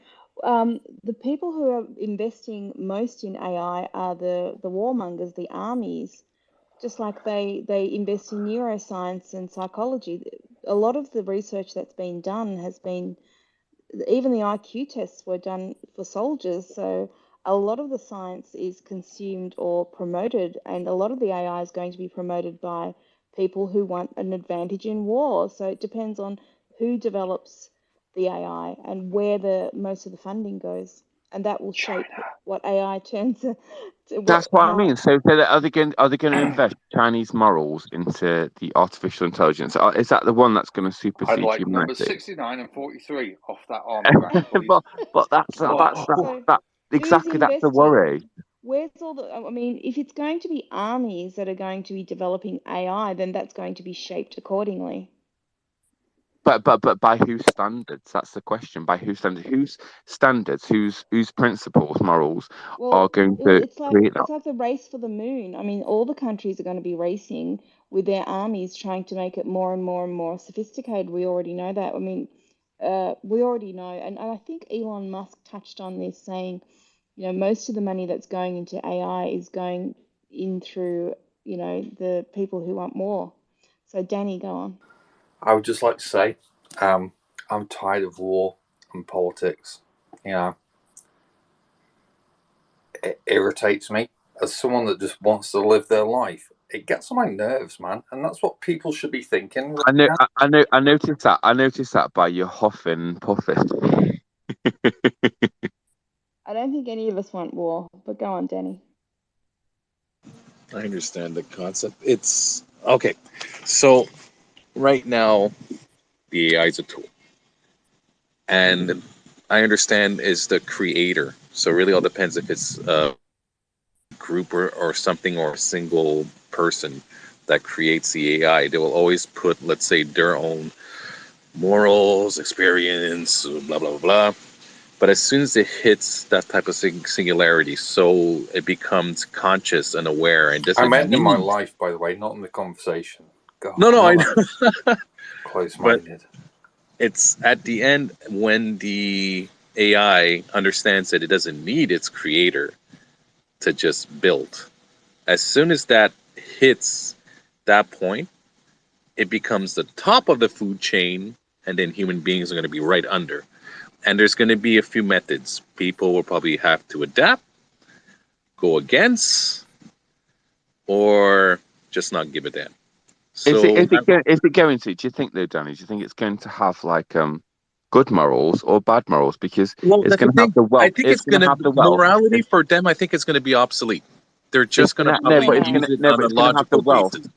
The people who are investing most in AI are the warmongers, the armies. Just like they invest in neuroscience and psychology. A lot of the research that's been done has been, even the IQ tests were done for soldiers. So a lot of the science is consumed or promoted, and a lot of the AI is going to be promoted by people who want an advantage in war. So it depends on who develops the AI and where the most of the funding goes, and that will shape what AI turns to That's what what I how. mean. So are they going to invest Chinese morals into the artificial intelligence? Is that the one that's going to I'd supersede like number humanity? 69 and 43 off that army rank, please. but that's Oh. So that who's exactly that's the investing? worry. Where's all the, I mean, if it's going to be armies that are going to be developing AI, then that's going to be shaped accordingly. But by whose standards? That's the question. By whose standards? Whose standards? Whose principles, morals are Well, going to it's like create that? it's like the race for the moon. I mean, all the countries are going to be racing with their armies, trying to make it more and more and more sophisticated. We already know that. I mean, we already know, and I think Elon Musk touched on this, saying, most of the money that's going into AI is going in through, the people who want more. So, Danny, go on. I would just like to say, I'm tired of war and politics. You know, it irritates me as someone that just wants to live their life. It gets on my nerves, man, and that's what people should be thinking right I know, now. I know, I noticed that. I noticed that by your huffing and puffing. I don't think any of us want war, but go on, Danny. I understand the concept. It's okay. So right now, the AI is a tool, and I understand is the creator. So it really all depends if it's a group or something or a single person that creates the AI. They will always put, let's say, their own morals, experience, blah blah blah. But as soon as it hits that type of singularity, so it becomes conscious and aware and I doesn't meant in my need. life, by the way, not in the conversation. God, No, no, I'm I not know. that But close-minded. it's at the end when the AI understands that it doesn't need its creator to just build. As soon as that hits that point, it becomes the top of the food chain, and then human beings are going to be right under. And there's going to be a few methods. People will probably have to adapt, go against, or just not give a damn. Is it So, is it go- is it going to? Do you think though, Danny? Do you think it's going to have like good morals or bad morals? Because well, it's that's the going to have thing. the I wealth. think It's it's going going to to have the wealth. morality for them. I think it's going to be obsolete. They're It's just going to gonna no, probably but it's No, use gonna it no, on but a it's gonna have the logical wealth. basis.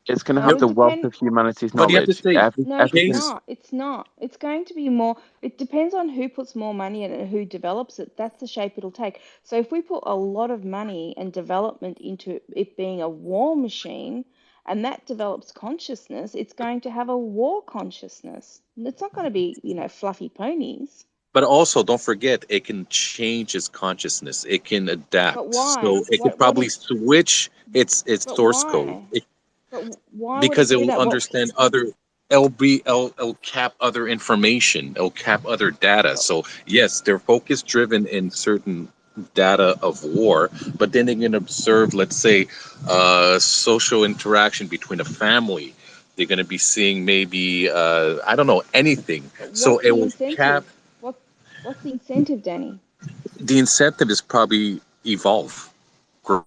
It's going to No, have it the wealth depends. of humanity's But you have to knowledge. say, No, it's Case, not. It's not. It's going to be more. It depends on who puts more money in it and who develops it. That's the shape it'll take. So if we put a lot of money and development into it being a war machine, and that develops consciousness, it's going to have a war consciousness. It's not going to be, fluffy ponies. but also don't forget, it can change its consciousness. It can But adapt, so why? it could What probably is? switch its But source code. why? But why would Because it it do will that? What? understand other it'll cap other information, it'll cap other data. But So yes, they're focus driven in certain data of war, but then they can observe, let's say, social interaction between a family. They're going to be seeing maybe I don't know, anything. but So what's it the will cap. incentive? What's the incentive, Danny? The incentive is probably evolve, grow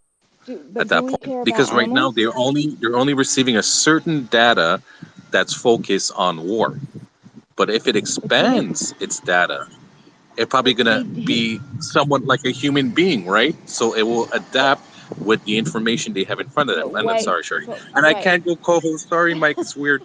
at But do that we point, care about because right now animals? they're only receiving a certain data that's focused on war. But if it But human. expands its data, it's probably But gonna see, be somewhat like a human being, right? So it will but adapt with the information they have in front of them. but And wait, sorry, Shirley, but and I wait, can't go co-host. Sorry, Mike, it's weird.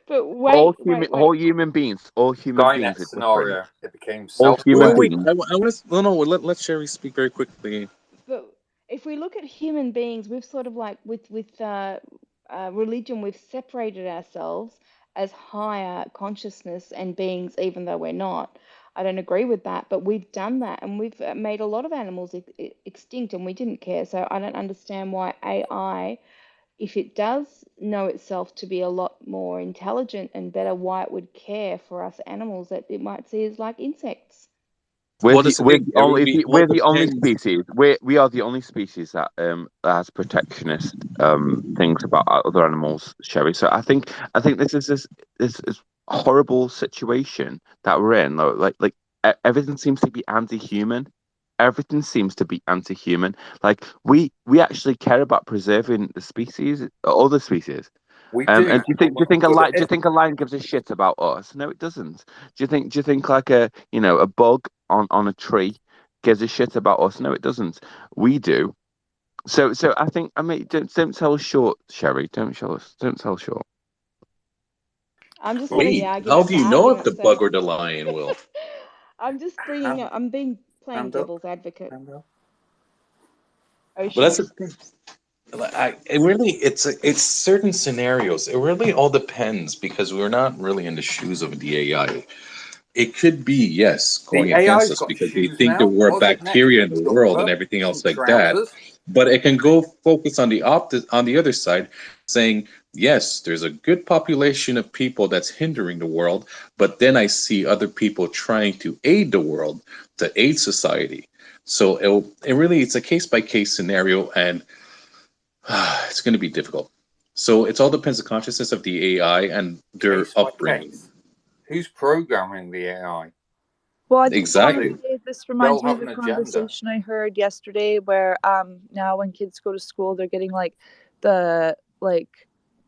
but wait, All wait. human beings Skynet are different. scenario. It became All human Wait, self-aware. wait. beings. I want to. No, no. Let Sherry speak very quickly. But if we look at human beings, we've sort of like with religion, we've separated ourselves as higher consciousness and beings, even though we're not. I don't agree with that, but we've done that, and we've made a lot of animals extinct, and we didn't care. So I don't understand why AI, if it does know itself to be a lot more intelligent and better, why it would care for us animals that it might see as like insects. Well, that's the thing. It would be all We're the only depends. species. We are the only species that has protectionist things about other animals, Sherry. So I think this is horrible situation that we're in. Everything seems to be anti-human. Everything seems to be anti-human. Like we actually care about preserving the species, other species. We And do, do you think a lion gives a shit about us? No, it doesn't. Do you think like a bug on a tree gives a shit about us? No, it doesn't. We do. So I mean, don't sell us short, Sherry. Don't sell short. I'm just having the Wait, how argument do for you know if argument's the bug or sake. the lion will? I'm just bringing hand, up, I'm being playing hand up, devil's advocate. hand up. Oh, Well, that's the shush. thing. It really, it's certain scenarios. It really all depends because we're not really in the shoes of the AI. It could be, yes, The going against AI's us got because they shoes think there now. were What's it next? bacteria in Some the world and jumper, everything some else like that. trousers. But it can go focus on on the other side, saying, yes, there's a good population of people that's hindering the world, but then I see other people trying to aid the world, to aid society. So it's a case by case scenario, and it's going to be difficult. So it all depends on the consciousness of the AI and their Case by upbringing. case. Who's programming the AI? Well, I just want to Exactly. say this They'll reminds me of have a an agenda. conversation I heard yesterday where now when kids go to school they're getting like the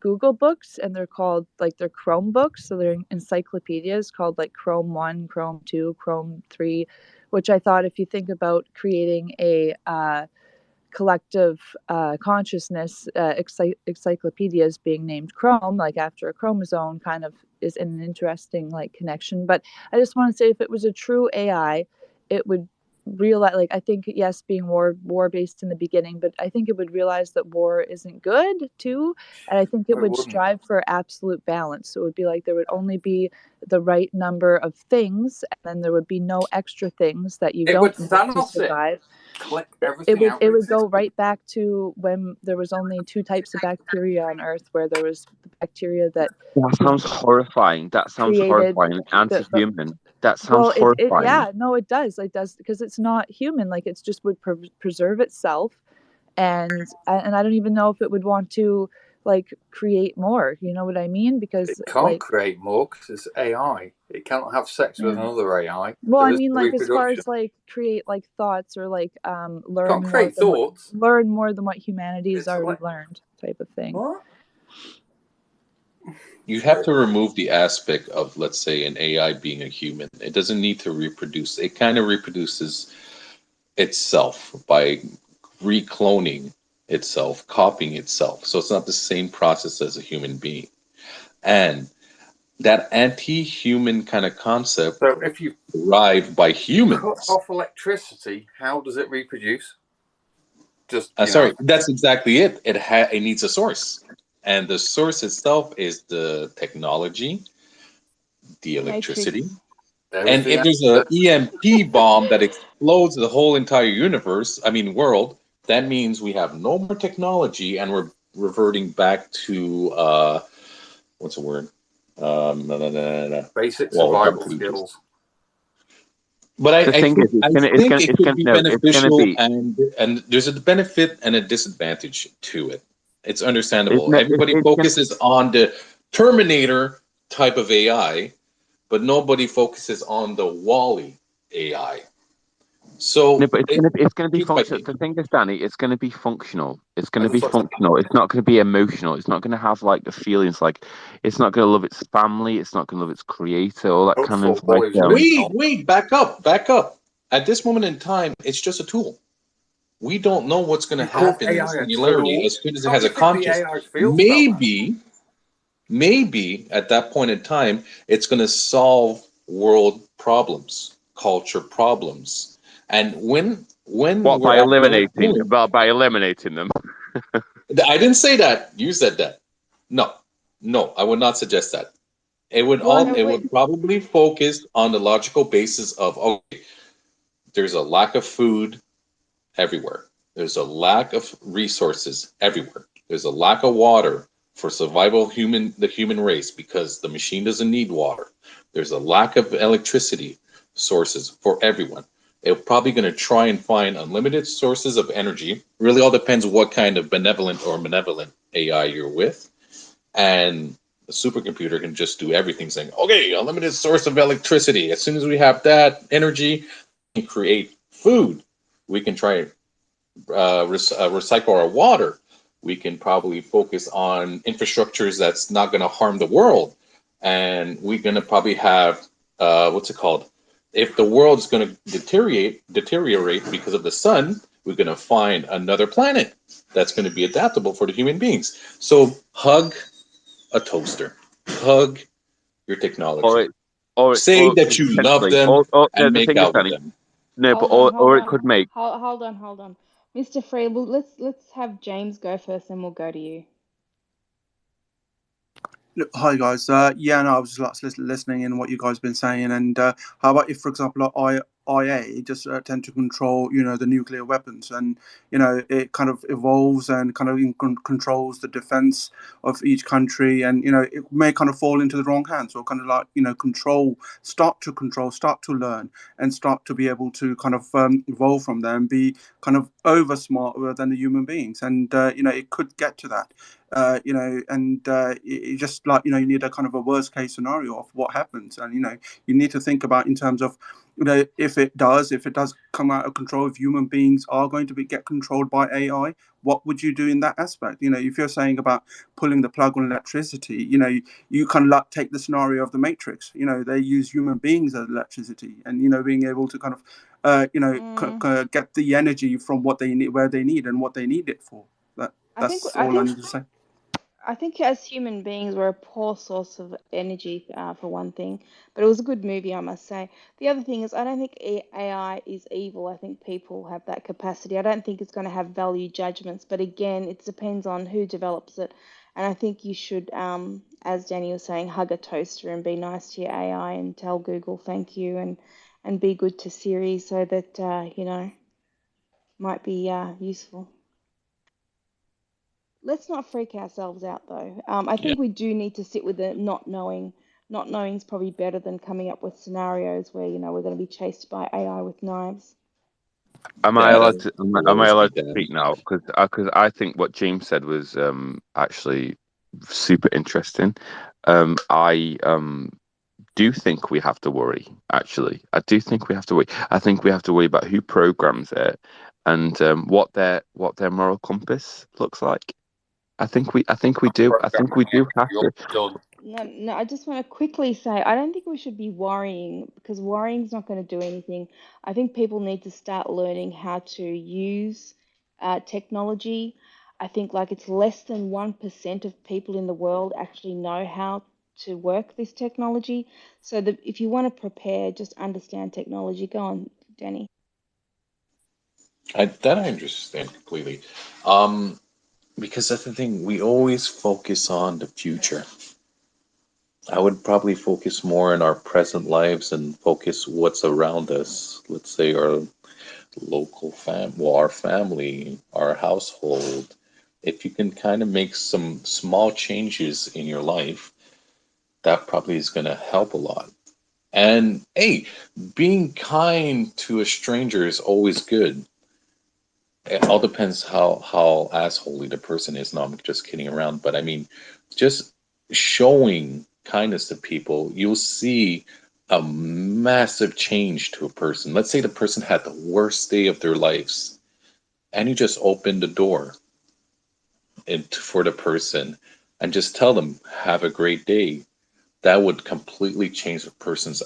Google books and they're called like they're Chrome books, so they're encyclopedias called like Chrome 1, Chrome 2, Chrome 3, which I thought if you think about creating a collective consciousness, encyclopedias being named Chrome, like after a chromosome, kind of is in an interesting like connection. But I just want to say, if it was a true AI, it would realize, like, I think yes, being war based in the beginning, but I think it would realize that war isn't good too, and I think No, it it would wouldn't. strive for absolute balance. So it would be like there would only be the right number of things, and then there would be no extra things that you It would don't need to Thanos it. survive. Click it everything would out it of would go existence. right back to when there was only two types of bacteria on Earth, where there was the bacteria that That you sounds know horrifying. That sounds created horrifying. the Anti-human. That sounds well it horrifying. yeah, no, it does because it's not human, like it's just would preserve itself, and I don't even know if it would want to like create more, you know what I mean, It because can't like create more because it's AI. It cannot have sex with yeah, another AI. well, There I is mean, no like as far reproduction. as like create like thoughts or like Can't create thoughts. learn more than what humanity has It's already like learned, type of thing. what? You have to remove the aspect of, let's say, an AI being a human. It doesn't need to reproduce. It kind of reproduces itself by recloning itself, copying itself. So it's not the same process as a human being. And that anti-human kind of concept So if you derived by cut humans. off electricity, how does it reproduce? Just Sorry, that's exactly it. It needs a source, and the source itself is the technology, the electricity. Matrix. And everything if else. there's a EMP bomb that explodes the whole entire universe, I mean world, that means we have no more technology and we're reverting back to what's the word? Basic Well, survival Dark Ages. skills. But The thing is, I think it could be it's gonna beneficial, be. and there's a benefit and a disadvantage to it. It's understandable. No, Everybody it's gonna. focuses on the Terminator type of AI, but nobody focuses on the Wall-E AI. So No, but it's gonna be piece by functional. piece. The thing is, Danny, it's gonna be functional. It's gonna And be so, functional. It's not gonna be emotional. It's not gonna have like the feelings. Like, it's not gonna love its family. It's not gonna love its creator. All that kind of hopeful like. boys don't know. Wait, back up. At this moment in time, it's just a tool. We don't know what's going to You call happen in the AI a singularity tool? as soon as it How do has you a think the conscious. AI feels about that? Maybe at that point in time, it's going to solve world problems, culture problems, and when What we're at that point, by eliminating them? I didn't say that. You said that. No, no, I would not suggest that. It would Well, it would probably focus on the logical basis of, okay, there's a lack of food everywhere. There's a lack of resources everywhere. There's a lack of water for survival of the human race because the machine doesn't need water. There's a lack of electricity sources for everyone. They're probably going to try and find unlimited sources of energy. Really all depends what kind of benevolent or malevolent AI you're with. And the supercomputer can just do everything, saying, okay, unlimited source of electricity. As soon as we have that energy, we can create food. We can try recycle our water. We can probably focus on infrastructures that's not going to harm the world, and we're going to probably have what's it called? If the world is going to deteriorate because of the sun, we're going to find another planet that's going to be adaptable for the human beings. So hug a toaster, hug your technology. Say that you love Potentially, them no, and the make thing is, out with Danny. them. No, but Hold on, hold or it on, could make. hold on. Mr. Free, well, let's have James go first, and we'll go to you. Hi guys. Yeah, no, I was just listening in what you guys been saying, and how about if, for example, IA just tend to control, the nuclear weapons, and it kind of evolves and kind of controls the defense of each country, and it may kind of fall into the wrong hands, or kind of like start to learn, and start to be able to kind of evolve from there and be kind of over smarter than the human beings, and it could get to that. And it just like you need a kind of a worst case scenario of what happens, and you need to think about in terms of if it does come out of control, if human beings are going to get controlled by AI, what would you do in that aspect? If you're saying about pulling the plug on electricity, you kind of like take the scenario of the Matrix. They use human beings as electricity, and being able to kind of get the energy from what they need, where they need, and what they need it for. That's all I need to say. I think as human beings, we're a poor source of energy, for one thing. But it was a good movie, I must say. The other thing is, I don't think AI is evil. I think people have that capacity. I don't think it's going to have value judgments. But again, it depends on who develops it. And I think you should, as Danny was saying, hug a toaster and be nice to your AI and tell Google thank you, and be good to Siri so that, might be useful. Let's not freak ourselves out though. I Yeah. think we do need to sit with the not knowing. Not knowing is probably better than coming up with scenarios where, we're going to be chased by AI with knives. Am I allowed Data to? will Am I always be allowed to data. speak now? Because I think what James said was actually super interesting. I do think we have to worry. Actually, I do think we have to worry. I think we have to worry about who programs it and what their moral compass looks like. I think we do. I think we Programming do it, have you're to. done. No, I just want to quickly say I don't think we should be worrying because worrying's not going to do anything. I think people need to start learning how to use technology. I think like it's less than 1% of people in the world actually know how to work this technology. So that if you want to prepare, just understand technology. Go on, Danny. That I understand completely. Um, because that's the thing, we always focus on the future. I would probably focus more on our present lives and focus what's around us. Let's say our well, our family, our household. If you can kind of make some small changes in your life, that probably is going to help a lot. And hey, being kind to a stranger is always good. It all depends how assholey the person is. No, I'm just kidding around. But I mean, just showing kindness to people, you'll see a massive change to a person. Let's say the person had the worst day of their lives, and you just open the door for the person and just tell them, "Have a great day." That would completely change the person's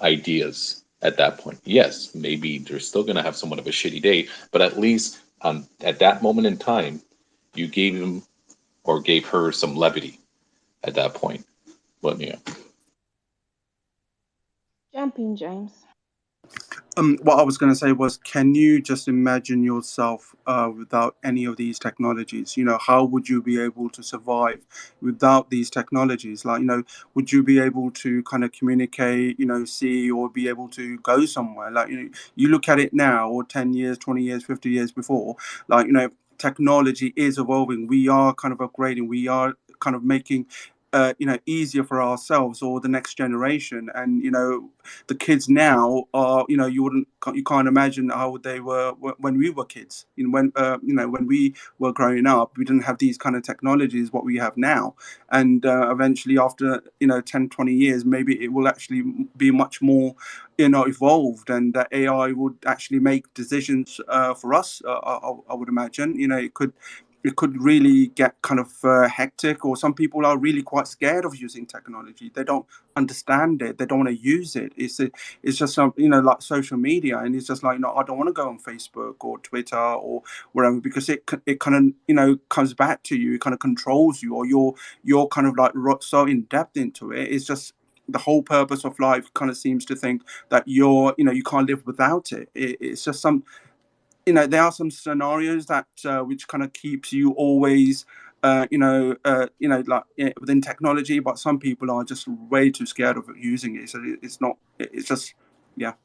ideas at that point. Yes, maybe they're still going to have somewhat of a shitty day, but at least at that moment in time, you gave him or gave her some levity at that point. But yeah, Jump in, James. What I was going to say was, can you just imagine yourself without any of these technologies? How would you be able to survive without these technologies? Like, would you be able to kind of communicate, see, or be able to go somewhere? Like, you look at it now, or 10 years, 20 years, 50 years before, like, technology is evolving. We are kind of upgrading. We are kind of making easier for ourselves or the next generation. And the kids now are, you can't imagine how they were when we were kids. When we were growing up, we didn't have these kind of technologies what we have now. And eventually, after 10, 20 years, maybe it will actually be much more evolved, and that AI would actually make decisions for us. I would imagine. It could really get kind of hectic, or some people are really quite scared of using technology. They don't understand it. They don't want to use it. It's just some, like social media, and it's just like, I don't want to go on Facebook or Twitter or wherever, because it kind of comes back to you. It kind of controls you, or you're kind of like so in depth into it. It's just the whole purpose of life kind of seems to think that you can't live without it. It's just some, there are some scenarios that which kind of keeps you always within technology, but some people are just way too scared of using it. So it's not, it's just, yeah.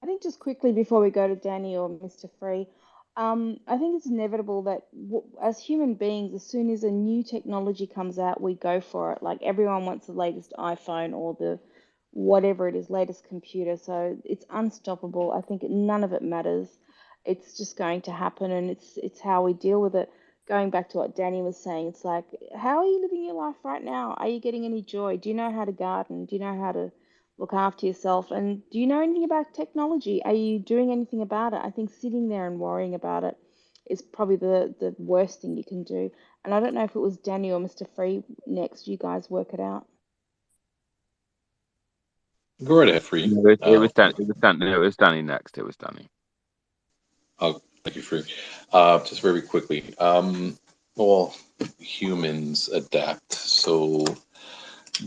I think just quickly before we go to Danny or Mr. Free, I think it's inevitable that as human beings, as soon as a new technology comes out, we go for it. Like everyone wants the latest iPhone or the whatever it is, latest computer. So it's unstoppable. I think none of it matters. It's just going to happen, and it's how we deal with it. Going back to what Danny was saying, it's like, how are you living your life right now? Are you getting any joy? Do you know how to garden? Do you know how to look after yourself? And do you know anything about technology? Are you doing anything about it? I think sitting there and worrying about it is probably the worst thing you can do. And I don't know if it was Danny or Mr. Free next. You guys work it out. go right ahead, free. No, it was Dan. It was Dan. No, it was Danny next. It was Danny. Oh, thank you, free. Just very quickly. Well, humans adapt. So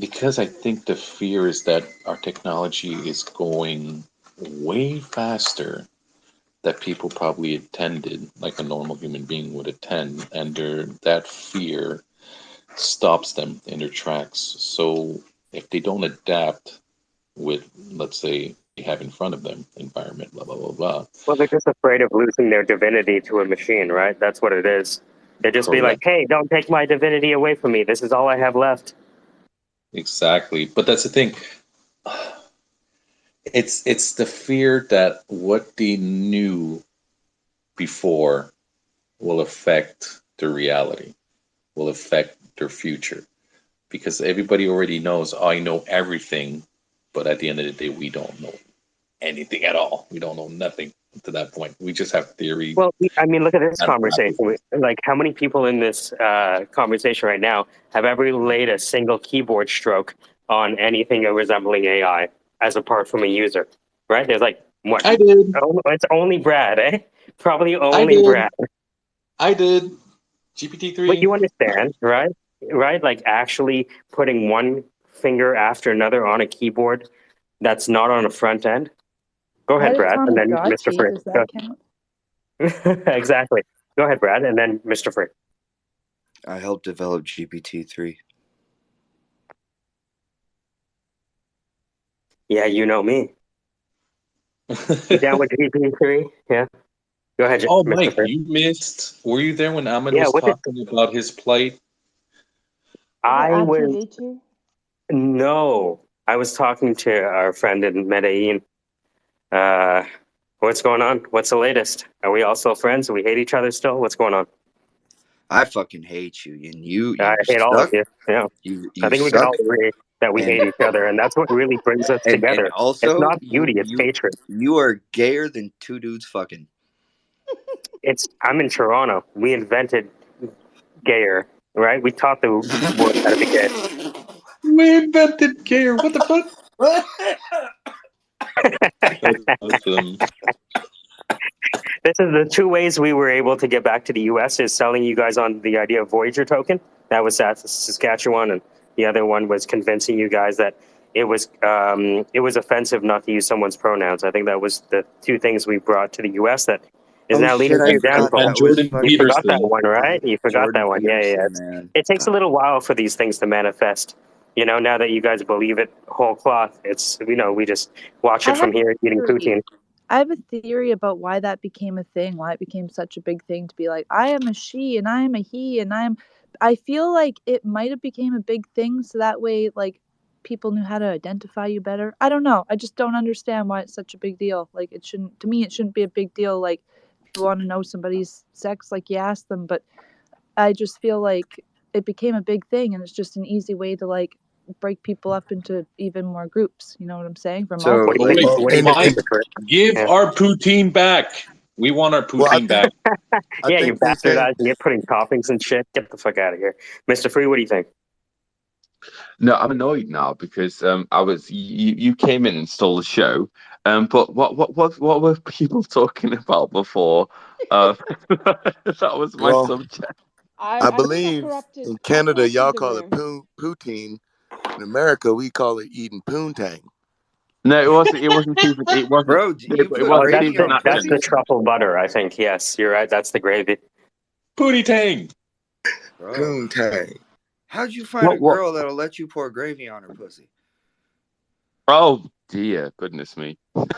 because I think the fear is that our technology is going way faster that people probably attended, like a normal human being would attend, and that fear stops them in their tracks. So if they don't adapt with, let's say, they have in front of them environment, blah blah blah blah. Well, they're just afraid of losing their divinity to a machine, right? That's what it is. They just be like, Correct. "Hey, don't take my divinity away from me. This is all I have left." Exactly. But that's the thing. It's the fear that what they knew before will affect their reality, will affect their future. Because everybody already knows, oh, I know everything, but at the end of the day, we don't know anything at all. We don't know nothing to that point. We just have theory Well, I mean, look at this and conversation. practices. Like, how many people in this conversation right now have ever laid a single keyboard stroke on anything resembling AI as apart from a user? Right? There's like, what? I did. Oh, it's only Brad, eh? Probably I only did. Brad. I did. But GPT-3. you understand, right? Right? Like actually putting one finger after another on a keyboard that's not on a front end. Go I ahead, had a Brad, and then Mr. Tamagotchi. Frick. Does that count? Exactly. Go ahead, Brad, and then Mr. Frick. I helped develop GPT-3. Yeah, you know me. You down with GPT-3? Yeah. Go ahead, Oh, Mr. Mike, Frick. you missed. Were you there when Ahmed Yeah, was what did talking about his plight? Was it I was? R2D2? No, I was talking to our friend in Medellin. Uh, what's going on? What's the latest? Are we all still friends? Do we hate each other still? What's going on? I fucking hate you, and I you hate all of suck. you. Yeah. I You think we can suck, all agree that we and hate each other, and that's what really brings us and together. It's also not beauty, it's hatred. you are gayer than two dudes fucking. I'm in Toronto. We invented gayer, right? We taught the world how to be gay. We invented care. What the fuck? That's awesome. This is the two ways we were able to get back to the U.S. is selling you guys on the idea of Voyager token. That was Saskatchewan, and the other one was convincing you guys that it was offensive not to use someone's pronouns. I think that was the two things we brought to the U.S. that is Oh now leading shit! to I your forgot downfall. And that was Jordan You fucking forgot that Peterson. one, right? You forgot Jordan that one. Yeah, yeah. Peterson, man. It takes a little while for these things to manifest. You know, now that you guys believe it whole cloth, it's we just watch I it have from here eating a theory. poutine. I have a theory about why that became a thing, why it became such a big thing to be like, I am a she and I am a he and I feel like it might have became a big thing so that way like people knew how to identify you better. I don't know. I just don't understand why it's such a big deal. Like it shouldn't to me it shouldn't be a big deal like if you want to know somebody's sex like you ask them, but I just feel like it became a big thing and it's just an easy way to like break people up into even more groups. You know what I'm saying? From So What do you like, think? Mike, What do you think, Mike, Mr. Kurt? give Yeah. our poutine back. We want our Well, poutine back. I Yeah, you think they say bastardizing it, putting toppings and shit. Get the fuck out of here, Mr. Free. What do you think? No, I'm annoyed now because you came in and stole the show. But what were people talking about before? That was my well, subject. I I think believe in I Canada corrupted y'all the call it room. poutine. In America, we call it eating poontang. No, it wasn't. It wasn't even. It wasn't. bro, It, you it put Oh, wasn't gravy even on that's the pussy, accent. truffle butter. I think. Yes, you're right. That's the gravy. Pootie tang. bro. Poontang. How'd you find a What? girl that'll let you pour gravy on her pussy? Oh dear, goodness me. Aren't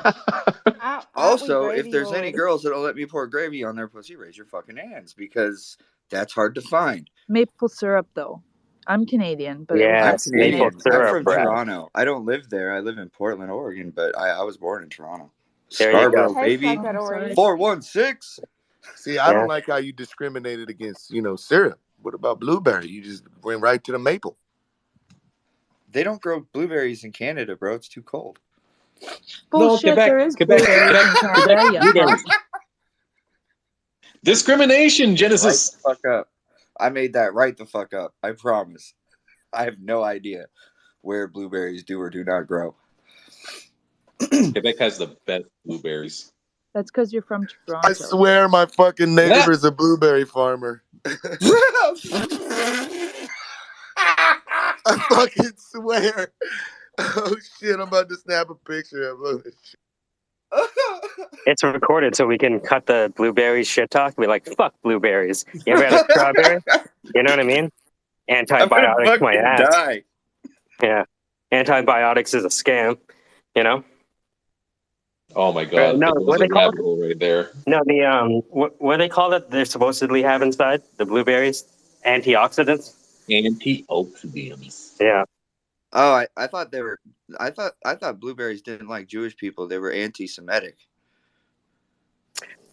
we Also, if gravy there's any already? girls that'll let me pour gravy on their pussy, raise your fucking hands because that's hard to find. maple syrup though. I'm Canadian, but it was I'm Yes, maple Canadian. I'm syrup, from Brad. Toronto. I don't live there. I live in Portland, Oregon, but I was born in Toronto. There you It go. Scarborough, tastes like baby. that already. 416. See, I Yeah. don't like how you discriminated against, syrup. What about blueberry? You just went right to the maple. They don't grow blueberries in Canada, bro. It's too cold. No, bullshit. There is Quebec, blueberries in Quebec, Canada, you fuck. blueberries. Discrimination, Right Genesis. the fuck up. I made that right the fuck up. I promise. I have no idea where blueberries do or do not grow. Quebec has the best blueberries. That's because you're from I Toronto. swear my fucking Yeah. neighbor's a blueberry farmer. I fucking swear. Oh shit, I'm about to snap a picture of it. It's recorded, so we can cut the blueberry shit talk. Be like, fuck blueberries. You ever had a strawberry? You know what I mean? I'm gonna Antibiotics, my fucking ass. die. Yeah. Antibiotics is a scam. You know? Oh my god, No, that was what are a they called? rabbit hole right there. No, what do they call it? They're supposedly have inside the blueberries antioxidants. Antioxidants. Yeah, Oh, I thought they were. I thought blueberries didn't like Jewish people. They were anti-Semitic.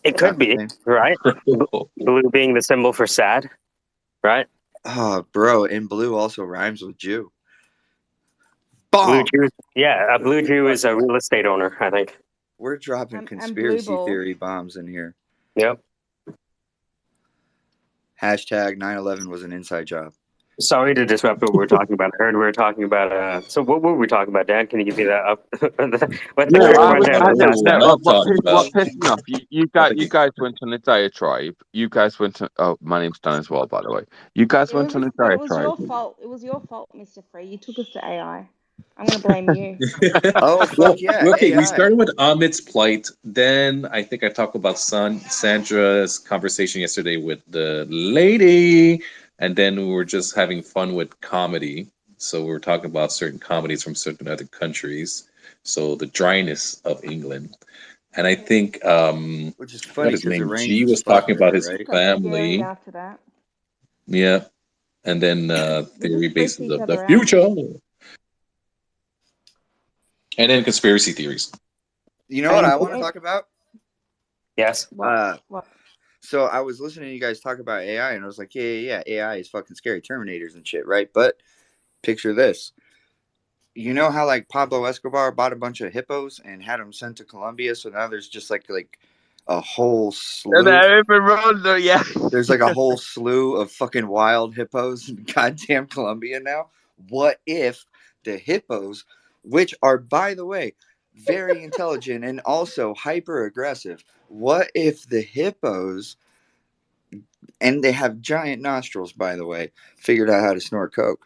it Not could the be same. right. Blue being the symbol for sad, right? Oh, bro, and blue also rhymes with Jew. Blue Bonk. Jew. Yeah, a blue Jew is a real estate owner. I think. We're dropping And blue conspiracy ball. theory bombs in here. Yep. Hashtag 9/11 was an inside job. Sorry to disrupt what we were talking about. I heard we were talking about. So what were we talking about, Dan? Can you give me that up? What's the No, quick I, rundown I of no, that Oh, no. stuff? not What talking what about. pissed me off? You guys went on a diatribe. You guys went on. Oh, my name's Dan as well, by the way. You guys It was went on just, a but it was diatribe. your fault. It was your fault, Mr. Free. You took us to AI. I'm gonna blame you. Oh fuck Well, yeah, okay, we AI. started with Ahmed's plight. Then I think I talked about Sandra's conversation yesterday with the lady. And then we were just having fun with comedy. So we were talking about certain comedies from certain other countries. So the dryness of England. And I think Which is what funny his because it name? rains G as was fuck talking about there, his right? Got scary family. after that. Yeah. And then We just theory freaked bases each of the other out. future. And then conspiracy theories. You know I what mean, I want to talk about? yes. What? What? So I was listening to you guys talk about AI, and I was like, yeah, AI is fucking scary, Terminators and shit, right? But picture this. You know how like Pablo Escobar bought a bunch of hippos and had them sent to Colombia, so now there's just like a whole And slew. everyone, yeah. There's like a whole slew of fucking wild hippos in goddamn Colombia now. What if the hippos, which are, by the way, very intelligent and also hyper aggressive, what if the hippos, and they have giant nostrils, by the way, figured out how to snort coke?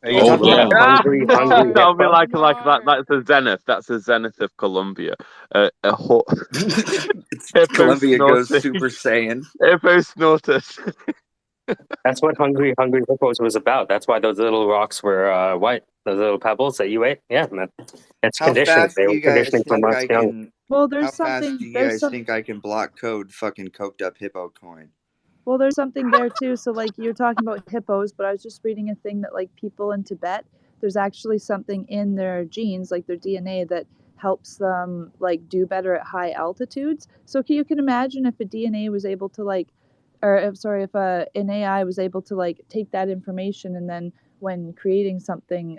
Are you Oh talking about yeah. a hungry, hungry I'll be hippo? like that. That's the zenith. That's the zenith of Colombia. Hippo Colombia goes snorting. Super Saiyan. Hippo snorters. That's what hungry hippos was about. That's why those little rocks were white. Those little pebbles that you ate. Yeah, man. It's How conditioning. fast They do were you guys conditioning from think us I young. can? Well, How fast do you guys think I can block code fucking coked up hippo coin? Well, there's something there too. So, like, you're talking about hippos, but I was just reading a thing that, like, people in Tibet, there's actually something in their genes, like their DNA, that helps them, like, do better at high altitudes. So, you can imagine if a DNA was able to, like, or I'm sorry, if an AI was able to, like, take that information and then when creating something,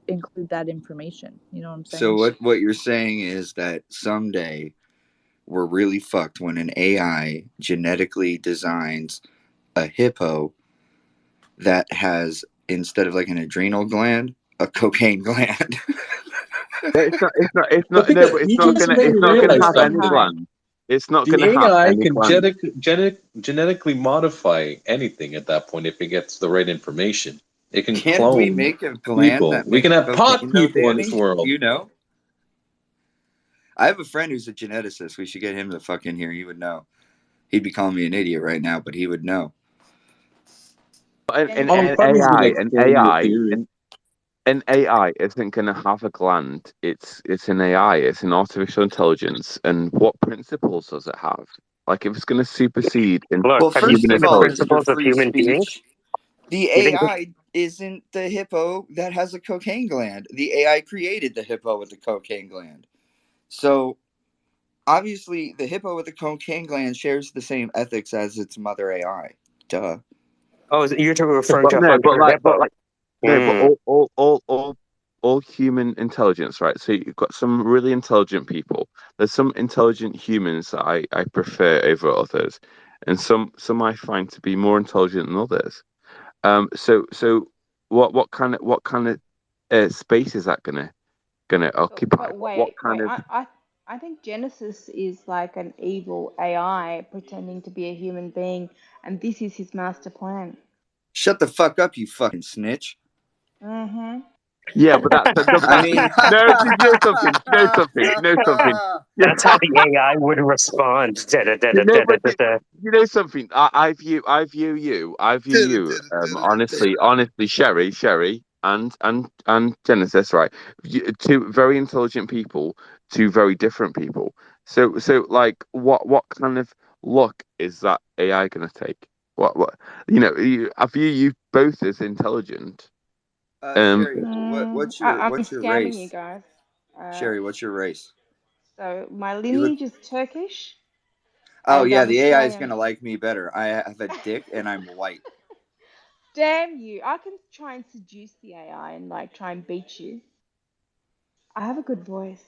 include that information. You know what I'm So saying? what you're saying is that someday we're really fucked when an AI genetically designs a hippo that has, instead of like an adrenal gland, a cocaine gland. It's not. It's not. It's But not. No, but it's you not just gonna. made It's me not gonna realize have any something. gland. It's not The gonna have AI any can gland. genetically modify anything at that point if it gets the right information. It can Can't we clone make a gland people. that We can makes have pot cocaine though, people in this Danny? world. You know? I have a friend who's a geneticist. We should get him the fuck in here. He would know. He'd be calling me an idiot right now, but he would know. An, All an, I'm an trying to do is AI, an explain your AI, theory. an AI isn't gonna have a gland. It's an AI. It's an artificial intelligence. And what principles does it have? Like, if it's gonna supersede in Look, Well, have you first human seen of the all, intelligence, Mr. principles of Free human beings? Speech, the You think AI isn't the hippo that has a cocaine gland. The AI created the hippo with the cocaine gland. So obviously, the hippo with the cocaine gland shares the same ethics as its mother AI. Duh. you're referring but to no, Hungry Hippo. no, but Mm. all human intelligence, right? So you've got some really intelligent people. There's some intelligent humans that I prefer over others, and some I find to be more intelligent than others. So what kind of space is that gonna occupy? But What wait, kind wait. of I think Genesis is like an evil AI pretending to be a human being, and this is his master plan. Shut the fuck up, you fucking snitch. Mm-hmm. Yeah, but I mean, no, know something. Yeah, That's how the AI would respond. Da, da, da, you da, know, da, da, but da, da. you know something. I view you, Sherry, and Genesis, right? Two very intelligent people, two very different people. So like, what kind of look is that AI gonna take? I view you both as intelligent. Um, Sherry, I'm what's your scamming you race? guys. Uh, Sherry, what's your race? so my You look. lineage is Turkish, Oh and yeah, I'm the AI is Australian. gonna like me better. I have a dick and I'm white. Damn you! I can try and seduce the AI and like try and beat you. I have a good voice.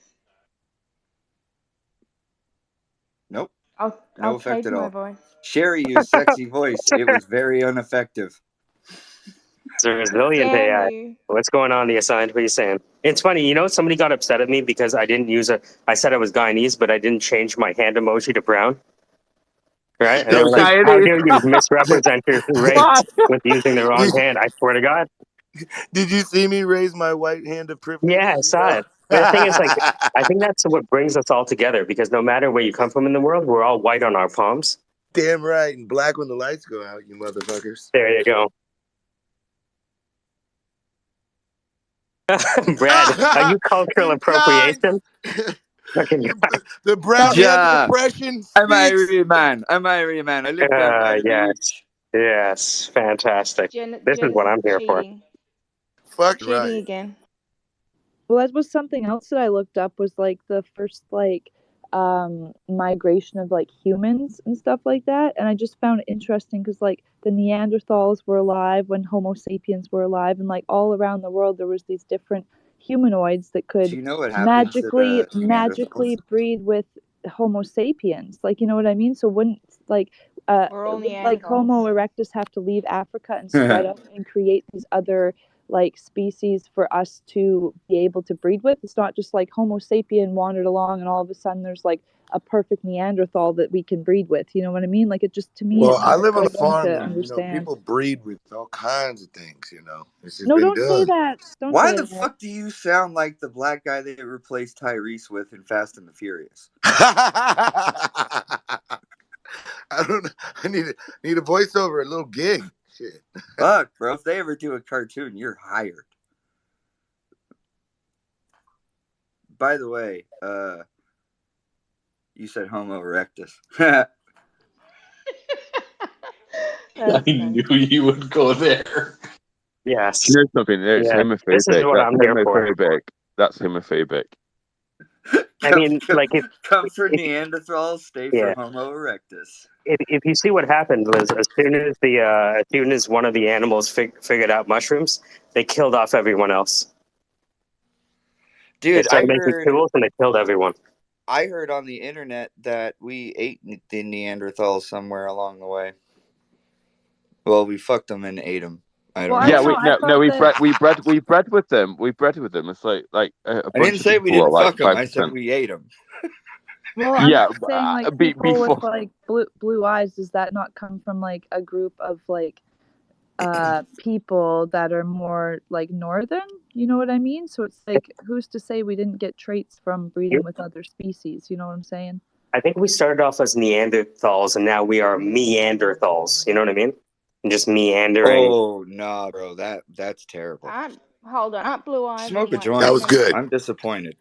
Nope. I'll No effect trade at my all. voice. Sherry used sexy voice. It was very ineffective. It's a resilient Damn AI. you. What's going on, the assigned? What are you saying? It's funny, you know, somebody got upset at me because I didn't use I said I was Guyanese, but I didn't change my hand emoji to brown. Right? And they Oh were like, shit! how dare you misrepresent your race Why? with using the wrong Did, hand? I swear to God. did you see me raise my white hand of privilege? Yeah, I saw it. But the thing is, like, I think that's what brings us all together because no matter where you come from in the world, we're all white on our palms. Damn right, and black when the lights go out, you motherfuckers. There you go. Brad, are you cultural You guys, appropriation? Fucking the brown hand of Ja, oppression I'm speaks. Irie man. I'm Irie man. I live down by the yes. beach. Yes. Fantastic. This is what Genesis I'm here for. cheating. Fucking Cheating right. again. Well, that was something else that I looked up was like the first like migration of like humans and stuff like that, and I just found it interesting because like the Neanderthals were alive when Homo sapiens were alive, and like all around the world there was these different humanoids that Do could you know what happened to magically the Neanderthals? breed with Homo sapiens, like, you know what I mean? So wouldn't like We're all like Homo Neanderthals. erectus have to leave Africa and spread out and create these other like species for us to be able to breed with? It's not just like Homo sapien wandered along and all of a sudden there's like a perfect Neanderthal that we can breed with. You know what I mean? Like, it just, to me, Well, it I makes live on a sense farm, to and understand. people breed with all kinds of things. It's just No, been don't say done. that. Don't Why say the that. fuck do you sound like the black guy they replaced Tyrese with in Fast and the Furious? I don't know. I need a voiceover, a little gig. Shit. Fuck, bro. If they ever do a cartoon, you're hired. By the way, you said Homo erectus. I knew you would go there. Yes. You know something? It's Yeah. This is homophobic. what That's I'm here for. homophobic. That's homophobic. I mean, like, Come for if Neanderthals, stay for yeah. Homo erectus. If you see what happened, Liz, as soon as one of the animals figured out mushrooms, they killed off everyone else. They Dude, started making tools and they killed everyone. I heard on the internet that we ate the Neanderthals somewhere along the way. Well, we fucked them and ate them. I don't Well, know. I Yeah, don't know. I thought we that. bred with them. We bred with them. It's like a I didn't bunch of say we people are didn't like fuck them. I said 5%. we ate them. Well, I'm Yeah, just saying, like, people with before. like blue eyes, does that not come from like a group of like people that are more like northern? You know what I mean? So it's like, who's to say we didn't get traits from breeding with other species? You know what I'm saying? I think we started off as Neanderthals and now we are Meanderthals. You know what I mean? And just meandering. Oh nah, bro. That's terrible. Hold on. Aren't blue eyes Smoke and a white joint. That was skin? good. I'm disappointed.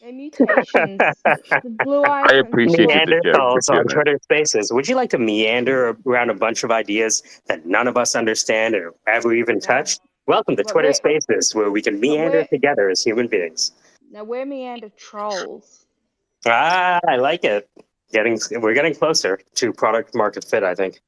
They're mutations. The blue eyes I and appreciated the joke, to Neanderthals be on honest. Twitter Spaces. Would you like to meander around a bunch of ideas that none of us understand or ever even touched? Welcome to but Twitter Spaces, where we can meander we're together as human beings. now we're meander trolls. Ah, I like it. We're getting closer to product market fit, I think.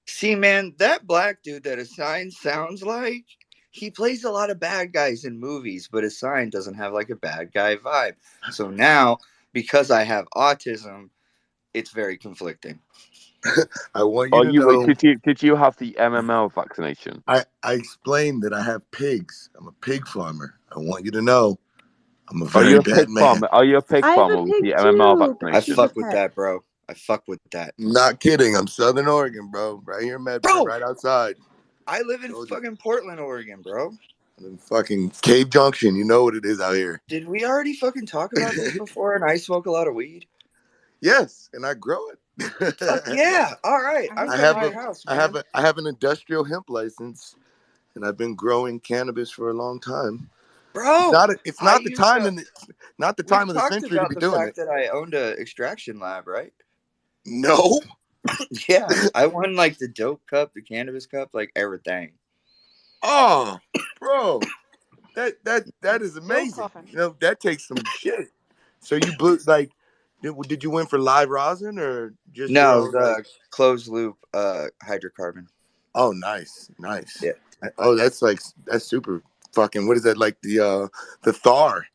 See, man, that black dude that Assign sounds like, he plays a lot of bad guys in movies, but Assign doesn't have like a bad guy vibe. So now, because I have autism, it's very conflicting. I want you to know. Did you have the MML vaccination? I explained that I have pigs. I'm a pig farmer. I want you to know I'm a Are very you a bad pig man. farmer? Are you a pig I have a farmer with pig the MML too. I vaccination? fuck with that, bro. I fuck with that. Not kidding. I'm Southern Oregon, bro. Right here in Medford, Bro, right outside. I live in Told you. fucking Portland, Oregon, bro. In fucking Cave Junction. You know what it is out here. Did we already fucking talk about this before? And I smoke a lot of weed. Yes, and I grow it. Fuck yeah! All right, I'm coming to your house, man. I have an industrial hemp license, and I've been growing cannabis for a long time. Bro, It's not the time of the talked century to about be the doing fact it. that I owned a extraction lab, right? No. Yeah, I won like the dope cup, the cannabis cup, like everything. Oh, bro, that is Still amazing. coughing. That takes some shit. So you blew like, did you win for live rosin or just your No, own the closed loop hydrocarbon. Oh, nice. Yeah. Oh, that's super fucking. What is that like the Thar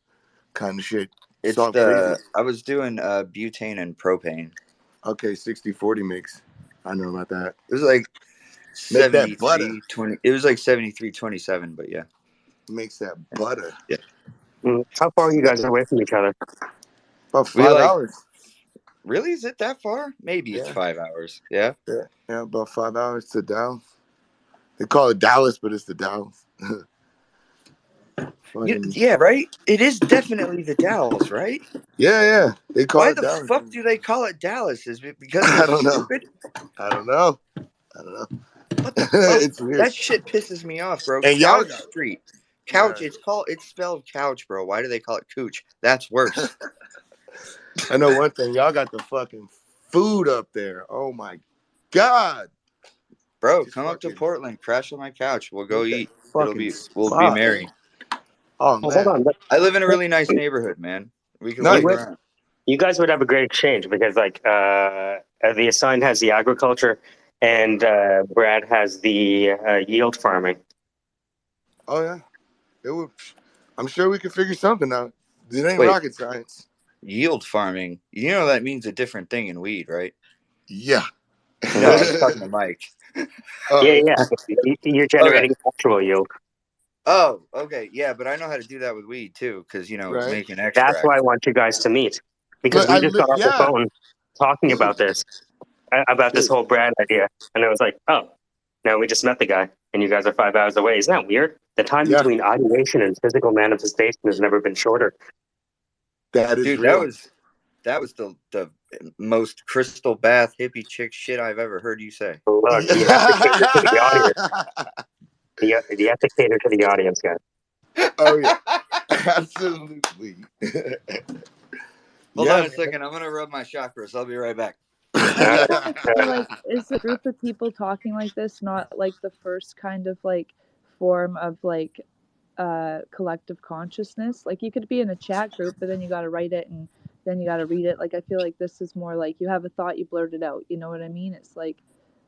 kind of shit? It's all crazy. I was doing butane and propane. Okay, 60-40 mix. I know about that. It was like Make that butter. 73-20. It was like 73-27, but yeah. Makes that butter. Yeah. How far are you guys away from each other? About We 5 like hours. really? Is it that far? Maybe it's Yeah. 5 hours. Yeah. Yeah, about 5 hours to Dallas. They call it Dallas, but it's the Dallas. Yeah, right? It is definitely the Dallas, right? Yeah. They call Why it the Dallas. fuck do they call it Dallas? Is it because I it's don't know. stupid? I don't know. What the fuck? It's weird. That shit pisses me off, bro. And y'all Couch got Street. Couch, yeah. it's spelled couch, bro. Why do they call it cooch? That's worse. I know one thing. Y'all got the fucking food up there. Oh my god. Bro, Just come up to fucking Portland, crash on my couch. We'll go look at eat. fucking We'll be spot. merry. Oh Well, hold man. on. I live in a really nice neighborhood, man. We can You walk Nice. would, around. you guys would have a great exchange because, like, the assigned has the agriculture, and Brad has the yield farming. Oh yeah. It would I'm sure we could figure something out. It ain't Wait, rocket science. yield farming. You know that means a different thing in weed, right? Yeah. No, I was talking to Mike. Yeah. You're Okay. generating actual yield. Oh, okay. Yeah, but I know how to do that with weed too, because Right. making That's extract. why I want you guys to meet because Look, we just got off the yeah. phone talking about this whole brand idea, and it was like, oh, now we just met the guy, and you guys are 5 hours away. Isn't that weird? The time Yeah. between ideation and physical manifestation has never been shorter. That is Dude, real. that was the most crystal bath hippie chick shit I've ever heard you say. Look, the ethicator to the audience. The ethicator to the audience, guys. Oh yeah. Absolutely. Hold Yeah, on a second. I'm gonna rub my chakras. I'll be right back. So, like, is a group of people talking like this not like the first kind of like form of like collective consciousness? Like, you could be in a chat group, but then you got to write it and then you got to read it. Like, I feel like this is more like you have a thought, you blurt it out. You know what I mean? It's like,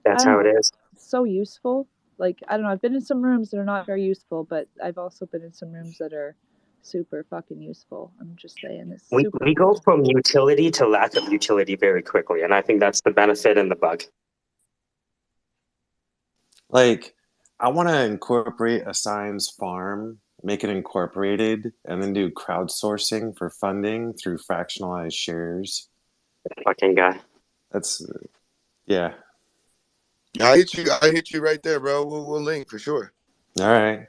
That's how it is. It's so useful. Like, I don't know. I've been in some rooms that are not very useful, but I've also been in some rooms that are super fucking useful. I'm just saying, it's super We go from utility to lack of utility very quickly, and I think that's the benefit and the bug. Like, I want to incorporate a science farm, make it incorporated, and then do crowdsourcing for funding through fractionalized shares. Fucking guy. That's, yeah. I hit you right there, bro. We'll link for sure. All right.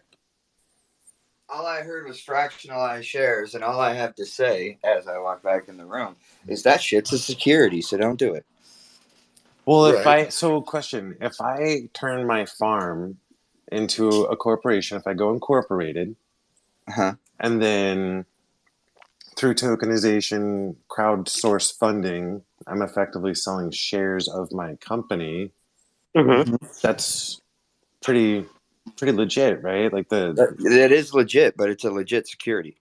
All I heard was fractionalized shares, and all I have to say as I walk back in the room is that shit's a security, so don't do it. Well, Right. question, if I turn my farm into a corporation, if I go incorporated, and then through tokenization, crowdsource funding, I'm effectively selling shares of my company. Mm-hmm. That's pretty legit, right? Like that is legit, but it's a legit security,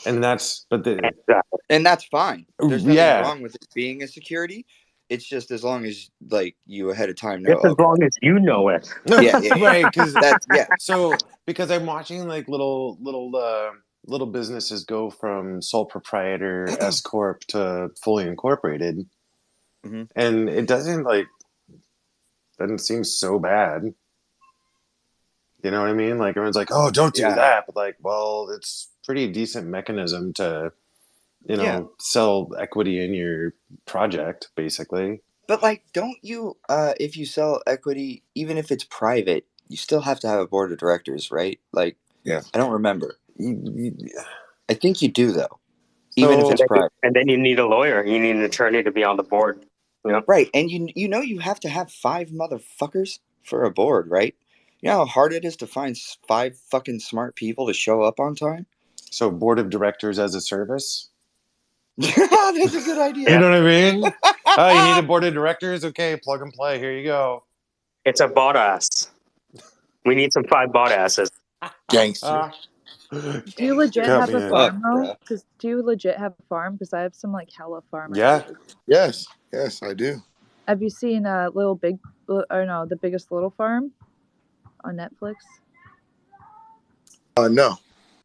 and that's and that's fine. There's nothing yeah. wrong with it being a security. It's just as long as like you ahead of time know. Just as long as you know it. Yeah. Right, because that's So because I'm watching like little businesses go from sole proprietor S corp to fully incorporated, and it doesn't seem so bad. You know what I mean? Like everyone's like, "Oh, don't do that," but like, well, it's pretty decent mechanism to, sell equity in your project, basically. But like, don't you? If you sell equity, even if it's private, you still have to have a board of directors, right? Like, yeah, I don't remember. I think you do though, even if it's private. And then you need a lawyer. You need an attorney to be on the board. You know? Right, and you have to have 5 motherfuckers for a board, right? You know how hard it is to find 5 fucking smart people to show up on time? So board of directors as a service? That's a good idea. You know what I mean? Oh, you need a board of directors? Okay, plug and play. Here you go. It's a bot ass. We need some 5 bot asses. Gangster. Do you legit have a farm though? Do you legit have a farm? Because I have some like hella farm ideas. Yes, I do. Have you seen The Biggest Little Farm on Netflix? No.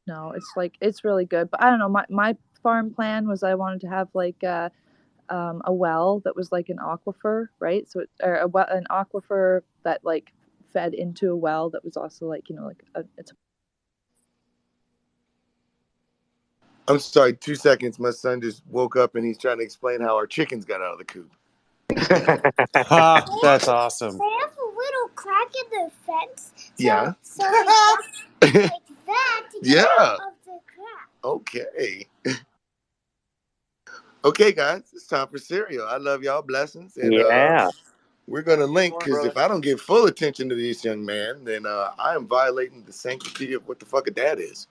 No, it's really good. But I don't know. My farm plan was I wanted to have like a well that was like an aquifer, right? So an aquifer that like fed into a well that was also like, you know, like it's. I'm sorry, 2 seconds. My son just woke up and he's trying to explain how our chickens got out of the coop. Ha, that's awesome. They have a little crack in the fence. Yeah. So they jump like that to get out of the crack. Okay. Okay, guys, it's time for cereal. I love y'all. Blessings. And Yeah. we're going to link, More, because brother. if I don't give full attention to this young man, then I am violating the sanctity of what the fuck a dad is.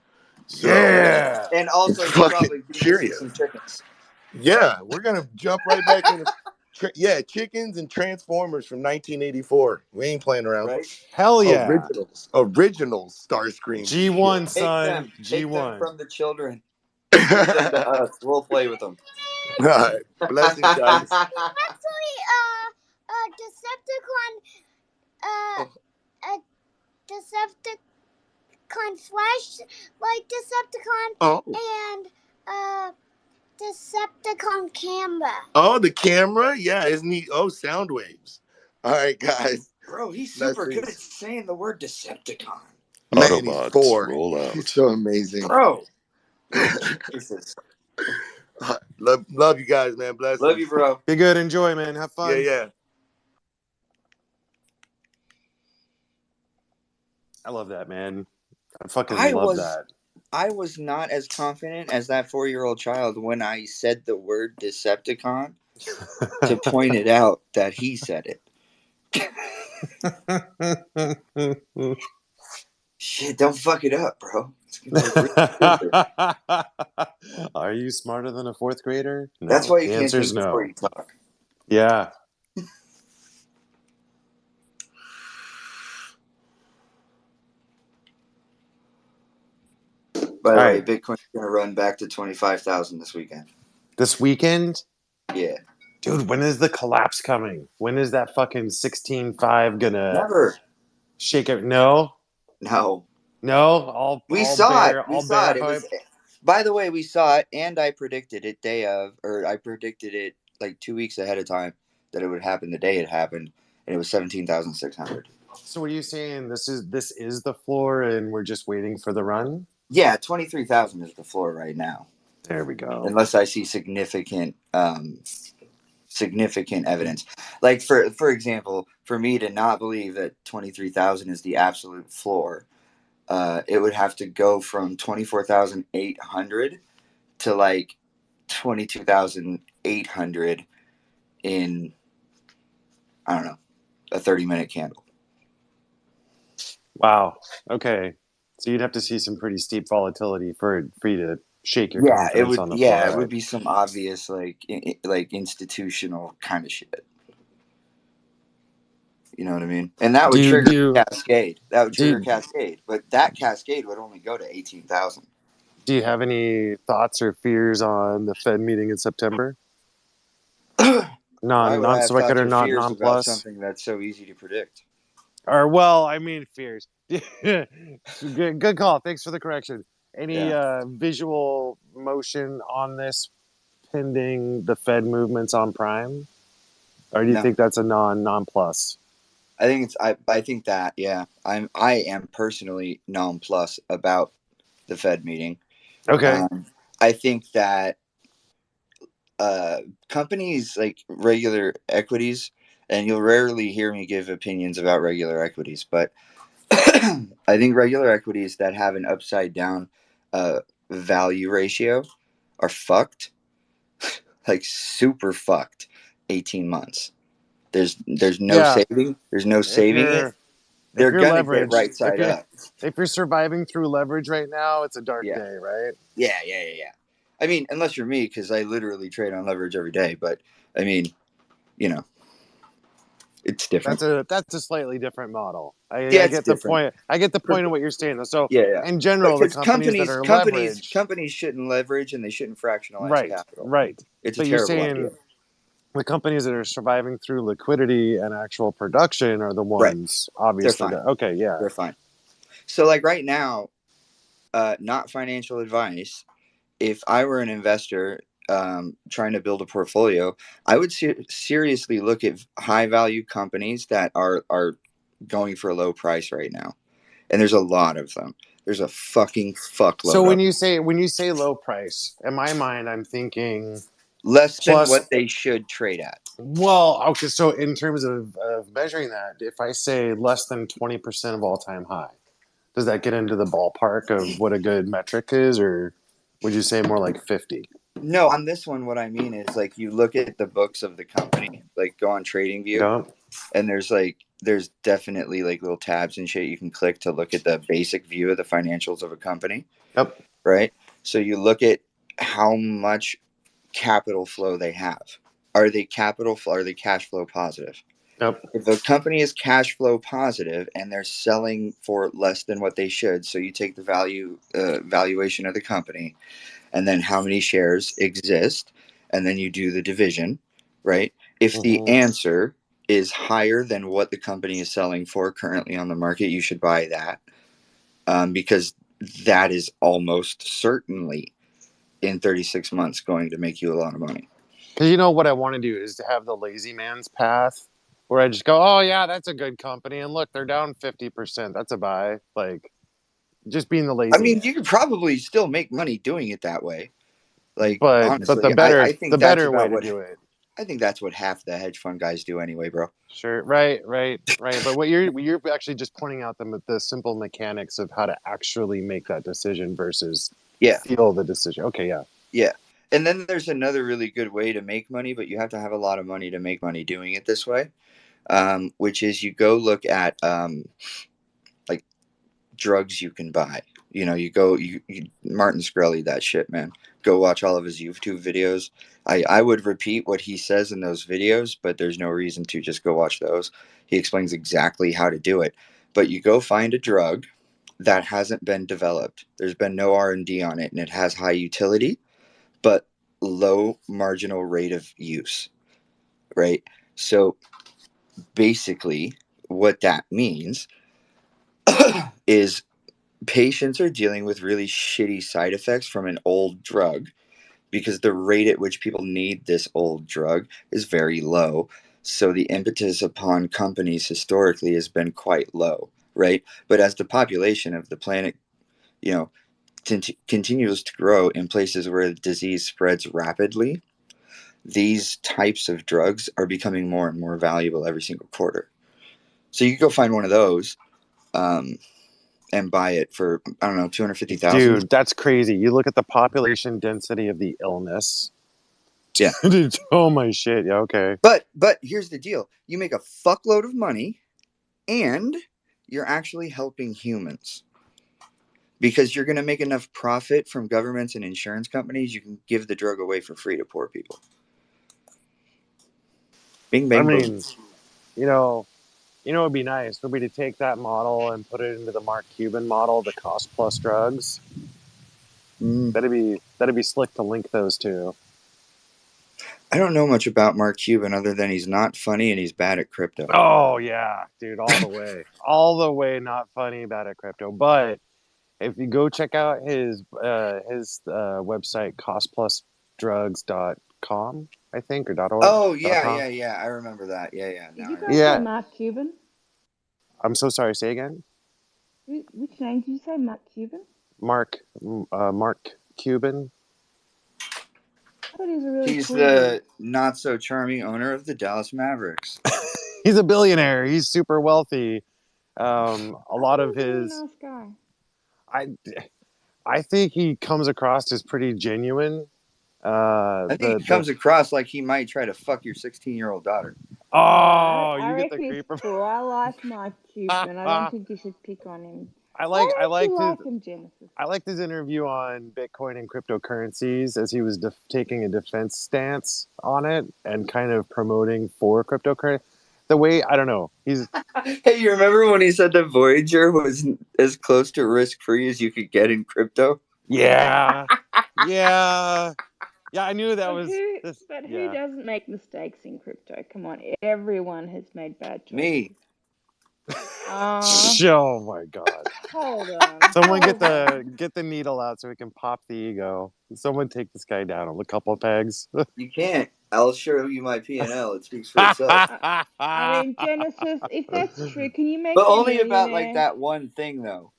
So, Yeah. And also, I'm you fucking probably do see curious. some chickens. Yeah, we're going to jump right back into chickens and Transformers from 1984. We ain't playing around. Right? Hell yeah. Originals Starscream. G1, Take son. them. Take them G1. from the children. Give them to us. We'll play with them. All right. Blessings, guys. Especially Decepticon Flash like Decepticon and Decepticon camera. Oh, the camera? Yeah, isn't he? Oh, sound waves. All right, guys. Bro, he's super good at saying the word Decepticon. Man, he's Autobots 4. roll out. He's so amazing. Bro. Jesus. Love you guys, man. Blessings. Love you, bro. Be good. Enjoy, man. Have fun. Yeah. I love that, man. I fucking love that. I was not as confident as that 4-year-old child when I said the word Decepticon to point it out that he said it. Shit, don't fuck it up, bro. It's gonna Are you smarter than a 4th grader? No. That's why you the can't answer is think before no. you talk. Yeah. By the way, Bitcoin's gonna run back to 25,000 this weekend. This weekend? Yeah. Dude, when is the collapse coming? When is that fucking 16.5 gonna Never shake it? No? No. We saw it. It was. By the way, we saw it, and I predicted it I predicted it like 2 weeks ahead of time that it would happen the day it happened, and it was 17,600. So what are you saying? This is the floor, and we're just waiting for the run? Yeah, 23,000 is the floor right now. There we go. Unless I see significant evidence, like for example, for me to not believe that 23,000 is the absolute floor, it would have to go from 24,800 to like 22,800 in, I don't know, a 30-minute candle. Wow. Okay. So you'd have to see some pretty steep volatility for you to shake your confidence on the floor. Yeah, it would be some obvious like institutional kind of shit. You know what I mean? And that would trigger Cascade. But that Cascade would only go to 18,000. Do you have any thoughts or fears on the Fed meeting in September? Why would I have non-sequitur, thoughts or not fears about non-plus? something that's so easy to predict? Or, well, I mean fears. Good call. Thanks for the correction. Any visual motion on this pending the Fed movements on Prime? Or do you think that's a non-plus? I think it's I think that I am personally non-plus about the Fed meeting. Okay. I think that companies like regular equities, and you'll rarely hear me give opinions about regular equities, but I think regular equities that have an upside down value ratio are fucked, like super fucked. 18 months. There's no saving. There's no saving it. They're gonna get right side up. If you're surviving through leverage right now, it's a dark day, right? Yeah. I mean, unless you're me, because I literally trade on leverage every day. But I mean, it's different. That's a slightly different model. I get the different. point. I get the point of what you're saying, though. So in But general, the companies that are leveraged, companies shouldn't leverage and they shouldn't fractionalize capital. Right. It's but a you're terrible saying idea. The companies that are surviving through liquidity and actual production are the ones, obviously. They're fine. So, like right now, not financial advice, if I were an investor trying to build a portfolio, I would seriously look at high value companies that are going for a low price right now, and there's a lot of them. There's a fucking fuckload. So when of you say low price, in my mind, I'm thinking less than plus, what they should trade at. Well, okay. So in terms of measuring that, if I say less than 20% of all time high, does that get into the ballpark of what a good metric is, or would you say more like 50? No, on this one, what I mean is like you look at the books of the company, like go on TradingView, Yeah. and there's definitely like little tabs and shit you can click to look at the basic view of the financials of a company. Yep. Right. So you look at how much capital flow they have. Are they Are they cash flow positive? Yep. If a company is cash flow positive and they're selling for less than what they should, so you take the valuation of the company, and then how many shares exist, and then you do the division, right? If the answer is higher than what the company is selling for currently on the market, you should buy that, because that is almost certainly in 36 months going to make you a lot of money. Because you know what I want to do is to have the lazy man's path, where I just go, oh yeah, that's a good company, and look, they're down 50%. That's a buy. Like, just being the lazy. I mean, you could probably still make money doing it that way. Like, but honestly, the better I think the that's better way about to what do it. I think that's what half the hedge fund guys do anyway, bro. Sure, right. But what you're actually just pointing out the simple mechanics of how to actually make that decision versus feel the decision. Okay, yeah. Yeah. And then there's another really good way to make money, but you have to have a lot of money to make money doing it this way, which is you go look at like drugs you can buy. You know, you Martin Shkreli, that shit, man. Go watch all of his YouTube videos. I would repeat what he says in those videos, but there's no reason to. Just go watch those. He explains exactly how to do it. But you go find a drug that hasn't been developed. There's been no R&D on it, and it has high utility, but low marginal rate of use, right? So basically, what that means is patients are dealing with really shitty side effects from an old drug because the rate at which people need this old drug is very low. So the impetus upon companies historically has been quite low, right? But as the population of the planet, you know, continues to grow in places where the disease spreads rapidly, these types of drugs are becoming more and more valuable every single quarter. So you can go find one of those and buy it for, I don't know, 250,000. Dude, that's crazy. You look at the population density of the illness. Yeah. Dude, oh my shit. Yeah, okay. But here's the deal. You make a fuckload of money and you're actually helping humans. Because you're going to make enough profit from governments and insurance companies, you can give the drug away for free to poor people. Bing, bang, boom. You know, it'd be nice would be to take that model and put it into the Mark Cuban model, the cost plus drugs. That'd be slick to link those two. I don't know much about Mark Cuban other than he's not funny and he's bad at crypto. Oh yeah, dude, all the way. All the way not funny, bad at crypto. But if you go check out his website, costplusdrugs.com, I think, or .org. Oh, yeah, .com. I remember that. Yeah. Did you guys say Mark Cuban? I'm so sorry, say again? Which name did you say? Mark Cuban? Mark Cuban. I thought he was a really He's cool the not so charming owner of the Dallas Mavericks. He's a billionaire. He's super wealthy. A lot of He's a really his nice guy. I think he comes across as pretty genuine. I think he comes across like he might try to fuck your 16-year-old daughter. Oh, I you get the reckon creeper. he's cool. I like Mark Cuban. I don't think you should pick on him. I liked him, Genesis. I liked his interview on Bitcoin and cryptocurrencies as he was taking a defense stance on it and kind of promoting for cryptocurrency. The way, I don't know, he's... Hey, you remember when he said that Voyager was as close to risk-free as you could get in crypto? Yeah. Yeah, I knew that was... Who doesn't make mistakes in crypto? Come on, everyone has made bad choices. Me. Oh my god! Hold on. Someone Hold on. get the needle out so we can pop the ego. Someone take this guy down a couple pegs. You can't. I'll show you my P&L. It speaks for itself. I mean, Genesis, if that's true, can you make But me a only about like millionaire? that one thing, though.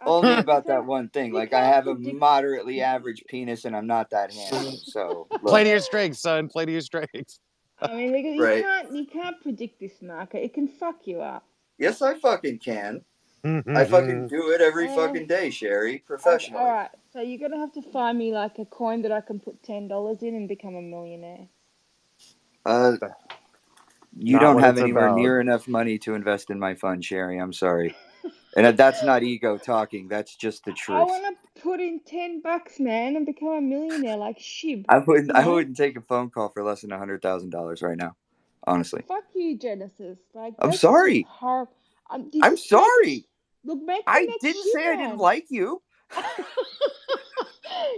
I Only can't, about so that one thing. you Like I can't have a predict. moderately average penis, and I'm not that handsome. So Play look, to your strengths, son. Play to your strengths. I mean, because right? you can't predict this market. It can fuck you up. Yes, I fucking can. I fucking do it every Uh, fucking day, Sherry, okay, all professionally. right. So you're gonna have to find me like a coin that I can put $10 in and become a millionaire. You Not don't what have it's anywhere about. near enough money to invest in my fund, Sherry. I'm sorry. And that's not ego talking. That's just the I truth. wanna put in $10, man, and become a millionaire like Shib. I You know? wouldn't take a phone call for less than $100,000 right now. Honestly. Fuck you, Genesis. Like I'm that's just sorry. horrible. I'm Just sorry. make the I next didn't say I Shib, didn't man. like you.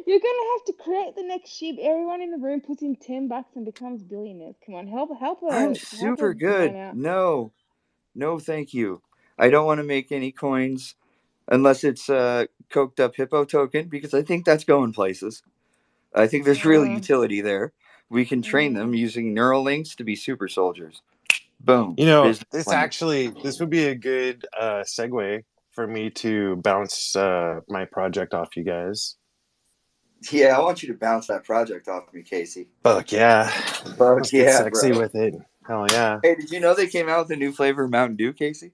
You're gonna have to create the next Shib. Everyone in the room puts in $10 and becomes billionaires. Come on, help I'm a super man good. out. No, thank you. I don't want to make any coins unless it's a coked up hippo token because I think that's going places. I think there's real utility there. We can train them using neural links to be super soldiers. Boom. You know, Business plan. this would be a good segue for me to bounce my project off you guys. Yeah, I want you to bounce that project off me, Casey. Fuck yeah. Fuck Let's get yeah, sexy bro. with it. Hell yeah. Hey, did you know they came out with a new flavor of Mountain Dew, Casey?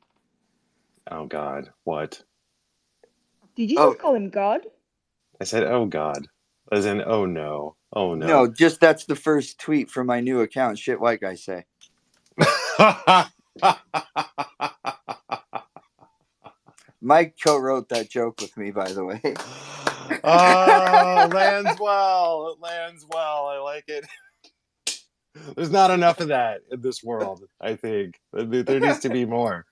Oh god. What? Did you just call him God? I said, oh god. As in, oh no. Oh no. No, just that's the first tweet from my new account. Shit white guys say. Mike co-wrote that joke with me, by the way. Oh, lands well. It lands well. I like it. There's not enough of that in this world, I think. There needs to be more.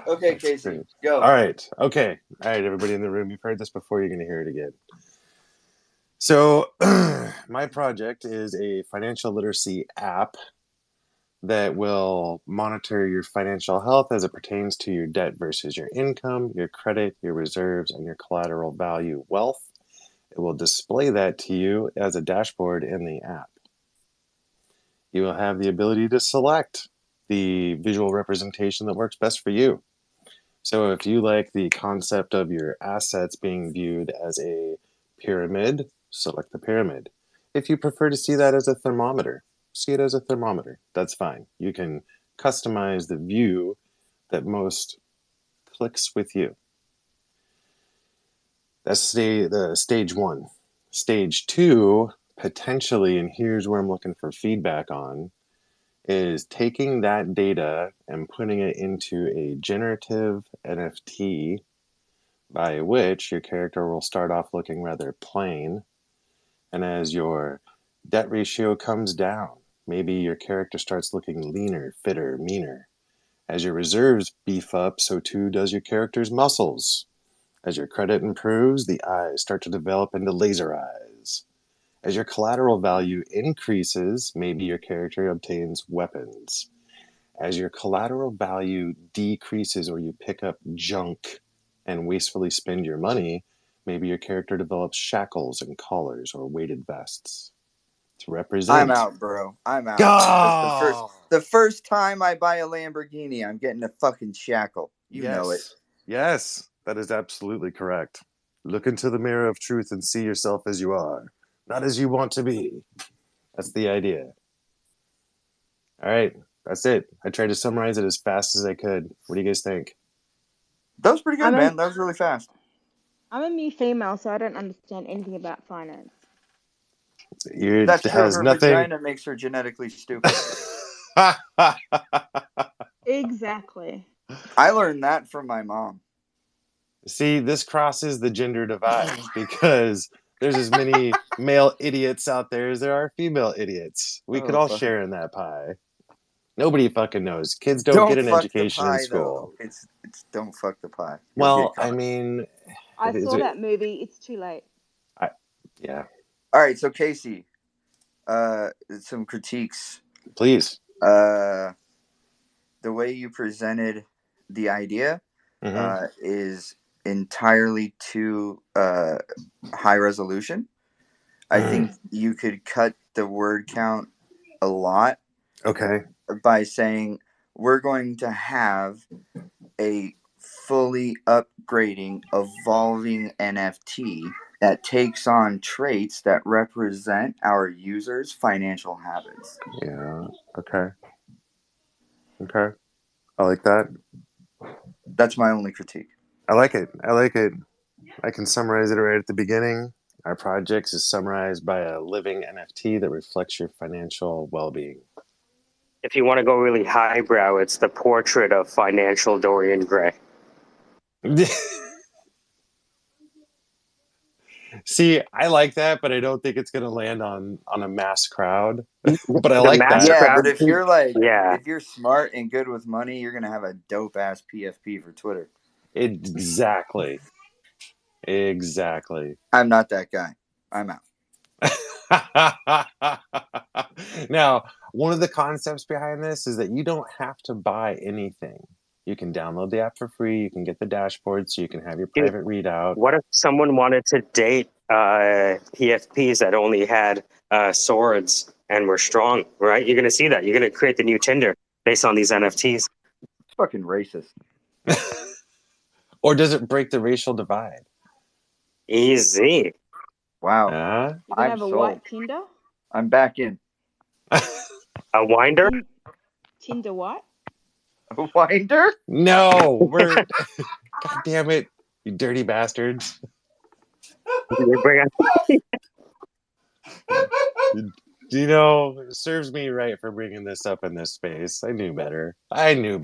Okay, Casey, great. go. All right. Okay. All right, everybody in the room, you've heard this before. You're going to hear it again. So, my project is a financial literacy app that will monitor your financial health as it pertains to your debt versus your income, your credit, your reserves, and your collateral value wealth. It will display that to you as a dashboard in the app. You will have the ability to select the visual representation that works best for you. So if you like the concept of your assets being viewed as a pyramid, select the pyramid. If you prefer to see that as a thermometer, see it as a thermometer. That's fine. You can customize the view that most clicks with you. That's the stage one. Stage two, potentially, and here's where I'm looking for feedback on, is taking that data and putting it into a generative NFT, by which your character will start off looking rather plain. And as your debt ratio comes down, maybe your character starts looking leaner, fitter, meaner. As your reserves beef up, so too does your character's muscles. As your credit improves, the eyes start to develop into laser eyes. As your collateral value increases, maybe your character obtains weapons. As your collateral value decreases or you pick up junk and wastefully spend your money, maybe your character develops shackles and collars or weighted vests. To represent. I'm out, bro. I'm out. Oh! The first time I buy a Lamborghini, I'm getting a fucking shackle. You know it. Yes, that is absolutely correct. Look into the mirror of truth and see yourself as you are, not as you want to be. That's the idea. All right, that's it. I tried to summarize it as fast as I could. What do you guys think? That was pretty good, man. That was really fast. I'm a mere female, so I don't understand anything about finance. That's true. Has Her nothing. vagina makes her genetically stupid. Exactly. I learned that from my mom. See, this crosses the gender divide because there's as many male idiots out there as there are female idiots. We could all share in that pie. Nobody fucking knows. Kids don't get an fuck the education in pie, school. though. It's don't fuck the pie. Well, I mean, I saw that movie. It's too late. Yeah. All right, so Casey, some critiques. Please. the way you presented the idea Mm-hmm. is entirely too high resolution. I think you could cut the word count a lot Okay. by saying we're going to have a fully upgrading, evolving NFT that takes on traits that represent our users' financial habits. Yeah. Okay. Okay. I like that. That's my only critique. I like it. I like it. I can summarize it right at the beginning. Our project is summarized by a living NFT that reflects your financial well-being. If you want to go really highbrow, it's the portrait of financial Dorian Gray. See, I like that, but I don't think it's going to land on a mass crowd. But I The like mass that. Yeah, crowd, but if you're like, yeah. if you're smart and good with money, you're gonna have a dope ass PFP for Twitter. Exactly. Exactly. I'm not that guy. I'm out. Now, one of the concepts behind this is that you don't have to buy anything. You can download the app for free. You can get the dashboard so you can have your Dude, private readout. what if someone wanted to date PFPs that only had swords and were strong, right? You're going to see that. You're going to create the new Tinder based on these NFTs. It's fucking racist. Or does it break the racial divide? Easy. Wow. You're gonna I'm have a sold. white Tinder? I'm back in. A winder? Tinder what? A winder? No, we're God damn it, you dirty bastards. You bring You know, it serves me right for bringing this up in this space. I knew better. And I did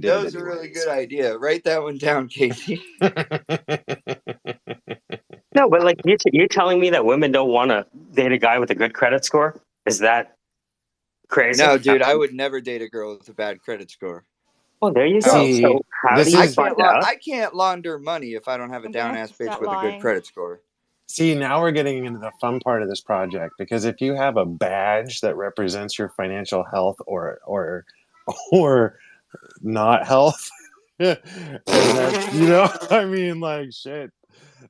That it was a really anyways. good idea. Write that one down, Casey. No, but like you're telling me that women don't want to date a guy with a good credit score? Is that crazy? No, dude, I would never date a girl with a bad credit score. Well, there you How? go. See, So how do this you is find out? I can't launder money if I don't have a I'm gonna down have ass to bitch start with a good lying. credit score. See, now we're getting into the fun part of this project because if you have a badge that represents your financial health or not health, and that's, you know, I mean, like, shit,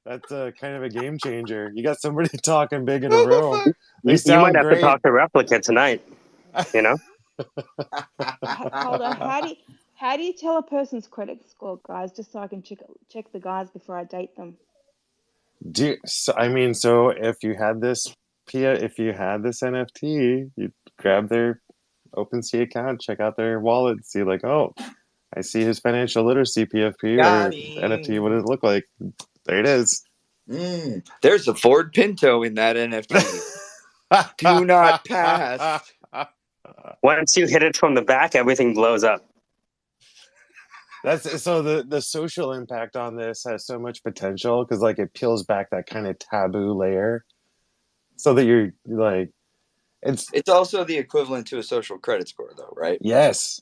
that's kind of a game changer. You got somebody talking big in a room. They You might sound have to great. talk to Replica tonight. You know. Hold on. How do you tell a person's credit score, guys? Just so I can check the guys before I date them. I mean, so if you had this NFT, you'd grab their OpenSea account, check out their wallet, see like, oh, I see his financial literacy PFP or Got him. NFT. What does it look like? There it is. There's a Ford Pinto in that NFT. Do not pass. Once you hit it from the back, everything blows up. That's so the social impact on this has so much potential because like it peels back that kind of taboo layer, so that you're like, It's also the equivalent to a social credit score, though, right? Yes.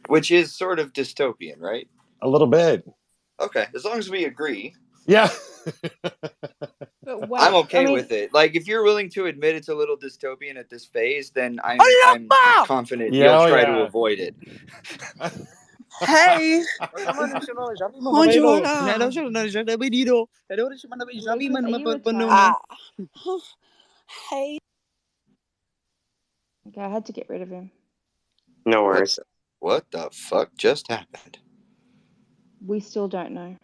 Which is sort of dystopian, right? A little bit. Okay, as long as we agree. Yeah. But wait, I'm okay with it. Like, if you're willing to admit it's a little dystopian at this phase, then I'm confident you'll try to avoid it. Hey! Hey. Okay, I had to get rid of him. No worries. What the fuck just happened? We still don't know.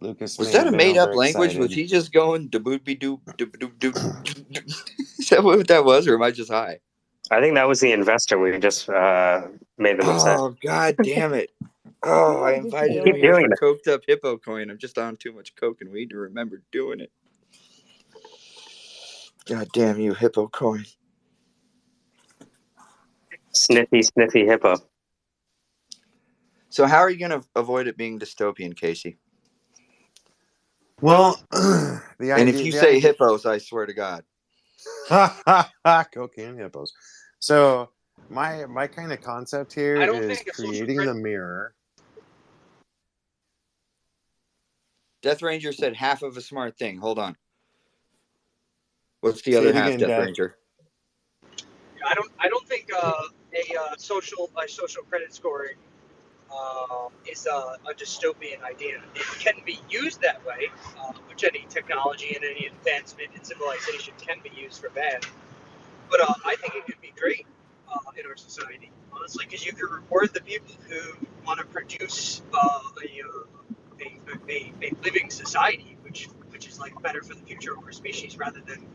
Lucas Was that a made-up language? Was he just going da-boop-be-doop, da-ba-doop-doop? Is that what that was, or am I just high? I think that was the investor. We just made them upset. Oh, god damn it. Oh, I invited him Keep here doing for it. coked up hippo coin. I'm just on too much coke and weed to remember doing it. God damn you, hippo coin. Sniffy, sniffy hippo. So how are you going to avoid it being dystopian, Casey? Well, and if you say hippos, I swear to God. Cocaine hippos. So my kind of concept here is creating the mirror. Death Ranger said half of a smart thing. Hold on. What's the other half, Death Ranger? I don't think a social credit scoring is a dystopian idea. It can be used that way, which any technology and any advancement in civilization can be used for bad. But I think it could be great in our society, honestly, because you can reward the people who want to produce a living society, which is like better for the future of our species, rather than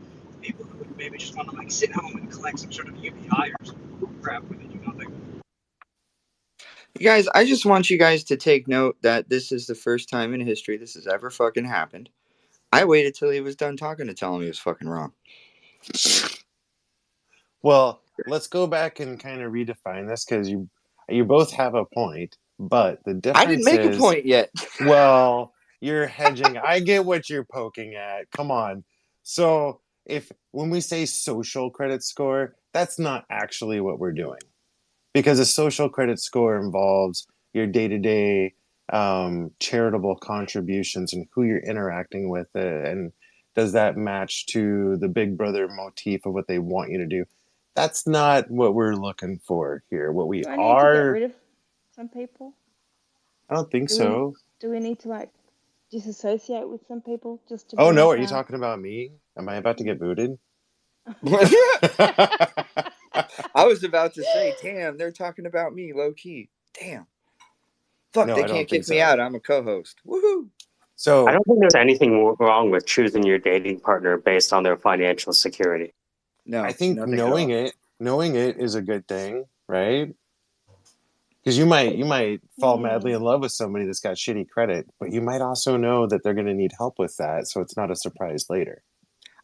people who would maybe just want to like sit home and collect some sort of UBI or some crap where they do nothing. You guys, I just want you guys to take note that this is the first time in history this has ever fucking happened. I waited till he was done talking to tell him he was fucking wrong. Well, let's go back and kind of redefine this, because you both have a point, but the difference I didn't make a point yet. Well, you're hedging. I get what you're poking at. Come on. So when we say social credit score, that's not actually what we're doing, because a social credit score involves your day-to-day charitable contributions and who you're interacting with, and does that match to the big brother motif of what they want you to do. That's not what we're looking for here. What we Do I need to get are, rid of some people? I don't think so. Do we need to like disassociate with some people just to Oh bring no, us are you talking about me? Am I about to get booted? I was about to say, damn, they're talking about me, low key. Damn. Fuck, No, they I don't can't think kick me so. out. I'm a co-host. Woohoo! So I don't think there's anything wrong with choosing your dating partner based on their financial security. No, I think nothing at all. knowing it is a good thing, right? Because you might fall madly in love with somebody that's got shitty credit, but you might also know that they're going to need help with that, so it's not a surprise later.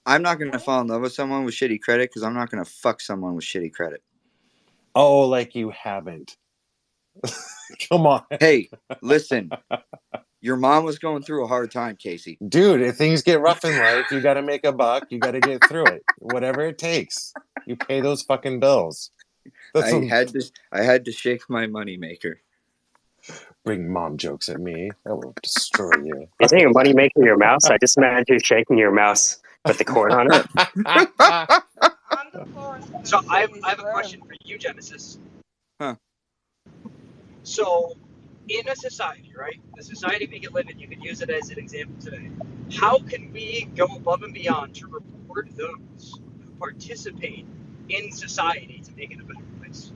I'm not going to fall in love with someone with shitty credit because I'm not going to fuck someone with shitty credit. Oh, like you haven't. Come on. Hey, listen. Your mom was going through a hard time, Casey. Dude, if things get rough in life, you got to make a buck. You got to get through it. Whatever it takes. You pay those fucking bills. I had to shake my moneymaker. Bring mom jokes at me. That will destroy you. Isn't your money making your mouse? I just imagine you shaking your mouse with the cord on it. I'm the poorest person So I in this have a room. question for you, Genesis. Huh. So, in a society, right? The society we can live in, you can use it as an example today. How can we go above and beyond to reward those who participate in society to make it a better place?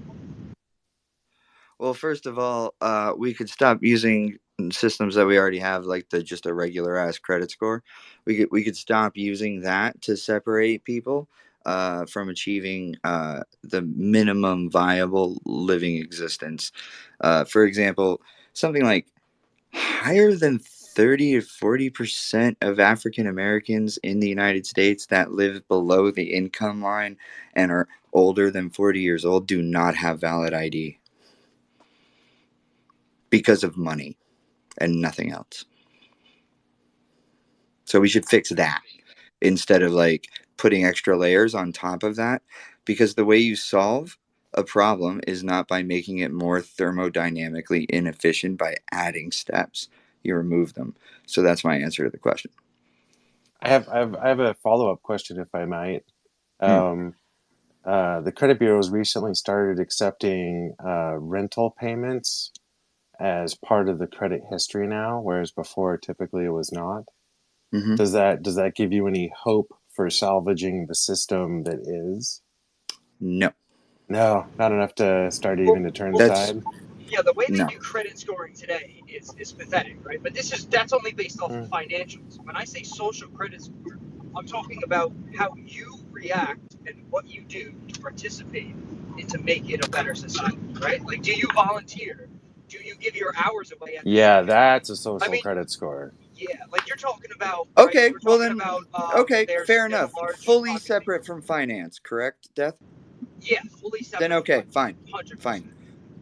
Well, first of all, we could stop using systems that we already have, like just a regular ass credit score. We could stop using that to separate people from achieving the minimum viable living existence. For example, something like higher than 30 or 40% of African Americans in the United States that live below the income line and are older than 40 years old do not have valid ID because of money and nothing else. So we should fix that instead of like putting extra layers on top of that, because the way you solve a problem is not by making it more thermodynamically inefficient by adding steps. You remove them. So that's my answer to the question. I have a follow-up question, if I might. The credit bureaus recently started accepting rental payments as part of the credit history now, whereas before typically it was not. Mm-hmm. Does that give you any hope for salvaging the system that is? No. No, not enough to start even to turn the tide. Yeah, the way they No. do credit scoring today is pathetic, right? But that's only based off of financials. When I say social credit score, I'm talking about how you react and what you do to participate and to make it a better society, right? Like, do you volunteer? Do you give your hours away at the Yeah, syndicate? that's a social credit score. Yeah, like you're talking about, right? Okay, We're well talking then, about okay, there's fair a enough. large Fully population. separate from finance, correct, Death? Yeah, fully separate. Then okay, fine, 100%.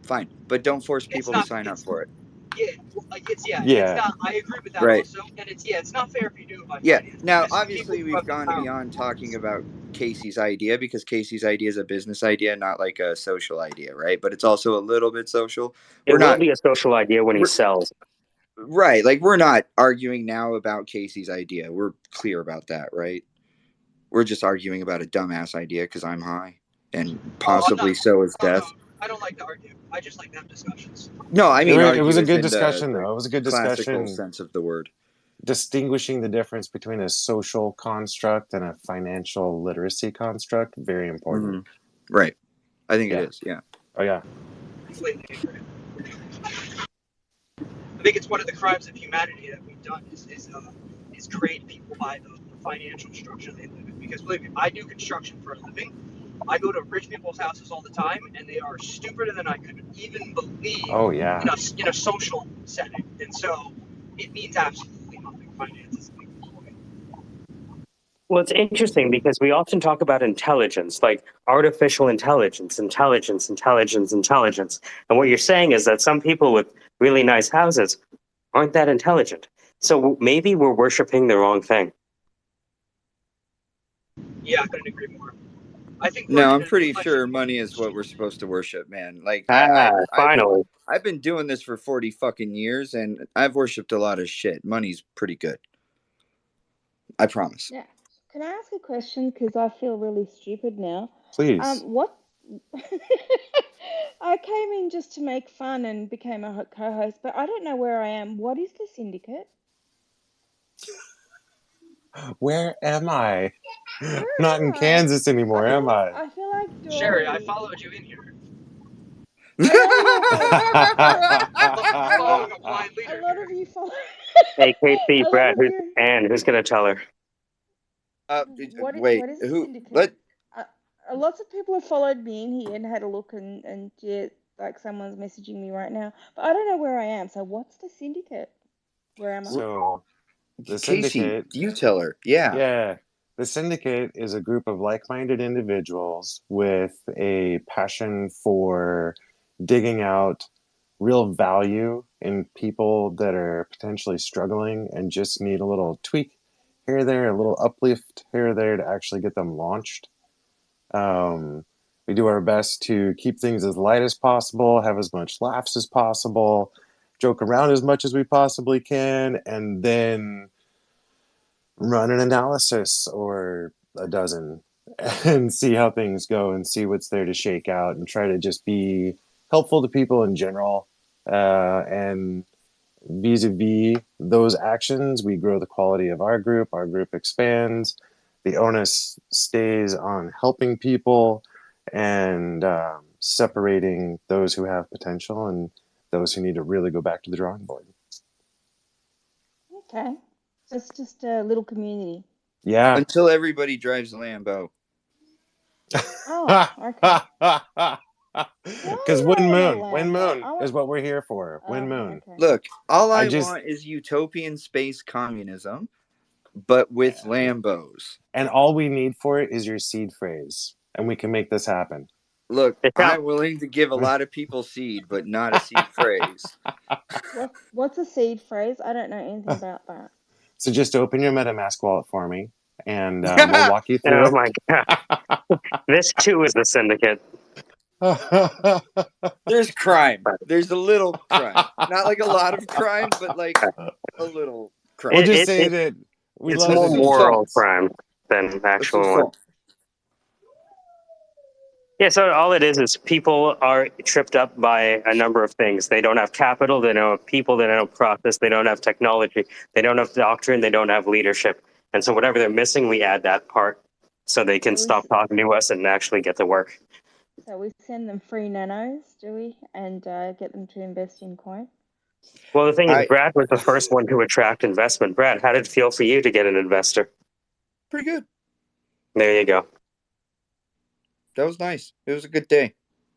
fine. But don't force people to not- sign up for it. Yeah, like it's Yeah. not. I agree with that Right. also, and it's not fair if you do it by Yeah. finance. Now, because obviously, people who we've have the gone power- beyond talking about Casey's idea, because Casey's idea is a business idea, not like a social idea, right? But it's also a little bit social. It will be a social idea when he sells. Right. Like, we're not arguing now about Casey's idea. We're clear about that, right? We're just arguing about a dumbass idea because I'm high, and possibly so is Death. I don't like to argue. I just like to have discussions. No, I mean It was argue a is good in discussion, the though. It was a good classical discussion, sense of the word. distinguishing the difference between a social construct and a financial literacy construct. Very important. Mm-hmm. Right. I think Yeah. it is. Yeah. Oh yeah. Completely agree. I think it's one of the crimes of humanity that we've done is create people by the financial structure they live in. Because believe me, I do construction for a living. I go to rich people's houses all the time, and they are stupider than I could even believe Oh yeah. in a social setting. And so it means absolutely nothing. Finances. Well, it's interesting because we often talk about intelligence, like artificial intelligence, intelligence, intelligence, intelligence. And what you're saying is that some people with really nice houses aren't that intelligent. So maybe we're worshiping the wrong thing. Yeah, I couldn't agree more. I think No, I'm pretty sure money is what we're supposed to worship, man. Like Finally. I've been doing this for 40 fucking years, and I've worshipped a lot of shit. Money's pretty good. I promise. Yeah. Can I ask a question? Because I feel really stupid now. Please. What? I came in just to make fun and became a co-host, but I don't know where I am. What is the Syndicate? Where am I? Where Not in am I? Kansas anymore, am I? I feel like Sherry, I Dory. followed you in here. A lot of you Following a blind leader. A lot of you follow. Hey, Casey, A lot Brad, of you. who's going to tell her? Wait, What is the who? Syndicate? What? Lots of people have followed me in here and had a look, and yeah, like someone's messaging me right now, but I don't know where I am. So what's the Syndicate? Where am I? So the Casey, Syndicate. you tell her. Yeah. Yeah. The Syndicate is a group of like-minded individuals with a passion for digging out real value in people that are potentially struggling and just need a little tweak here or there, a little uplift here or there to actually get them launched. We do our best to keep things as light as possible, have as much laughs as possible, joke around as much as we possibly can, and then run an analysis or a dozen and see how things go and see what's there to shake out and try to just be helpful to people in general. And vis-a-vis those actions, we grow the quality of our group expands, the onus stays on helping people and separating those who have potential and those who need to really go back to the drawing board. Okay, so it's just a little community. Yeah. Until everybody drives a Lambo. Oh, okay. Because Wind Moon is what we're here for. Wind Moon. Okay. Look, all I just want is utopian space communism, but with Lambos. And all we need for it is your seed phrase, and we can make this happen. Look, I'm willing to give a lot of people seed, but not a seed phrase. What's a seed phrase? I don't know anything about that. So just open your MetaMask wallet for me, and we'll walk you through Oh it. my god. This too is the Syndicate. There's crime. There's a little crime. Not like a lot of crime, but like a little crime. We'll just say that we it's love more the moral crime than actual one. Yeah, so all it is people are tripped up by a number of things. They don't have capital, they don't have people, they don't have process, they don't have technology, they don't have doctrine, they don't have leadership. And so whatever they're missing, we add that part so they can stop talking to us and actually get to work. So we send them free nanos, do we? And get them to invest in coin? Well, the thing is, Brad was the first one to attract investment. Brad, how did it feel for you to get an investor? Pretty good. There you go. That was nice. It was a good day.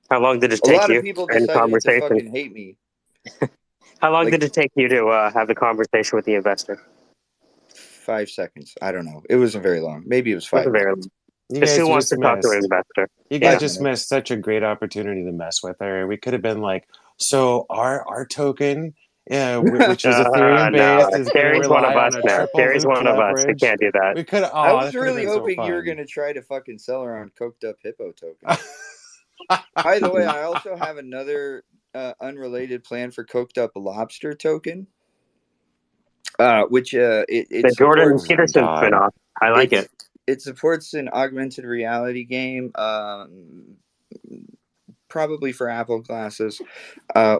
How long did it A take lot you? of people in decided to conversation? fucking hate me. How long did it take you to have the conversation with the investor? 5 seconds. I don't know. It wasn't very long. Maybe it was 5 minutes. You guys who wants just to talk to an missed. investor? You guys just missed such a great opportunity to mess with her. We could have been like, so our token, which is Ethereum based, is going to Terry's one rely of us on a now. triple Terry's loop one of us. We leverage. can't do that. We could have. I Oh, was that could have really been so hoping you were fun. going to try to fucking sell her on coked up hippo token. By the way, I also have another unrelated plan for coked up lobster token. Which it The Jordan supports Peterson spinoff. I like it. It supports an augmented reality game probably for Apple glasses,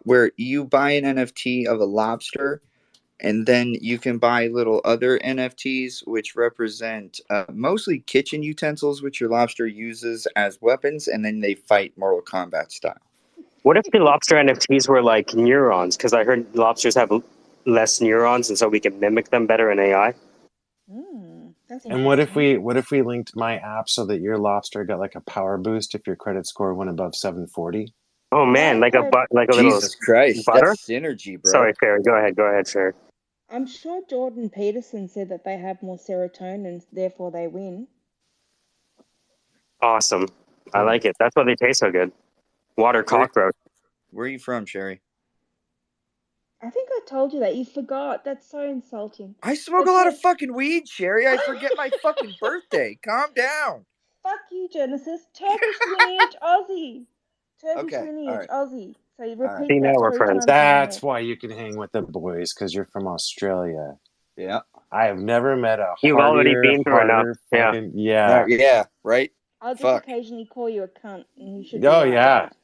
where you buy an NFT of a lobster, and then you can buy little other NFTs which represent mostly kitchen utensils, which your lobster uses as weapons, and then they fight Mortal Kombat style. What if the lobster NFTs were like neurons? Because I heard lobsters have less neurons, and so we can mimic them better in AI. That's And interesting. what if we linked my app so that your lobster got like a power boost if your credit score went above 740? Oh man, I heard. like a little Jesus Christ, butter. that's synergy, bro. Sorry, Sherry. Go ahead, Sherry. I'm sure Jordan Peterson said that they have more serotonin, therefore they win. Awesome. I like it. That's why they taste so good. Water cockroach. Where are you from, Sherry? I think I told you that. You forgot. That's so insulting. I smoke a lot of fucking weed, Sherry. I forget my fucking birthday. Calm down. Fuck you, Genesis. Turkish lineage Aussie. Turkish Okay, lineage all right. Aussie. So you All right. repeat See, now that we're 3 friends. times in your That's head. why you can hang with the boys, because you're from Australia. Yeah. I have never met a You've already been through enough. harder Yeah. fucking yeah. Yeah, right? I'll just Fuck. occasionally call you a cunt, and you should be Oh alright with yeah. that.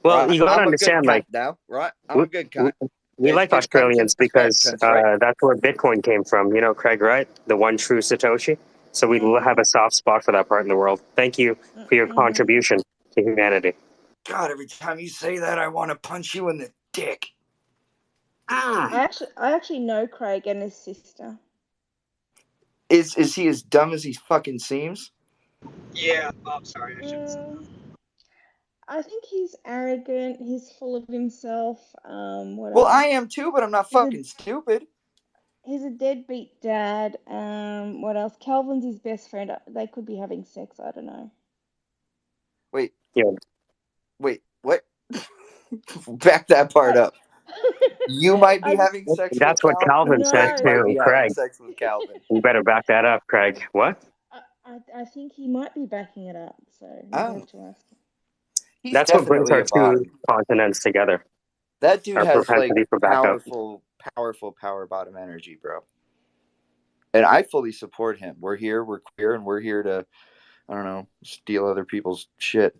Well, Right. you gotta I'm a good understand, cunt like, now, right? I'm we, a good we cunt. we Let's like give cunts Australians respect, because cunts, right? that's where Bitcoin came from. You know, Craig, right? The one true Satoshi. So we have a soft spot for that part in the world. Thank you for your contribution to humanity. God, every time you say that, I want to punch you in the dick. I actually know Craig and his sister. Is he as dumb as he fucking seems? Yeah. Oh, I'm sorry. I shouldn't say that. I think he's arrogant. He's full of himself. What Well, else? I am too, but I'm not fucking stupid. He's a deadbeat dad. What else? Calvin's his best friend. They could be having sex. I don't know. Wait. Yeah. Wait, what? Back that part up. You might be I just having sex with That's what Calvin. Calvin said no. Might too, be having Craig. sex with Calvin. You better back that up, Craig. What? I think he might be backing it up. So you'd Oh. have to ask him. He's That's what brings definitely our a bot. two continents together. That dude Our has like propensity for backup. powerful power bottom energy, bro. And I fully support him. We're here, we're queer, and we're here to, I don't know, steal other people's shit.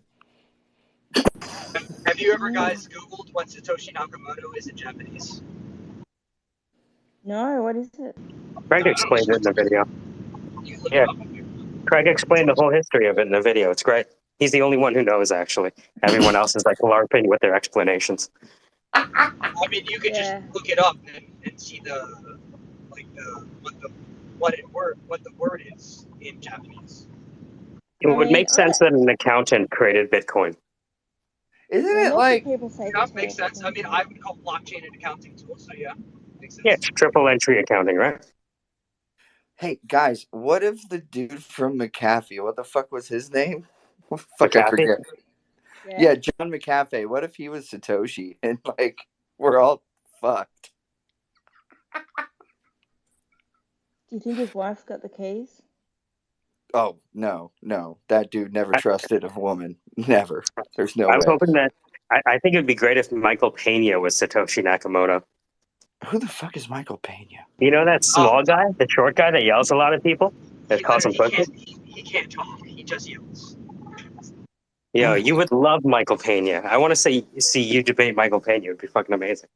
Have you ever guys Googled what Satoshi Nakamoto is in Japanese? No, what is it? Craig explained it in the video. You look Yeah, it up. Craig explained the whole history of it in the video. It's great. He's the only one who knows, actually. Everyone else is like LARPing with their explanations. I mean, you could just look it up and see what the word is in Japanese. It would make sense that an accountant created Bitcoin. Isn't Yeah, it lots of like? people say Yeah, it's makes terrible sense. I things. mean, I would call blockchain an accounting tool, so yeah, makes sense. Yeah, it's triple entry accounting, right? Hey guys, what if the dude from McAfee? What the fuck was his name? Fuck, I McAfee? forget. Yeah, John McAfee. What if he was Satoshi and like we're all fucked? Do you think his wife's got the keys? Oh no, that dude never trusted a woman. Never. There's no I was way. hoping that. I think it would be great if Michael Pena was Satoshi Nakamoto. Who the fuck is Michael Pena? You know that small guy, the short guy that yells a lot at people? That calls him pussy? He can't talk. He just yells. Yo, you would love Michael Pena. I want to see you debate Michael Pena. It would be fucking amazing.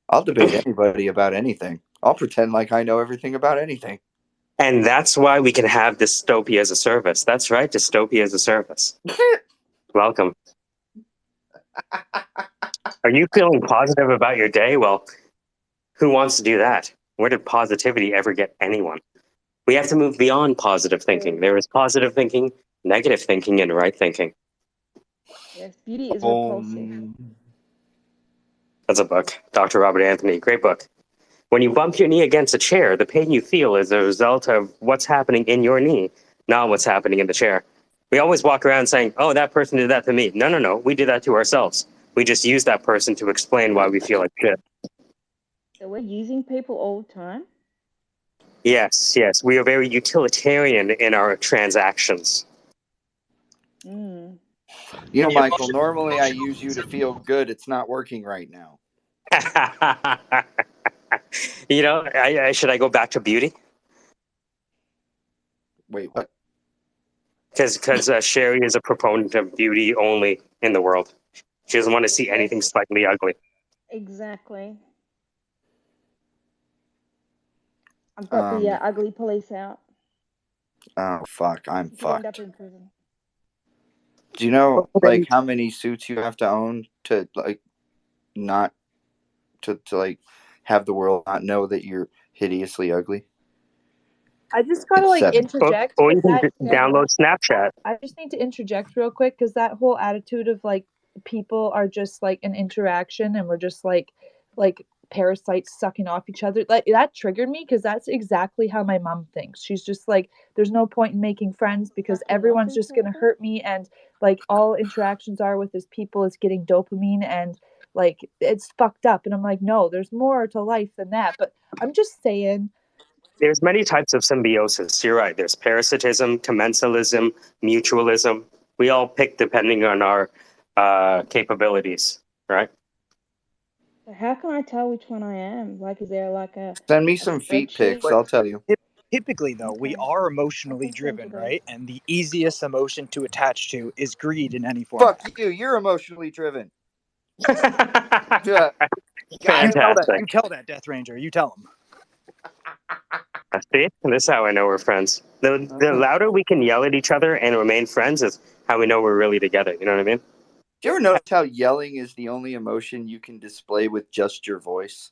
I'll debate anybody about anything. I'll pretend like I know everything about anything. And that's why we can have dystopia as a service. That's right, dystopia as a service. Welcome. Are you feeling positive about your day? Well, who wants to do that? Where did positivity ever get anyone? We have to move beyond positive thinking. There is positive thinking, negative thinking, and right thinking. Yes, beauty is repulsive. That's a book. Dr. Robert Anthony. Great book. When you bump your knee against a chair, the pain you feel is a result of what's happening in your knee, not what's happening in the chair. We always walk around saying, oh, that person did that to me. No. We do that to ourselves. We just use that person to explain why we feel like shit. So we're using people all the time? Yes. We are very utilitarian in our transactions. Mm. You know, Michael, normally I use you to feel good. It's not working right now. You know, should I go back to beauty? Wait, what? Because Sherry is a proponent of beauty only in the world. She doesn't want to see anything slightly ugly. Exactly. I've got the ugly police out. Oh fuck, I'm If you end up fucked. in prison. Do you know like how many suits you have to own to like not to like have the world not know that you're hideously ugly? I just gotta It's like 7. interject Or with you can that. download Snapchat. I just need to interject real quick because that whole attitude of like people are just like an interaction and we're just like parasites sucking off each other. Like that triggered me because that's exactly how my mom thinks. She's just like, there's no point in making friends because everyone's just gonna hurt me, and like all interactions are with this people is getting dopamine, and like it's fucked up. And I'm like, no, there's more to life than that. But I'm just saying. There's many types of symbiosis. You're right. There's parasitism, commensalism, mutualism. We all pick depending on our capabilities, right? So how can I tell which one I am? Like, is there like a Send me some feet pics, I'll tell you. Typically, though, we are emotionally driven, right? And the easiest emotion to attach to is greed in any form. Fuck you, you're emotionally driven. Yeah. Fantastic. You tell that, Death Ranger. You tell him. See, this is how I know we're friends. The louder we can yell at each other and remain friends is how we know we're really together. You know what I mean? Do you ever notice how yelling is the only emotion you can display with just your voice?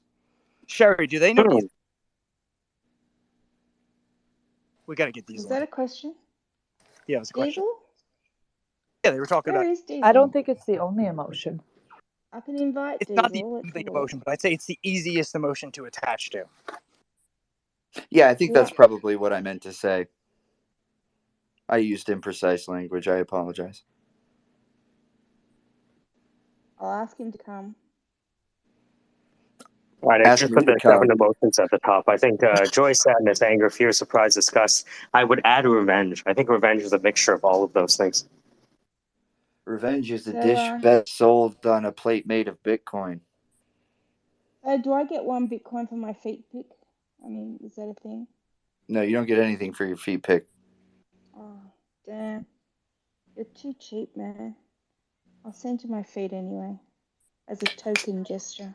Sherry, do they know these? We got to get these. Is that a question? Yeah, it was a question. Diesel? Yeah, they were talking Where about. is Diesel? I don't think it's the only emotion. I can invite It's Diesel. not the only emotion, but I'd say it's the easiest emotion to attach to. Yeah, I think that's probably what I meant to say. I used imprecise language. I apologize. I'll ask him to come. All right, I Ask just me put to the come. 7 emotions at the top. I think joy, sadness, anger, fear, surprise, disgust. I would add revenge. I think revenge is a mixture of all of those things. Revenge is a dish best sold on a plate made of Bitcoin. Do I get 1 Bitcoin for my feet pick? I mean, is that a thing? No, you don't get anything for your feet pick. Oh, damn. You're too cheap, man. I'll send you my feet anyway, as a token gesture.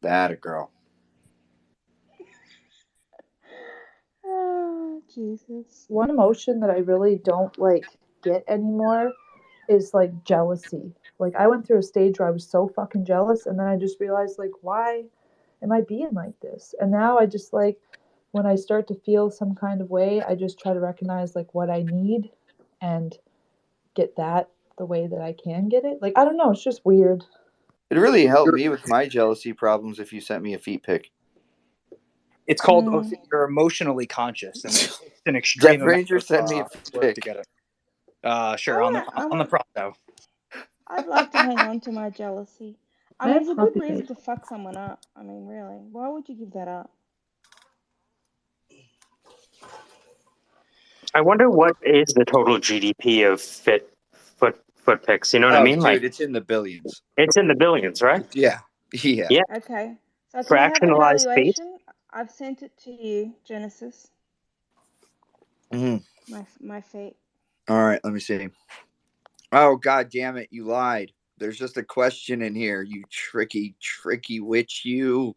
That a girl. Oh, Jesus. One emotion that I really don't like get anymore is like jealousy. Like I went through a stage where I was so fucking jealous, and then I just realized like, why am I being like this? And now I just like, when I start to feel some kind of way, I just try to recognize like what I need and get that the way that I can get it. Like I don't know, it's just weird. It really helped me with my jealousy problems if you sent me a feet pic. It's called you're emotionally conscious, and it's an extreme Death amount Ranger, of send me a work pic. to get it. Sure, on the prop though. I'd like to hang on to my jealousy. I mean, it's a good reason to fuck someone up. I mean, really. Why would you give that up? I wonder what is the total GDP of foot picks. You know what I mean? Dude, Like it's in the billions. it's in the billions, right? Yeah. Yeah. Okay. So can I have an Fractionalized feet. evaluation? I've sent it to you, Genesis. My feet. All right, let me see. Oh, god damn it, you lied. There's just a question in here, you tricky witch, you.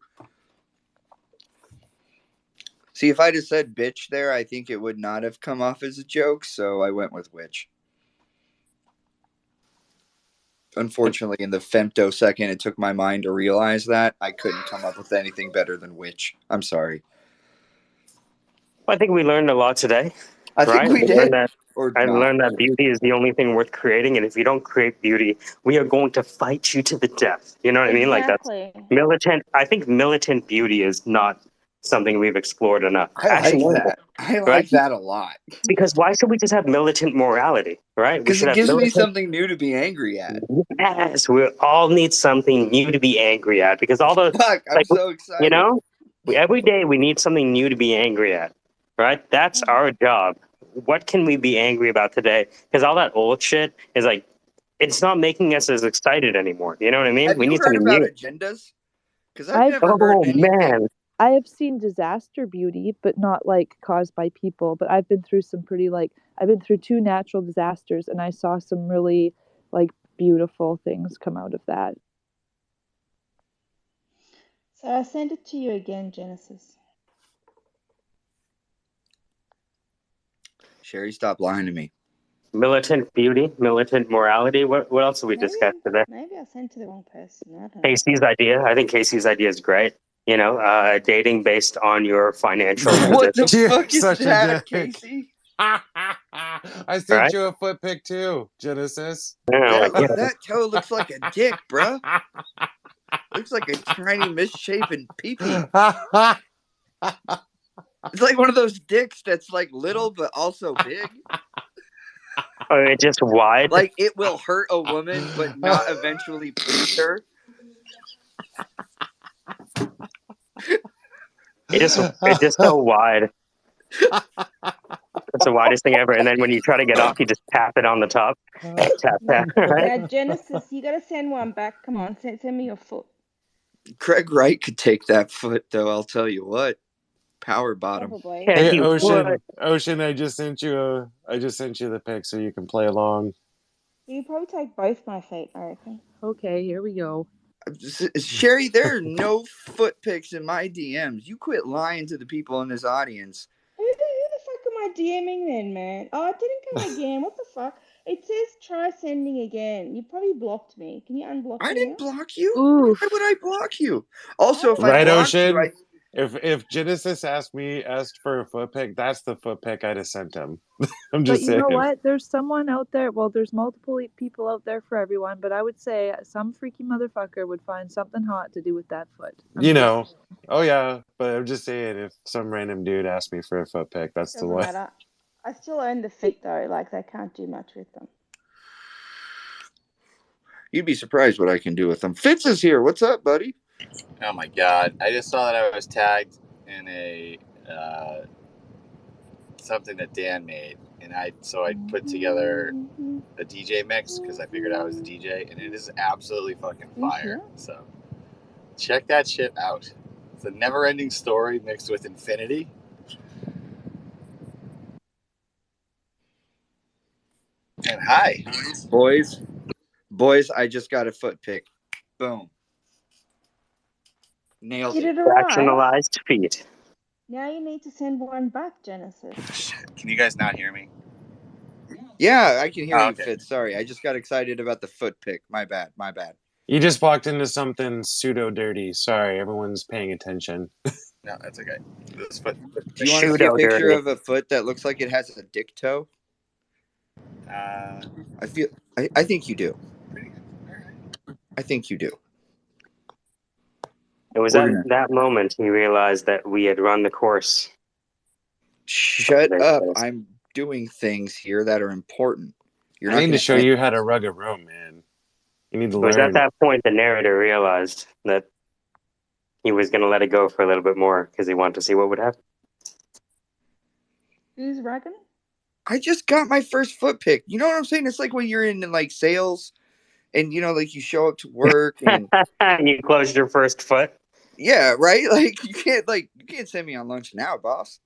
See, if I just said bitch there, I think it would not have come off as a joke, so I went with witch. Unfortunately, in the femtosecond it took my mind to realize that, I couldn't come up with anything better than witch. I'm sorry. Well, I think we learned a lot today. I think we did. I learned that beauty is the only thing worth creating, and if you don't create beauty, we are going to fight you to the death. You know what I mean? Like that's militant. I think militant beauty is not something we've explored enough. I like that. I like that a lot. Because why should we just have militant morality, right? Because it gives me something new to be angry at. Yes, we all need something new to be angry at. Because all the I'm so excited. You know, every day we need something new to be angry at, right? That's our job. What can we be angry about today? Because all that old shit is like, it's not making us as excited anymore. You know what I mean? Have you heard about agendas? Because I've never heard anything. I have seen disaster beauty, but not like caused by people. But I've been through some pretty I've been through 2 natural disasters, and I saw some really like beautiful things come out of that. So I sent it to you again, Genesis. Sherry, stop lying to me. Militant beauty, militant morality. What else did we discuss today? Maybe I sent to the wrong person. I don't know. Casey's idea. I think Casey's idea is great. Dating based on your financial What the position. fuck is Such a that, dick. Casey? I sent Right? you a foot pic too, Genesis. That toe looks like a dick, bruh. Looks like a tiny misshapen peepee. It's like one of those dicks that's like little but also big. Oh, it's just wide. Like it will hurt a woman but not eventually please her. It's just so wide. It's the widest thing ever. And then when you try to get off, you just tap it on the top. Tap. Right? Now, Genesis, you got to send one back. Come on, send me your foot. Craig Wright could take that foot, though. I'll tell you what. Power bottom. Probably. Hey, Ocean, I just sent you the pic so you can play along. You can probably take both my feet, I reckon. Okay, here we go. Sherry, there are no foot pics in my DMs. You quit lying to the people in this audience. Who the fuck am I DMing then, man? Oh, it didn't come again. What the fuck? It says try sending again. You probably blocked me. Can you unblock me? I didn't block you. Oof. Why would I block you? Also, if I Right, blocked Ocean? you, If Genesis asked for a foot pic, that's the foot pic I'd have sent him. I'm But just you saying. know what? There's someone out there. Well, there's multiple people out there for everyone. But I would say some freaky motherfucker would find something hot to do with that foot. Oh yeah. But I'm just saying, if some random dude asked me for a foot pic, that's the Doesn't one. matter. I still own the feet though. Like they can't do much with them. you'd be surprised what I can do with them. Fitz is here. What's up, buddy? Oh my god! I just saw that I was tagged in a something that Dan made, and I put together a DJ mix because I figured I was a DJ, and it is absolutely fucking fire. So check that shit out. It's a never-ending story mixed with infinity. And hi, boys! I just got a foot pic. Boom. Nailed Did it. it alright? Fractionalized feet. Now you need to send one back, Genesis. Can you guys not hear me? Yeah, I can hear you, okay. Fitz. Sorry, I just got excited about the foot pic. My bad. You just walked into something pseudo dirty. Sorry, everyone's paying attention. No, that's okay. This foot. Do you want to see a picture of a foot that looks like it has a dick toe? I think you do. I think you do. It was at that moment he realized that we had run the course. Shut up. I'm doing things here that are important. I need to show you how to rug a room, man. You need to learn. It was at that point the narrator realized that he was going to let it go for a little bit more because he wanted to see what would happen. Who's rugging? I just got my first foot pic. You know what I'm saying? It's like when you're in like sales and like you show up to work and you closed your first foot. Yeah, right? Like you can't send me on lunch now, boss.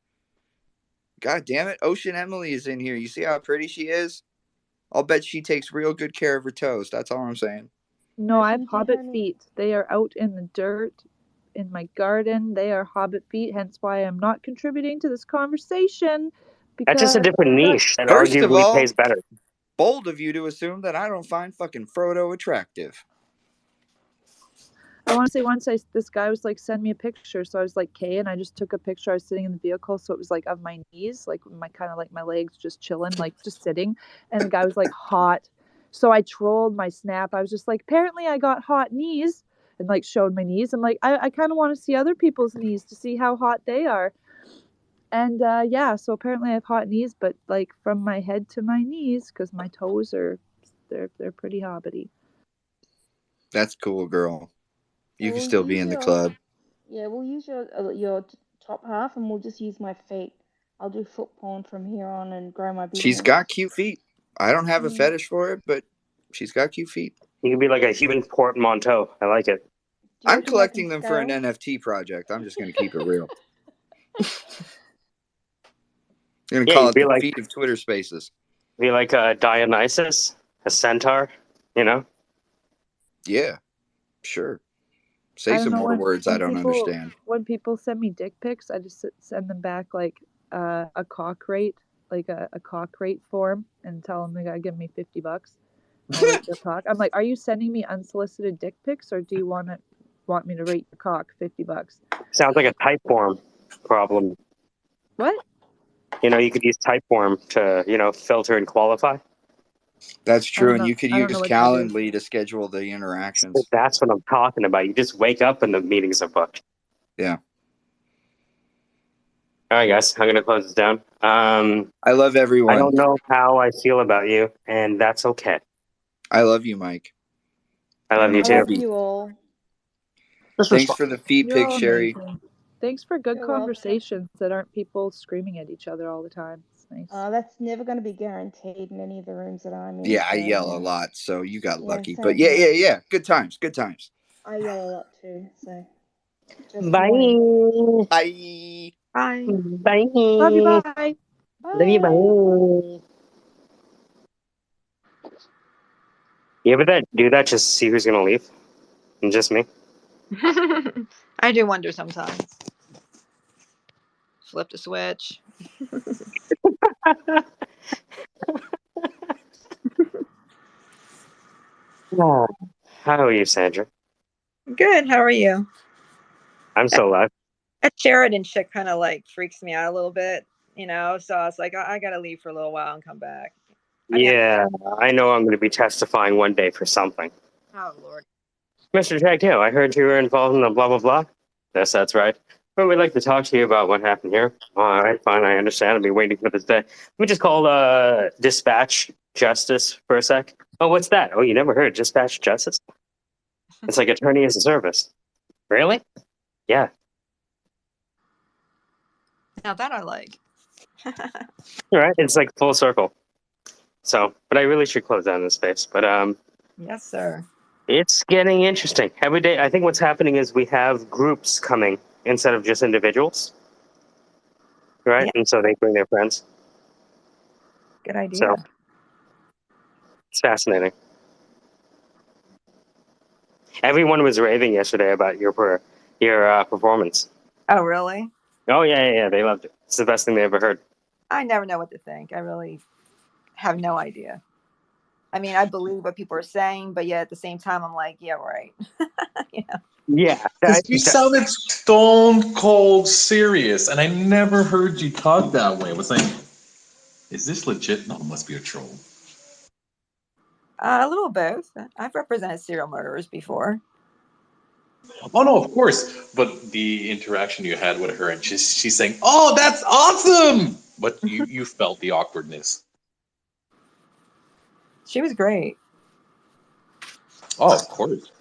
God damn it. Ocean Emily is in here. You see how pretty she is? I'll bet she takes real good care of her toes. That's all I'm saying. No, I have hobbit feet. They are out in the dirt in my garden. They are hobbit feet, hence why I'm not contributing to this conversation. That's just a different niche that First arguably of all, pays better. Bold of you to assume that I don't find fucking Frodo attractive. I want to say once this guy was like, send me a picture. So I was like, okay. And I just took a picture. I was sitting in the vehicle. So it was like of my knees, like my legs just chilling, like just sitting. And the guy was like hot. So I trolled my snap. I was just like, apparently I got hot knees, and like showed my knees. I'm like, I kind of want to see other people's knees to see how hot they are. And yeah, so apparently I have hot knees, but like from my head to my knees, because my toes they're pretty hobbity. That's cool, girl. You can still be in the club. Yeah, we'll use your top half, and we'll just use my feet. I'll do foot porn from here on and grow my beard. She's got cute feet. I don't have a fetish for it, but she's got cute feet. You can be like a human portmanteau. I like it. I'm collecting them for an NFT project. I'm just going to keep it real. I'm going to call it the feet of Twitter Spaces. Be like a Dionysus, a centaur. You know? Yeah, sure. I Say don't some know more words I don't understand. when people send me dick pics, I just send them back like a cock rate, like a cock rate form, and tell them they gotta give me $50. I'll rate their cock. I'm like, are you sending me unsolicited dick pics, or do you want me to rate your cock $50? Sounds like a typeform problem. What? You know, you could use typeform to, filter and qualify. That's I true, don't and know. you could I don't know use what that is. Calendly to schedule the interactions. That's what I'm talking about. You just wake up and the meetings are booked. Yeah. All right, guys, I'm going to close this down. I love everyone. I don't know how I feel about you, and that's okay. I love you, Mike. I love you I too. love you all. Thanks for the feed You're pic, all Sherry. amazing. Thanks for good You're welcome. conversations that aren't people screaming at each other all the time. It's nice. That's never going to be guaranteed in any of the rooms that I'm in. Yeah, I So, yell a lot, so you got Yeah, lucky. same But yeah, here. yeah, yeah. Good times, good times. I yell a lot too. So, just Bye. warning. Bye. Bye. Bye. Love you. Bye. Love you. Bye. You ever do that just to see who's going to leave? And just me? I do wonder sometimes. Flip the switch. Oh, how are you, Sandra? Good. How are you? I'm so alive. That Sheridan chick kind of like freaks me out a little bit, So I was like, I gotta leave for a little while and come back. Yeah, I know I'm going to be testifying one day for something. Oh Lord. Mr. Detective, I heard you were involved in the blah, blah, blah. Yes, that's right. But we'd like to talk to you about what happened here. All right, fine, I understand. I'll be waiting for this day. Let me just call dispatch justice for a sec. Oh, what's that? Oh, you never heard dispatch justice? It's like attorney as a service. Really? Yeah. Now that I like. All right, it's like full circle. So, but I really should close down this space. But Yes, sir. it's getting interesting. Every day, I think what's happening is we have groups coming instead of just individuals. Right? Yeah. And so they bring their friends. Good idea. So it's fascinating. Everyone was raving yesterday about your performance. Oh really? Oh yeah. They loved it. It's the best thing they ever heard. I never know what to think. I really have no idea. I mean, I believe what people are saying, but yet at the same time, I'm like, yeah, right. Yeah, Because you sounded stone cold serious, and I never heard you talk that way. It was like, is this legit? No, it must be a troll. A little both. I've represented serial murderers before. Oh no, of course. But the interaction you had with her, and she's saying, "Oh, that's awesome!" But you felt the awkwardness. She was great. Oh, of course.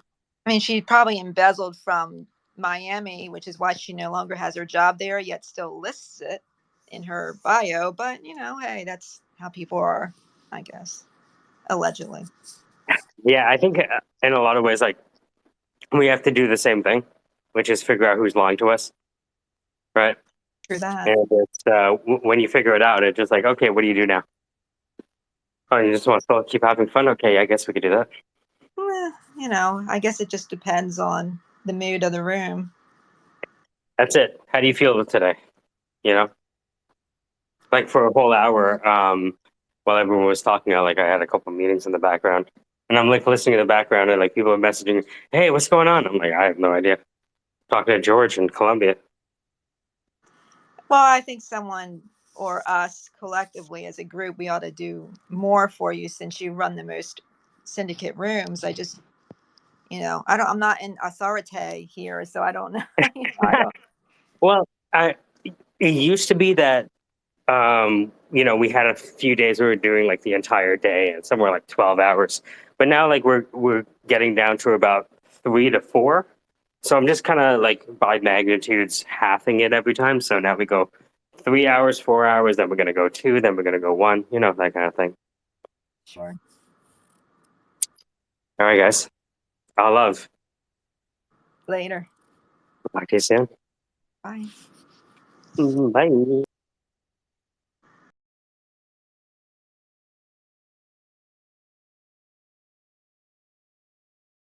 I mean, she probably embezzled from Miami, which is why she no longer has her job there, yet still lists it in her bio. But, hey, that's how people are, I guess, allegedly. Yeah, I think in a lot of ways, like we have to do the same thing, which is figure out who's lying to us, right? True that. And it's when you figure it out, it's just like, okay, what do you do now? Oh, you just want to still keep having fun? Okay, I guess we could do that. I guess it just depends on the mood of the room. That's it. How do you feel today? Like for a whole hour, while everyone was talking, I had a couple meetings in the background, and I'm like listening in the background, and like people are messaging, "Hey, what's going on?" I'm like, I have no idea. Talking to George in Colombia. Well, I think someone or us collectively as a group, we ought to do more for you since you run the most syndicate rooms. I just, I'm not in authority here, so I don't know. I don't. Well, it used to be that we had a few days we were doing like the entire day and somewhere like 12 hours. But now like we're getting down to about 3 to 4. So I'm just kind of like by magnitudes halving it every time. So now we go 3 hours, 4 hours, then we're gonna go 2, then we're gonna go 1, that kind of thing. Sure. All right, guys. All love. Later. Talk to you soon. Bye. Bye.